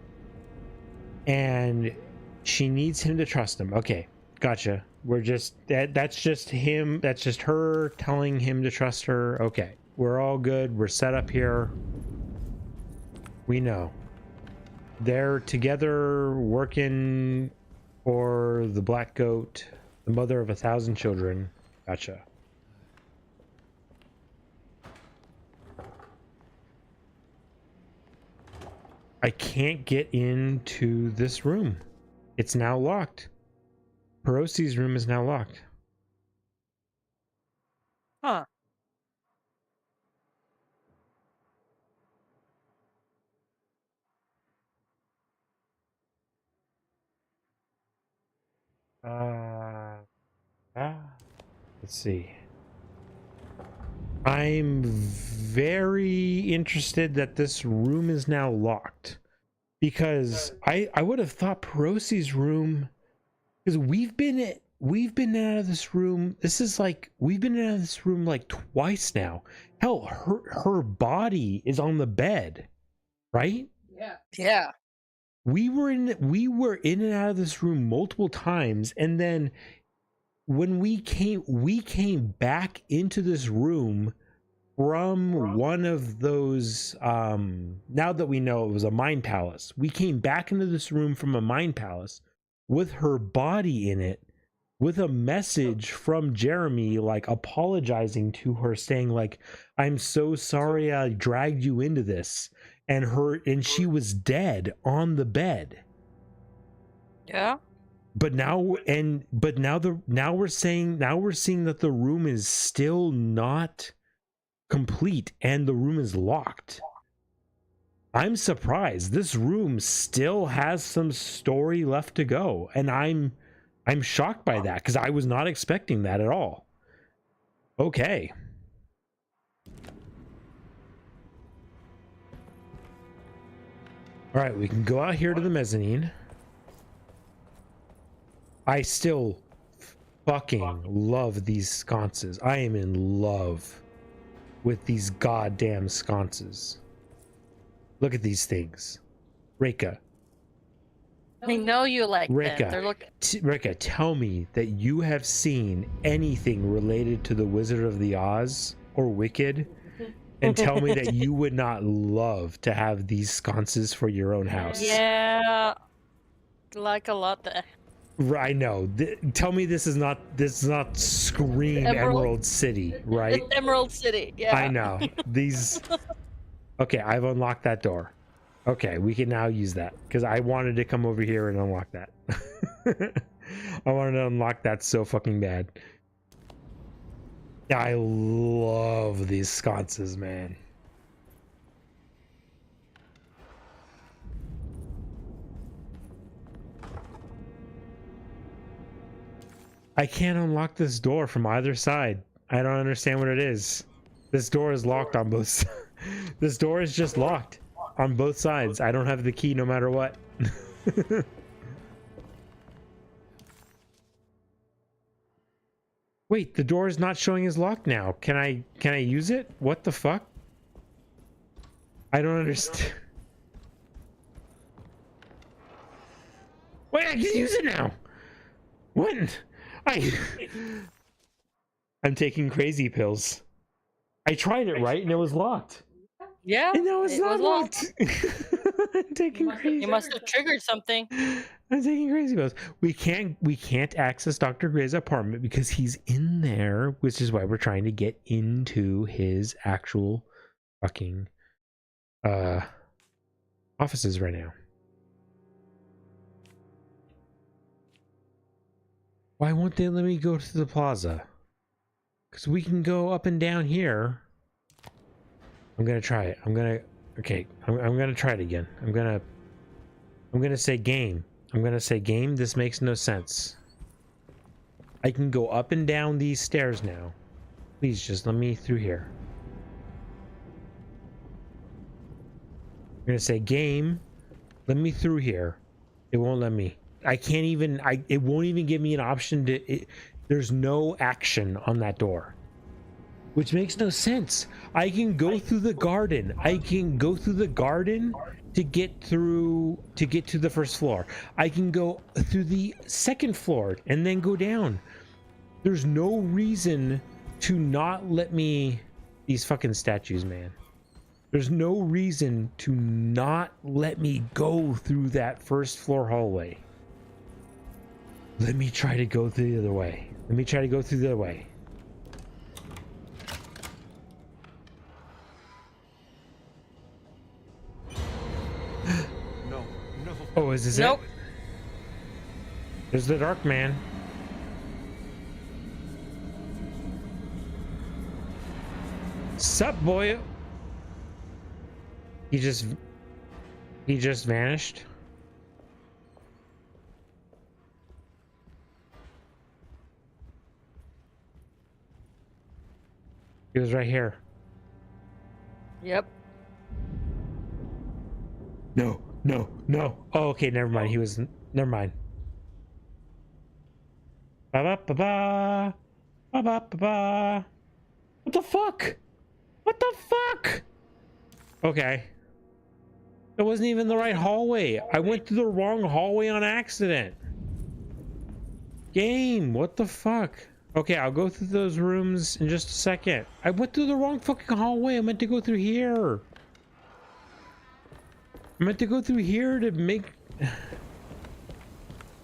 and she needs him to trust him. Okay, gotcha. We're just that's just him. That's just her telling him to trust her. Okay, we're all good. We're set up here. We know they're together working for the black goat, the mother of 1,000 children. Gotcha. I can't get into this room. It's now locked. Perosi's room is now locked. Huh. Let's see. I'm very interested that this room is now locked, because I would have thought Perosi's room, because we've been out of this room. This is like we've been out of this room like twice now. Hell, her body is on the bed, right? Yeah. We were in and out of this room multiple times, and then when we came back into this room from one of those now that we know it was a mind palace. We came back into this room from a mind palace with her body in it, with a message from Jeremy, like apologizing to her, saying like, I'm so sorry I dragged you into this, and she was dead on the bed. Yeah. But now we're seeing that the room is still not complete and the room is locked. I'm surprised. This room still has some story left to go, and I'm shocked by that because I was not expecting that at all. Okay. All right, we can go out here to the mezzanine. I still fucking love these sconces. I am in love with these goddamn sconces. Look at these things. Reka. I know you like Reka, them. They're Reka, tell me that you have seen anything related to the Wizard of the Oz or Wicked, and tell me that you would not love to have these sconces for your own house. Yeah, like a lot there. I know. Tell me this is not Scream Emerald City, right? It's Emerald City, yeah. I know. These. Okay, I've unlocked that door. Okay, we can now use that because I wanted to come over here and unlock that. I wanted to unlock that so fucking bad. Yeah, I love these sconces, man. I can't unlock this door from either side. I don't understand what it is. This door is locked on both sides. This door is just locked on both sides. I don't have the key no matter what. Wait, the door is not showing as locked now. Can I use it? What the fuck? I don't understand. Wait, I can use it now. When? I'm taking crazy pills. I tried it, right? And it was locked. Yeah, and now it's not locked. I'm taking crazy. You must have triggered something. I'm taking crazy pills. We can't access Dr. Gray's apartment because he's in there, which is why we're trying to get into his actual fucking offices right now. Why won't they let me go to the plaza? Because we can go up and down here. I'm gonna try it. I'm gonna try it again. I'm gonna say game. I'm gonna say game. This makes no sense. I can go up and down these stairs now. Please just let me through here. I'm gonna say game. Let me through here. It won't let me. I can't even. It won't even give me an option to. There's no action on that door, which makes no sense. I can go through the garden. I can go through the garden to get to the first floor. I can go through the second floor and then go down. There's no reason to not let me. These fucking statues, man. There's no reason to not let me go through that first floor hallway. Let me try to go through the other way. Let me try to go through the other way. No. Oh, is this it? There's the dark man. Sup, boy? He just vanished. He was right here. Yep. No. Oh, okay, never mind. He was. Never mind. Ba ba ba ba. Ba ba ba ba. What the fuck? What the fuck? Okay. It wasn't even the right hallway. I went through the wrong hallway on accident. Game, what the fuck? Okay, I'll go through those rooms in just a second. I went through the wrong fucking hallway. I meant to go through here. I meant to go through here to make...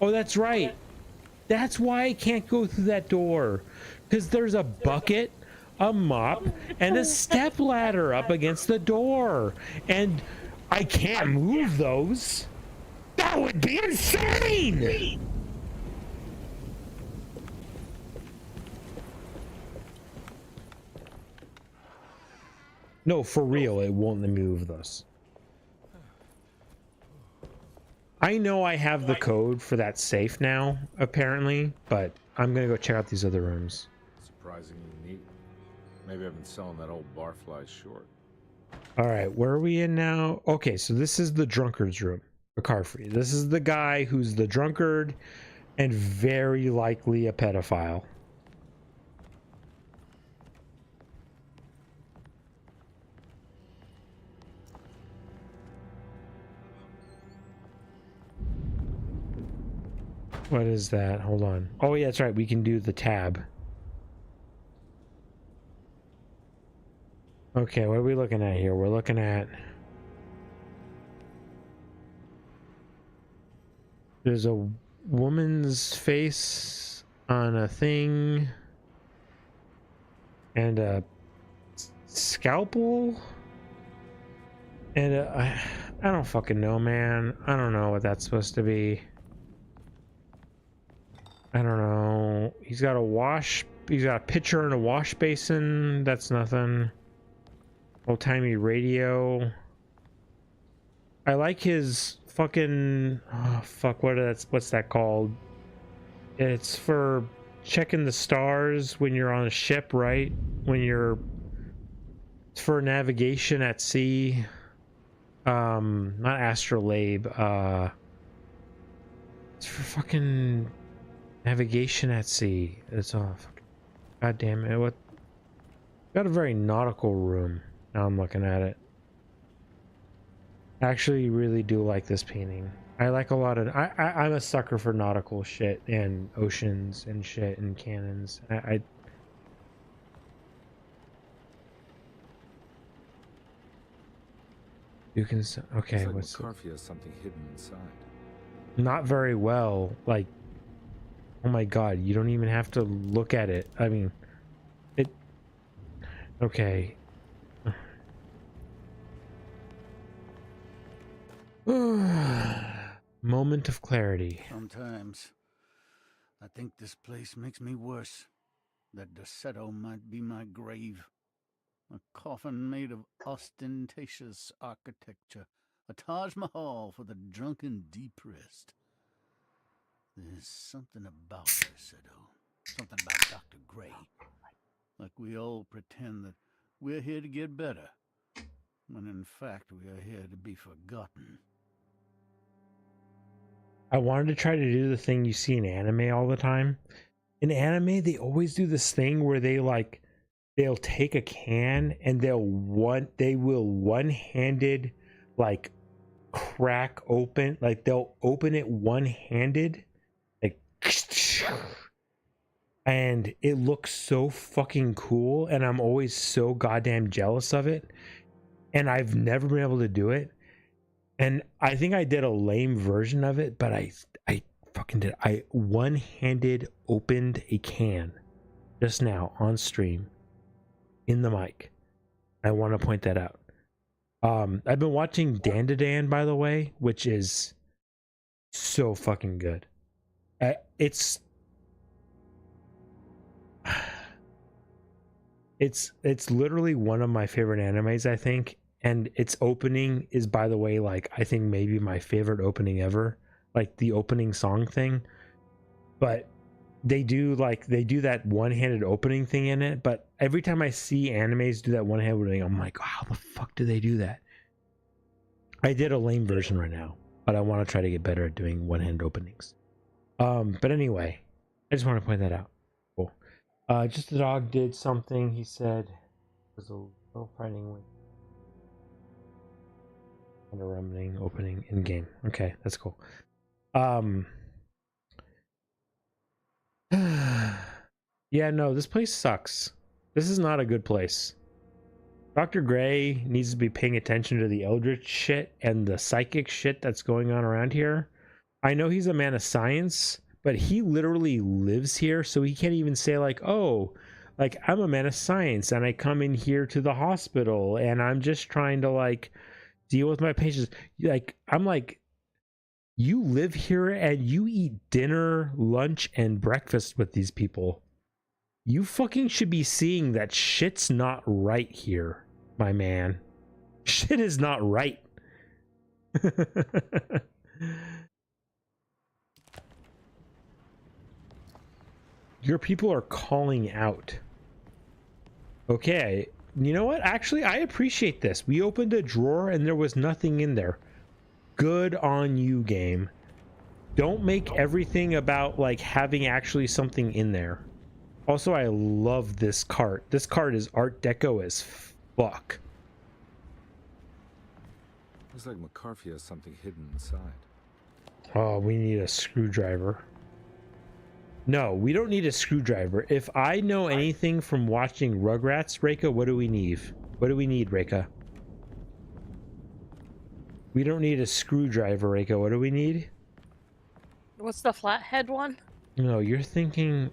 Oh, that's right. That's why I can't go through that door. Because there's a bucket, a mop, and a step ladder up against the door. And I can't move those. That would be insane! No, for real, it won't let me move this. I know I have the code for that safe now, apparently, but I'm gonna go check out these other rooms. Surprisingly neat. Maybe I've been selling that old barfly short. All right, where are we in now? Okay, so this is the drunkard's room, Akureii. This is the guy who's the drunkard and very likely a pedophile. What is that? Hold on. Oh yeah, that's right. We can do the tab. Okay, what are we looking at here? We're looking at... There's a woman's face on a thing. And a scalpel? And I don't fucking know, man. I don't know what that's supposed to be. I don't know. He's got a pitcher and a wash basin. That's nothing. Old-timey radio. I like his fucking... Oh, fuck, what's that called? It's for checking the stars when you're on a ship, right? It's for navigation at sea. Not astrolabe. It's for fucking... navigation at sea. It's off. God damn it. What? Got a very nautical room. Now I'm looking at it. I actually really do like this painting. I like a lot of... I'm a sucker for nautical shit and oceans and shit and cannons. You can... Okay, like what's... McCarthy has something hidden inside. Not very well. Like... Oh my god, you don't even have to look at it. I mean... It... Okay. Moment of clarity. Sometimes I think this place makes me worse. That Derceto might be my grave. A coffin made of ostentatious architecture. A Taj Mahal for the drunken depressed. There's something about Derceto. Something about Dr. Gray. Like we all pretend that we're here to get better. When in fact we are here to be forgotten. I wanted to try to do the thing you see in anime all the time. In anime, they always do this thing where they'll take a can and they will one-handed like crack open, like they'll open it one-handed, like, and it looks so fucking cool, and I'm always so goddamn jealous of it, and I've never been able to do it. And I think I did a lame version of it, but I fucking did. I one-handed opened a can just now on stream in the mic. I want to point that out. I've been watching Dan, by the way, which is so fucking good. It's literally one of my favorite animes, I think. And its opening is, by the way, like, I think maybe my favorite opening ever. Like, the opening song thing. But they do that one-handed opening thing in it. But every time I see animes do that one-handed opening, I'm like, how the fuck do they do that? I did a lame version right now. But I want to try to get better at doing one-handed openings. But anyway, I just want to point that out. Cool. Just the dog did something. He said it was a little frightening when... a rumbling opening in game. Okay, that's cool. Yeah, no, this place sucks. This is not a good place. Dr. Gray needs to be paying attention to the eldritch shit and the psychic shit that's going on around here. I know he's a man of science, but he literally lives here, so he can't even say like, oh, like, I'm a man of science and I come in here to the hospital and I'm just trying to like deal with my patients. Like, I'm like, you live here and you eat dinner, lunch, and breakfast with these people. You fucking should be seeing that shit's not right here. my man. Shit is not right. Your people are calling out. Okay, you know what? Actually, I appreciate this. We opened a drawer and there was nothing in there. Good on you, game. Don't make everything about like having actually something in there. Also, I love this cart. This cart is Art Deco as fuck. Looks like McCarthy has something hidden inside. Oh, we need a screwdriver. No, we don't need a screwdriver. If I know anything from watching Rugrats, Reika, what do we need? What do we need, Reika? We don't need a screwdriver, Reika. What do we need? What's the flathead one? No, you're thinking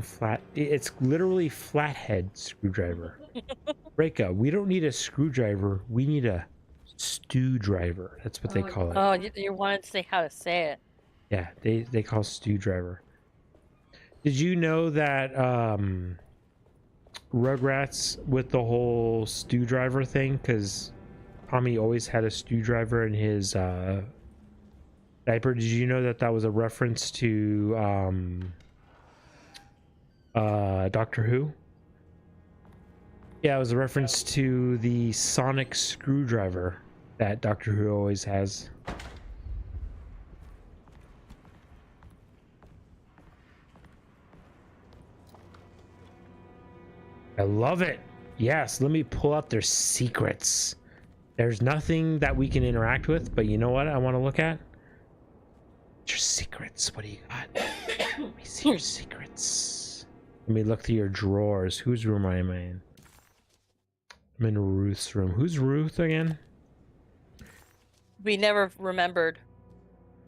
flat. It's literally flathead screwdriver. Reika, we don't need a screwdriver. We need a stew driver. That's what they call it. Oh, you wanted to say how to say it. Yeah, they call stew driver. Did you know that Rugrats with the whole stew driver thing? Because Tommy always had a stew driver in his diaper. Did you know that that was a reference to Doctor Who? Yeah, it was a reference to the sonic screwdriver that Doctor Who always has. I love it. Yes, let me pull out their secrets. There's nothing that we can interact with, but you know what I want to look at? Your secrets. What do you got? Let me see your secrets. Let me look through your drawers. Whose room am I in? I'm in Ruth's room. Who's Ruth again? We never remembered.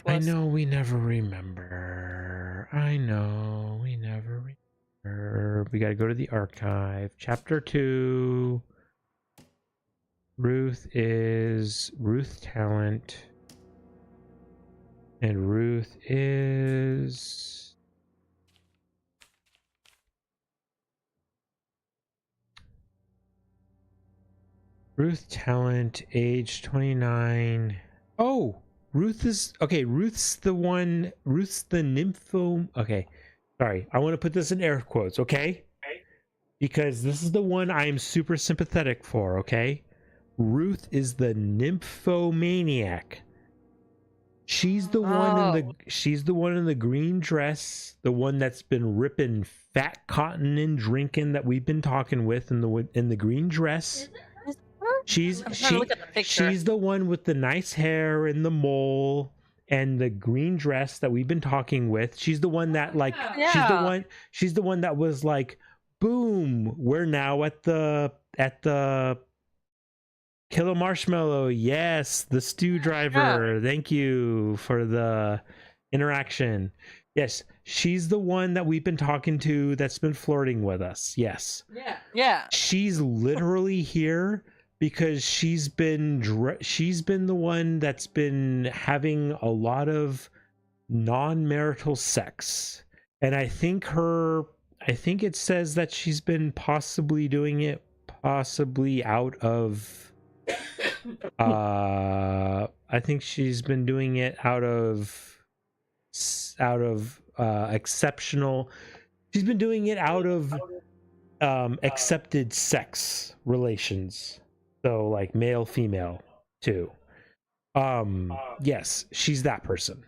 I know we never remember. I know we never remember. We gotta go to the archive. Chapter 2. Ruth is Ruth Talent. And Ruth is Ruth Talent, age 29. Oh, Ruth is okay. Ruth's the one. Ruth's the nympho. Okay, sorry. I want to put this in air quotes. Okay, because this is the one I am super sympathetic for. Okay, Ruth is the nymphomaniac. She's the one in the green dress, the one that's been ripping fat cotton and drinking that we've been talking with in the green dress. She's the one with the nice hair and the mole and the green dress that we've been talking with. She's the one that like she's the one that was like, boom, we're now at the Killer Marshmallow, yes, the stew driver. Thank you for the interaction. Yes, she's the one that we've been talking to that's been flirting with us. Yes. Yeah. She's literally here because she's been the one that's been having a lot of non-marital sex. And I think it says that she's been possibly doing it out of I think she's been doing it out of exceptional. She's been doing it out of accepted sex relations. So like male, female too. Yes, she's that person.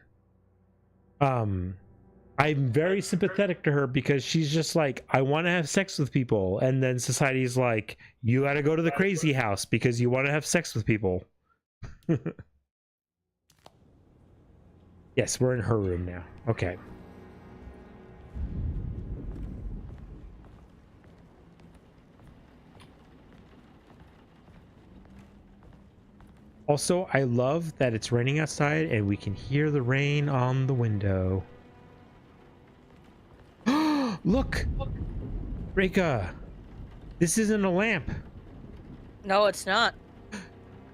I'm very sympathetic to her because she's just like, I want to have sex with people. And then society's like, you got to go to the crazy house because you want to have sex with people. Yes, we're in her room now. Okay. Also, I love that it's raining outside and we can hear the rain on the window. Look! Reika! This isn't a lamp. No, it's not.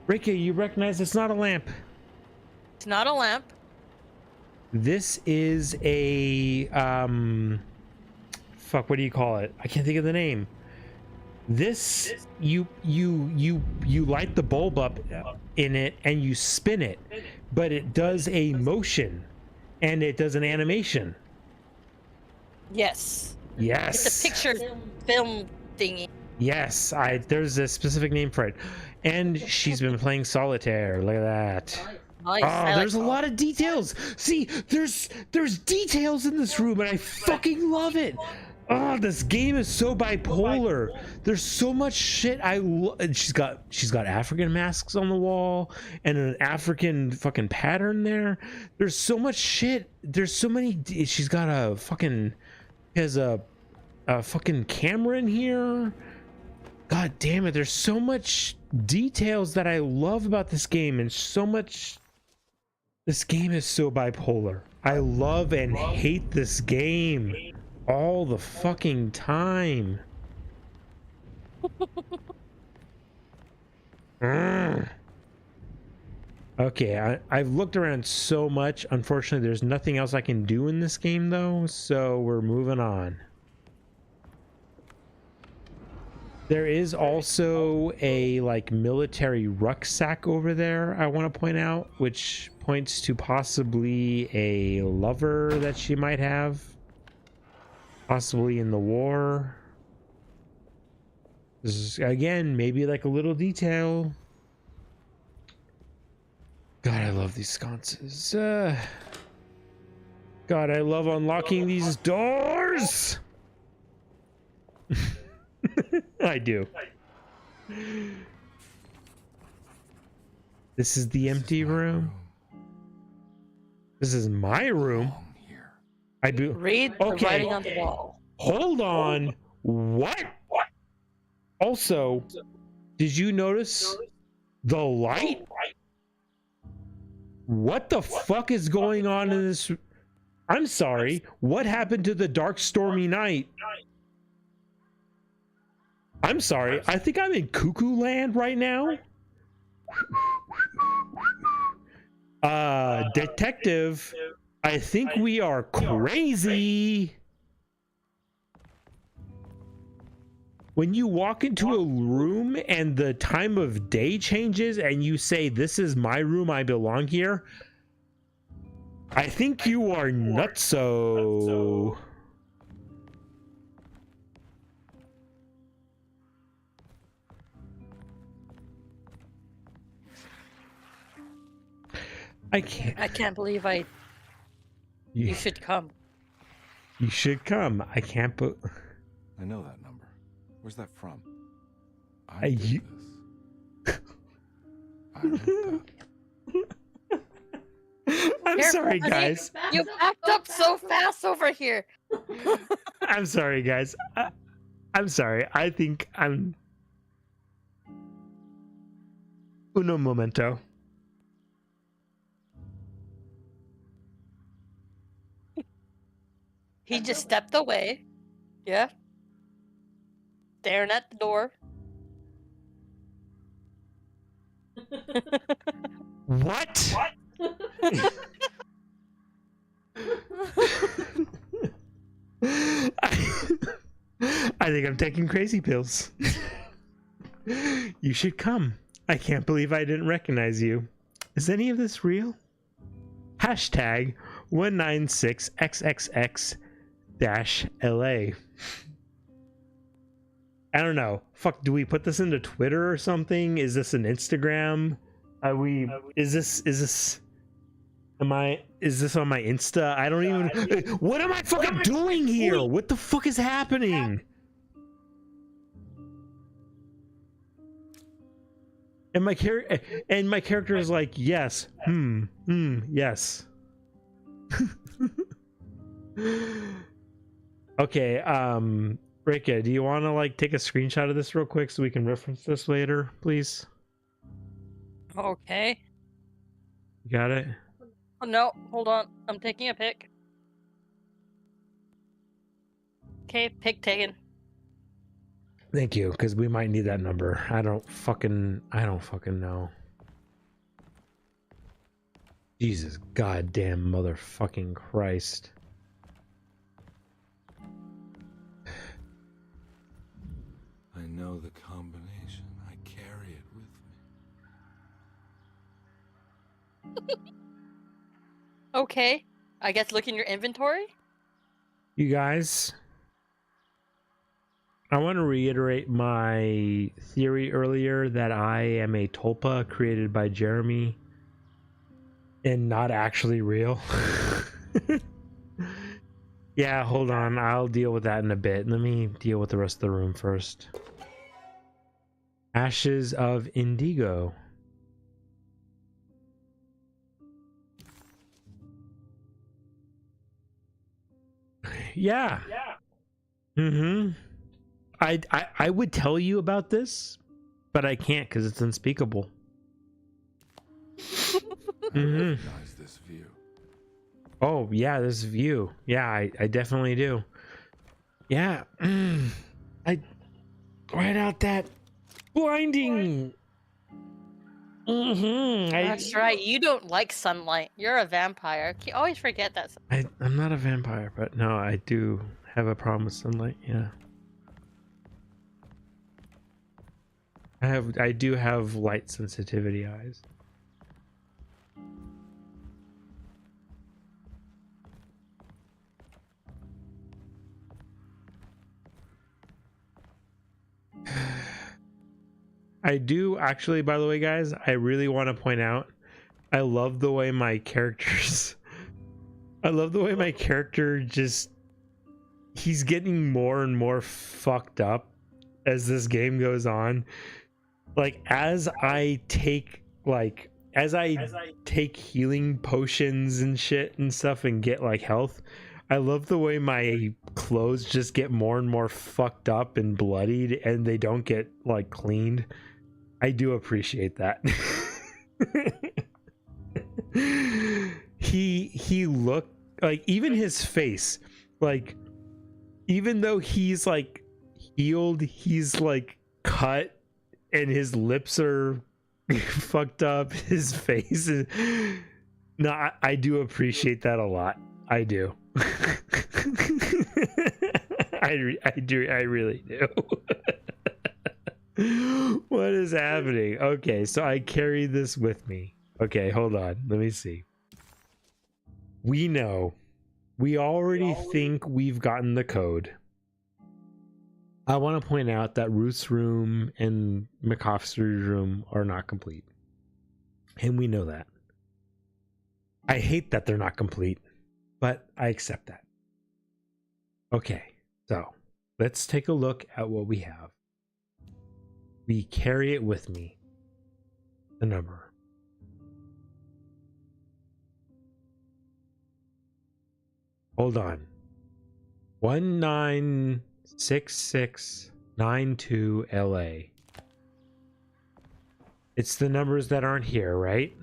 Reika, you recognize it's not a lamp. It's not a lamp. This is a fuck, what do you call it? I can't think of the name. This you light the bulb up in it and you spin it, but it does a motion and it does an animation. Yes. Yes. It's a picture film thingy. Yes, there's a specific name for it. And she's been playing solitaire. Look at that. Nice. Oh, there's a lot of details. See, there's details in this room and I fucking love it. Oh, this game is so bipolar. There's so much shit. And she's got African masks on the wall and an African fucking pattern there. There's so much shit. There's so many. She's got a fucking has a fucking camera in here. God damn it. There's so much details that I love about this game, and so much. This game is so bipolar. I love and hate this game all the fucking time. Okay, I've looked around so much. Unfortunately, there's nothing else I can do in this game though, so we're moving on. There is also a like military rucksack over there I want to point out, which points to possibly a lover that she might have, possibly in the war. This is again maybe like a little detail. God, I love these sconces. God, I love unlocking these doors. I do. This is the empty room. This is my room. I do. Read the writing on the wall. Hold on. What? Also, did you notice the light? What the fuck is going on in this? I'm sorry. What happened to the dark, stormy night? I'm sorry. I think I'm in cuckoo land right now. Detective, I think we are crazy. When you walk into a room and the time of day changes and you say, "This is my room, I belong here," I think you are nutso. I can't believe you should come. You should come. I can't but I know that number. Where's that from? I did this. I wrote that. I'm sorry, guys. You backed up so fast over here. I'm sorry, guys. I'm sorry. I think I'm uno momento. He just stepped away. Yeah. Staring at the door. What? I think I'm taking crazy pills. You should come. I can't believe I didn't recognize you. Is any of this real? Hashtag 196XXX-LA. I don't know. Fuck, do we put this into Twitter or something? Is this an Instagram? Is this on my Insta? I don't even. What am I fucking doing here? What the fuck is happening? And my character is like, yes, yes. Okay, Rika, do you want to like take a screenshot of this real quick so we can reference this later, please? Okay. You got it? Oh, no, hold on. I'm taking a pic. Okay, pic taken. Thank you, because we might need that number. I don't fucking know. Jesus goddamn motherfucking Christ. I know know the combination. I carry it with me. Okay. I guess look in your inventory. You guys, I want to reiterate my theory earlier that I am a tulpa created by Jeremy and not actually real. Yeah, hold on. I'll deal with that in a bit. Let me deal with the rest of the room first. Ashes of Indigo. Yeah. Mm-hmm. I would tell you about this, but I can't because it's unspeakable. Mm-hmm. Recognize this view. Oh yeah, this view. Yeah, I definitely do. Yeah. I right out that blinding. That's right. You don't like sunlight. You're a vampire. You always forget that. I'm not a vampire, but no, I do have a problem with sunlight. Yeah. I do have light sensitivity eyes. I do actually, by the way, guys, I really want to point out, I love the way my characters, I love the way my character just, he's getting more and more fucked up as this game goes on. Like, as I take healing potions and shit and stuff and get like health, I love the way my clothes just get more and more fucked up and bloodied and they don't get like cleaned. I do appreciate that. he looked like, even his face, like, even though he's like healed, he's like cut and his lips are fucked up, his face is... No, I do appreciate that a lot. I do. I really do. What is happening? Okay, so I carry this with me. Okay, hold on. Let me see. We know. We already think we've gotten the code. I want to point out that Ruth's room and McCoffery's room are not complete. And we know that. I hate that they're not complete, but I accept that. Okay, so let's take a look at what we have. We carry it with me. The number. Hold on. 196692 LA. It's the numbers that aren't here, right?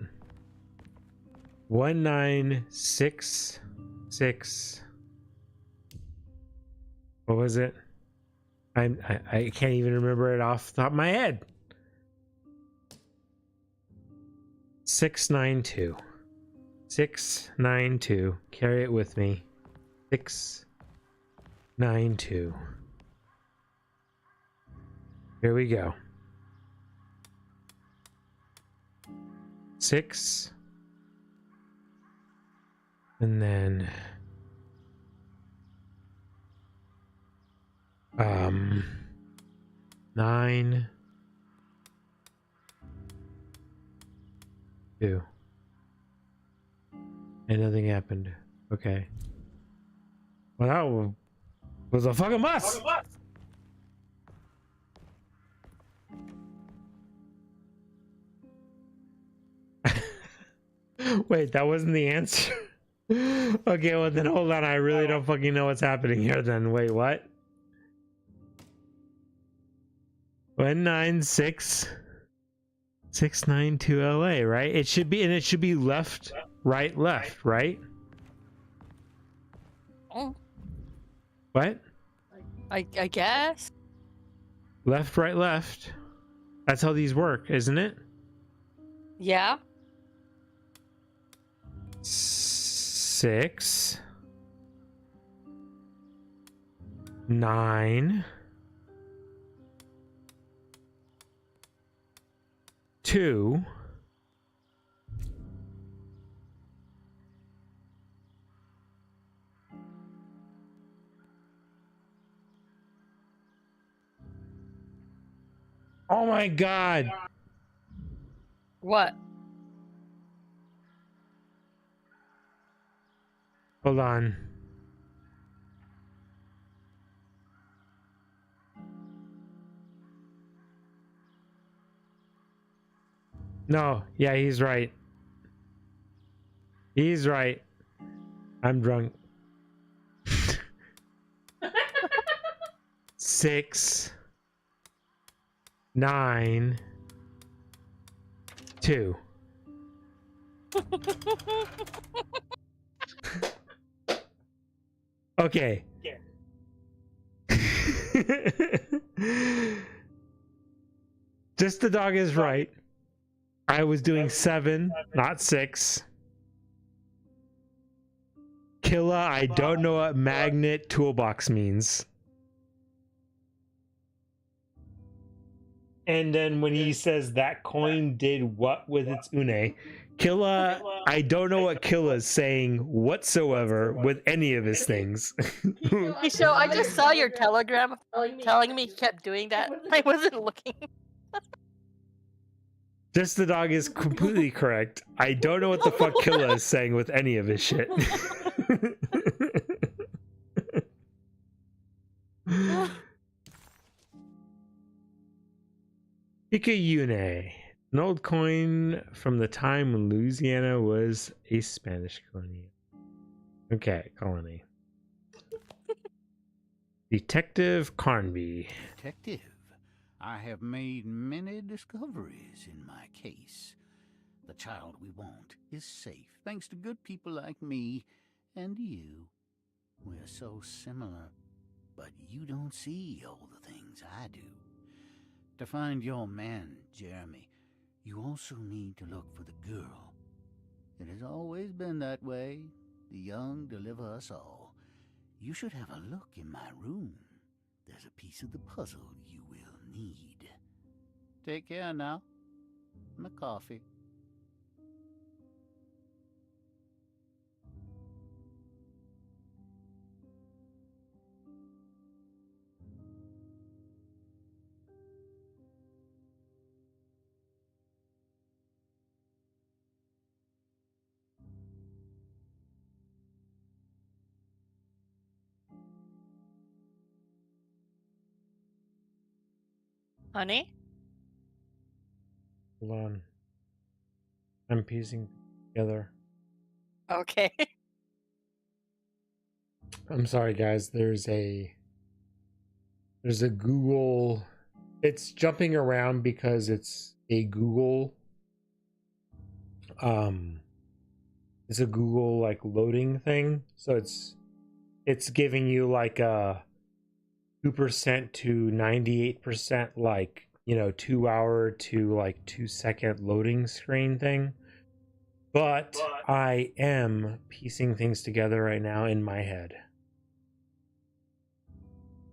1966. What was it? I can't even remember it off the top of my head. 692. 692. Carry it with me. 692. Here we go. 6. And then 9 2. And nothing happened. Okay. Well, that was a fucking bust. Wait, that wasn't the answer. Okay, well then hold on. I really don't fucking know what's happening here then. Wait, what? 196692 LA, right? It should be, and it should be left, right, left, right? Oh. What? I guess. Left, right, left. That's how these work, isn't it? Yeah. 6 9 2. Oh my god. What? Hold on. No, yeah, he's right. He's right. I'm drunk. 6, 9, 2. Okay. Just the dog is right. I was doing 7, not 6. Killa, I don't know what magnet toolbox means. And then when he says that coin did what with its une, Killa, I don't know what Killa is saying whatsoever with any of his things. Hey, so I just saw your telegram telling me he kept doing that. I wasn't looking. Just the dog is completely correct. I don't know what the fuck Killa is saying with any of his shit. Picayune, an old coin from the time when Louisiana was a Spanish colony. Okay, colony. Detective Carnby. Detective, I have made many discoveries in my case. The child we want is safe, thanks to good people like me and you. We're so similar, but you don't see all the things I do. To find your man, Jeremy, you also need to look for the girl. It has always been that way. The young deliver us all. You should have a look in my room. There's a piece of the puzzle you will need. Take care now. My coffee. Honey? Hold on. I'm piecing together. Okay. I'm sorry, guys. There's a Google. It's jumping around because it's a Google. It's a Google like loading thing. So it's giving you like a 2% to 98% like 2-hour to like 2-second loading screen thing. But I am piecing things together right now in my head.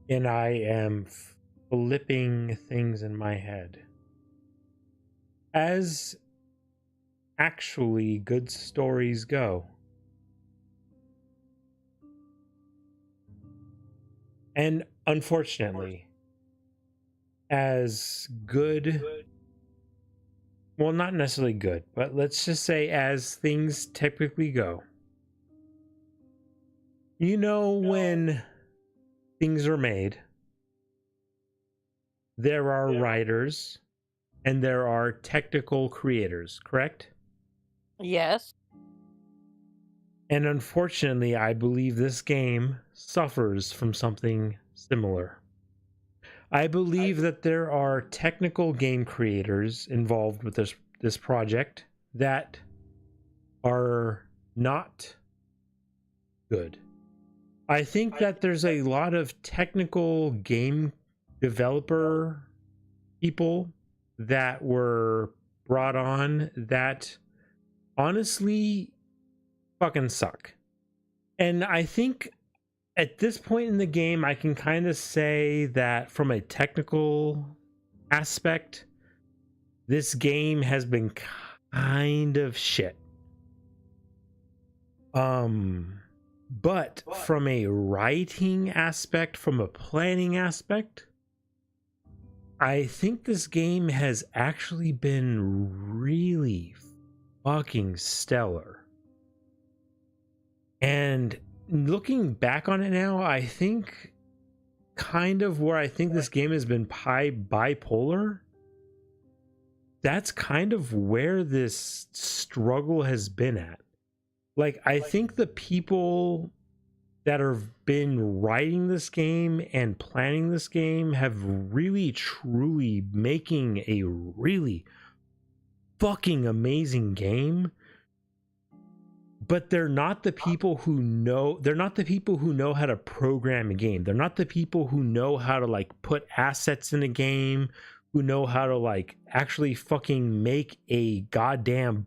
And I am flipping things in my head. As actually good stories go. And unfortunately, as good, well, not necessarily good, but let's just say as things typically go. When things are made, there are writers and there are technical creators, correct? Yes. And unfortunately, I believe this game suffers from something similar. I believe that there are technical game creators involved with this project that are not good. I think that there's a lot of technical game developer people that were brought on that honestly fucking suck. And I think at this point in the game, I can kind of say that from a technical aspect, this game has been kind of shit. But from a writing aspect, from a planning aspect, I think this game has actually been really fucking stellar. And looking back on it now, I think kind of where I think this game has been bipolar, that's kind of where this struggle has been at. Like, I think the people that have been writing this game and planning this game have really truly making a really fucking amazing game, but they're not the people who know how to program a game. They're not the people who know how to like put assets in a game, who know how to like actually fucking make a goddamn,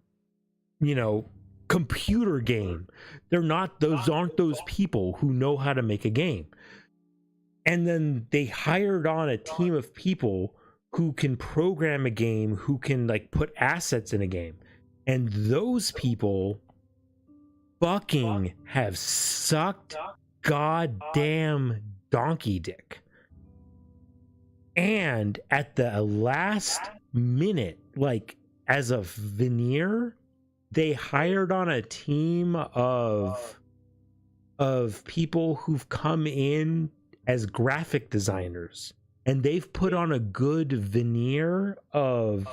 you know, computer game. Those aren't those people who know how to make a game. And then they hired on a team of people who can program a game, who can like put assets in a game. And those people fucking have sucked goddamn donkey dick. And at the last minute, like as a veneer, they hired on a team of people who've come in as graphic designers, and they've put on a good veneer of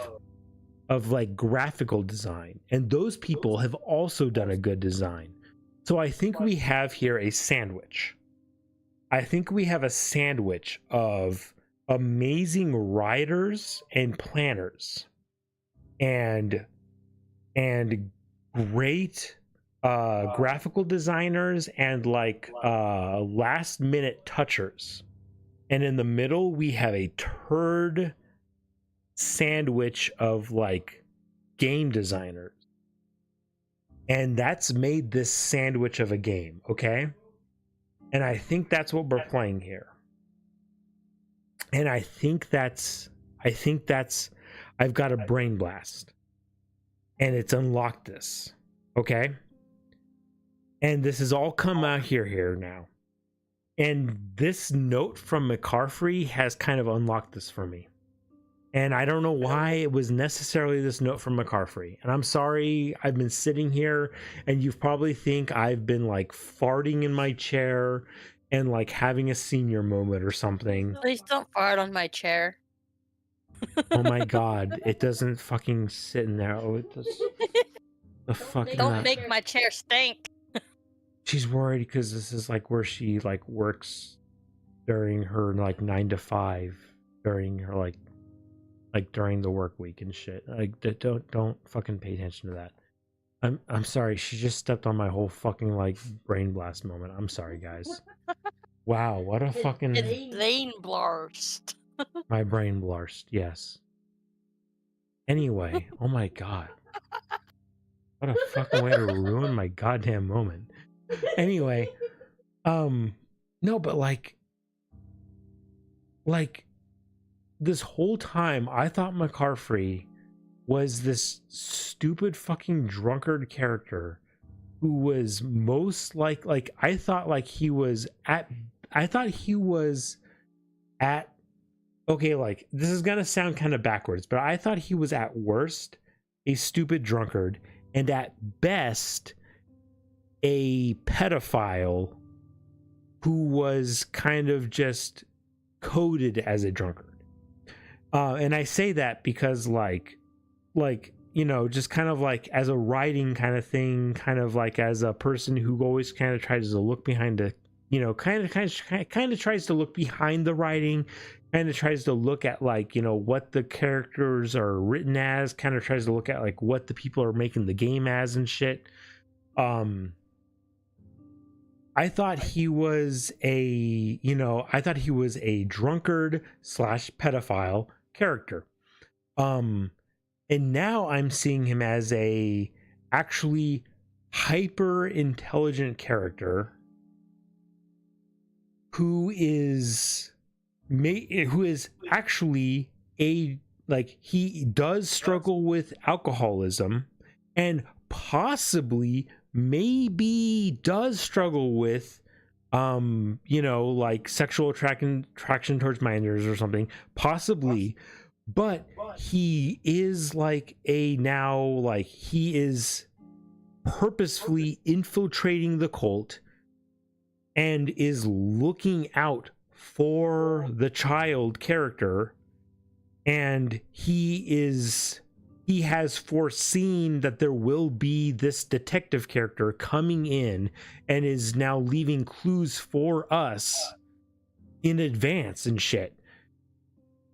like graphical design, and those people have also done a good design. So I think we have here a sandwich. I think we have a sandwich of amazing writers and planners and great graphical designers and like last minute touchers, and in the middle we have a turd sandwich of like game designers, and that's made this sandwich of a game. Okay, and I think that's what we're playing here, and I think that's I've got a brain blast, and it's unlocked this. Okay, and this has all come out here now, and this note from McCarthy has kind of unlocked this for me. And I don't know why it was necessarily this note from McCarthy. And I'm sorry, I've been sitting here and you probably think I've been like farting in my chair and like having a senior moment or something. Please don't fart on my chair. Oh my god, it doesn't fucking sit in there. Oh, it does. The fucking Don't make my chair stink. She's worried because this is like where she like works during her like 9 to 5 during her like during the work week and shit. Like don't fucking pay attention to that. I'm sorry, she just stepped on my whole fucking like brain blast moment. I'm sorry, guys. Wow, what a fucking brain blast. My brain blast, yes. Anyway, oh my god. What a fucking way to ruin my goddamn moment. Anyway, no, but like this whole time I thought McCarthy was this stupid fucking drunkard character who was most like I thought he was at okay, like this is gonna sound kind of backwards, but I thought he was at worst a stupid drunkard and at best a pedophile who was kind of just coded as a drunkard. And I say that because like you know, just kind of like as a writing kind of thing, kind of like as a person who always kind of tries to look behind the, you know, kind of tries to look behind the writing, kind of tries to look at like, you know, what the characters are written as, kind of tries to look at like what the people are making the game as and shit. I thought he was a drunkard / pedophile character. And now I'm seeing him as a actually hyper intelligent character who is actually a like he does struggle with alcoholism, and possibly maybe does struggle with you know, like sexual attraction towards minors or something, possibly. But he is like he is purposefully infiltrating the cult and is looking out for the child character, and he has foreseen that there will be this detective character coming in and is now leaving clues for us in advance and shit.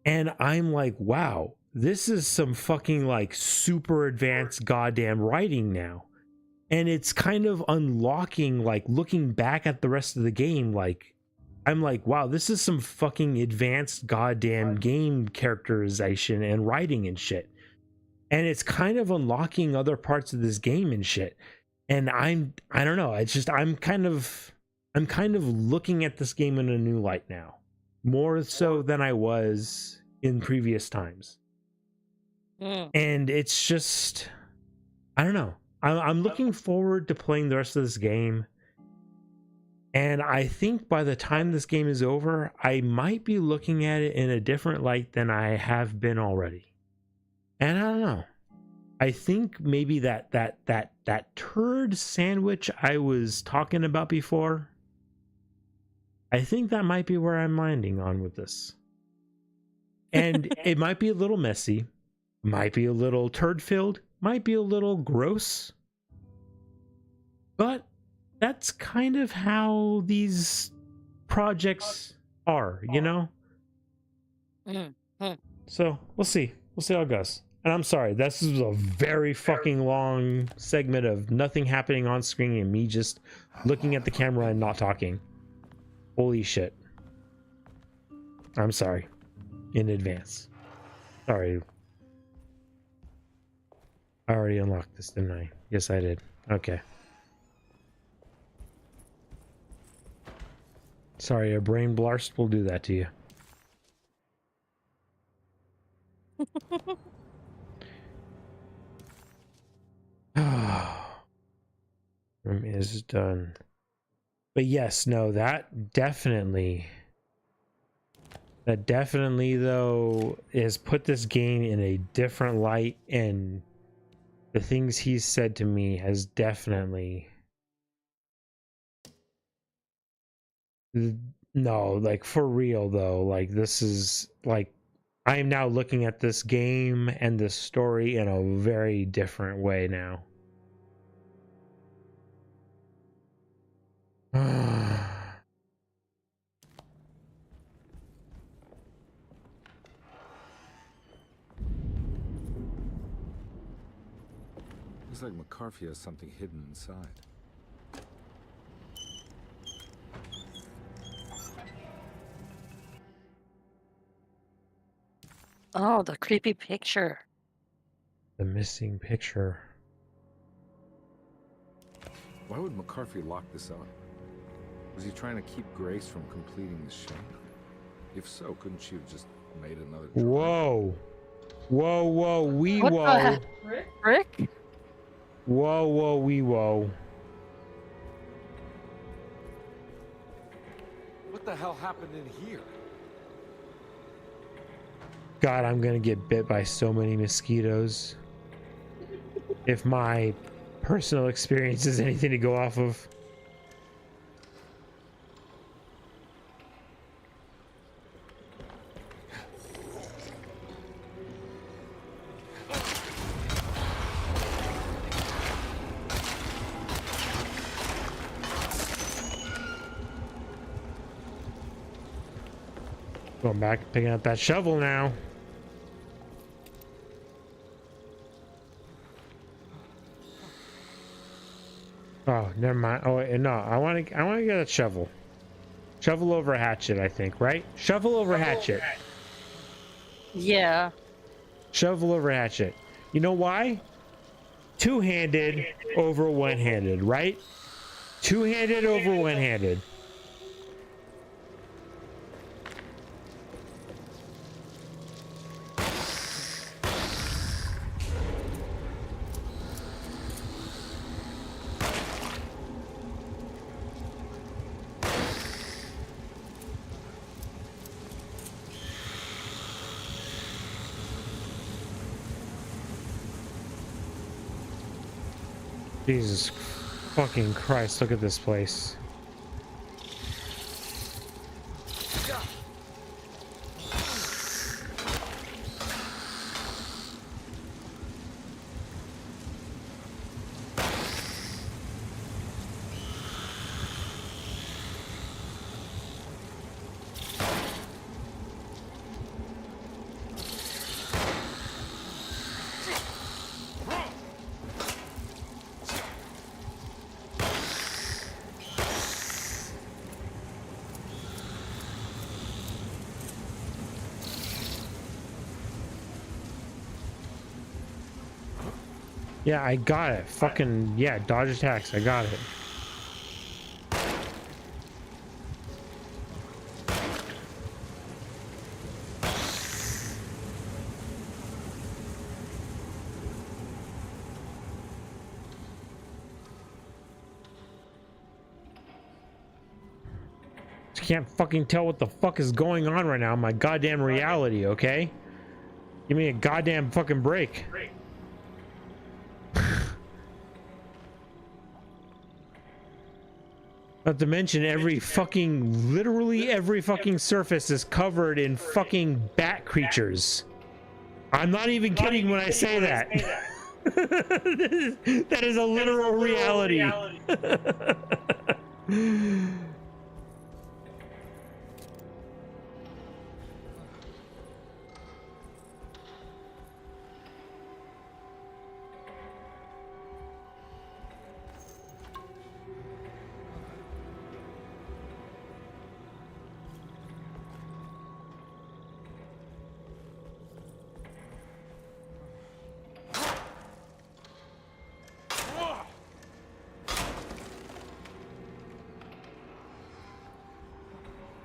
And I'm like, wow, this is some fucking like super advanced goddamn writing now. And it's kind of unlocking, like looking back at the rest of the game, like I'm like, wow, this is some fucking advanced goddamn game characterization and writing and shit. And it's kind of unlocking other parts of this game and shit. And I don't know, it's just I'm kind of looking at this game in a new light now, more so than I was in previous times. And it's just, I don't know, I'm looking forward to playing the rest of this game. And I think by the time this game is over, I might be looking at it in a different light than I have been already. And I don't know. I think maybe that turd sandwich I was talking about before, I think that might be where I'm landing on with this. And it might be a little messy, might be a little turd-filled, might be a little gross. But that's kind of how these projects are, you know? So we'll see. We'll see how it goes. And I'm sorry, this is a very fucking long segment of nothing happening on screen and me just looking at the camera and not talking. Holy shit. I'm sorry. In advance. Sorry. I already unlocked this, didn't I? Yes, I did. Okay. Sorry, a brain blast will do that to you. Room is done. But yes, no, that definitely though has put this game in a different light, and the things he's said to me has definitely, no, like for real though, like this is like I am now looking at this game and this story in a very different way now. Looks like McCarthy has something hidden inside. Oh, the creepy picture. The missing picture. Why would McCarthy lock this up? Was he trying to keep Grace from completing the show? If so, couldn't she have just made another drawing? Whoa. Whoa, whoa, wee, What whoa. the heck? Rick? Whoa, whoa, wee, whoa. What the hell happened in here? God, I'm gonna get bit by so many mosquitoes. If my personal experience is anything to go off of. Going back, picking up that shovel now. Oh, never mind. Oh, no, I want to get a shovel. Shovel over hatchet, I think, right? Shovel over hatchet. Yeah. Shovel over hatchet. You know why? Two-handed over one-handed, right? Two-handed over one-handed. Jesus fucking Christ, look at this place. Yeah, I got it. Fucking, yeah, dodge attacks. I got it. Just can't fucking tell what the fuck is going on right now in my goddamn reality, okay? Give me a goddamn fucking break. Not to mention every fucking, literally every fucking surface is covered in fucking bat creatures. I'm not even kidding when I say that. That is a literal reality.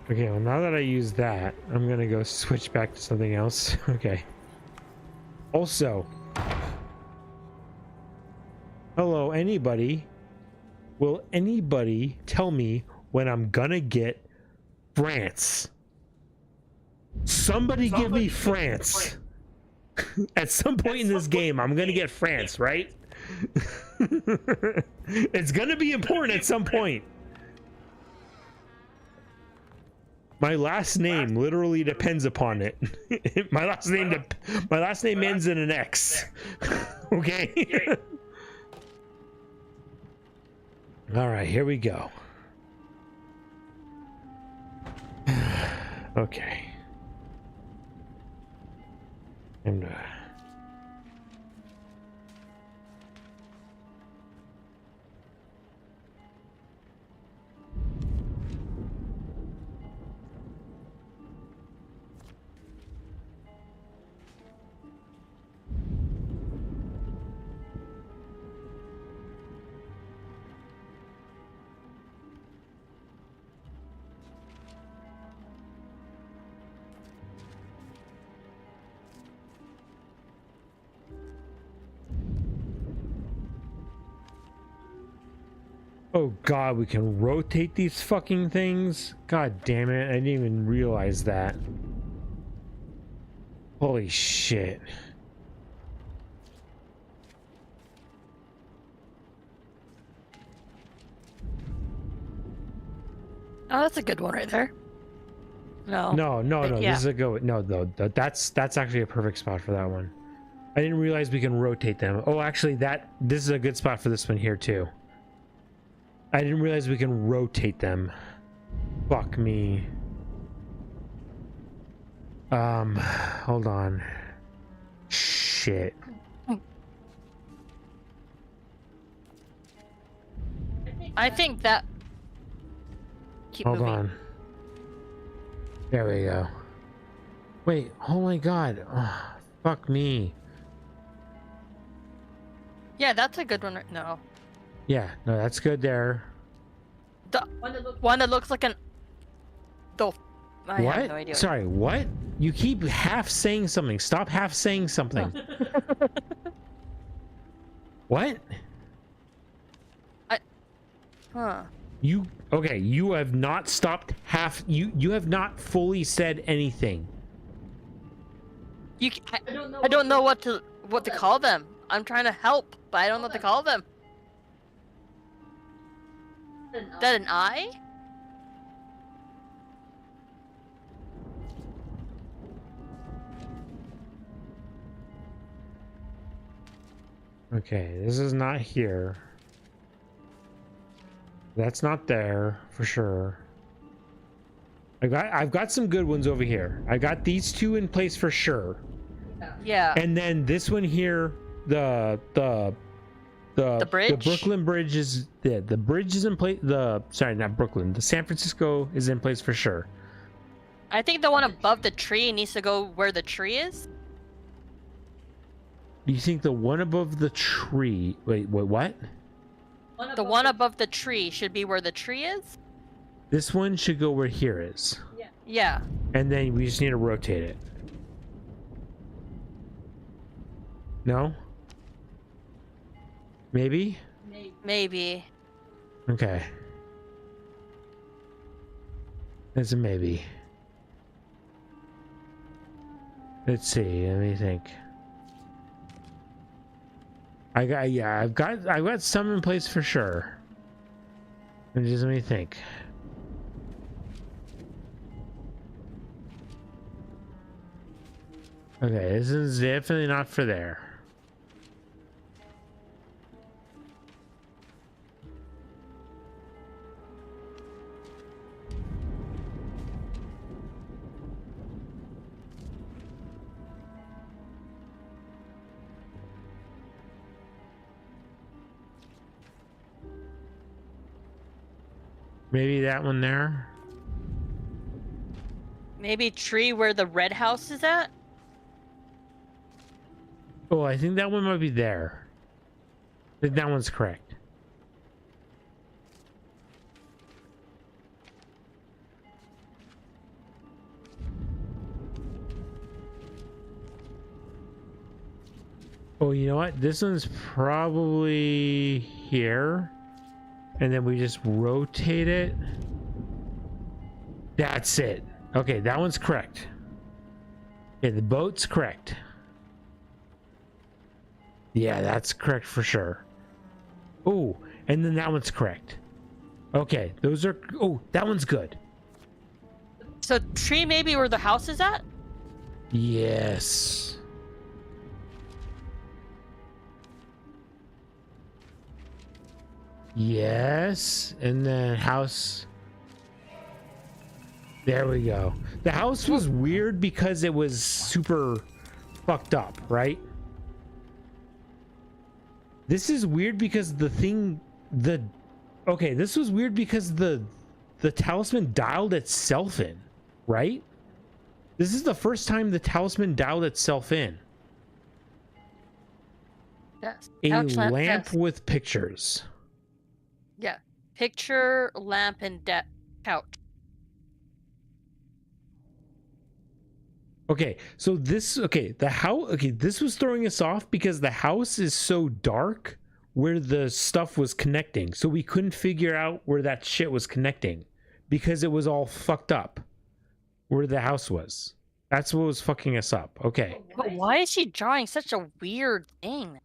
Okay, well now that I use that, I'm gonna go switch back to something else. Okay. Also, hello, anybody? Will anybody tell me when I'm gonna get France? Somebody give me France. At some point in this game, I'm gonna get France, right? It's gonna be important at some point. My last name literally depends upon it. My last name ends in an X. Okay? All right, here we go. Okay. And oh god, we can rotate these fucking things? God damn it, I didn't even realize that. Holy shit. Oh, that's a good one right there. No. No, Yeah. this is a go. No, that's actually a perfect spot for that one. I didn't realize we can rotate them. Oh, actually, this is a good spot for this one here too. I didn't realize we can rotate them. Fuck me. Hold on. Shit. I think that. Keep Hold moving. on. There we go. Wait, oh my god. Oh, fuck me. Yeah, that's a good one. No. Yeah, no, that's good there. The one that looks like an. I What? have no idea. Sorry, what? You keep half saying something. Stop half saying something. What? Huh. Okay, you have not stopped half. You have not fully said anything. I don't know what to call them. I'm trying to help, but I don't know what to call them. that an eye? Okay, this is not here. That's not there for sure. I've got some good ones over here. I got these two in place for sure. Yeah. And then this one here, the bridge? The Brooklyn Bridge is the bridge is in place. Sorry, not Brooklyn. The San Francisco is in place for sure. I think the one above the tree needs to go where the tree is. Do you think the one above the tree? Wait, what? The one above the tree should be where the tree is? This one should go where here is. Yeah. And then we just need to rotate it. No? Maybe? Maybe. Okay. That's a maybe. Let's see, let me think. I've got some in place for sure. Just let me think. Okay, this is definitely not for there. Maybe that one there. Maybe tree where the red house is at? Oh, I think that one might be there. I think that one's correct. Oh, you know what? This one's probably here. And then we just rotate it. That's it. Okay, that one's correct. Okay, the boat's correct. Yeah, that's correct for sure. Oh, and then that one's correct. Okay, those are... Oh, that one's good. So tree maybe where the house is at? Yes. Yes, and then house. There we go. The house was weird because it was super fucked up, right? This is weird because okay, this was weird because the talisman dialed itself in, right? This is the first time the talisman dialed itself in. Yes. A Couch lamp yes. with pictures. Yeah. Picture, lamp, and couch. Okay, so this, the house, this was throwing us off because the house is so dark where the stuff was connecting. So we couldn't figure out where that shit was connecting because it was all fucked up where the house was. That's what was fucking us up. Okay. But why is she drawing such a weird thing?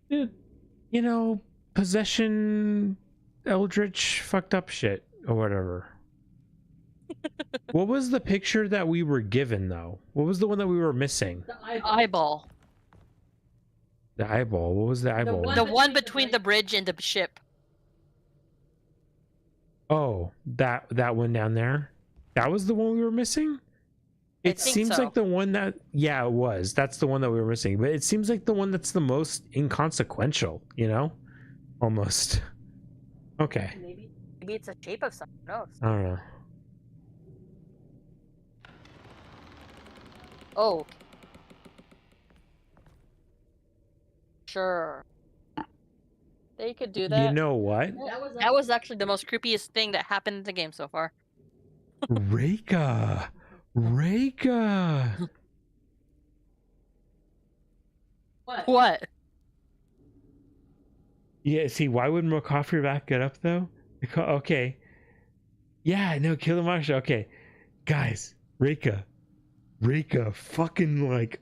You know, possession, eldritch, fucked up shit or whatever. What was the picture that we were given, though? What was the one that we were missing? The eyeball. The eyeball. What was the eyeball? The one between the bridge and the ship. Oh, that one down there? That was the one we were missing? It seems so. like the one that... Yeah, it was. That's the one that we were missing. But it seems like the one that's the most inconsequential, you know? Almost. Okay. Maybe it's a shape of something. Who knows? I don't know. Oh. Sure. They could do that. You know what? That was actually the most creepiest thing that happened in the game so far. Reika! Reika! What? Yeah, see, why would Mokoffrey back it up, though? Okay. Yeah, no, kill the monster. Okay. Guys, Reika, fucking like,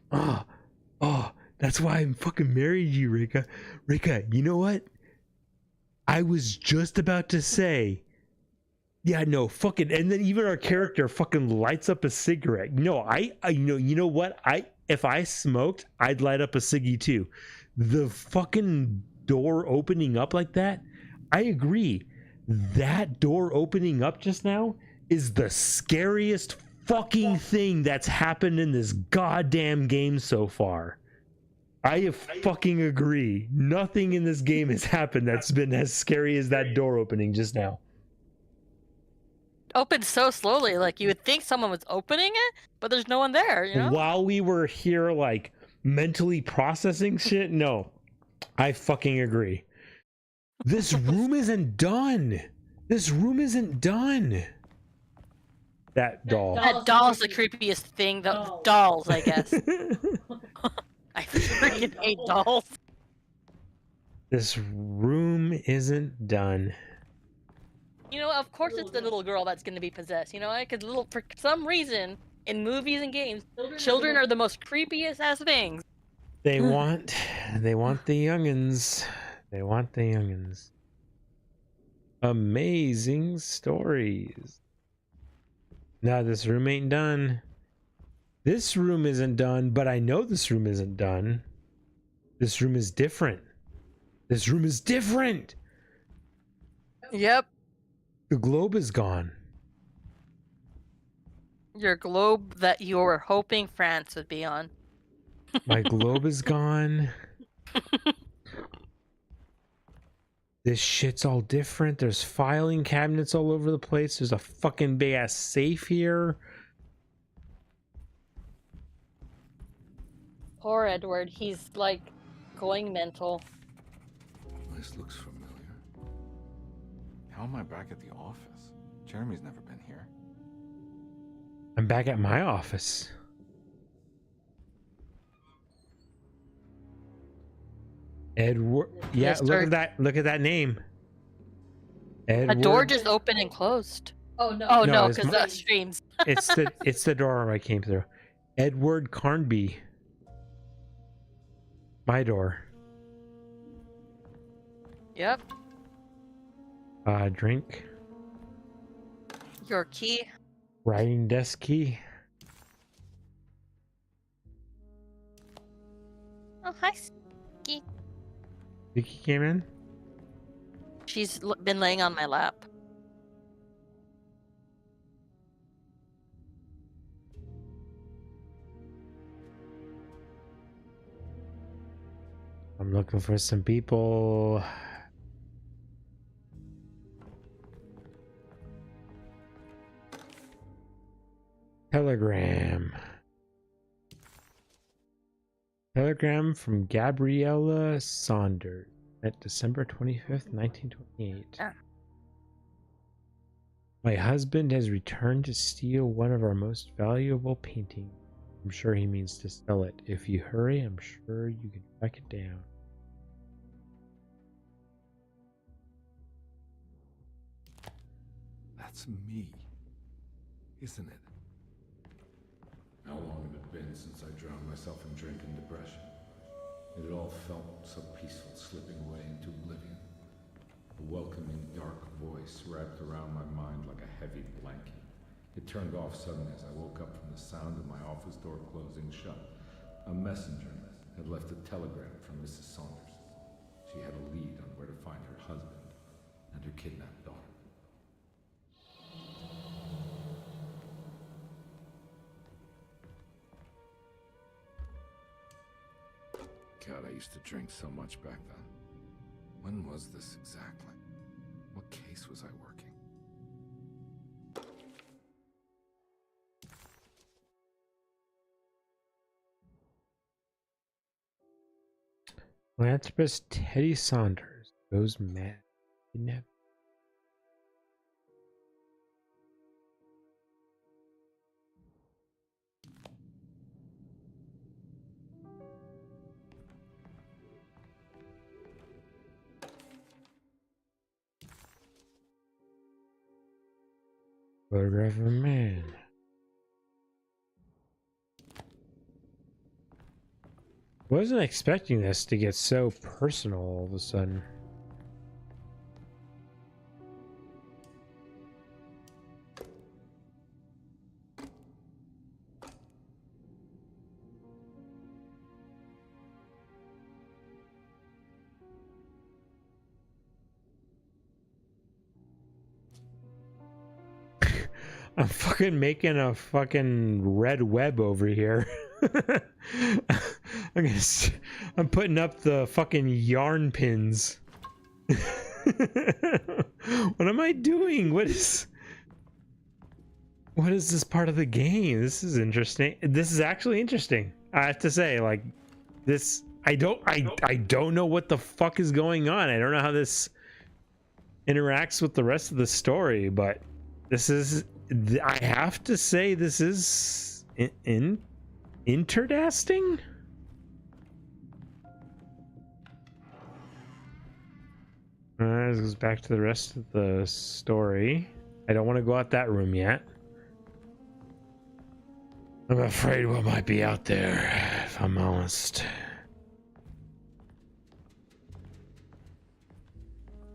That's why I'm fucking married you, Rika. Rika, you know what? I was just about to say, yeah, no, fucking, and then even our character fucking lights up a cigarette. No, you know what? If I smoked, I'd light up a ciggy too. The fucking door opening up like that, I agree. That door opening up just now is the scariest fucking thing that's happened in this goddamn game so far. I fucking agree. Nothing in this game has happened that's been as scary as that door opening just now. Opened so slowly, like you would think someone was opening it, but there's no one there, you know? While we were here, like, mentally processing shit, no. I fucking agree. This room isn't done. This room isn't done. That doll. That doll's the creepiest thing. The dolls, I guess. I freaking hate dolls. This room isn't done. You know, of course it's the little girl that's going to be possessed, you know, because for some reason, in movies and games, children are the most creepiest ass things. They want the youngins. They want the youngins. Amazing stories. No, this room ain't done. This room isn't done, but I know this room isn't done. This room is different. This room is different. Yep. The globe is gone. Your globe that you were hoping France would be on. My globe is gone. This shit's all different. There's filing cabinets all over the place. There's a fucking big ass safe here. Poor Edward, he's like going mental. This looks familiar. How am I back at the office? Jeremy's never been here. I'm back at my office. Edward. Yeah, Mr. Look at that name. Edward. A door just opened and closed. Oh no! Oh no, because that streams. it's the door I came through. Edward Carnby. My door. Yep. Drink. Your key. Writing desk key. Oh, hi, Ski. Vicky came in. She's been laying on my lap. I'm looking for some people. Telegram. Telegram from Gabriella Saunders at December 25th, 1928. My husband has returned to steal one of our most valuable paintings. I'm sure he means to sell it. If you hurry, I'm sure you can track it down. That's me, isn't it? How long had it been since I drowned myself in drink and depression? It had all felt so peaceful, slipping away into oblivion. A welcoming, dark voice wrapped around my mind like a heavy blanket. It turned off suddenly as I woke up from the sound of my office door closing shut. A messenger had left a telegram from Mrs. Saunders. She had a lead on where to find her husband and her kidnapped daughter. God, I used to drink so much back then. When was this exactly? What case was I working? Philanthropist Teddy Saunders goes mad. Kidnapped. Photograph of a man. Wasn't expecting this to get so personal all of a sudden. I'm fucking making a fucking red web over here. I'm putting up the fucking yarn pins. What am I doing? What is this part of the game? This is interesting. This is actually interesting. I have to say, like, this, I don't know what the fuck is going on. I don't know how this interacts with the rest of the story, but this is, I have to say, this is interesting. This goes back to the rest of the story. I don't want to go out that room yet. I'm afraid what might be out there, if I'm honest.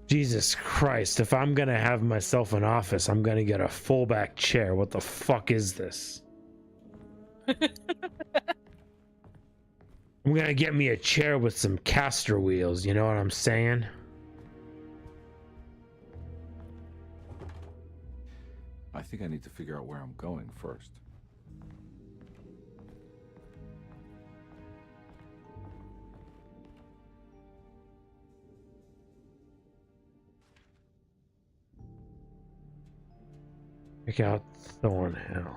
Jesus Christ, if I'm gonna have myself an office, I'm gonna get a full back chair. What the fuck is this? I'm gonna get me a chair with some caster wheels, you know what I'm saying? I think I need to figure out where I'm going first. Check out Thornhill.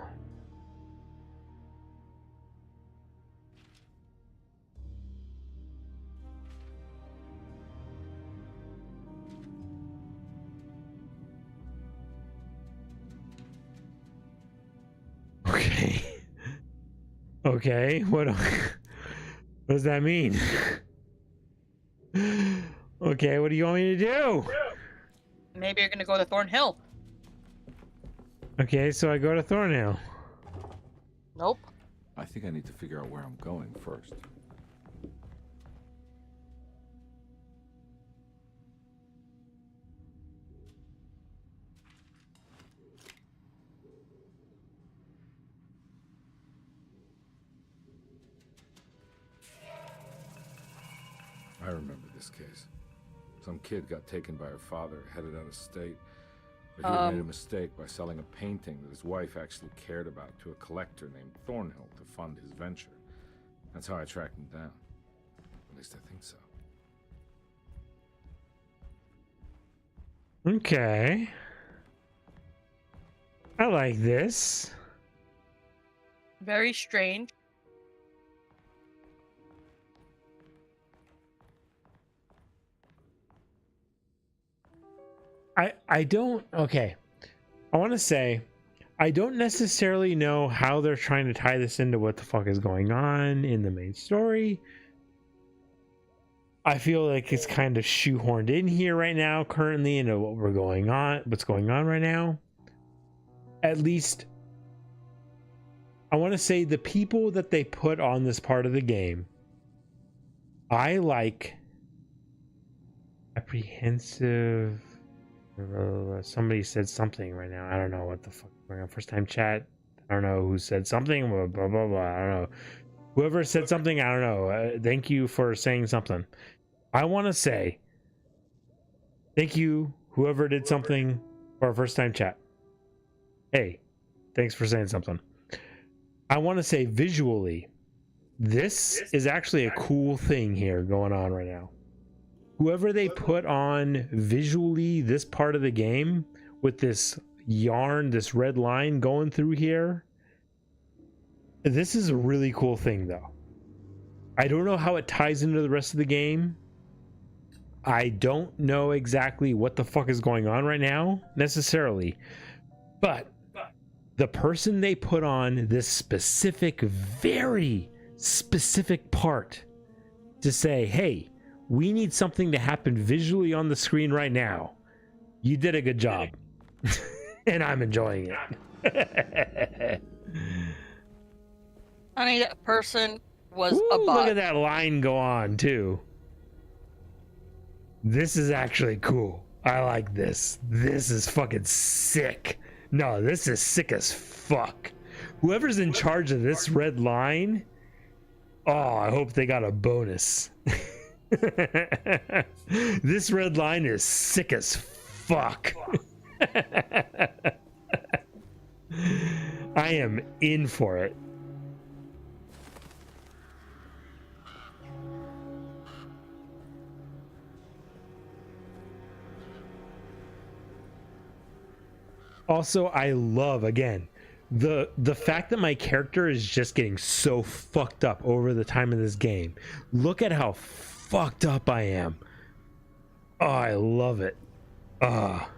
Okay. Okay, what does that mean? Okay, what do you want me to do? Maybe you're gonna go to Thornhill. Okay, so I go to Thornhill. Nope. I think I need to figure out where I'm going first. I remember this case. Some kid got taken by her father, headed out of state. But he had made a mistake by selling a painting that his wife actually cared about to a collector named Thornhill to fund his venture. That's how I tracked him down. At least I think so. Okay. I like this. Very strange. I don't, okay. I want to say, I don't necessarily know how they're trying to tie this into what the fuck is going on in the main story. I feel like it's kind of shoehorned in here right now, currently, into what's going on right now. At least, I want to say the people that they put on this part of the game, I like apprehensive. Somebody said something right now. I don't know what the fuck is going on. First time chat. I don't know who said something. Blah, blah, blah, blah. I don't know. Whoever said something, I don't know. Thank you for saying something. I want to say thank you, whoever did something for our first time chat. Hey, thanks for saying something. I want to say visually, this is actually a cool thing here going on right now. Whoever they put on visually this part of the game with this yarn, this red line going through here, this is a really cool thing though. I don't know how it ties into the rest of the game. I don't know exactly what the fuck is going on right now necessarily, but the person they put on this specific, very specific part to say, hey, we need something to happen visually on the screen right now. You did a good job. And I'm enjoying it. I need a person was Ooh, a look bug. at that line go on too. This is actually cool. I like this. This is fucking sick. No, this is sick as fuck. Whoever's in charge of this red line, oh, I hope they got a bonus. This red line is sick as fuck. I am in for it. Also, I love, again, the fact that my character is just getting so fucked up over the time of this game. Look at how fucked up I am. Oh, I love it. Ah.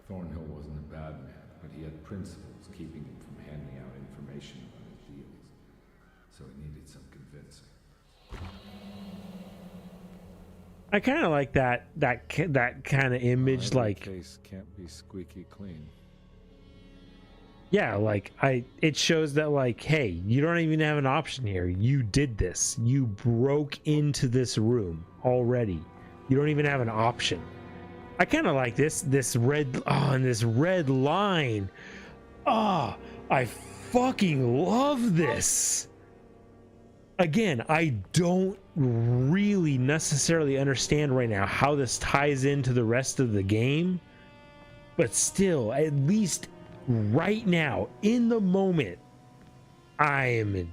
Thornhill wasn't a bad man, but he had principles keeping him from handing out information about his deals. So he needed some convincing. I kind of like that kind of image, Every like, case can't be squeaky clean. yeah, like it shows that, like, hey, you don't even have an option here. You did this. You broke into this room already. You don't even have an option. I kind of like this red, and this red line. Oh, I fucking love this. Again, I don't really necessarily understand right now how this ties into the rest of the game, but still, at least right now, in the moment, I am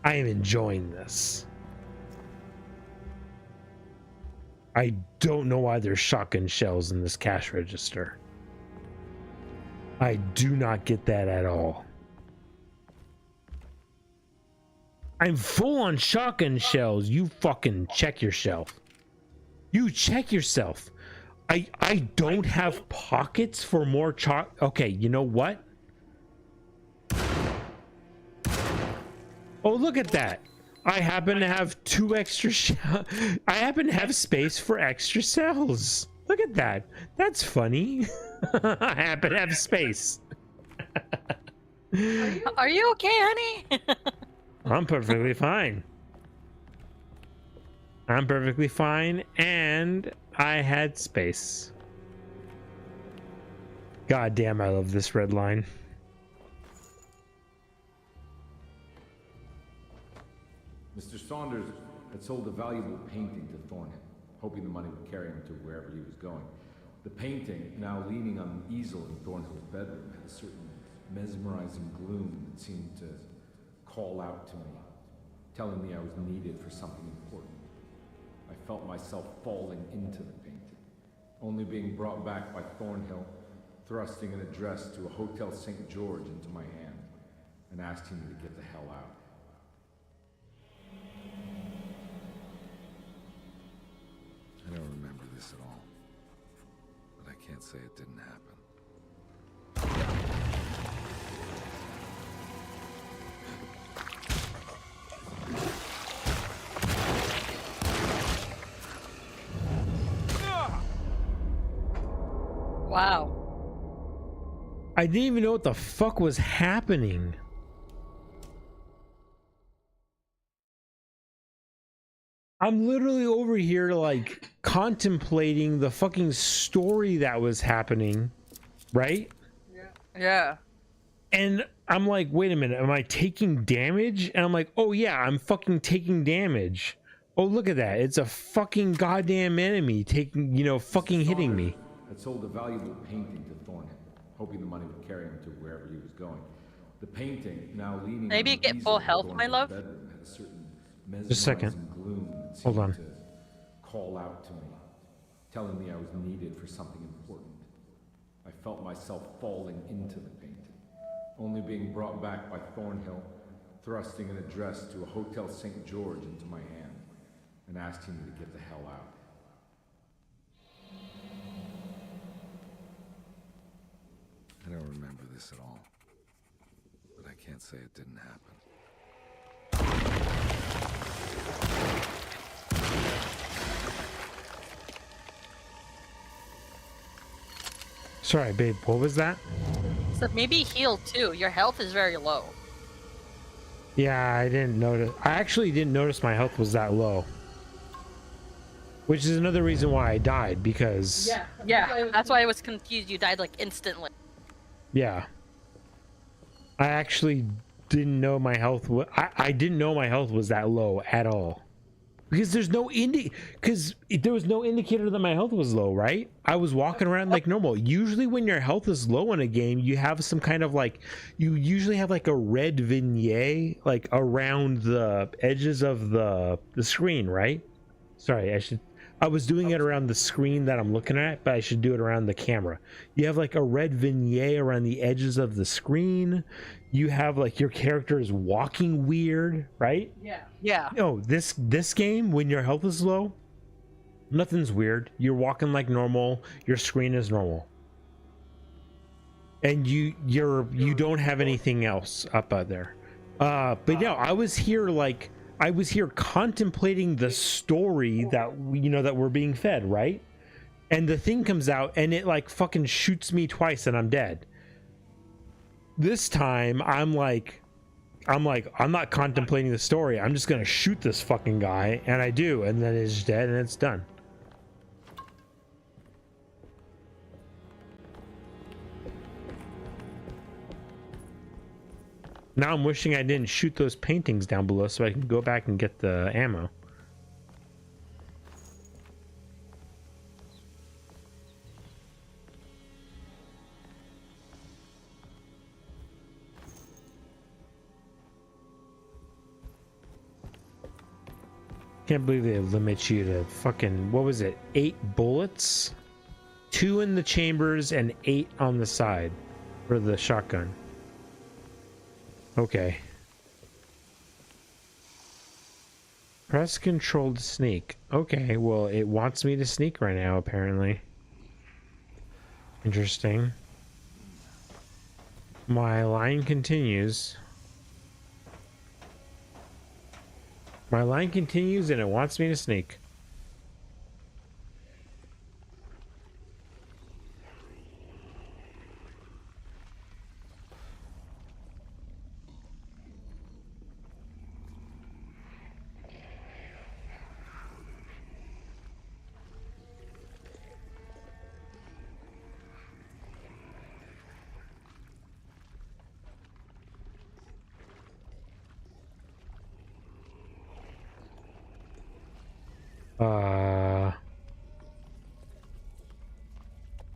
enjoying this. I don't know why there's shotgun shells in this cash register. I do not get that at all. I'm full on shotgun shells. You fucking check yourself. You check yourself. I don't have pockets for more Okay, you know what? Oh, look at that. I happen to have 2 extra shells. I happen to have space for extra cells. Look at that. That's funny. I happen to have space. Are you okay, honey? I'm perfectly fine. I'm perfectly fine, and I had space. God damn, I love this red line. Mr. Saunders had sold a valuable painting to Thornhill, hoping the money would carry him to wherever he was going. The painting, now leaning on an easel in Thornhill's bedroom, had a certain mesmerizing gloom that seemed to call out to me, telling me I was needed for something important. I felt myself falling into the painting, only being brought back by Thornhill, thrusting an address to a Hotel St. George into my hand, and asking me to get the hell out. I don't remember this at all, but I can't say it didn't happen. Wow. I didn't even know what the fuck was happening. I'm literally over here, like, contemplating the fucking story that was happening, right? Yeah. And I'm like, wait a minute, am I taking damage? And I'm like, oh yeah, I'm fucking taking damage. Oh, look at that. It's a fucking goddamn enemy taking, fucking hitting me. Had sold a valuable painting to Thornhill, hoping the money would carry him to wherever he was going. The painting, now leaning Maybe on an get easel full in health, my Thornhill's love. bedroom, had a certain Just a second. mesmerizing gloom that Hold seemed on. to call out to me, telling me I was needed for something important. I felt myself falling into the painting, only being brought back by Thornhill, thrusting an address to a Hotel St. George into my hand, and asking me to get the hell out. I don't remember this at all, but I can't say it didn't happen. Sorry, babe, what was that? So maybe heal too. Your health is very low. Yeah, I didn't notice. I actually didn't notice my health was that low. Which is another reason why I died, because... Yeah, that's why I was confused. You died like instantly. Yeah. I actually didn't know my health was... I didn't know my health was that low at all. Because there's no because there was no indicator that my health was low, right? I was walking around like normal. Usually when your health is low in a game, you have some kind of like, you usually have like a red vignette like around the edges of the screen, right? Sorry, I was doing it around the screen that I'm looking at, but I should do it around the camera. You have like a red vignette around the edges of the screen. You have like your character is walking weird, right? Yeah. No, this game, when your health is low, nothing's weird. You're walking like normal. Your screen is normal, and you don't have anything else up out there. But no, I was here contemplating the story that that we're being fed, right? And the thing comes out and it like fucking shoots me twice and I'm dead. This time I'm not contemplating the story. I'm just gonna shoot this fucking guy, and I do, and then it's dead and it's done. Now I'm wishing I didn't shoot those paintings down below so I can go back and get the ammo. Can't believe they limit you to fucking, what was it, 8 bullets? 2 in the chambers and 8 on the side for the shotgun. Okay. Press control to sneak. Okay, well, it wants me to sneak right now, apparently. Interesting. My line continues. My line continues and it wants me to sneak.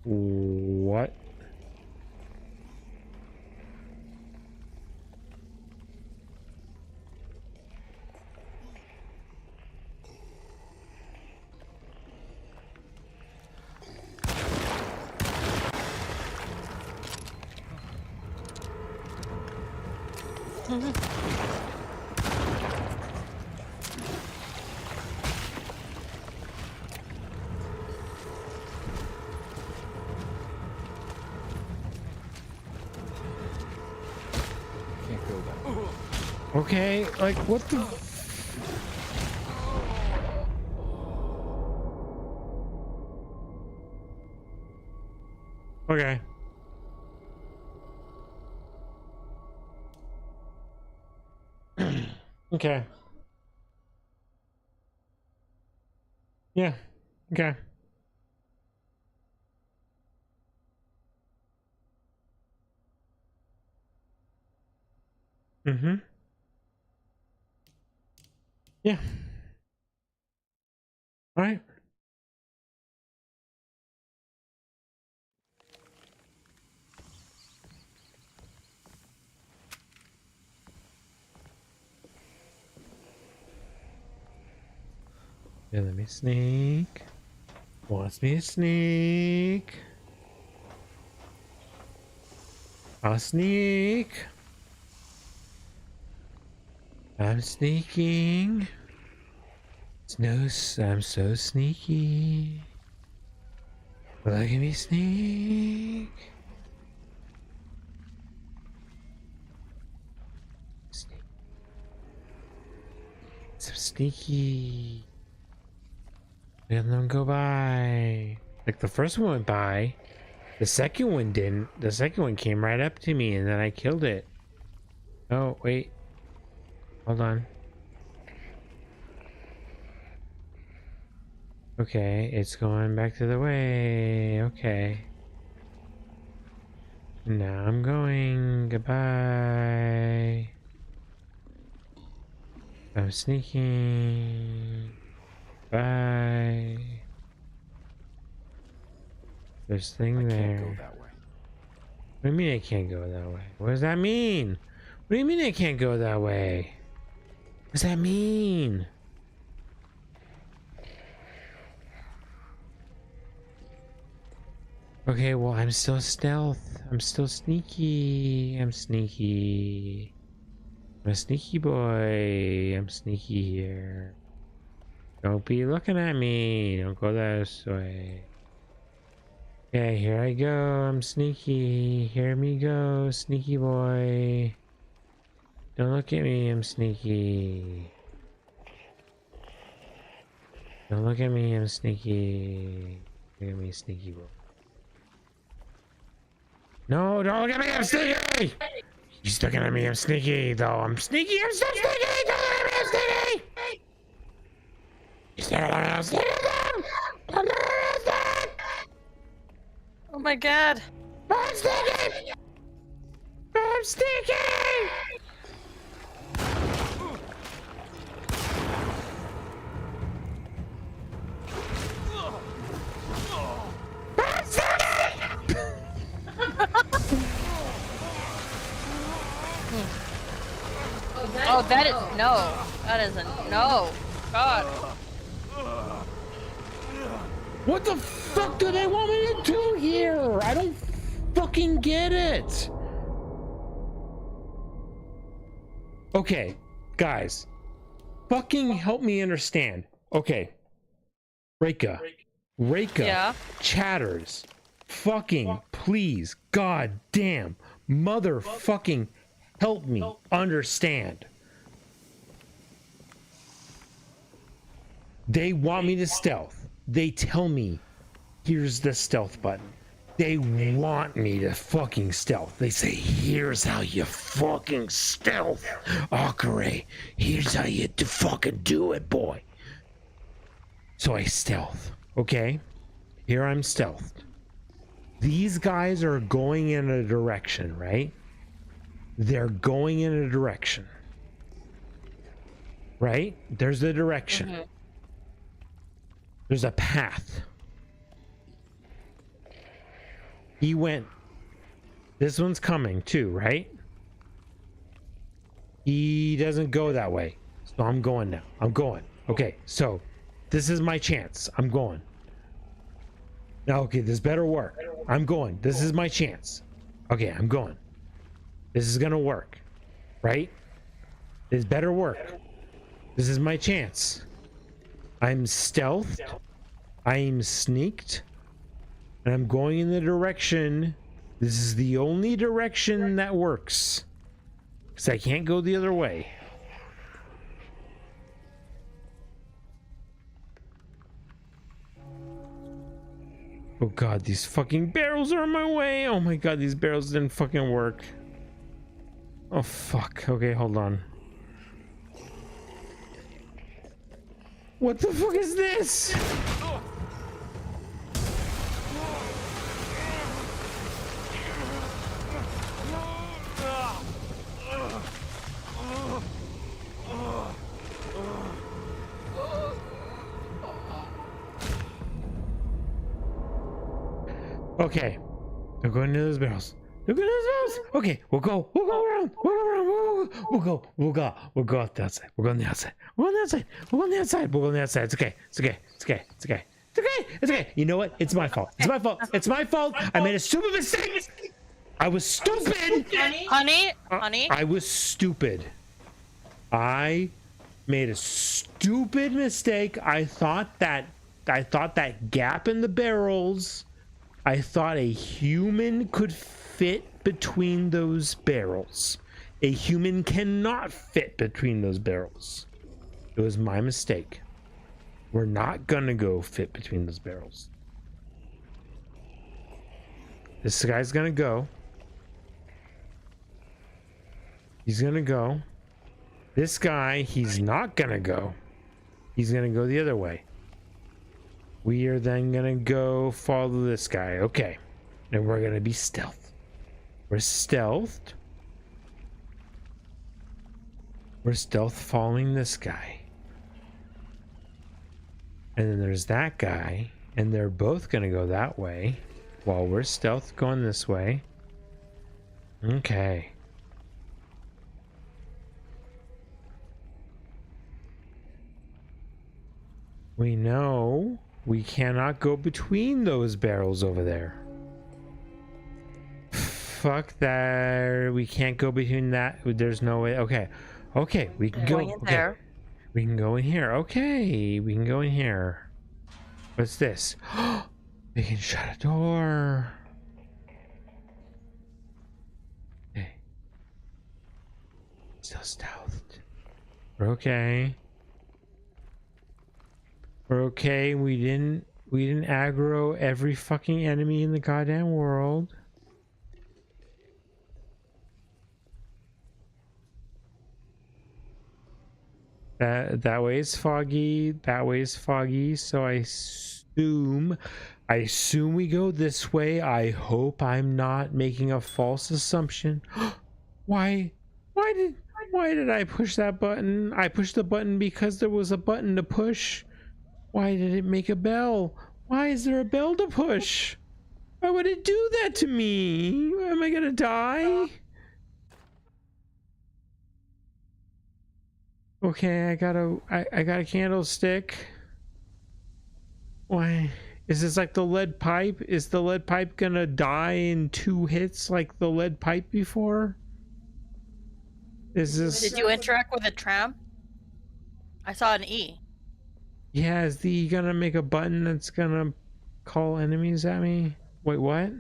What? Okay, like what the Okay. Okay. Yeah. Okay. Mm-hmm. Yeah. All right. Yeah, let me sneak. Wants me to sneak. I'll sneak. I'm sneaking. I'm so sneaky. Look at me sneak. Sneak. So sneaky. Let them go by. Like the first one went by. The second one didn't. The second one came right up to me and then I killed it. Oh, wait. Hold on. Okay, it's going back to the way. Okay. Now I'm going. Goodbye. I'm sneaking. Bye. There's a thing there. Can't go that way. What do you mean I can't go that way? What does that mean? What do you mean I can't go that way? What does that mean? Okay, well, I'm still stealth. I'm still sneaky. I'm sneaky. I'm a sneaky boy. I'm sneaky here. Don't be looking at me. Don't go this way. Okay, here I go. I'm sneaky. Hear me go, sneaky boy. Don't look at me. I'm sneaky. Don't look at me. I'm sneaky. Look at me, sneaky boy. No, don't look at me, I'm sneaky! He's looking at me, I'm sneaky, though. I'm sneaky, I'm so sneaky! Don't look at me, I'm sneaky! He's looking at me, I'm sneaky! Don't look at me, I'm sneaky! Oh my god! I'm sneaky! I'm sneaky! I'm sneaky! Oh, that is no. That isn't no. God. What the fuck do they want me to do here? I don't fucking get it. Okay, guys, fucking help me understand. Okay, Reika, Yeah. chatters, fucking please, god damn, motherfucking help me understand. They want me to stealth. They tell me, here's the stealth button. They want me to fucking stealth. They say, here's how you fucking stealth, Akureii. Here's how you fucking do it, boy. So I stealth, okay? Here I'm stealthed. These guys are going in a direction, right? They're going in a direction. Right? There's a direction. Mm-hmm. There's a path. He went. This one's coming too, right? He doesn't go that way. So I'm going now. I'm going. Okay, so this is my chance. I'm going. Now, okay, this better work. I'm going. This is my chance. Okay, I'm going. This is gonna work. Right? This better work. This is my chance. I'm stealthed. I'm sneaked. And I'm going in the direction. This is the only direction that works. Because I can't go the other way. Oh god, these fucking barrels are in my way. Oh my god, these barrels didn't fucking work. Oh fuck. Okay, hold on. What the fuck is this? Okay. Don't go into those barrels. Don't go into those barrels. Okay, we'll go around. We'll go out the outside. We'll go on the outside. We'll go on the outside. We'll go on the outside. We'll go on the outside. It's okay. You know what? It's my fault. It's my fault. I made a stupid mistake. I was stupid. Honey. I was stupid. I made a stupid mistake. I thought that gap in the barrels, I thought a human could fit between those barrels. A human cannot fit between those barrels. It was my mistake. We're not gonna go fit between those barrels. This guy's gonna go. He's gonna go. This guy, he's not gonna go. He's gonna go the other way. We are then gonna go follow this guy. Okay. And we're gonna be stealth. We're stealthed. We're stealth following this guy. And then there's that guy. And they're both gonna go that way. While we're stealth going this way. Okay. We know we cannot go between those barrels over there. Fuck that. We can't go between that. There's no way. Okay. Okay. We can go in there. We can go in here. Okay. We can go in here. What's this? We can shut a door. Okay. Still stealthed. We're okay. We're okay. We didn't aggro every fucking enemy in the goddamn world. That way is foggy. That way is foggy. So I assume we go this way. I hope I'm not making a false assumption. Why did I push that button? I pushed the button because there was a button to push. Why did it make a bell? Why is there a bell to push? Why would it do that to me? Am I gonna die? Okay, I got a candlestick. Why? Is this like the lead pipe? Is the lead pipe gonna die in 2 hits like the lead pipe before? Is this... Did you interact with a tram? I saw an E. Yeah, is the E gonna make a button that's gonna call enemies at me? Wait, what?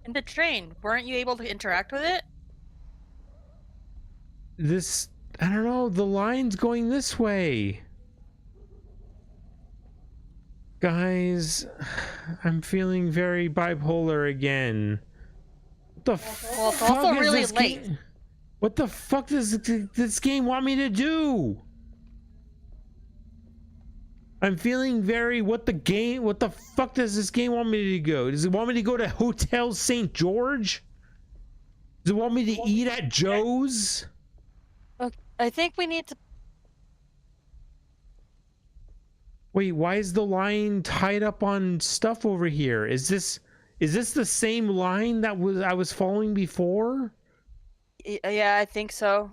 In the train, weren't you able to interact with it? This... I don't know, the line's going this way. Guys, I'm feeling very bipolar again. What the well, it's also really late. What the fuck does this game want me to do? I'm feeling very, what the fuck does this game want me to go? Does it want me to go to Hotel St. George? Does it want me to eat at Joe's? I think we need to... Wait, why is the line tied up on stuff over here? Is this the same line that I was following before? Yeah, I think so.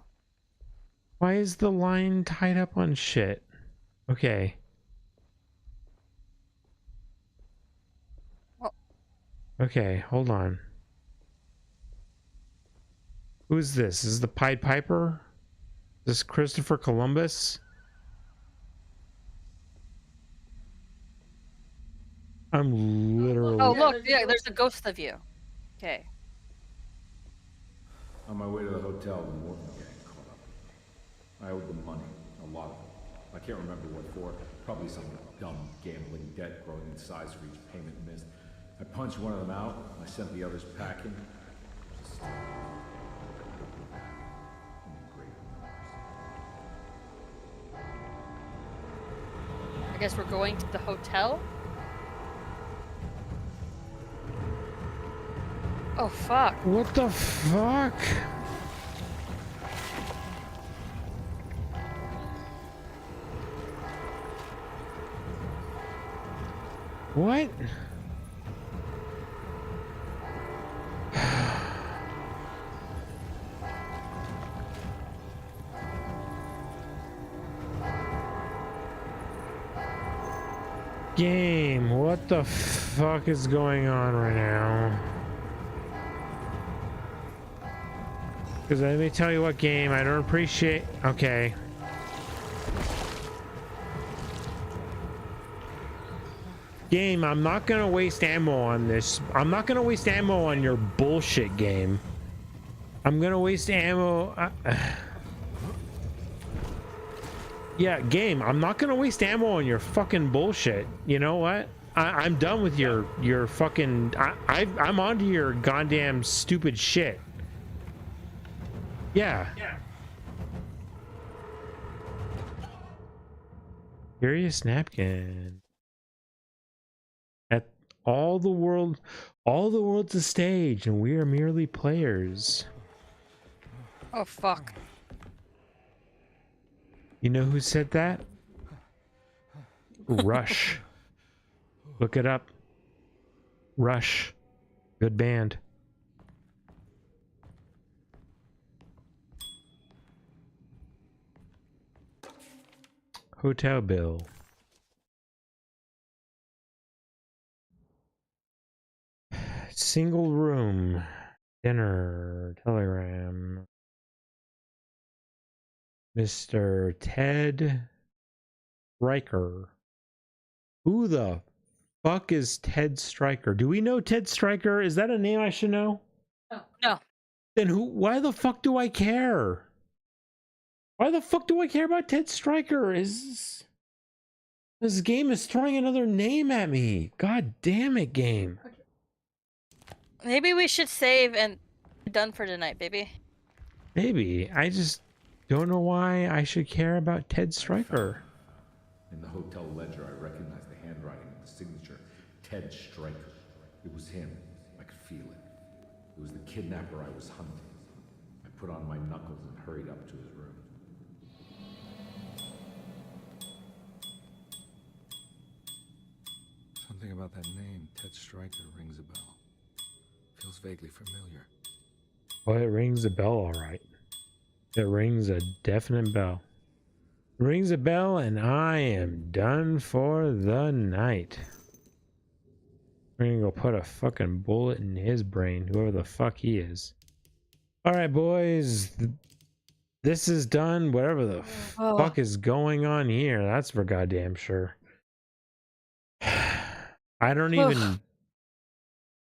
Why is the line tied up on shit? Okay. Okay, hold on. Who's this? Is the Pied Piper? Is this Christopher Columbus? I'm literally... Oh, look, yeah, there's a ghost of you. Okay. On my way to the hotel, the Morton gang caught up. I owed them money, a lot of it. I can't remember what for. Probably some dumb gambling debt growing in size for each payment missed. I punched one of them out. I sent the others packing. Just... I guess we're going to the hotel? Oh, fuck. What the fuck? What? Game, what the fuck is going on right now? Because let me tell you what, game, I don't appreciate... Okay. Game, I'm not gonna waste ammo on this. I'm not gonna waste ammo on your bullshit, game. I'm gonna waste ammo... Yeah, game, I'm not gonna waste ammo on your fucking bullshit. You know what? I'm done with your fucking. I'm onto your goddamn stupid shit. Yeah. Curious napkin. At all the world's a stage, and we are merely players. Oh fuck. You know who said that? Rush. Look it up. Rush. Good band. Hotel bill. Single room. Dinner. Telegram. Mr. Ted Stryker. Who the fuck is Ted Stryker? Do we know Ted Stryker? Is that a name I should know? No. Then why the fuck do I care? Why the fuck do I care about Ted Stryker? This game is throwing another name at me. God damn it, game. Maybe we should save and be done for tonight, baby. Maybe. I just don't know why I should care about Ted Stryker. In the hotel ledger, I recognized the handwriting of the signature, Ted Stryker. It was him. I could feel it. It was the kidnapper I was hunting. I put on my knuckles and hurried up to his room. Something about that name, Ted Stryker, rings a bell. Feels vaguely familiar. Well, it rings a bell, all right. It rings a definite bell. It rings a bell, and I am done for the night. We're gonna go put a fucking bullet in his brain, whoever the fuck he is. All right, boys. This is done. Whatever the fuck is going on here, that's for goddamn sure. I don't even...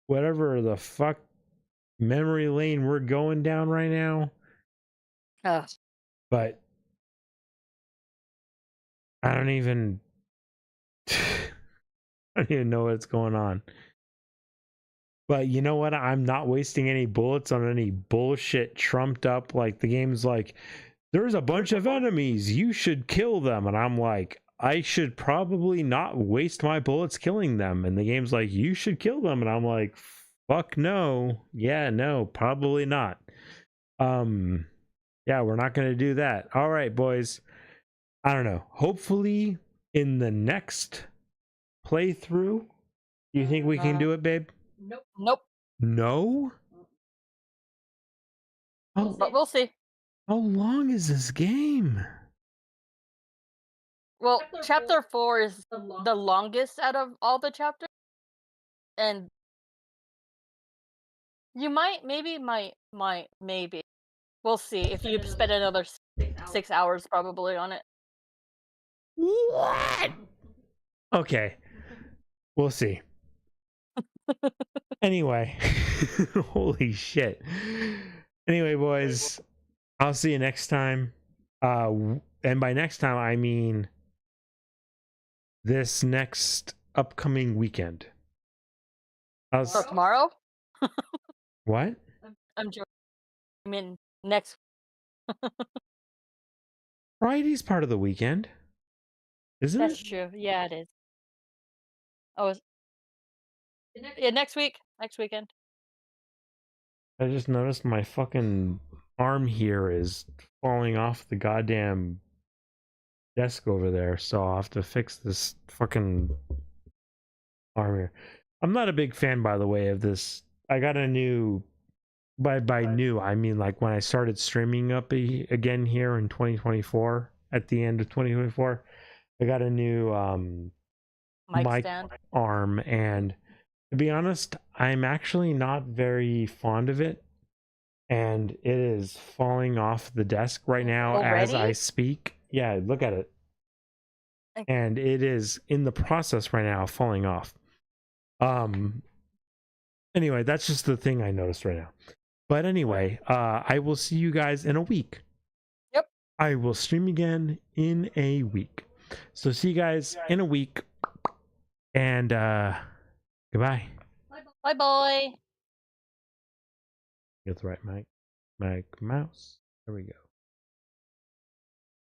Whatever the fuck memory lane we're going down right now. But I don't even know what's going on. But you know what? I'm not wasting any bullets on any bullshit trumped up, like the game's like, there's a bunch of enemies, you should kill them. And I'm like, I should probably not waste my bullets killing them. And the game's like, you should kill them. And I'm like, fuck no. Yeah, no, probably not. Yeah, we're not going to do that. All right, boys. I don't know. Hopefully in the next playthrough, you think we can do it, babe? Nope. No? But we'll see. How long is this game? Well, chapter 4 is the longest out of all the chapters. And you maybe. We'll see if you spend another 6 hours probably on it. What? Okay. We'll see. Anyway. Holy shit. Anyway, boys, I'll see you next time. And by next time, I mean this next upcoming weekend. So tomorrow? What? I'm joking. I mean, next. Friday's part of the weekend, isn't it? That's true. Yeah, it is. Oh, yeah, next week. Next weekend. I just noticed my fucking arm here is falling off the goddamn desk over there, so I'll have to fix this fucking arm here. I'm not a big fan, by the way, of this. I got a new... By new, I mean like when I started streaming up again here in 2024, at the end of 2024, I got a new mic stand. arm, and to be honest, I'm actually not very fond of it, and it is falling off the desk right now as I speak. Yeah, look at it. And it is in the process right now of falling off. Anyway, that's just the thing I noticed right now. But anyway, I will see you guys in a week. Yep. I will stream again in a week. So see you guys in a week. And goodbye. Bye bye. Get the right mic, mouse. There we go.